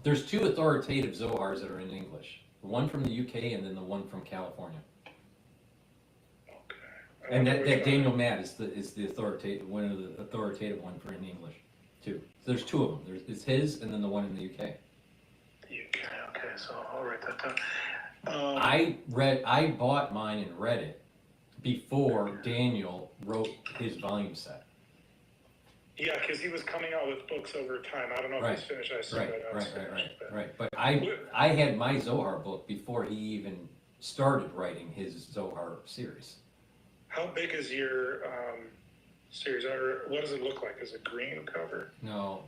S1: There's two authoritative Zohars that are in English. The one from the UK and then the one from California. Okay. And that Daniel Matt is the authoritative one of the authoritative one for in English too. So there's two of them. It's his and then the one in the UK.
S2: Okay, so I'll write that down.
S1: I bought mine and read it before Daniel wrote his volume set.
S2: Yeah, because he was coming out with books over time. I don't know if he's finished. I assume
S1: Right. But I had my Zohar book before he even started writing his Zohar series.
S2: How big is your series? Or what does it look like? Is it green cover?
S1: No,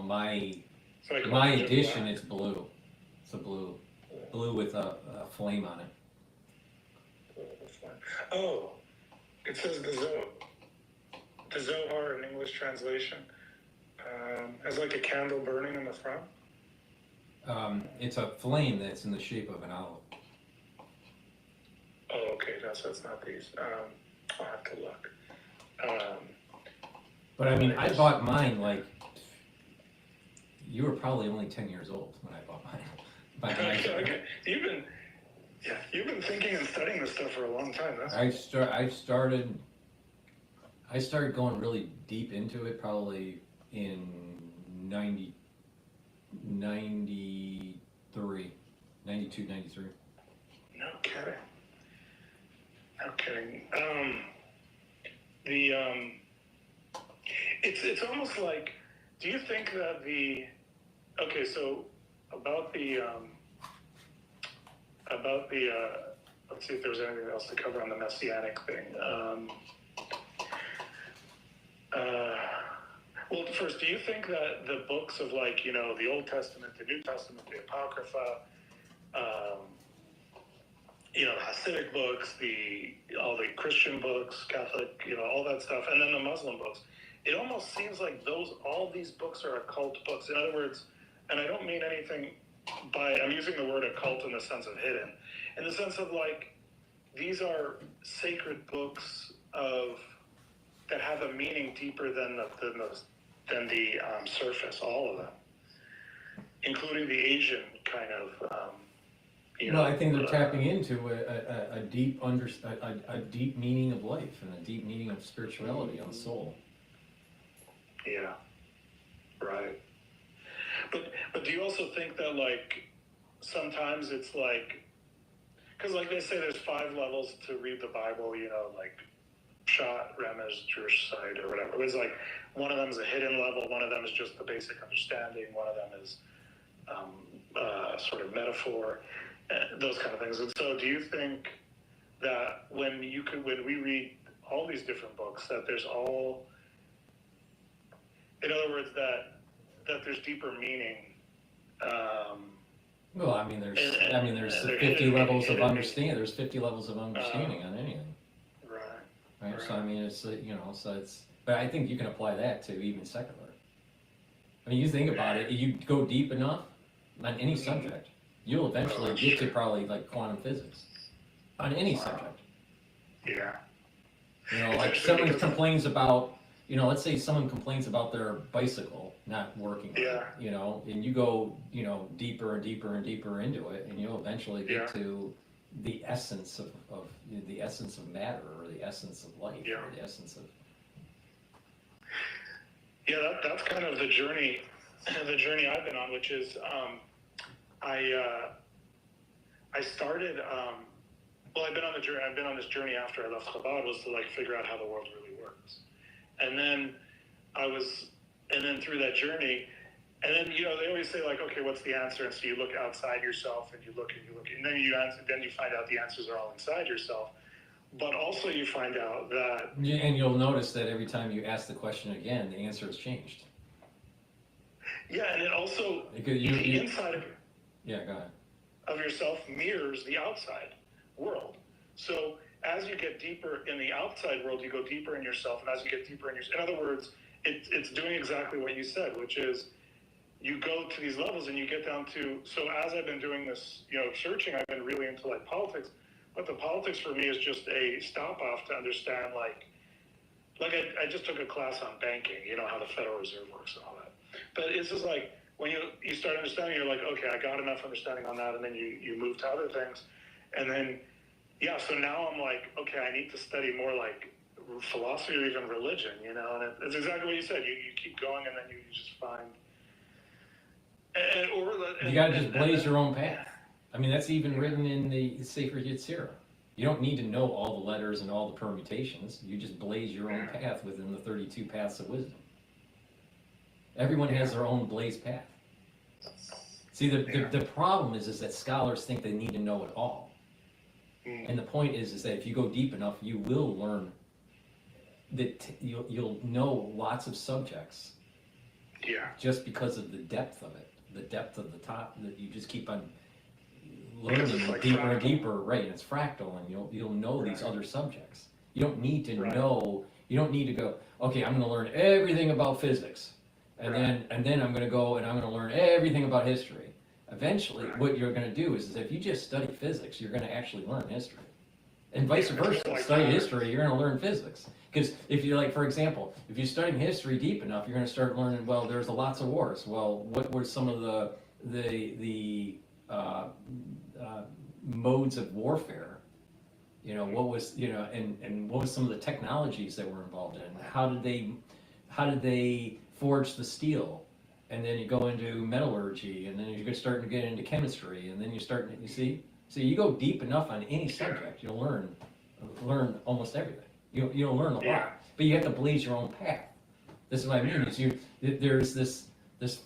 S1: my edition is blue. It's a blue with a flame on it.
S2: Oh, it says the Zohar in English translation has like a candle burning in the front.
S1: It's a flame that's in the shape of an olive.
S2: Oh, okay. No, so it's not these. I'll have to look.
S1: But I mean, I bought mine like you were probably only 10 years old when I bought mine.
S2: Okay. You've been thinking and studying this stuff for a long time.
S1: I started going really deep into it probably in 92, 93.
S2: No kidding. It's almost like, do you think that let's see if there's anything else to cover on the Messianic thing. Well, first, do you think that the books of the Old Testament, the New Testament, the Apocrypha, the Hasidic books, all the Christian books, Catholic, all that stuff, and then the Muslim books, it almost seems like all these books are occult books. In other words, and I don't mean anything I'm using the word occult in the sense of hidden, in the sense of these are sacred books that have a meaning deeper than the surface, all of them, including the Asian kind of
S1: Well, I think they're tapping into a deep a deep meaning of life and a deep meaning of spirituality on the soul.
S2: Yeah, right. But do you also think that like sometimes it's like, because like they say there's 5 levels to read the Bible, you know, like Pshat, Remez, Jewish side, or whatever. It's like one of them is a hidden level, one of them is just the basic understanding, one of them is sort of metaphor, those kind of things. And so, do you think that when we read all these different books, that there's all, in other words, that there's deeper meaning?
S1: Well, I mean, there's 50 levels of understanding. There's 50 levels of understanding on anything. Right. So I mean, it's but I think you can apply that to even secular. I mean, you think about it. You go deep enough on any subject, you'll eventually get to probably like quantum physics on any subject.
S2: Yeah.
S1: You know, like someone complains about, you know, let's say someone complains about their bicycle not working.
S2: Yeah.
S1: You know, and you go, you know, deeper and deeper and deeper into it, and you'll eventually get to the essence of the essence of matter, or the essence of life, or the essence of.
S2: Yeah, that's kind of the journey I've been on, which is I started. Well, I've been on this journey after I left Chabad, was to like figure out how the world really works, and then through that journey, and then you know they always say like, okay, what's the answer? And so you look outside yourself, and you look, and then you find out the answers are all inside yourself. But also you find out that...
S1: And you'll notice that every time you ask the question again, the answer has changed.
S2: Yeah, and it also...
S1: the
S2: inside of
S1: go ahead.
S2: Of yourself mirrors the outside world. So as you get deeper in the outside world, you go deeper in yourself, and as you get deeper in other words, it's doing exactly what you said, which is you go to these levels and you get down to... So as I've been doing this, you know, searching, I've been really into like politics. But the politics for me is just a stop-off to understand, like I just took a class on banking, you know, how the Federal Reserve works and all that. But it's just like, when you start understanding, you're like, okay, I got enough understanding on that, and then you move to other things. And then, yeah, so now I'm like, okay, I need to study more like philosophy or even religion, you know, and it's exactly what you said. You keep going, and then you just find...
S1: You gotta just blaze your own path. I mean, that's even written in the Sefer GETTR. You don't need to know all the letters and all the permutations. You just blaze your own path within the 32 paths of wisdom. Everyone has their own blazed path. See, the problem is that scholars think they need to know it all. And the point is that if you go deep enough, you will learn that you'll know lots of subjects.
S2: Yeah.
S1: Just because of the depth of it, the depth of the top, that you just keep on learning like deeper and deeper, right? And it's fractal, and you'll know these other subjects. You don't need to know. You don't need to go, okay, I'm going to learn everything about physics, and then I'm going to go and I'm going to learn everything about history. Eventually, what you're going to do is if you just study physics, you're going to actually learn history, and vice versa. Study history, you're going to learn physics. Because if you like, for example, if you're studying history deep enough, you're going to start learning. Well, there's lots of wars. Well, what were some of the modes of warfare? You know, what was, you know, and what was some of the technologies that were involved in? How did they forge the steel? And then you go into metallurgy, and then you start to get into chemistry, and then you see. So you go deep enough on any subject, you'll learn almost everything. You'll learn a lot, but you have to blaze your own path. This is what I mean. Is there's this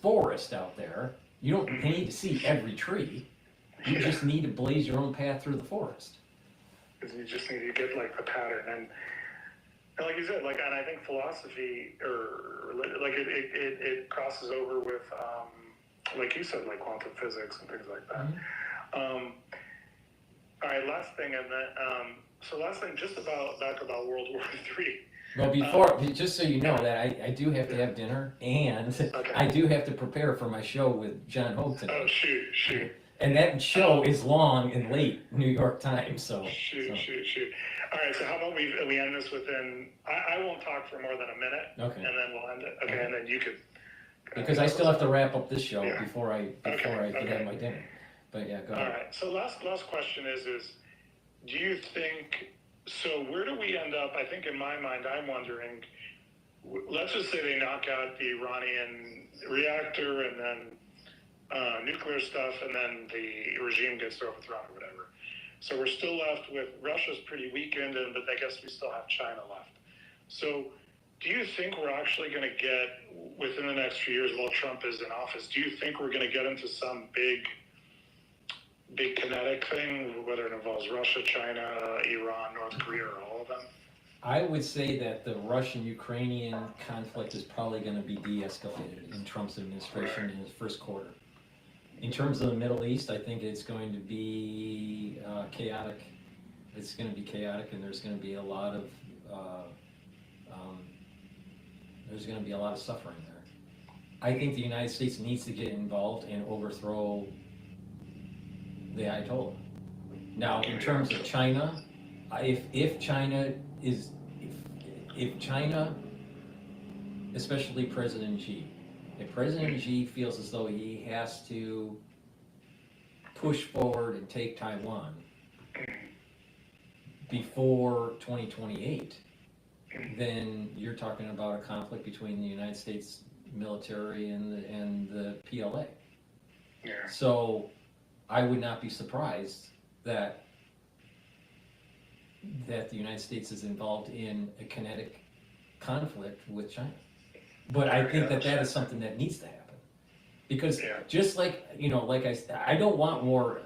S1: forest out there. You don't need to see every tree. You just need to blaze your own path through the forest.
S2: Because you just need to get like the pattern, and like you said, like, and I think philosophy or like it crosses over with like you said, like quantum physics and things like that.
S1: Mm-hmm.
S2: All right, last thing, and then last thing, just about World War III.
S1: Well, before, just so you know that I do have to have dinner, and I do have to prepare for my show with John Hope today.
S2: Oh, shoot.
S1: And that show is long and late, New York time, so.
S2: Shoot. All right, so how about we end this within, I won't talk for more than a minute.
S1: Okay.
S2: And then we'll end it. Okay, and then you could.
S1: Because I still have to wrap up this show before I can have my dinner. But yeah, go
S2: All
S1: ahead.
S2: right. So last question is do you think, so where do we end up? I think in my mind, I'm wondering, let's just say they knock out the Iranian reactor and then nuclear stuff, and then the regime gets overthrown or whatever. So we're still left with, Russia's pretty weakened, but I guess we still have China left. So do you think we're actually going to get, within the next few years while Trump is in office, do you think we're going to get into some big kinetic thing, whether it involves Russia, China, Iran, North Korea, or all of them?
S1: I would say that the Russian-Ukrainian conflict is probably going to be de-escalated in Trump's administration in his first quarter. In terms of the Middle East, I think it's going to be chaotic. It's going to be chaotic, and there's going to be a lot of suffering there. I think the United States needs to get involved and overthrow the Ayatollah. Now, in terms of China, if China, especially President Xi, if President Xi feels as though he has to push forward and take Taiwan before 2028, then you're talking about a conflict between the United States military and the PLA.
S2: Yeah.
S1: So I would not be surprised that the United States is involved in a kinetic conflict with China. But I think that is something that needs to happen. Because just like, like I said, I don't want war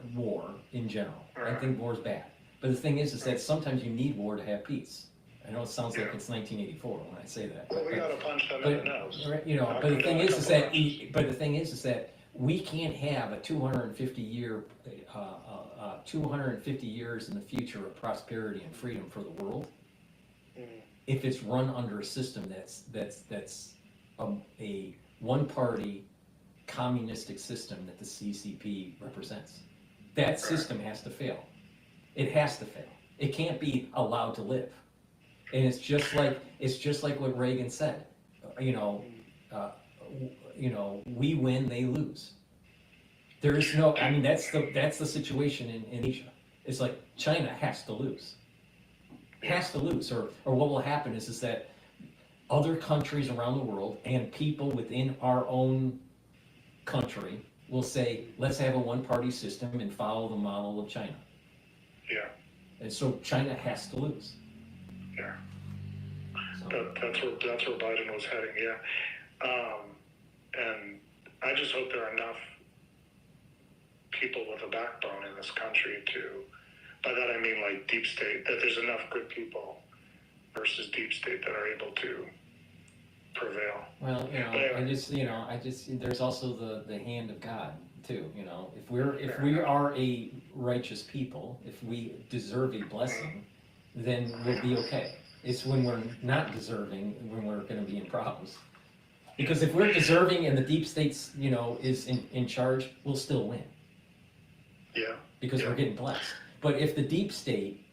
S1: in general. I think war's bad. But the thing is that sometimes you need war to have peace. I know it sounds like it's 1984 when I say that.
S2: Well, we got to punch them in the nose.
S1: But the thing is that we can't have a 250 years in the future of prosperity and freedom for the world if it's run under a system that's a one-party communistic system that the CCP represents. That system has to fail. It has to fail. It can't be allowed to live. And it's just like what Reagan said. We win, they lose. There is no. I mean, that's the situation in Asia. It's like China has to lose. Has to lose, or what will happen is that other countries around the world and people within our own country will say, let's have a one-party system and follow the model of China.
S2: Yeah.
S1: And so China has to lose.
S2: Yeah. That's where Biden was heading, yeah. And I just hope there are enough people with a backbone in this country by that I mean like deep state, that there's enough good people versus deep state that are able to prevail.
S1: Well, I just there's also the hand of God too. If we are a righteous people, if we deserve a blessing, then we'll be okay. It's when we're not deserving when we're going to be in problems. Because if we're deserving and the deep states, is in charge, we'll still win.
S2: Yeah.
S1: Because we're getting blessed. But if the deep state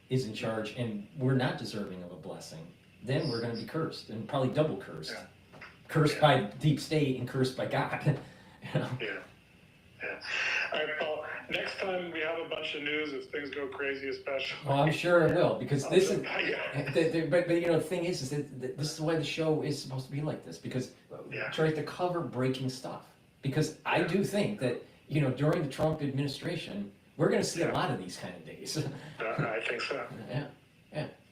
S1: is in charge and we're not deserving of a blessing, then we're going to be cursed, and probably double cursed. Yeah. Cursed by deep state and cursed by God.
S2: Yeah. All right, Paul. Next time we have a bunch of news, if things go crazy, especially.
S1: Well, I'm sure it will, because this is. But the thing is that this is why the show is supposed to be like this, because try to cover breaking stuff. Because I do think that during the Trump administration, we're going to see a lot of these kind of days.
S2: I think so.
S1: Yeah.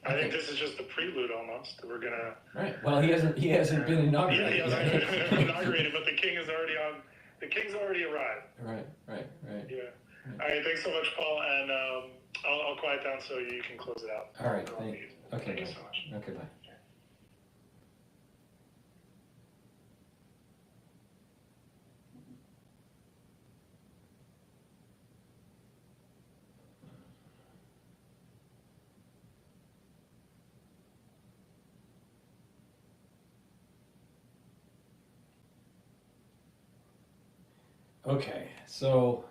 S2: I think this is just the prelude almost. We're gonna.
S1: Right. Well, he hasn't been inaugurated.
S2: Yeah, he hasn't been inaugurated, but the king is already on. The king's already arrived.
S1: Right.
S2: Yeah. All right. Thanks so much, Paul, and I'll quiet down so you can close it out.
S1: All right. Thank you. Okay.
S2: Thank you so much.
S1: Okay. Bye. Okay, so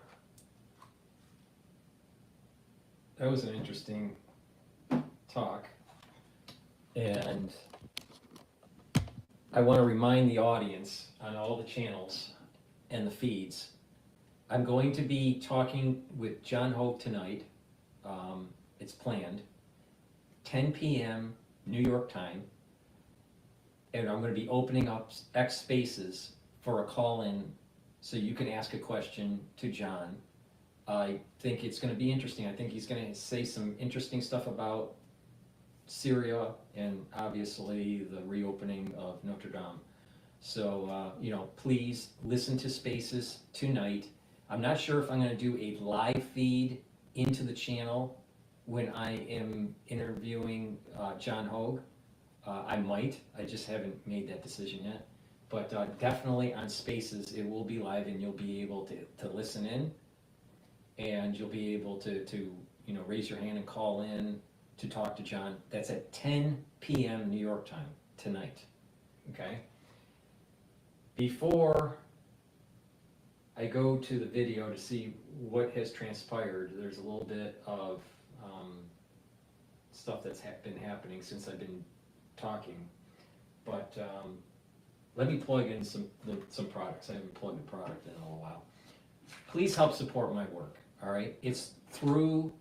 S1: that was an interesting talk, and I want to remind the audience on all the channels and the feeds, I'm going to be talking with John Hogue tonight. It's planned. 10 p.m. New York time. And I'm going to be opening up X Spaces for a call-in so you can ask a question to John. I think it's going to be interesting. I think he's going to say some interesting stuff about Syria and obviously the reopening of Notre Dame. So, please listen to Spaces tonight. I'm not sure if I'm going to do a live feed into the channel when I am interviewing John Hogue. I might. I just haven't made that decision yet. But definitely on Spaces, it will be live and you'll be able to listen in. And you'll be able to raise your hand and call in to talk to John. That's at 10 p.m. New York time tonight. Okay? Before I go to the video to see what has transpired, there's a little bit of stuff that's been happening since I've been talking. But let me plug in some products. I haven't plugged a product in a little while. Please help support my work, all right? It's through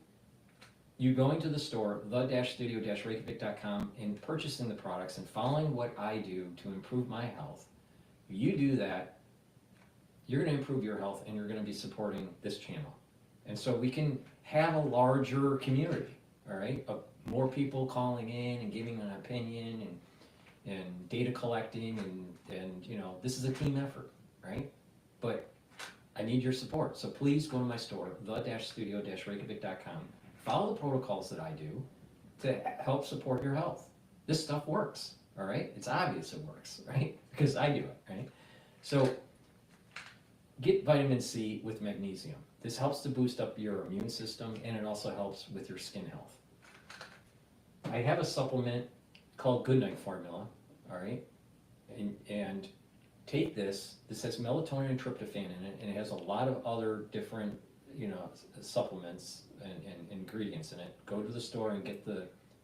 S1: you going to the store, the-studio-reykjavik.com, and purchasing the products and following what I do to improve my health. You do that, you're going to improve your health and you're going to be supporting this channel. And so we can have a larger community, all right? Of more people calling in and giving an opinion and data collecting and this is a team effort, right? But I need your support. So please go to my store, the-studio-reykjavik.com. Follow the protocols that I do to help support your health. This stuff works, all right? It's obvious it works, right? Because I do it, right? So get vitamin C with magnesium. This helps to boost up your immune system and it also helps with your skin health. I have a supplement called Goodnight Formula, all right? And take this. This has melatonin and tryptophan in it, and it has a lot of other different, supplements and ingredients in it. Go to the store and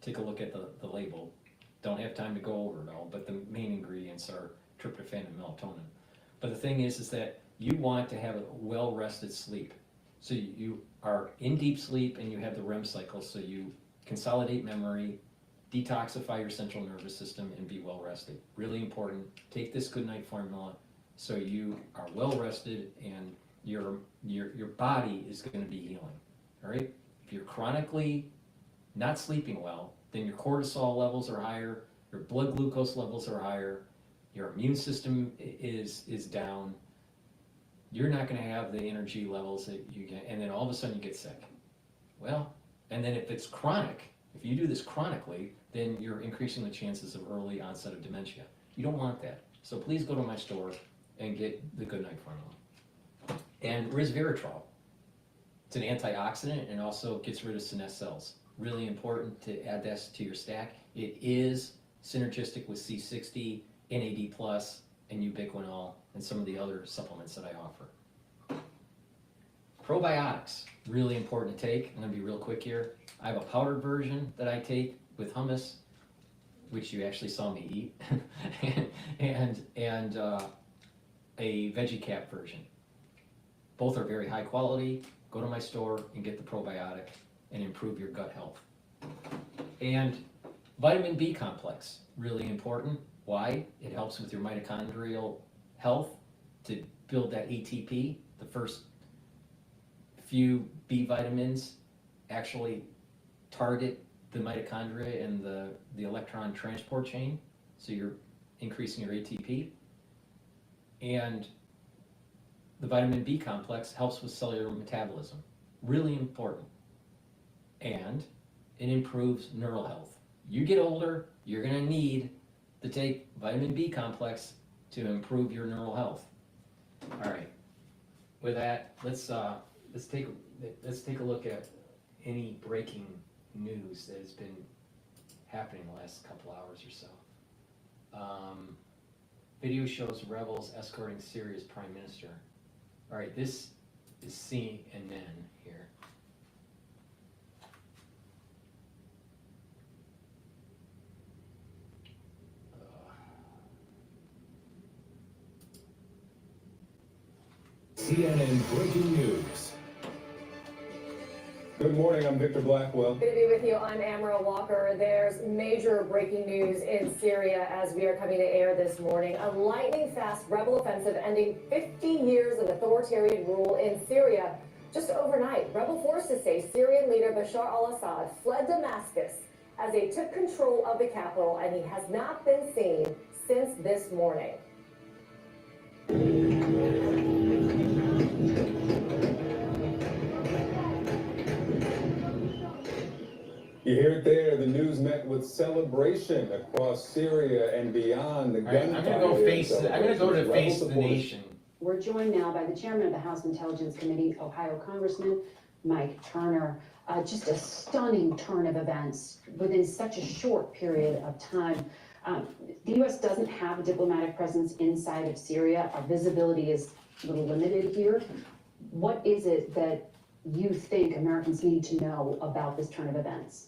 S1: take a look at the label. Don't have time to go over it all, but the main ingredients are tryptophan and melatonin. But the thing is that you want to have a well-rested sleep. So you are in deep sleep and you have the REM cycle, so you consolidate memory, detoxify your central nervous system, and be well rested. Really important. Take this Goodnight Formula so you are well rested and your body is going to be healing. All right? If you're chronically not sleeping well, then your cortisol levels are higher, your blood glucose levels are higher, your immune system is down. You're not going to have the energy levels that you get, and then all of a sudden you get sick. Well, and then if it's chronic, if you do this chronically, then you're increasing the chances of early onset of dementia. You don't want that. So please go to my store and get the Goodnight Formula. And resveratrol. It's an antioxidant and also gets rid of senescent cells. Really important to add this to your stack. It is synergistic with C60, NAD+, and ubiquinol, and some of the other supplements that I offer. Probiotics, really important to take. I'm going to be real quick here. I have a powdered version that I take with hummus, which you actually saw me eat, and a veggie cap version. Both are very high quality. Go to my store and get the probiotic and improve your gut health. And vitamin B complex, really important. Why? It helps with your mitochondrial health to build that ATP. The first few B vitamins actually target the mitochondria and the electron transport chain, so you're increasing your ATP. And the vitamin B complex helps with cellular metabolism. Really important. And it improves neural health. You get older, you're going to need to take vitamin B complex to improve your neural health. All right. With that, let's take a look at any breaking news that has been happening the last couple hours or so. Video shows rebels escorting Syria's prime minister. All right, this is CNN here.
S5: CNN Breaking News.
S22: Good morning, I'm Victor Blackwell.
S23: Good to be with you. I'm Amara Walker. There's major breaking news in Syria as we are coming to air this morning. A lightning-fast rebel offensive ending 50 years of authoritarian rule in Syria. Just overnight, rebel forces say Syrian leader Bashar al-Assad fled Damascus as they took control of the capital, and he has not been seen since this morning.
S22: You hear it there. The news met with celebration across Syria and beyond. The gunfire.
S1: I'm gonna go to face the nation.
S24: We're joined now by the chairman of the House Intelligence Committee, Ohio Congressman Mike Turner. Just a stunning turn of events within such a short period of time. The U.S. doesn't have a diplomatic presence inside of Syria. Our visibility is a little limited here. What is it that you think Americans need to know about this turn of events?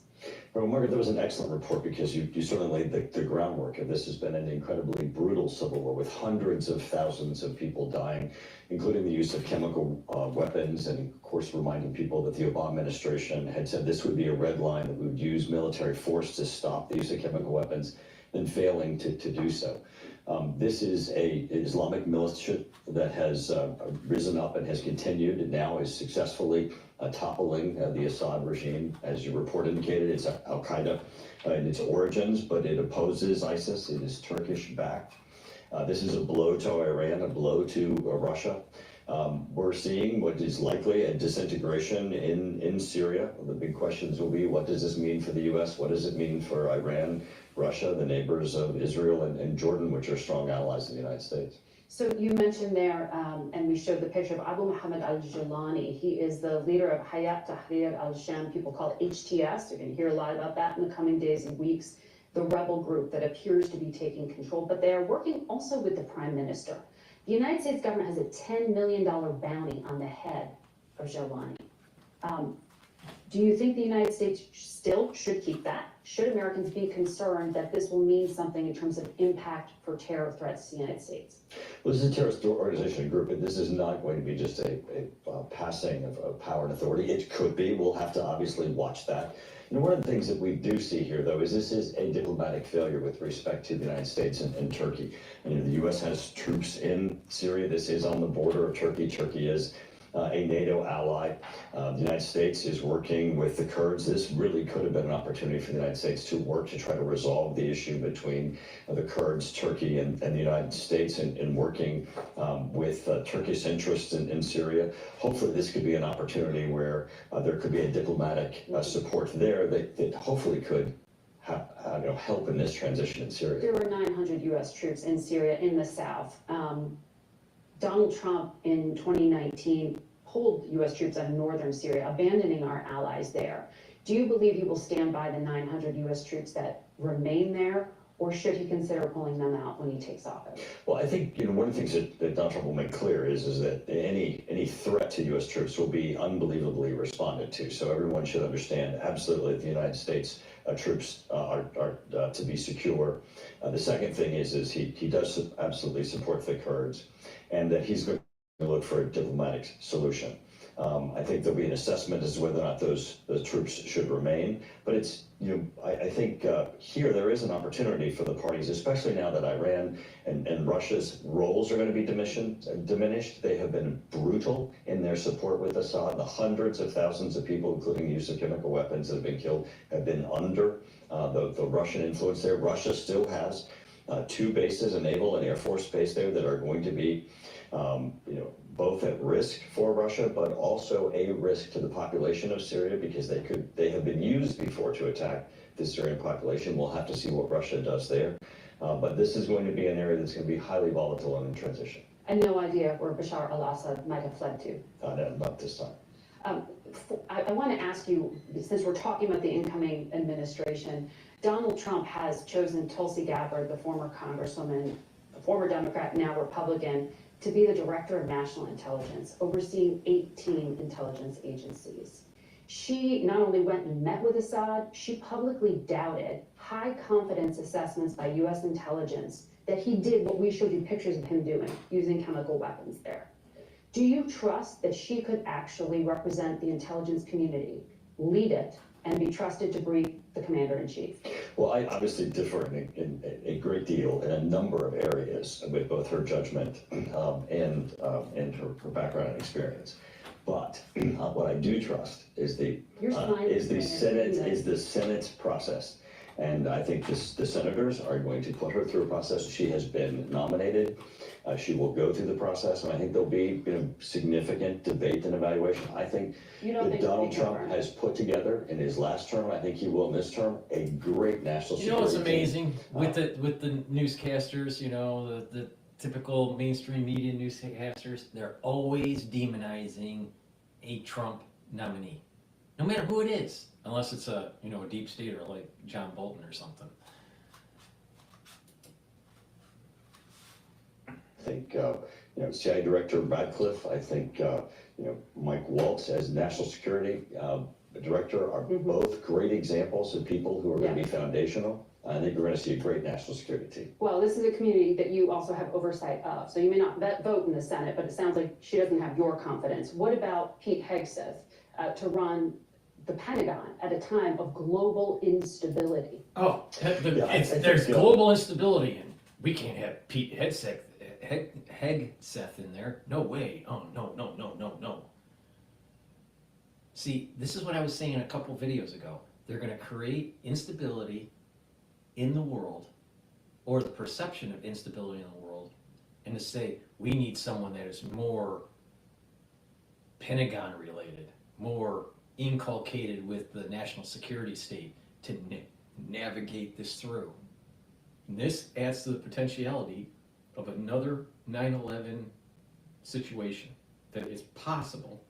S25: Well, Margaret, that was an excellent report because you certainly laid the groundwork. And this has been an incredibly brutal civil war with hundreds of thousands of people dying, including the use of chemical weapons, and of course reminding people that the Obama administration had said this would be a red line, that we would use military force to stop the use of chemical weapons, and failing to do so. This is an Islamic militia that has risen up and has continued, and now is successfully toppling the Assad regime. As your report indicated, it's Al-Qaeda in its origins, but it opposes ISIS. It is Turkish-backed. This is a blow to Iran, a blow to Russia. We're seeing what is likely a disintegration in Syria. The big questions will be, what does this mean for the U.S.? What does it mean for Iran, Russia, the neighbors of Israel and Jordan, which are strong allies of the United States?
S24: So you mentioned there, and we showed the picture of Abu Muhammad al-Jilani. He is the leader of Hayat Tahrir al-Sham, people call it HTS. You're going to hear a lot about that in the coming days and weeks. The rebel group that appears to be taking control, but they are working also with the prime minister. The United States government has a $10 million bounty on the head of Jilani. Do you think the United States still should keep that? Should Americans be concerned that this will mean something in terms of impact for terror threats to the United States?
S25: Well, this is a terrorist organization and group, and this is not going to be just a passing of power and authority. It could be. We'll have to obviously watch that. And one of the things that we do see here, though, is this is a diplomatic failure with respect to the United States and Turkey. And the U.S. has troops in Syria. This is on the border of Turkey. Turkey is a NATO ally. The United States is working with the Kurds. This really could have been an opportunity for the United States to work to try to resolve the issue between the Kurds, Turkey, and the United States, in working with Turkish interests in Syria. Hopefully this could be an opportunity where there could be a diplomatic support there that hopefully could help in this transition in Syria.
S24: There were 900 U.S. troops in Syria in the south. Donald Trump in 2019 pulled U.S. troops out of northern Syria, abandoning our allies there. Do you believe he will stand by the 900 U.S. troops that remain there, or should he consider pulling them out when he takes office?
S25: Well, I think one of the things that Donald Trump will make clear is that any threat to U.S. troops will be unbelievably responded to. So everyone should understand absolutely that the United States troops are to be secure. The second thing is he does absolutely support the Kurds, and that he's going to look for a diplomatic solution. I think there'll be an assessment as to whether or not those troops should remain. But it's, I think here there is an opportunity for the parties, especially now that Iran and Russia's roles are going to be diminished. They have been brutal in their support with Assad. The hundreds of thousands of people, including the use of chemical weapons, that have been killed, have been under the Russian influence there. Russia still has 2 bases, a naval and air force base there, that are going to be both at risk for Russia, but also a risk to the population of Syria, because they have been used before to attack the Syrian population. We'll have to see what Russia does there. But this is going to be an area that's going to be highly volatile and in transition.
S24: And no idea where Bashar al-Assad might have fled to?
S25: Not this time.
S24: I want to ask you, since we're talking about the incoming administration, Donald Trump has chosen Tulsi Gabbard, the former congresswoman, a former Democrat, now Republican, to be the director of national intelligence, overseeing 18 intelligence agencies. She not only went and met with Assad, she publicly doubted high confidence assessments by U.S. intelligence that he did what we showed you pictures of him doing, using chemical weapons there. Do you trust that she could actually represent the intelligence community, lead it, and be trusted to brief the commander-in-chief?
S25: Well, I obviously differ in a great deal in a number of areas with both her judgment and her background and experience. But what I do trust is the Senate's process. And I think the senators are going to put her through a process. She has been nominated. She will go through the process, and I think there'll be significant debate and evaluation. I think that Donald Trump has put together in his last term, I think he will in this term, a great national security.
S1: You know what's amazing with the newscasters? You know, the typical mainstream media newscasters. They're always demonizing a Trump nominee, no matter who it is, unless it's a deep stater like John Bolton or something.
S25: I think CIA Director Radcliffe. I think Mike Waltz as National Security Director are both great examples of people who are going to be foundational. I think we're going to see a great national security team.
S24: Well, this is a community that you also have oversight of, so you may not vote in the Senate, but it sounds like she doesn't have your confidence. What about Pete Hegseth to run the Pentagon at a time of global instability?
S1: Oh, there's global instability, and we can't have Pete Hegseth in there. No way. Oh, no. See, this is what I was saying a couple videos ago. They're going to create instability in the world, or the perception of instability in the world, and to say, we need someone that is more Pentagon related, more inculcated with the national security state to navigate this through. And this adds to the potentiality of another 9/11 situation, that it's possible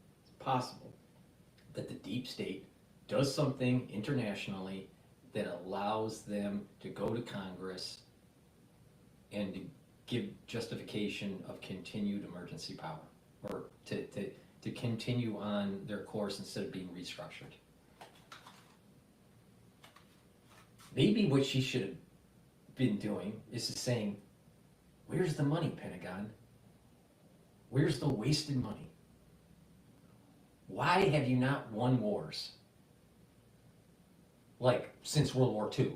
S1: that the deep state does something internationally that allows them to go to Congress and to give justification of continued emergency power, or to continue on their course instead of being restructured. Maybe what she should have been doing is saying, where's the money, Pentagon? Where's the wasted money? Why have you not won wars? Like since World War II.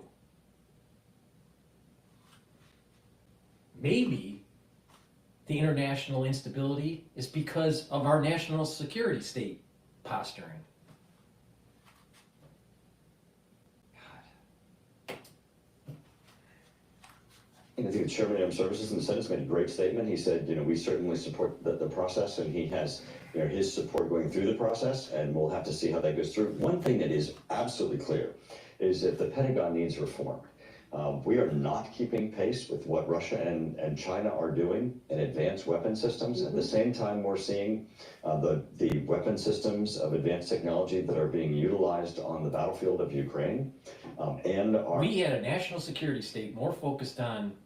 S1: Maybe the international instability is because of our national security state posturing.
S25: I think the Chairman of Armed Services in the Senate has made a great statement. He said, we certainly support the process, and he has his support going through the process, and we'll have to see how that goes through. One thing that is absolutely clear is that the Pentagon needs reform. We are not keeping pace with what Russia and China are doing in advanced weapon systems. At the same time, we're seeing the weapon systems of advanced technology that are being utilized on the battlefield of Ukraine.
S1: We had a national security state more focused on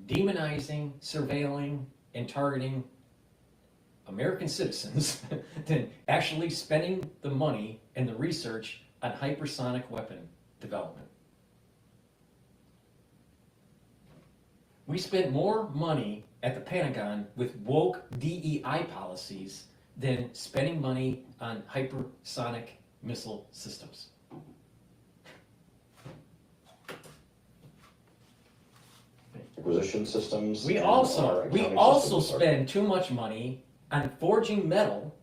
S1: demonizing, surveilling, and targeting American citizens than actually spending the money and the research on hypersonic weapon development. We spent more money at the Pentagon with woke DEI policies than spending money on hypersonic missile systems.
S25: Acquisition systems.
S1: We also spend too much money on forging metal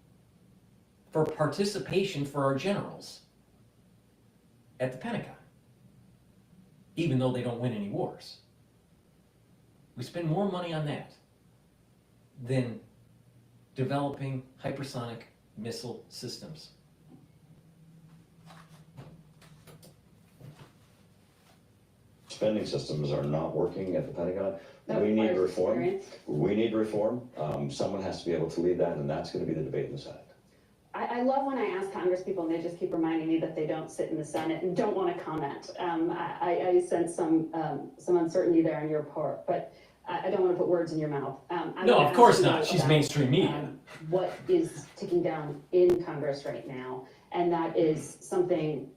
S1: for participation for our generals at the Pentagon, even though they don't win any wars. We spend more money on that than developing hypersonic missile systems.
S25: Spending systems are not working at the Pentagon. We need reform. We need reform. Someone has to be able to lead that, and that's going to be the debate in the Senate.
S24: I love when I ask Congress people and they just keep reminding me that they don't sit in the Senate and don't want to comment. I sense some uncertainty there on your part, but I don't want to put words in your mouth.
S1: No, of course not. She's mainstream media.
S24: What is ticking down in Congress right now, and that is something,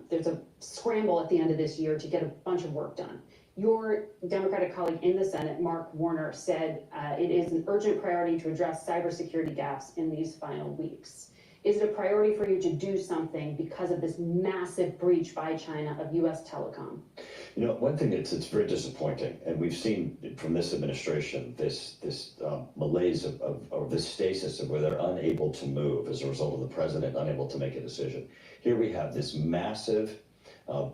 S24: there's a scramble at the end of this year to get a bunch of work done. Your Democratic colleague in the Senate, Mark Warner, said it is an urgent priority to address cybersecurity gaps in these final weeks. Is it a priority for you to do something because of this massive breach by China of U.S. telecom?
S25: You know, one thing it's very disappointing, and we've seen from this administration this malaise of this stasis of where they're unable to move as a result of the president unable to make a decision. Here we have this massive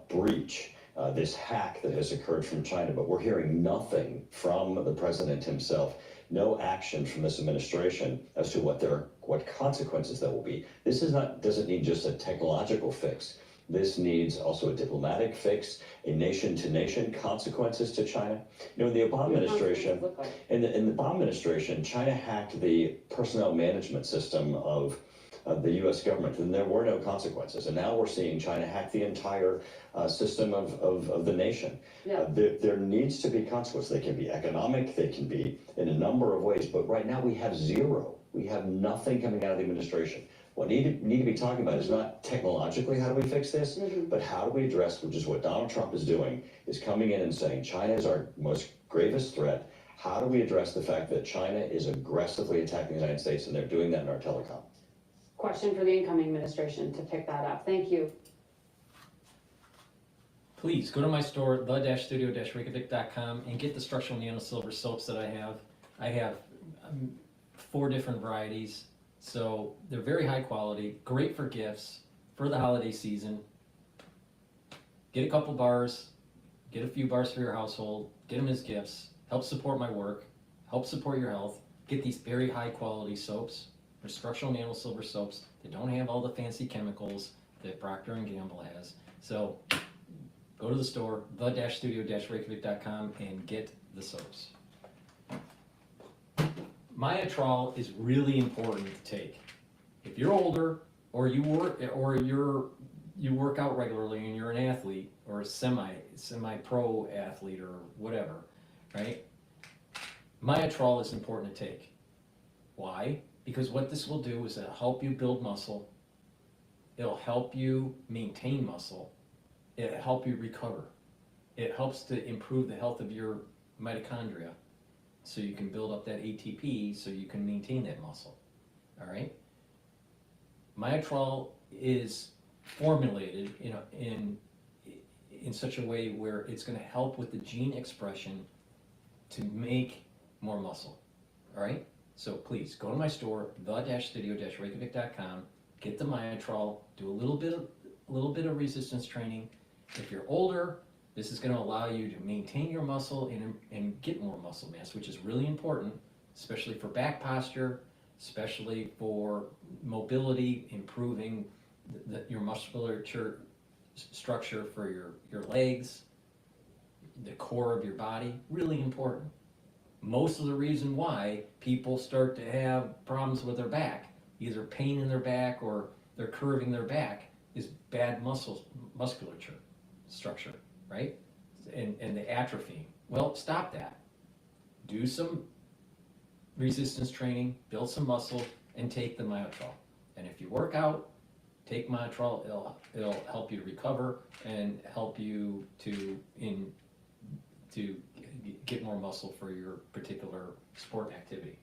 S25: breach, this hack that has occurred from China, but we're hearing nothing from the president himself. No action from this administration as to what consequences there will be. This doesn't need just a technological fix. This needs also a diplomatic fix, a nation-to-nation consequences to China. You know, in the Obama administration, in the Obama administration, China hacked the personnel management system of the U.S. government, and there were no consequences. And now we're seeing China hack the entire system of the nation.
S24: Yeah.
S25: There needs to be consequences. They can be economic, they can be in a number of ways, but right now we have zero. We have nothing coming out of the administration. What we need to be talking about is not technologically how do we fix this, but how do we address, which is what Donald Trump is doing, is coming in and saying China is our most gravest threat. How do we address the fact that China is aggressively attacking the United States, and they're doing that in our telecom?
S24: Question for the incoming administration to pick that up. Thank you.
S1: Please go to my store, the-studio-reykjavik.com, and get the structural nano silver soaps that I have. I have 4 different varieties, so they're very high quality, great for gifts, for the holiday season. Get a couple bars, get a few bars for your household, get them as gifts, help support my work, help support your health. Get these very high quality soaps. They're structural nano silver soaps. They don't have all the fancy chemicals that Procter & Gamble has. So go to the store, the-studio-reykjavik.com, and get the soaps. Myotrol is really important to take. If you're older, or you work out regularly and you're an athlete, or a semi-pro athlete, or whatever, right? Myotrol is important to take. Why? Because what this will do is it'll help you build muscle, it'll help you maintain muscle, it'll help you recover. It helps to improve the health of your mitochondria so you can build up that ATP so you can maintain that muscle, all right? Myotrol is formulated in such a way where it's going to help with the gene expression to make more muscle, all right? So please go to my store, the-studio-reykjavik.com, get the Myotrol, do a little bit of resistance training. If you're older, this is going to allow you to maintain your muscle and get more muscle mass, which is really important, especially for back posture, especially for mobility, improving your musculature structure for your legs, the core of your body, really important. Most of the reason why people start to have problems with their back, either pain in their back or they're curving their back, is bad musculature structure, right? And the atrophy. Well, stop that. Do some resistance training, build some muscle, and take the Myotrol. And if you work out, take Myotrol. It'll help you recover and help you to get more muscle for your particular sport activity.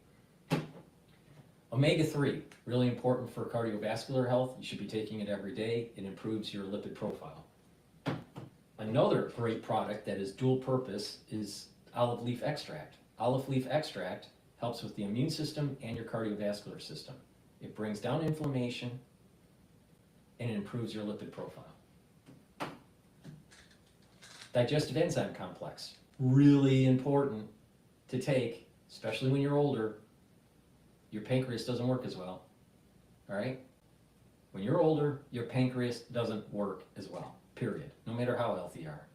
S1: Omega-3, really important for cardiovascular health. You should be taking it every day. It improves your lipid profile. Another great product that is dual purpose is olive leaf extract. Olive leaf extract helps with the immune system and your cardiovascular system. It brings down inflammation and it improves your lipid profile. Digestive enzyme complex, really important to take, especially when you're older. Your pancreas doesn't work as well, all right? When you're older, your pancreas doesn't work as well, period, no matter how healthy you are,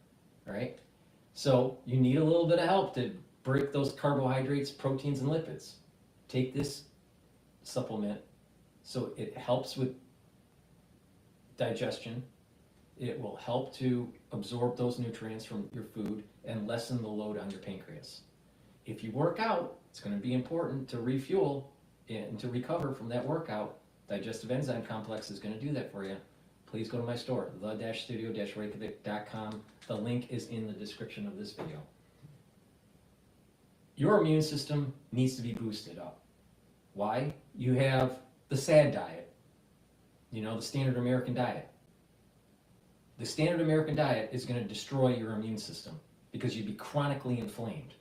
S1: all right? So you need a little bit of help to break those carbohydrates, proteins, and lipids. Take this supplement so it helps with digestion. It will help to absorb those nutrients from your food and lessen the load on your pancreas. If you work out, it's going to be important to refuel and to recover from that workout. Digestive enzyme complex is going to do that for you. please go to my store, the-studio-reykjavik.com. The link is in the description of this video. Your immune system needs to be boosted up. Why? You have the SAD diet, you know, the standard American diet. The standard American diet is going to destroy your immune system because you'd be chronically inflamed.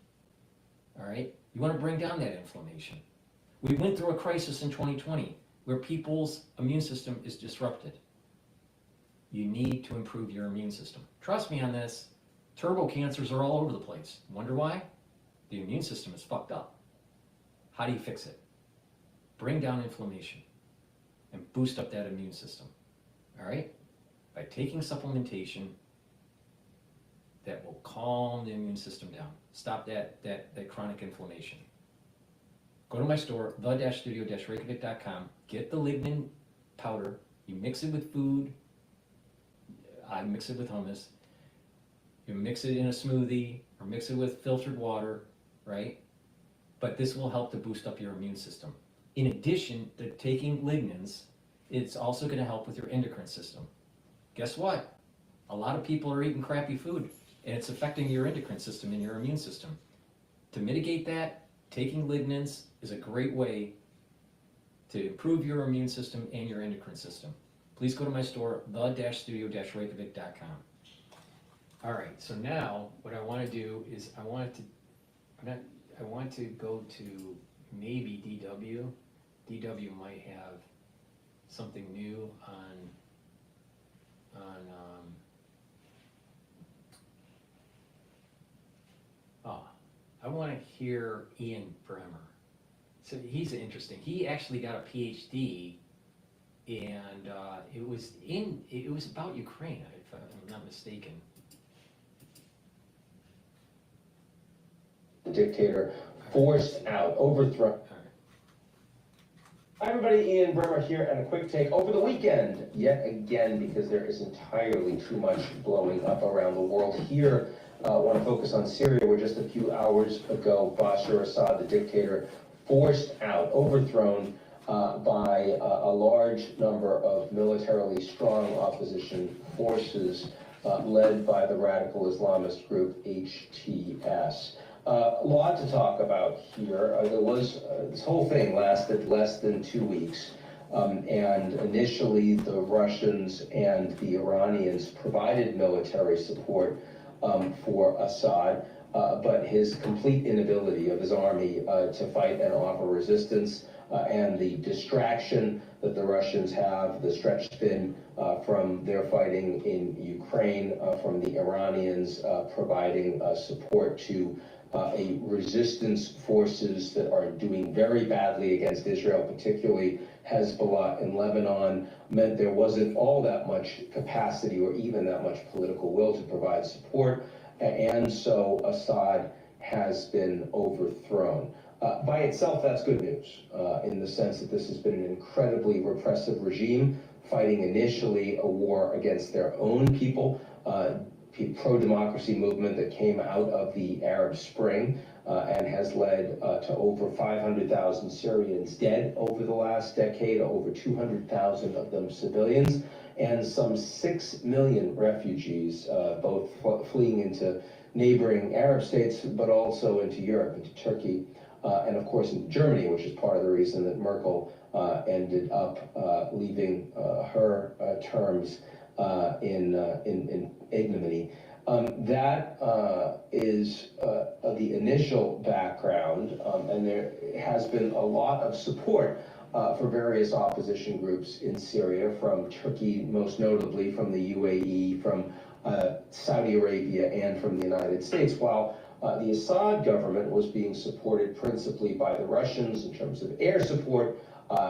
S1: All right? You want to bring down that inflammation. We went through a crisis in 2020 where people's immune system is disrupted. You need to improve your immune system. Trust me on this. Turbo cancers are all over the place. Wonder why? The immune system is fucked up. How do you fix it? Bring down inflammation and boost up that immune system. All right? By taking supplementation that will calm the immune system down. Stop that chronic inflammation. Go to my store, the-studio-reykjavik.com. Get the lignin powder. You mix it with food. I mix it with hummus. You mix it in a smoothie or mix it with filtered water, right? But this will help to boost up your immune system. In addition to taking lignans, it's also going to help with your endocrine system. Guess what? A lot of people are eating crappy food, and it's affecting your endocrine system and your immune system. To mitigate that, taking lignans is a great way to improve your immune system and your endocrine system. Please go to my store, the-studio-reykjavik.com. All right, so now what I want to do is I want to go to maybe DW. DW might have something new on I want to hear Ian Bremer. So he's interesting. He actually got a Ph.D. and it was about Ukraine, if I'm not mistaken.
S8: The dictator forced out, overthrown. Hi everybody, Ian Bremer here, and a quick take. Over the weekend, yet again, because there is entirely too much blowing up around the world here, I want to focus on Syria, where just a few hours ago, Bashar Assad, the dictator, forced out, overthrown by a large number of militarily strong opposition forces led by the radical Islamist group HTS. A lot to talk about here. This whole thing lasted less than 2 weeks. And initially, the Russians and the Iranians provided military support for Assad, but his complete inability of his army to fight and offer resistance and the distraction that the Russians have, the stretched thin from their fighting in Ukraine, from the Iranians providing support to a resistance forces that are doing very badly against Israel, particularly Hezbollah in Lebanon, meant there wasn't all that much capacity or even that much political will to provide support, and so Assad has been overthrown. By itself, that's good news, in the sense that this has been an incredibly repressive regime, fighting initially a war against their own people, pro-democracy movement that came out of the Arab Spring and has led to over 500,000 Syrians dead over the last decade, over 200,000 of them civilians, and some 6 million refugees, both fleeing into neighboring Arab states, but also into Europe, into Turkey, and of course into Germany, which is part of the reason that Merkel ended up leaving her terms in ignominy. That is the initial background, and there has been a lot of support for various opposition groups in Syria, from Turkey, most notably from the UAE, from Saudi Arabia, and from the United States, while the Assad government was being supported principally by the Russians in terms of air support,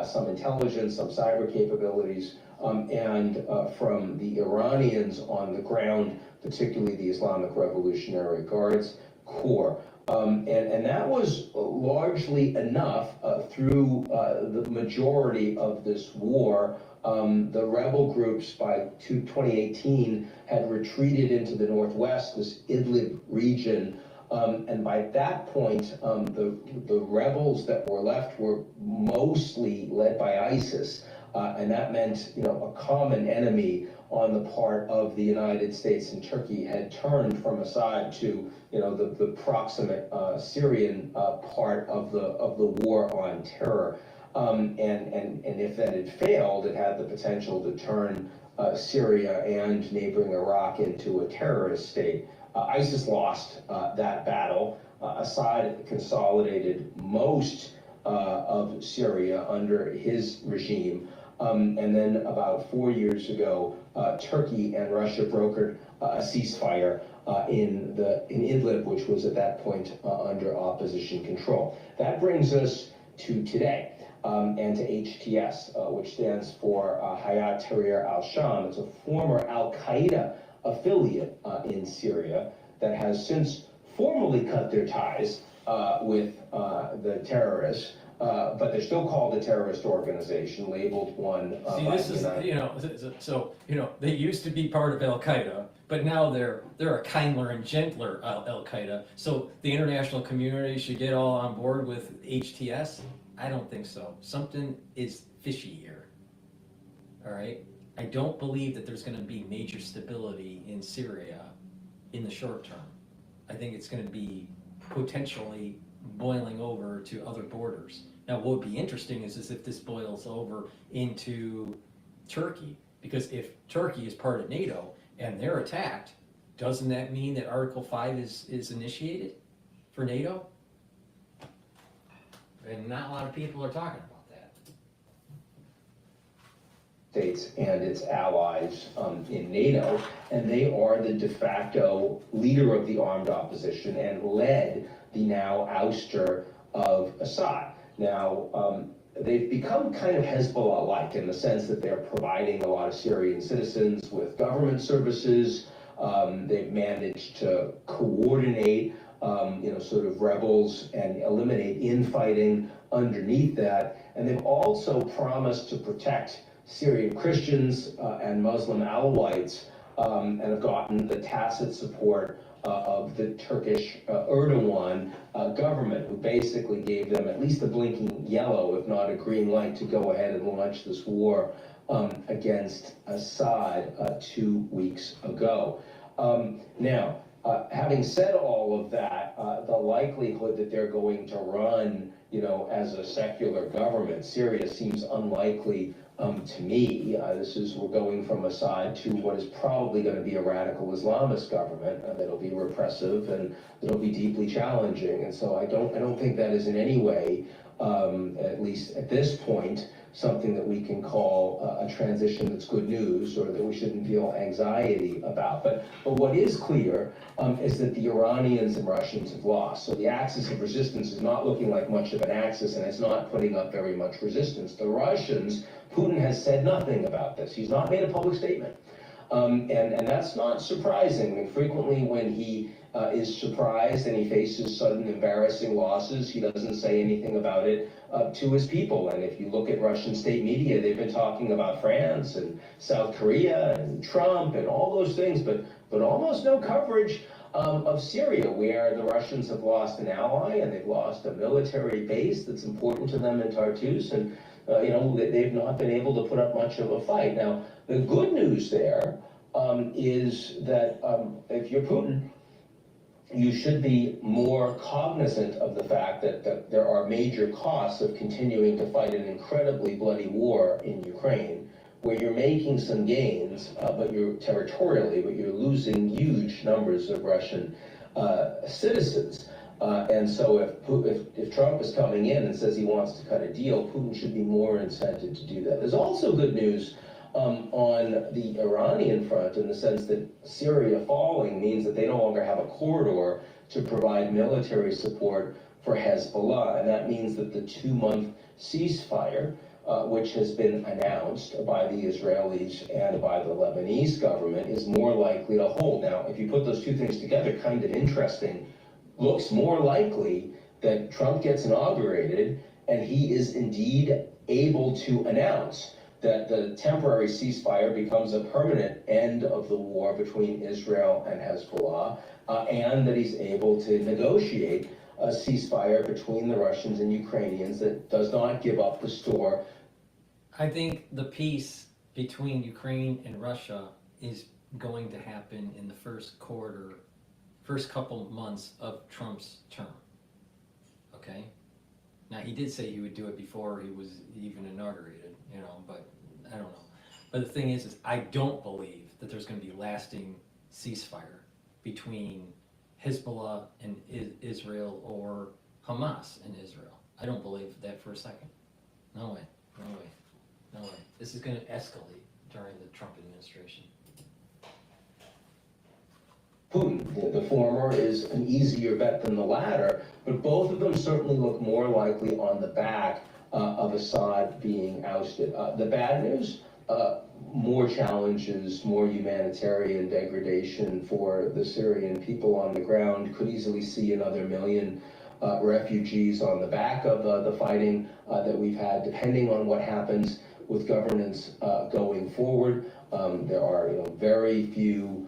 S8: some intelligence, some cyber capabilities, and from the Iranians on the ground, particularly the Islamic Revolutionary Guards Corps. And that was largely enough through the majority of this war. The rebel groups by 2018 had retreated into the northwest, this Idlib region, and by that point, the rebels that were left were mostly led by ISIS. And that meant, a common enemy on the part of the United States and Turkey had turned from Assad to, the proximate Syrian part of the war on terror. And if that had failed, it had the potential to turn Syria and neighboring Iraq into a terrorist state. ISIS lost that battle. Assad consolidated most of Syria under his regime. And then about 4 years ago, Turkey and Russia brokered a ceasefire in Idlib, which was at that point under opposition control. That brings us to today. And to HTS, which stands for Hayat Tahrir al-Sham. It's a former al-Qaeda affiliate in Syria that has since formally cut their ties with the terrorists, but they're still called a terrorist organization, labeled one.
S1: See, this is, they used to be part of al-Qaeda, but now they're a kindler and gentler al-Qaeda. So the international community should get all on board with HTS? I don't think so. Something is fishy here. All right? I don't believe that there's going to be major stability in Syria in the short term. I think it's going to be potentially boiling over to other borders. Now, what would be interesting is if this boils over into Turkey, because if Turkey is part of NATO and they're attacked, doesn't that mean that Article 5 is initiated for NATO? And not a lot of people are talking about that.
S8: States and its allies in NATO, and they are the de facto leader of the armed opposition and led the now ouster of Assad. Now, they've become kind of Hezbollah-like in the sense that they're providing a lot of Syrian citizens with government services. They've managed to coordinate sort of rebels and eliminate infighting underneath that. And they've also promised to protect Syrian Christians and Muslim Alawites and have gotten the tacit support of the Turkish Erdogan government, who basically gave them at least a blinking yellow, if not a green light, to go ahead and launch this war against Assad 2 weeks ago. Now, having said all of that, the likelihood that they're going to run, as a secular government, Syria seems unlikely to me. We're going from Assad to what is probably going to be a radical Islamist government that'll be repressive and that'll be deeply challenging. And so I don't think that is in any way, at least at this point, something that we can call a transition that's good news or that we shouldn't feel anxiety about. But what is clear is that the Iranians and Russians have lost. So the axis of resistance is not looking like much of an axis, and it's not putting up very much resistance. The Russians, Putin has said nothing about this. He's not made a public statement. And that's not surprising. I mean, frequently when he is surprised and he faces sudden embarrassing losses, he doesn't say anything about it to his people. And if you look at Russian state media, they've been talking about France and South Korea and Trump and all those things, but almost no coverage of Syria, where the Russians have lost an ally and they've lost a military base that's important to them in Tartus, and they've not been able to put up much of a fight. Now, the good news there is that if you're Putin, you should be more cognizant of the fact that there are major costs of continuing to fight an incredibly bloody war in Ukraine, where you're making some gains, but you're losing huge numbers of Russian citizens. And so if Trump is coming in and says he wants to cut a deal, Putin should be more incented to do that. There's also good news on the Iranian front, in the sense that Syria falling means that they no longer have a corridor to provide military support for Hezbollah. And that means that the 2-month ceasefire, which has been announced by the Israelis and by the Lebanese government, is more likely to hold. Now, if you put those two things together, kind of interesting, looks more likely that Trump gets inaugurated and he is indeed able to announce that the temporary ceasefire becomes a permanent end of the war between Israel and Hezbollah, and that he's able to negotiate a ceasefire between the Russians and Ukrainians that does not give up the store
S1: I think the peace between Ukraine and Russia is going to happen in the first couple months of Trump's term. Okay? Now, he did say he would do it before he was even inaugurated, but I don't know. But the thing is I don't believe that there's going to be lasting ceasefire between Hezbollah and Israel or Hamas and Israel. I don't believe that for a second. No way, no way, no way. This is going to escalate during the Trump administration.
S8: Putin. The former is an easier bet than the latter, but both of them certainly look more likely on the back of Assad being ousted. The bad news, more challenges, more humanitarian degradation for the Syrian people on the ground. Could easily see another million refugees on the back of the fighting that we've had, depending on what happens with governance going forward. There are very few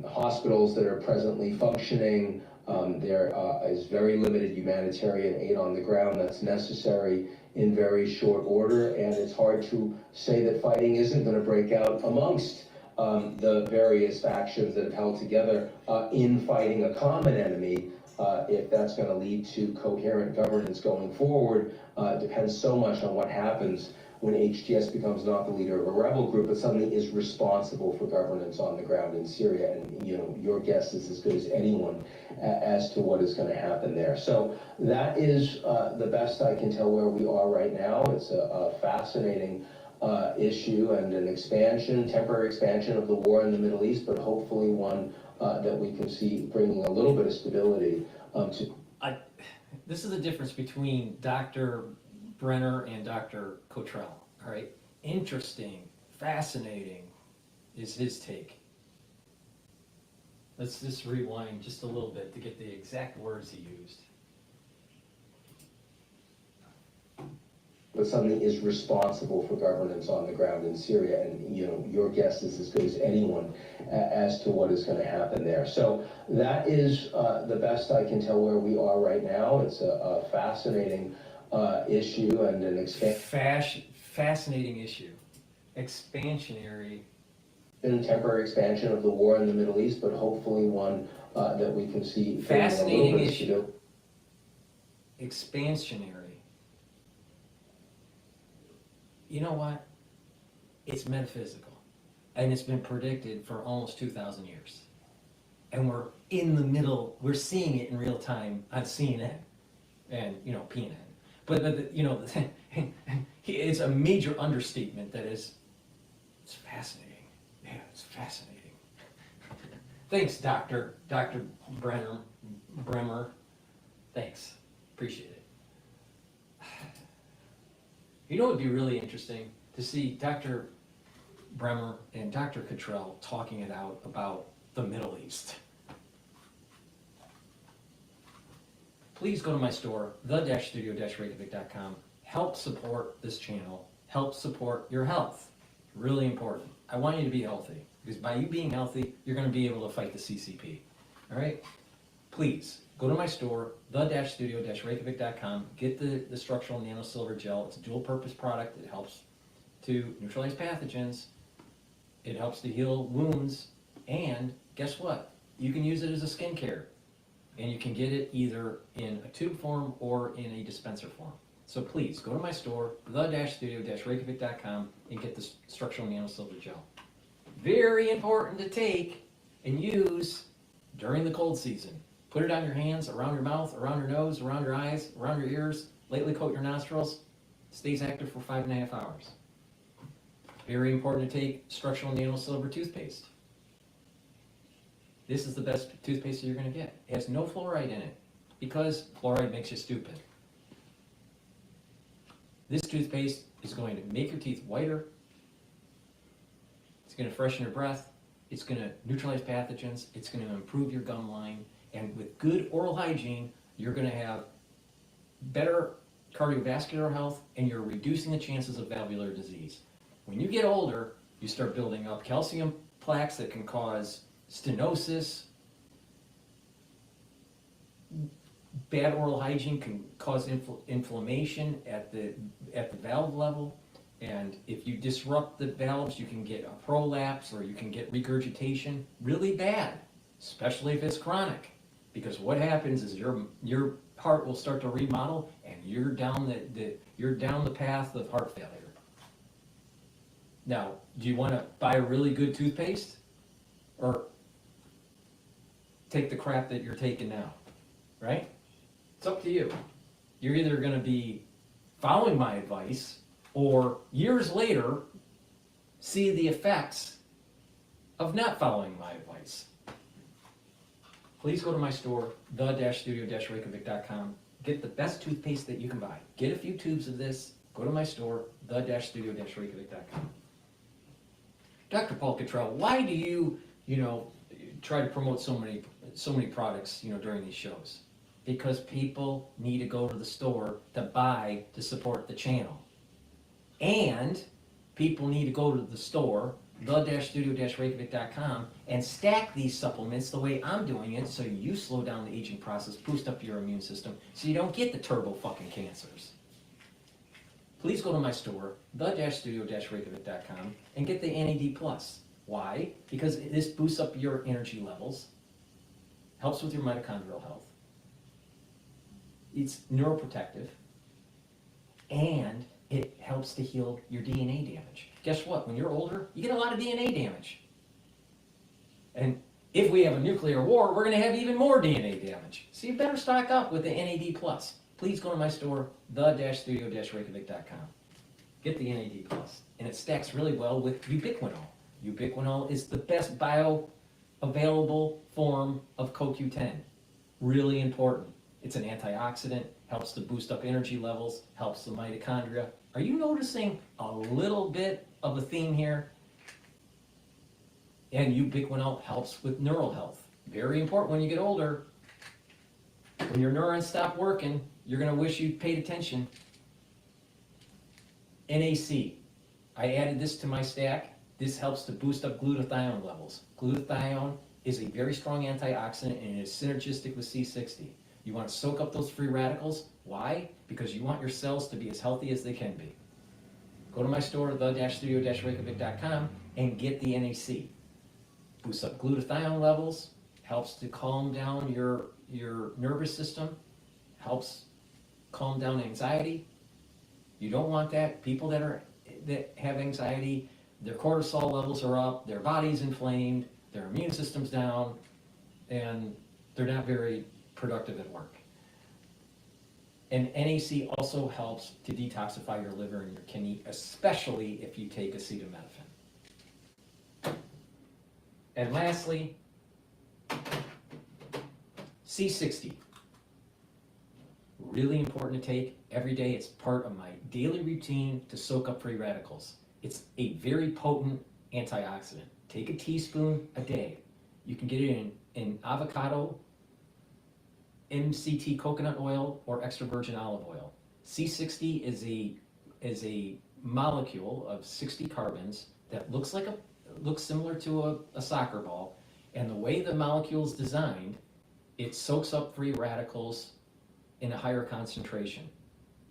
S8: hospitals that are presently functioning. There is very limited humanitarian aid on the ground that's necessary in very short order, and it's hard to say that fighting isn't going to break out amongst the various factions that have held together in fighting a common enemy. If that's going to lead to coherent governance going forward, depends so much on what happens when HTS becomes not the leader of a rebel group, but suddenly is responsible for governance on the ground in Syria. And your guess is as good as anyone as to what is going to happen there. So that is the best I can tell where we are right now. It's a fascinating issue and an temporary expansion of the war in the Middle East, but hopefully one that we can see bringing a little bit of stability to.
S1: This is the difference between Dr. Brenner and Dr. Cottrell, all right? Interesting, fascinating is his take. Let's just rewind just a little bit to get the exact words he used.
S8: But suddenly is responsible for governance on the ground in Syria, and your guess is as good as anyone as to what is going to happen there. So that is the best I can tell where we are right now. It's a fascinating issue and an
S1: fascinating issue. Expansionary.
S8: Temporary expansion of the war in the Middle East, but hopefully one that we can see.
S1: Fascinating issue. Expansionary. You know what? It's metaphysical. And it's been predicted for almost 2,000 years. And we're in the middle, we're seeing it in real time on CNN and, PNN. But it's a major understatement that it's fascinating. Yeah, it's fascinating. Thanks, Dr. Bremer. Thanks. Appreciate it. It would be really interesting to see Dr. Bremer and Dr. Cottrell talking it out about the Middle East. Please go to my store, the-studio-reykjavik.com. Help support this channel. Help support your health. Really important. I want you to be healthy, because by you being healthy, you're going to be able to fight the CCP. All right? Please, go to my store, the-studio-reykjavik.com. Get the structural nanosilver gel. It's a dual-purpose product. It helps to neutralize pathogens. It helps to heal wounds. And guess what? You can use it as a skincare. And you can get it either in a tube form or in a dispenser form. So please, go to my store, the-studio-reykjavik.com, and get the structural nanosilver gel. Very important to take and use during the cold season. Put it on your hands, around your mouth, around your nose, around your eyes, around your ears. Lightly coat your nostrils. Stays active for 5.5 hours. Very important to take structural nanosilver toothpaste. This is the best toothpaste you're going to get. It has no fluoride in it because fluoride makes you stupid. This toothpaste is going to make your teeth whiter. It's going to freshen your breath. It's going to neutralize pathogens. It's going to improve your gum line. And with good oral hygiene, you're going to have better cardiovascular health, and you're reducing the chances of valvular disease. When you get older, you start building up calcium plaques that can cause stenosis. Bad oral hygiene can cause inflammation at the valve level. And if you disrupt the valves, you can get a prolapse or you can get regurgitation really bad, especially if it's chronic. Because what happens is your heart will start to remodel and you're down the path of heart failure. Now, do you want to buy a really good toothpaste or take the crap that you're taking now, right? It's up to you. You're either going to be following my advice or years later see the effects of not following my advice. Please go to my store, the-studio-reykjavik.com. Get the best toothpaste that you can buy. Get a few tubes of this. Go to my store, the-studio-reykjavik.com. Dr. Paul Cottrell, why do you try to promote so many products, during these shows? Because people need to go to the store to buy to support the channel. And people need to go to the store, the-studio-reykjavik.com, and stack these supplements the way I'm doing it so you slow down the aging process, boost up your immune system, so you don't get the turbo fucking cancers. Please go to my store, the-studio-reykjavik.com, and get the NAD+. Why? Because this boosts up your energy levels, helps with your mitochondrial health, it's neuroprotective, and it helps to heal your DNA damage. Guess what? When you're older, you get a lot of DNA damage. And if we have a nuclear war, we're going to have even more DNA damage. So you better stock up with the NAD+. Please go to my store, the-studio-reykjavik.com. Get the NAD+. And it stacks really well with ubiquinol. Ubiquinol is the best bioavailable form of CoQ10. Really important. It's an antioxidant, helps to boost up energy levels, helps the mitochondria. Are you noticing a little bit of a theme here? And ubiquinol helps with neural health. Very important when you get older. When your neurons stop working, you're going to wish you paid attention. NAC. I added this to my stack. This helps to boost up glutathione levels. Glutathione is a very strong antioxidant and it is synergistic with C60. You want to soak up those free radicals. Why? Because you want your cells to be as healthy as they can be. Go to my store, the-studio-reykjavik.com, and get the NAC. Boosts up glutathione levels, helps to calm down your nervous system, helps calm down anxiety. You don't want that. People that have anxiety, their cortisol levels are up, their body's inflamed, their immune system's down, and they're not very productive at work. And NAC also helps to detoxify your liver and your kidney, especially if you take acetaminophen. And lastly, C60. Really important to take every day. It's part of my daily routine to soak up free radicals. It's a very potent antioxidant. Take a teaspoon a day. You can get it in avocado, MCT coconut oil, or extra virgin olive oil. C60 is a molecule of 60 carbons that looks similar to a soccer ball, and the way the molecule is designed, it soaks up free radicals in a higher concentration.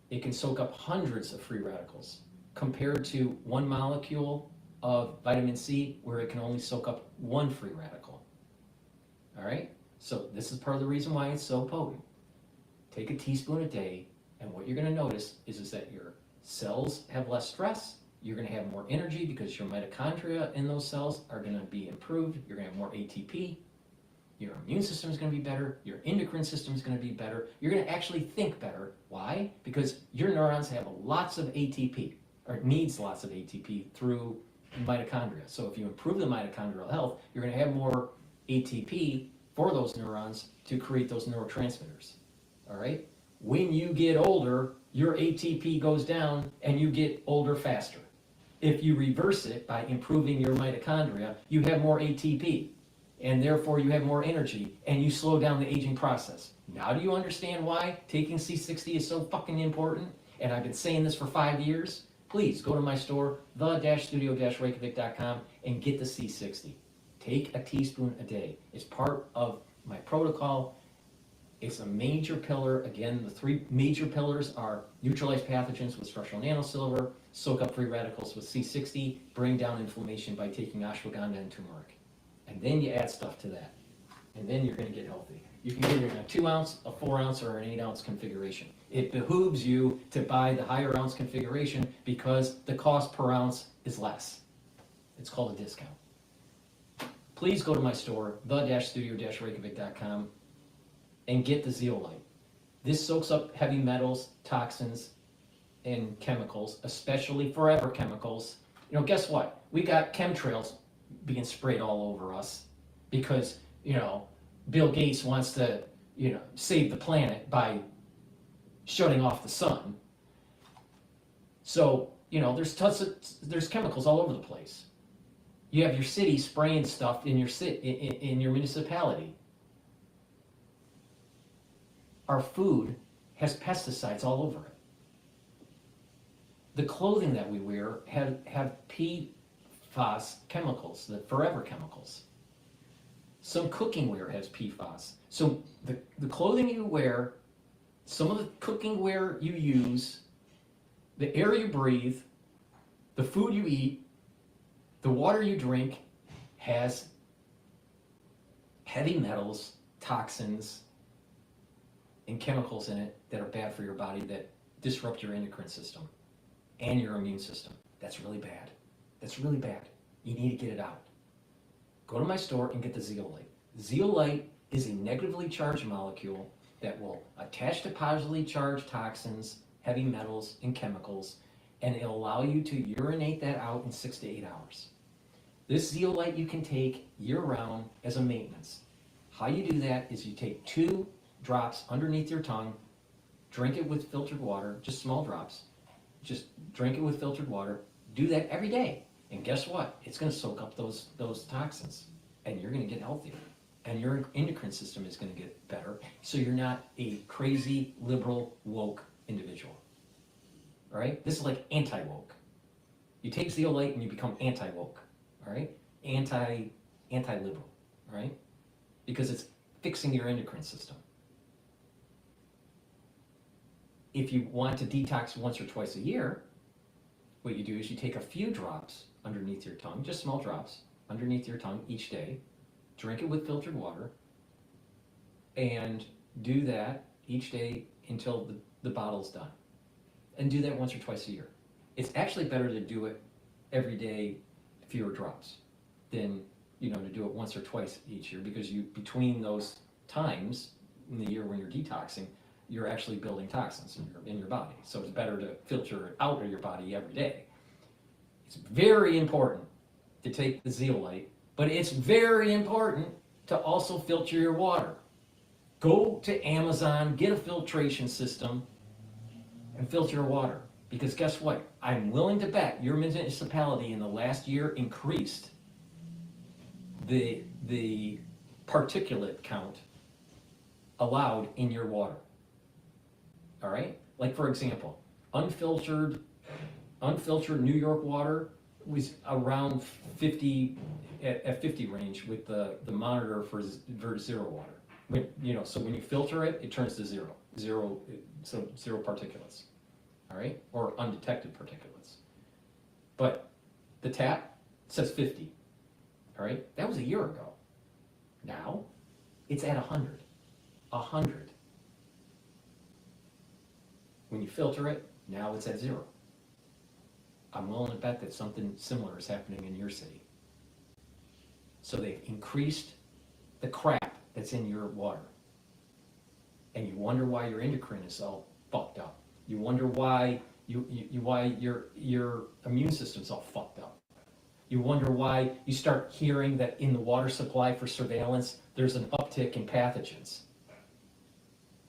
S1: It can soak up hundreds of free radicals compared to one molecule of vitamin C where it can only soak up one free radical. All right? So this is part of the reason why it's so potent. Take a teaspoon a day, and what you're going to notice is that your cells have less stress. You're going to have more energy because your mitochondria in those cells are going to be improved. You're going to have more ATP. Your immune system is going to be better. Your endocrine system is going to be better. You're going to actually think better. Why? Because your neurons have lots of ATP, or it needs lots of ATP through mitochondria. So if you improve the mitochondrial health, you're going to have more ATP for those neurons to create those neurotransmitters. All right? When you get older, your ATP goes down and you get older faster. If you reverse it by improving your mitochondria, you have more ATP, and therefore you have more energy, and you slow down the aging process. Now do you understand why taking C60 is so fucking important? And I've been saying this for 5 years. Please go to my store, the-studio-reykjavik.com, and get the C60. Take a teaspoon a day. It's part of my protocol. It's a major pillar. Again, the three major pillars are neutralize pathogens with structural nanosilver, soak up free radicals with C60, bring down inflammation by taking ashwagandha and turmeric. And then you add stuff to that. And then you're going to get healthy. You can get it in a 2 ounce, a 4 ounce, or an 8 ounce configuration. It behooves you to buy the higher ounce configuration because the cost per ounce is less. It's called a discount. Please go to my store, the-studio-reykjavik.com, and get the zeolite. This soaks up heavy metals, toxins, and chemicals, especially forever chemicals. You know, guess what? We got chemtrails being sprayed all over us because, you know, Bill Gates wants to, you know, save the planet by shutting off the sun. So, you know, there's chemicals all over the place. You have your city spraying stuff in your municipality. Our food has pesticides all over it. The clothing that we wear have PFAS chemicals, the forever chemicals. Some cooking wear has PFAS. So the clothing you wear, some of the cooking wear you use, the air you breathe, the food you eat, the water you drink has heavy metals, toxins, and chemicals in it that are bad for your body that disrupt your endocrine system and your immune system. That's really bad. That's really bad. You need to get it out. Go to my store and get the zeolite. Zeolite is a negatively charged molecule that will attach to positively charged toxins, heavy metals, and chemicals, and it'll allow you to urinate that out in 6 to 8 hours. This zeolite you can take year-round as a maintenance. How you do that is you take 2 drops underneath your tongue, drink it with filtered water, just small drops. Just drink it with filtered water. Do that every day. And guess what? It's going to soak up those toxins, and you're going to get healthier. And your endocrine system is going to get better, so you're not a crazy, liberal, woke individual. All right? This is like anti-woke. You take zeolite and you become anti-woke. All right? Anti-liberal. All right? Because it's fixing your endocrine system. If you want to detox once or twice a year, what you do is you take a few drops underneath your tongue, just small drops, underneath your tongue each day, drink it with filtered water, and do that each day until the bottle's done. And do that once or twice a year. It's actually better to do it every day, fewer drops, than, you know, to do it once or twice each year, because between those times in the year when you're detoxing, you're actually building toxins in your body. So it's better to filter it out of your body every day. It's very important to take the zeolite, but it's very important to also filter your water. Go to Amazon, get a filtration system, and filter your water. Because guess what? I'm willing to bet your municipality in the last year increased the particulate count allowed in your water. All right? Like, for example, unfiltered New York water was around 50, at 50 range with the monitor for zero water. When, you know, so when you filter it, it turns to zero particulates. All right? Or undetected particulates. But the tap says 50. All right? That was a year ago. Now, it's at 100. 100. When you filter it, now it's at 0. I'm willing to bet that something similar is happening in your city. So they've increased the crap that's in your water. And you wonder why your endocrine is all fucked up. You wonder why why your immune system's all fucked up. You wonder why you start hearing that in the water supply for surveillance, there's an uptick in pathogens.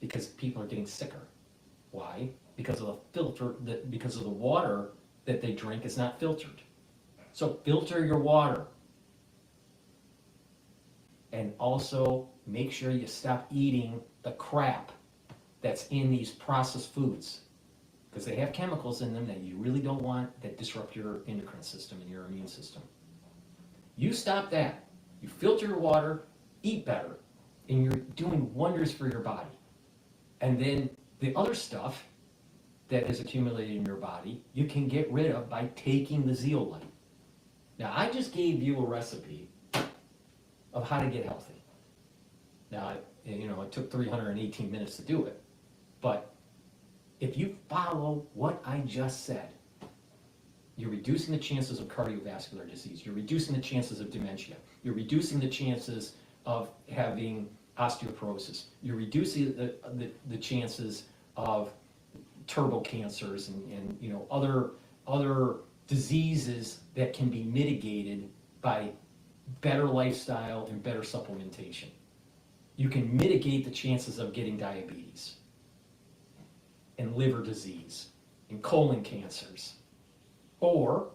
S1: Because people are getting sicker. Why? Because of the filter, because of the water that they drink is not filtered. So filter your water. And also make sure you stop eating the crap that's in these processed foods. Because they have chemicals in them that you really don't want that disrupt your endocrine system and your immune system. You stop that. You filter your water, eat better, and you're doing wonders for your body. And then the other stuff that is accumulated in your body, you can get rid of by taking the zeolite. Now, I just gave you a recipe of how to get healthy. Now, it took 318 minutes to do it, but if you follow what I just said, you're reducing the chances of cardiovascular disease, you're reducing the chances of dementia, you're reducing the chances of having osteoporosis, you're reducing the chances of turbo cancers and other diseases that can be mitigated by better lifestyle and better supplementation. You can mitigate the chances of getting diabetes and liver disease and colon cancers. Or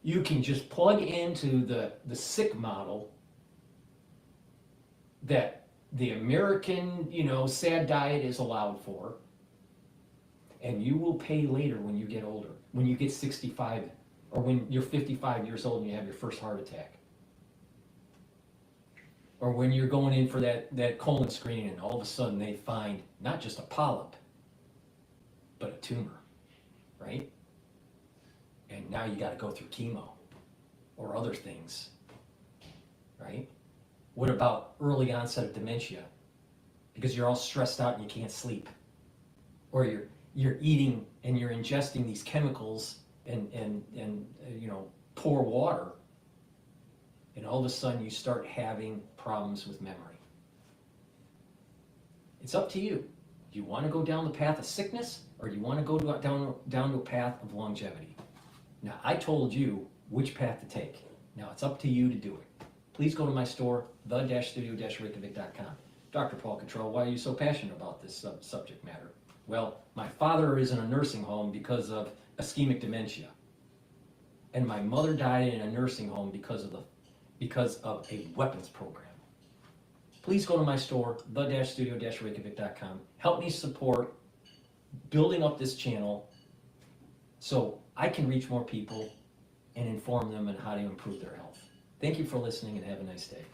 S1: you can just plug into the sick model that the American, SAD diet is allowed for, and you will pay later when you get older, when you get 65, or when you're 55 years old and you have your first heart attack. Or when you're going in for that colon screening and all of a sudden they find not just a polyp, but a tumor, right? And now you got to go through chemo or other things, right? What about early onset of dementia? Because you're all stressed out and you can't sleep. Or you're eating and you're ingesting these chemicals and poor water, and all of a sudden you start having problems with memory. It's up to you. Do you want to go down the path of sickness, or do you want to go down to a path of longevity? Now, I told you which path to take. Now, it's up to you to do it. Please go to my store, the-studio-reykjavik.com. Dr. Paul Cottrell, why are you so passionate about this subject matter? Well, my father is in a nursing home because of ischemic dementia. And my mother died in a nursing home because of a weapons program. Please go to my store, the-studio-reykjavik.com. Help me support building up this channel so I can reach more people and inform them on how to improve their health. Thank you for listening and have a nice day.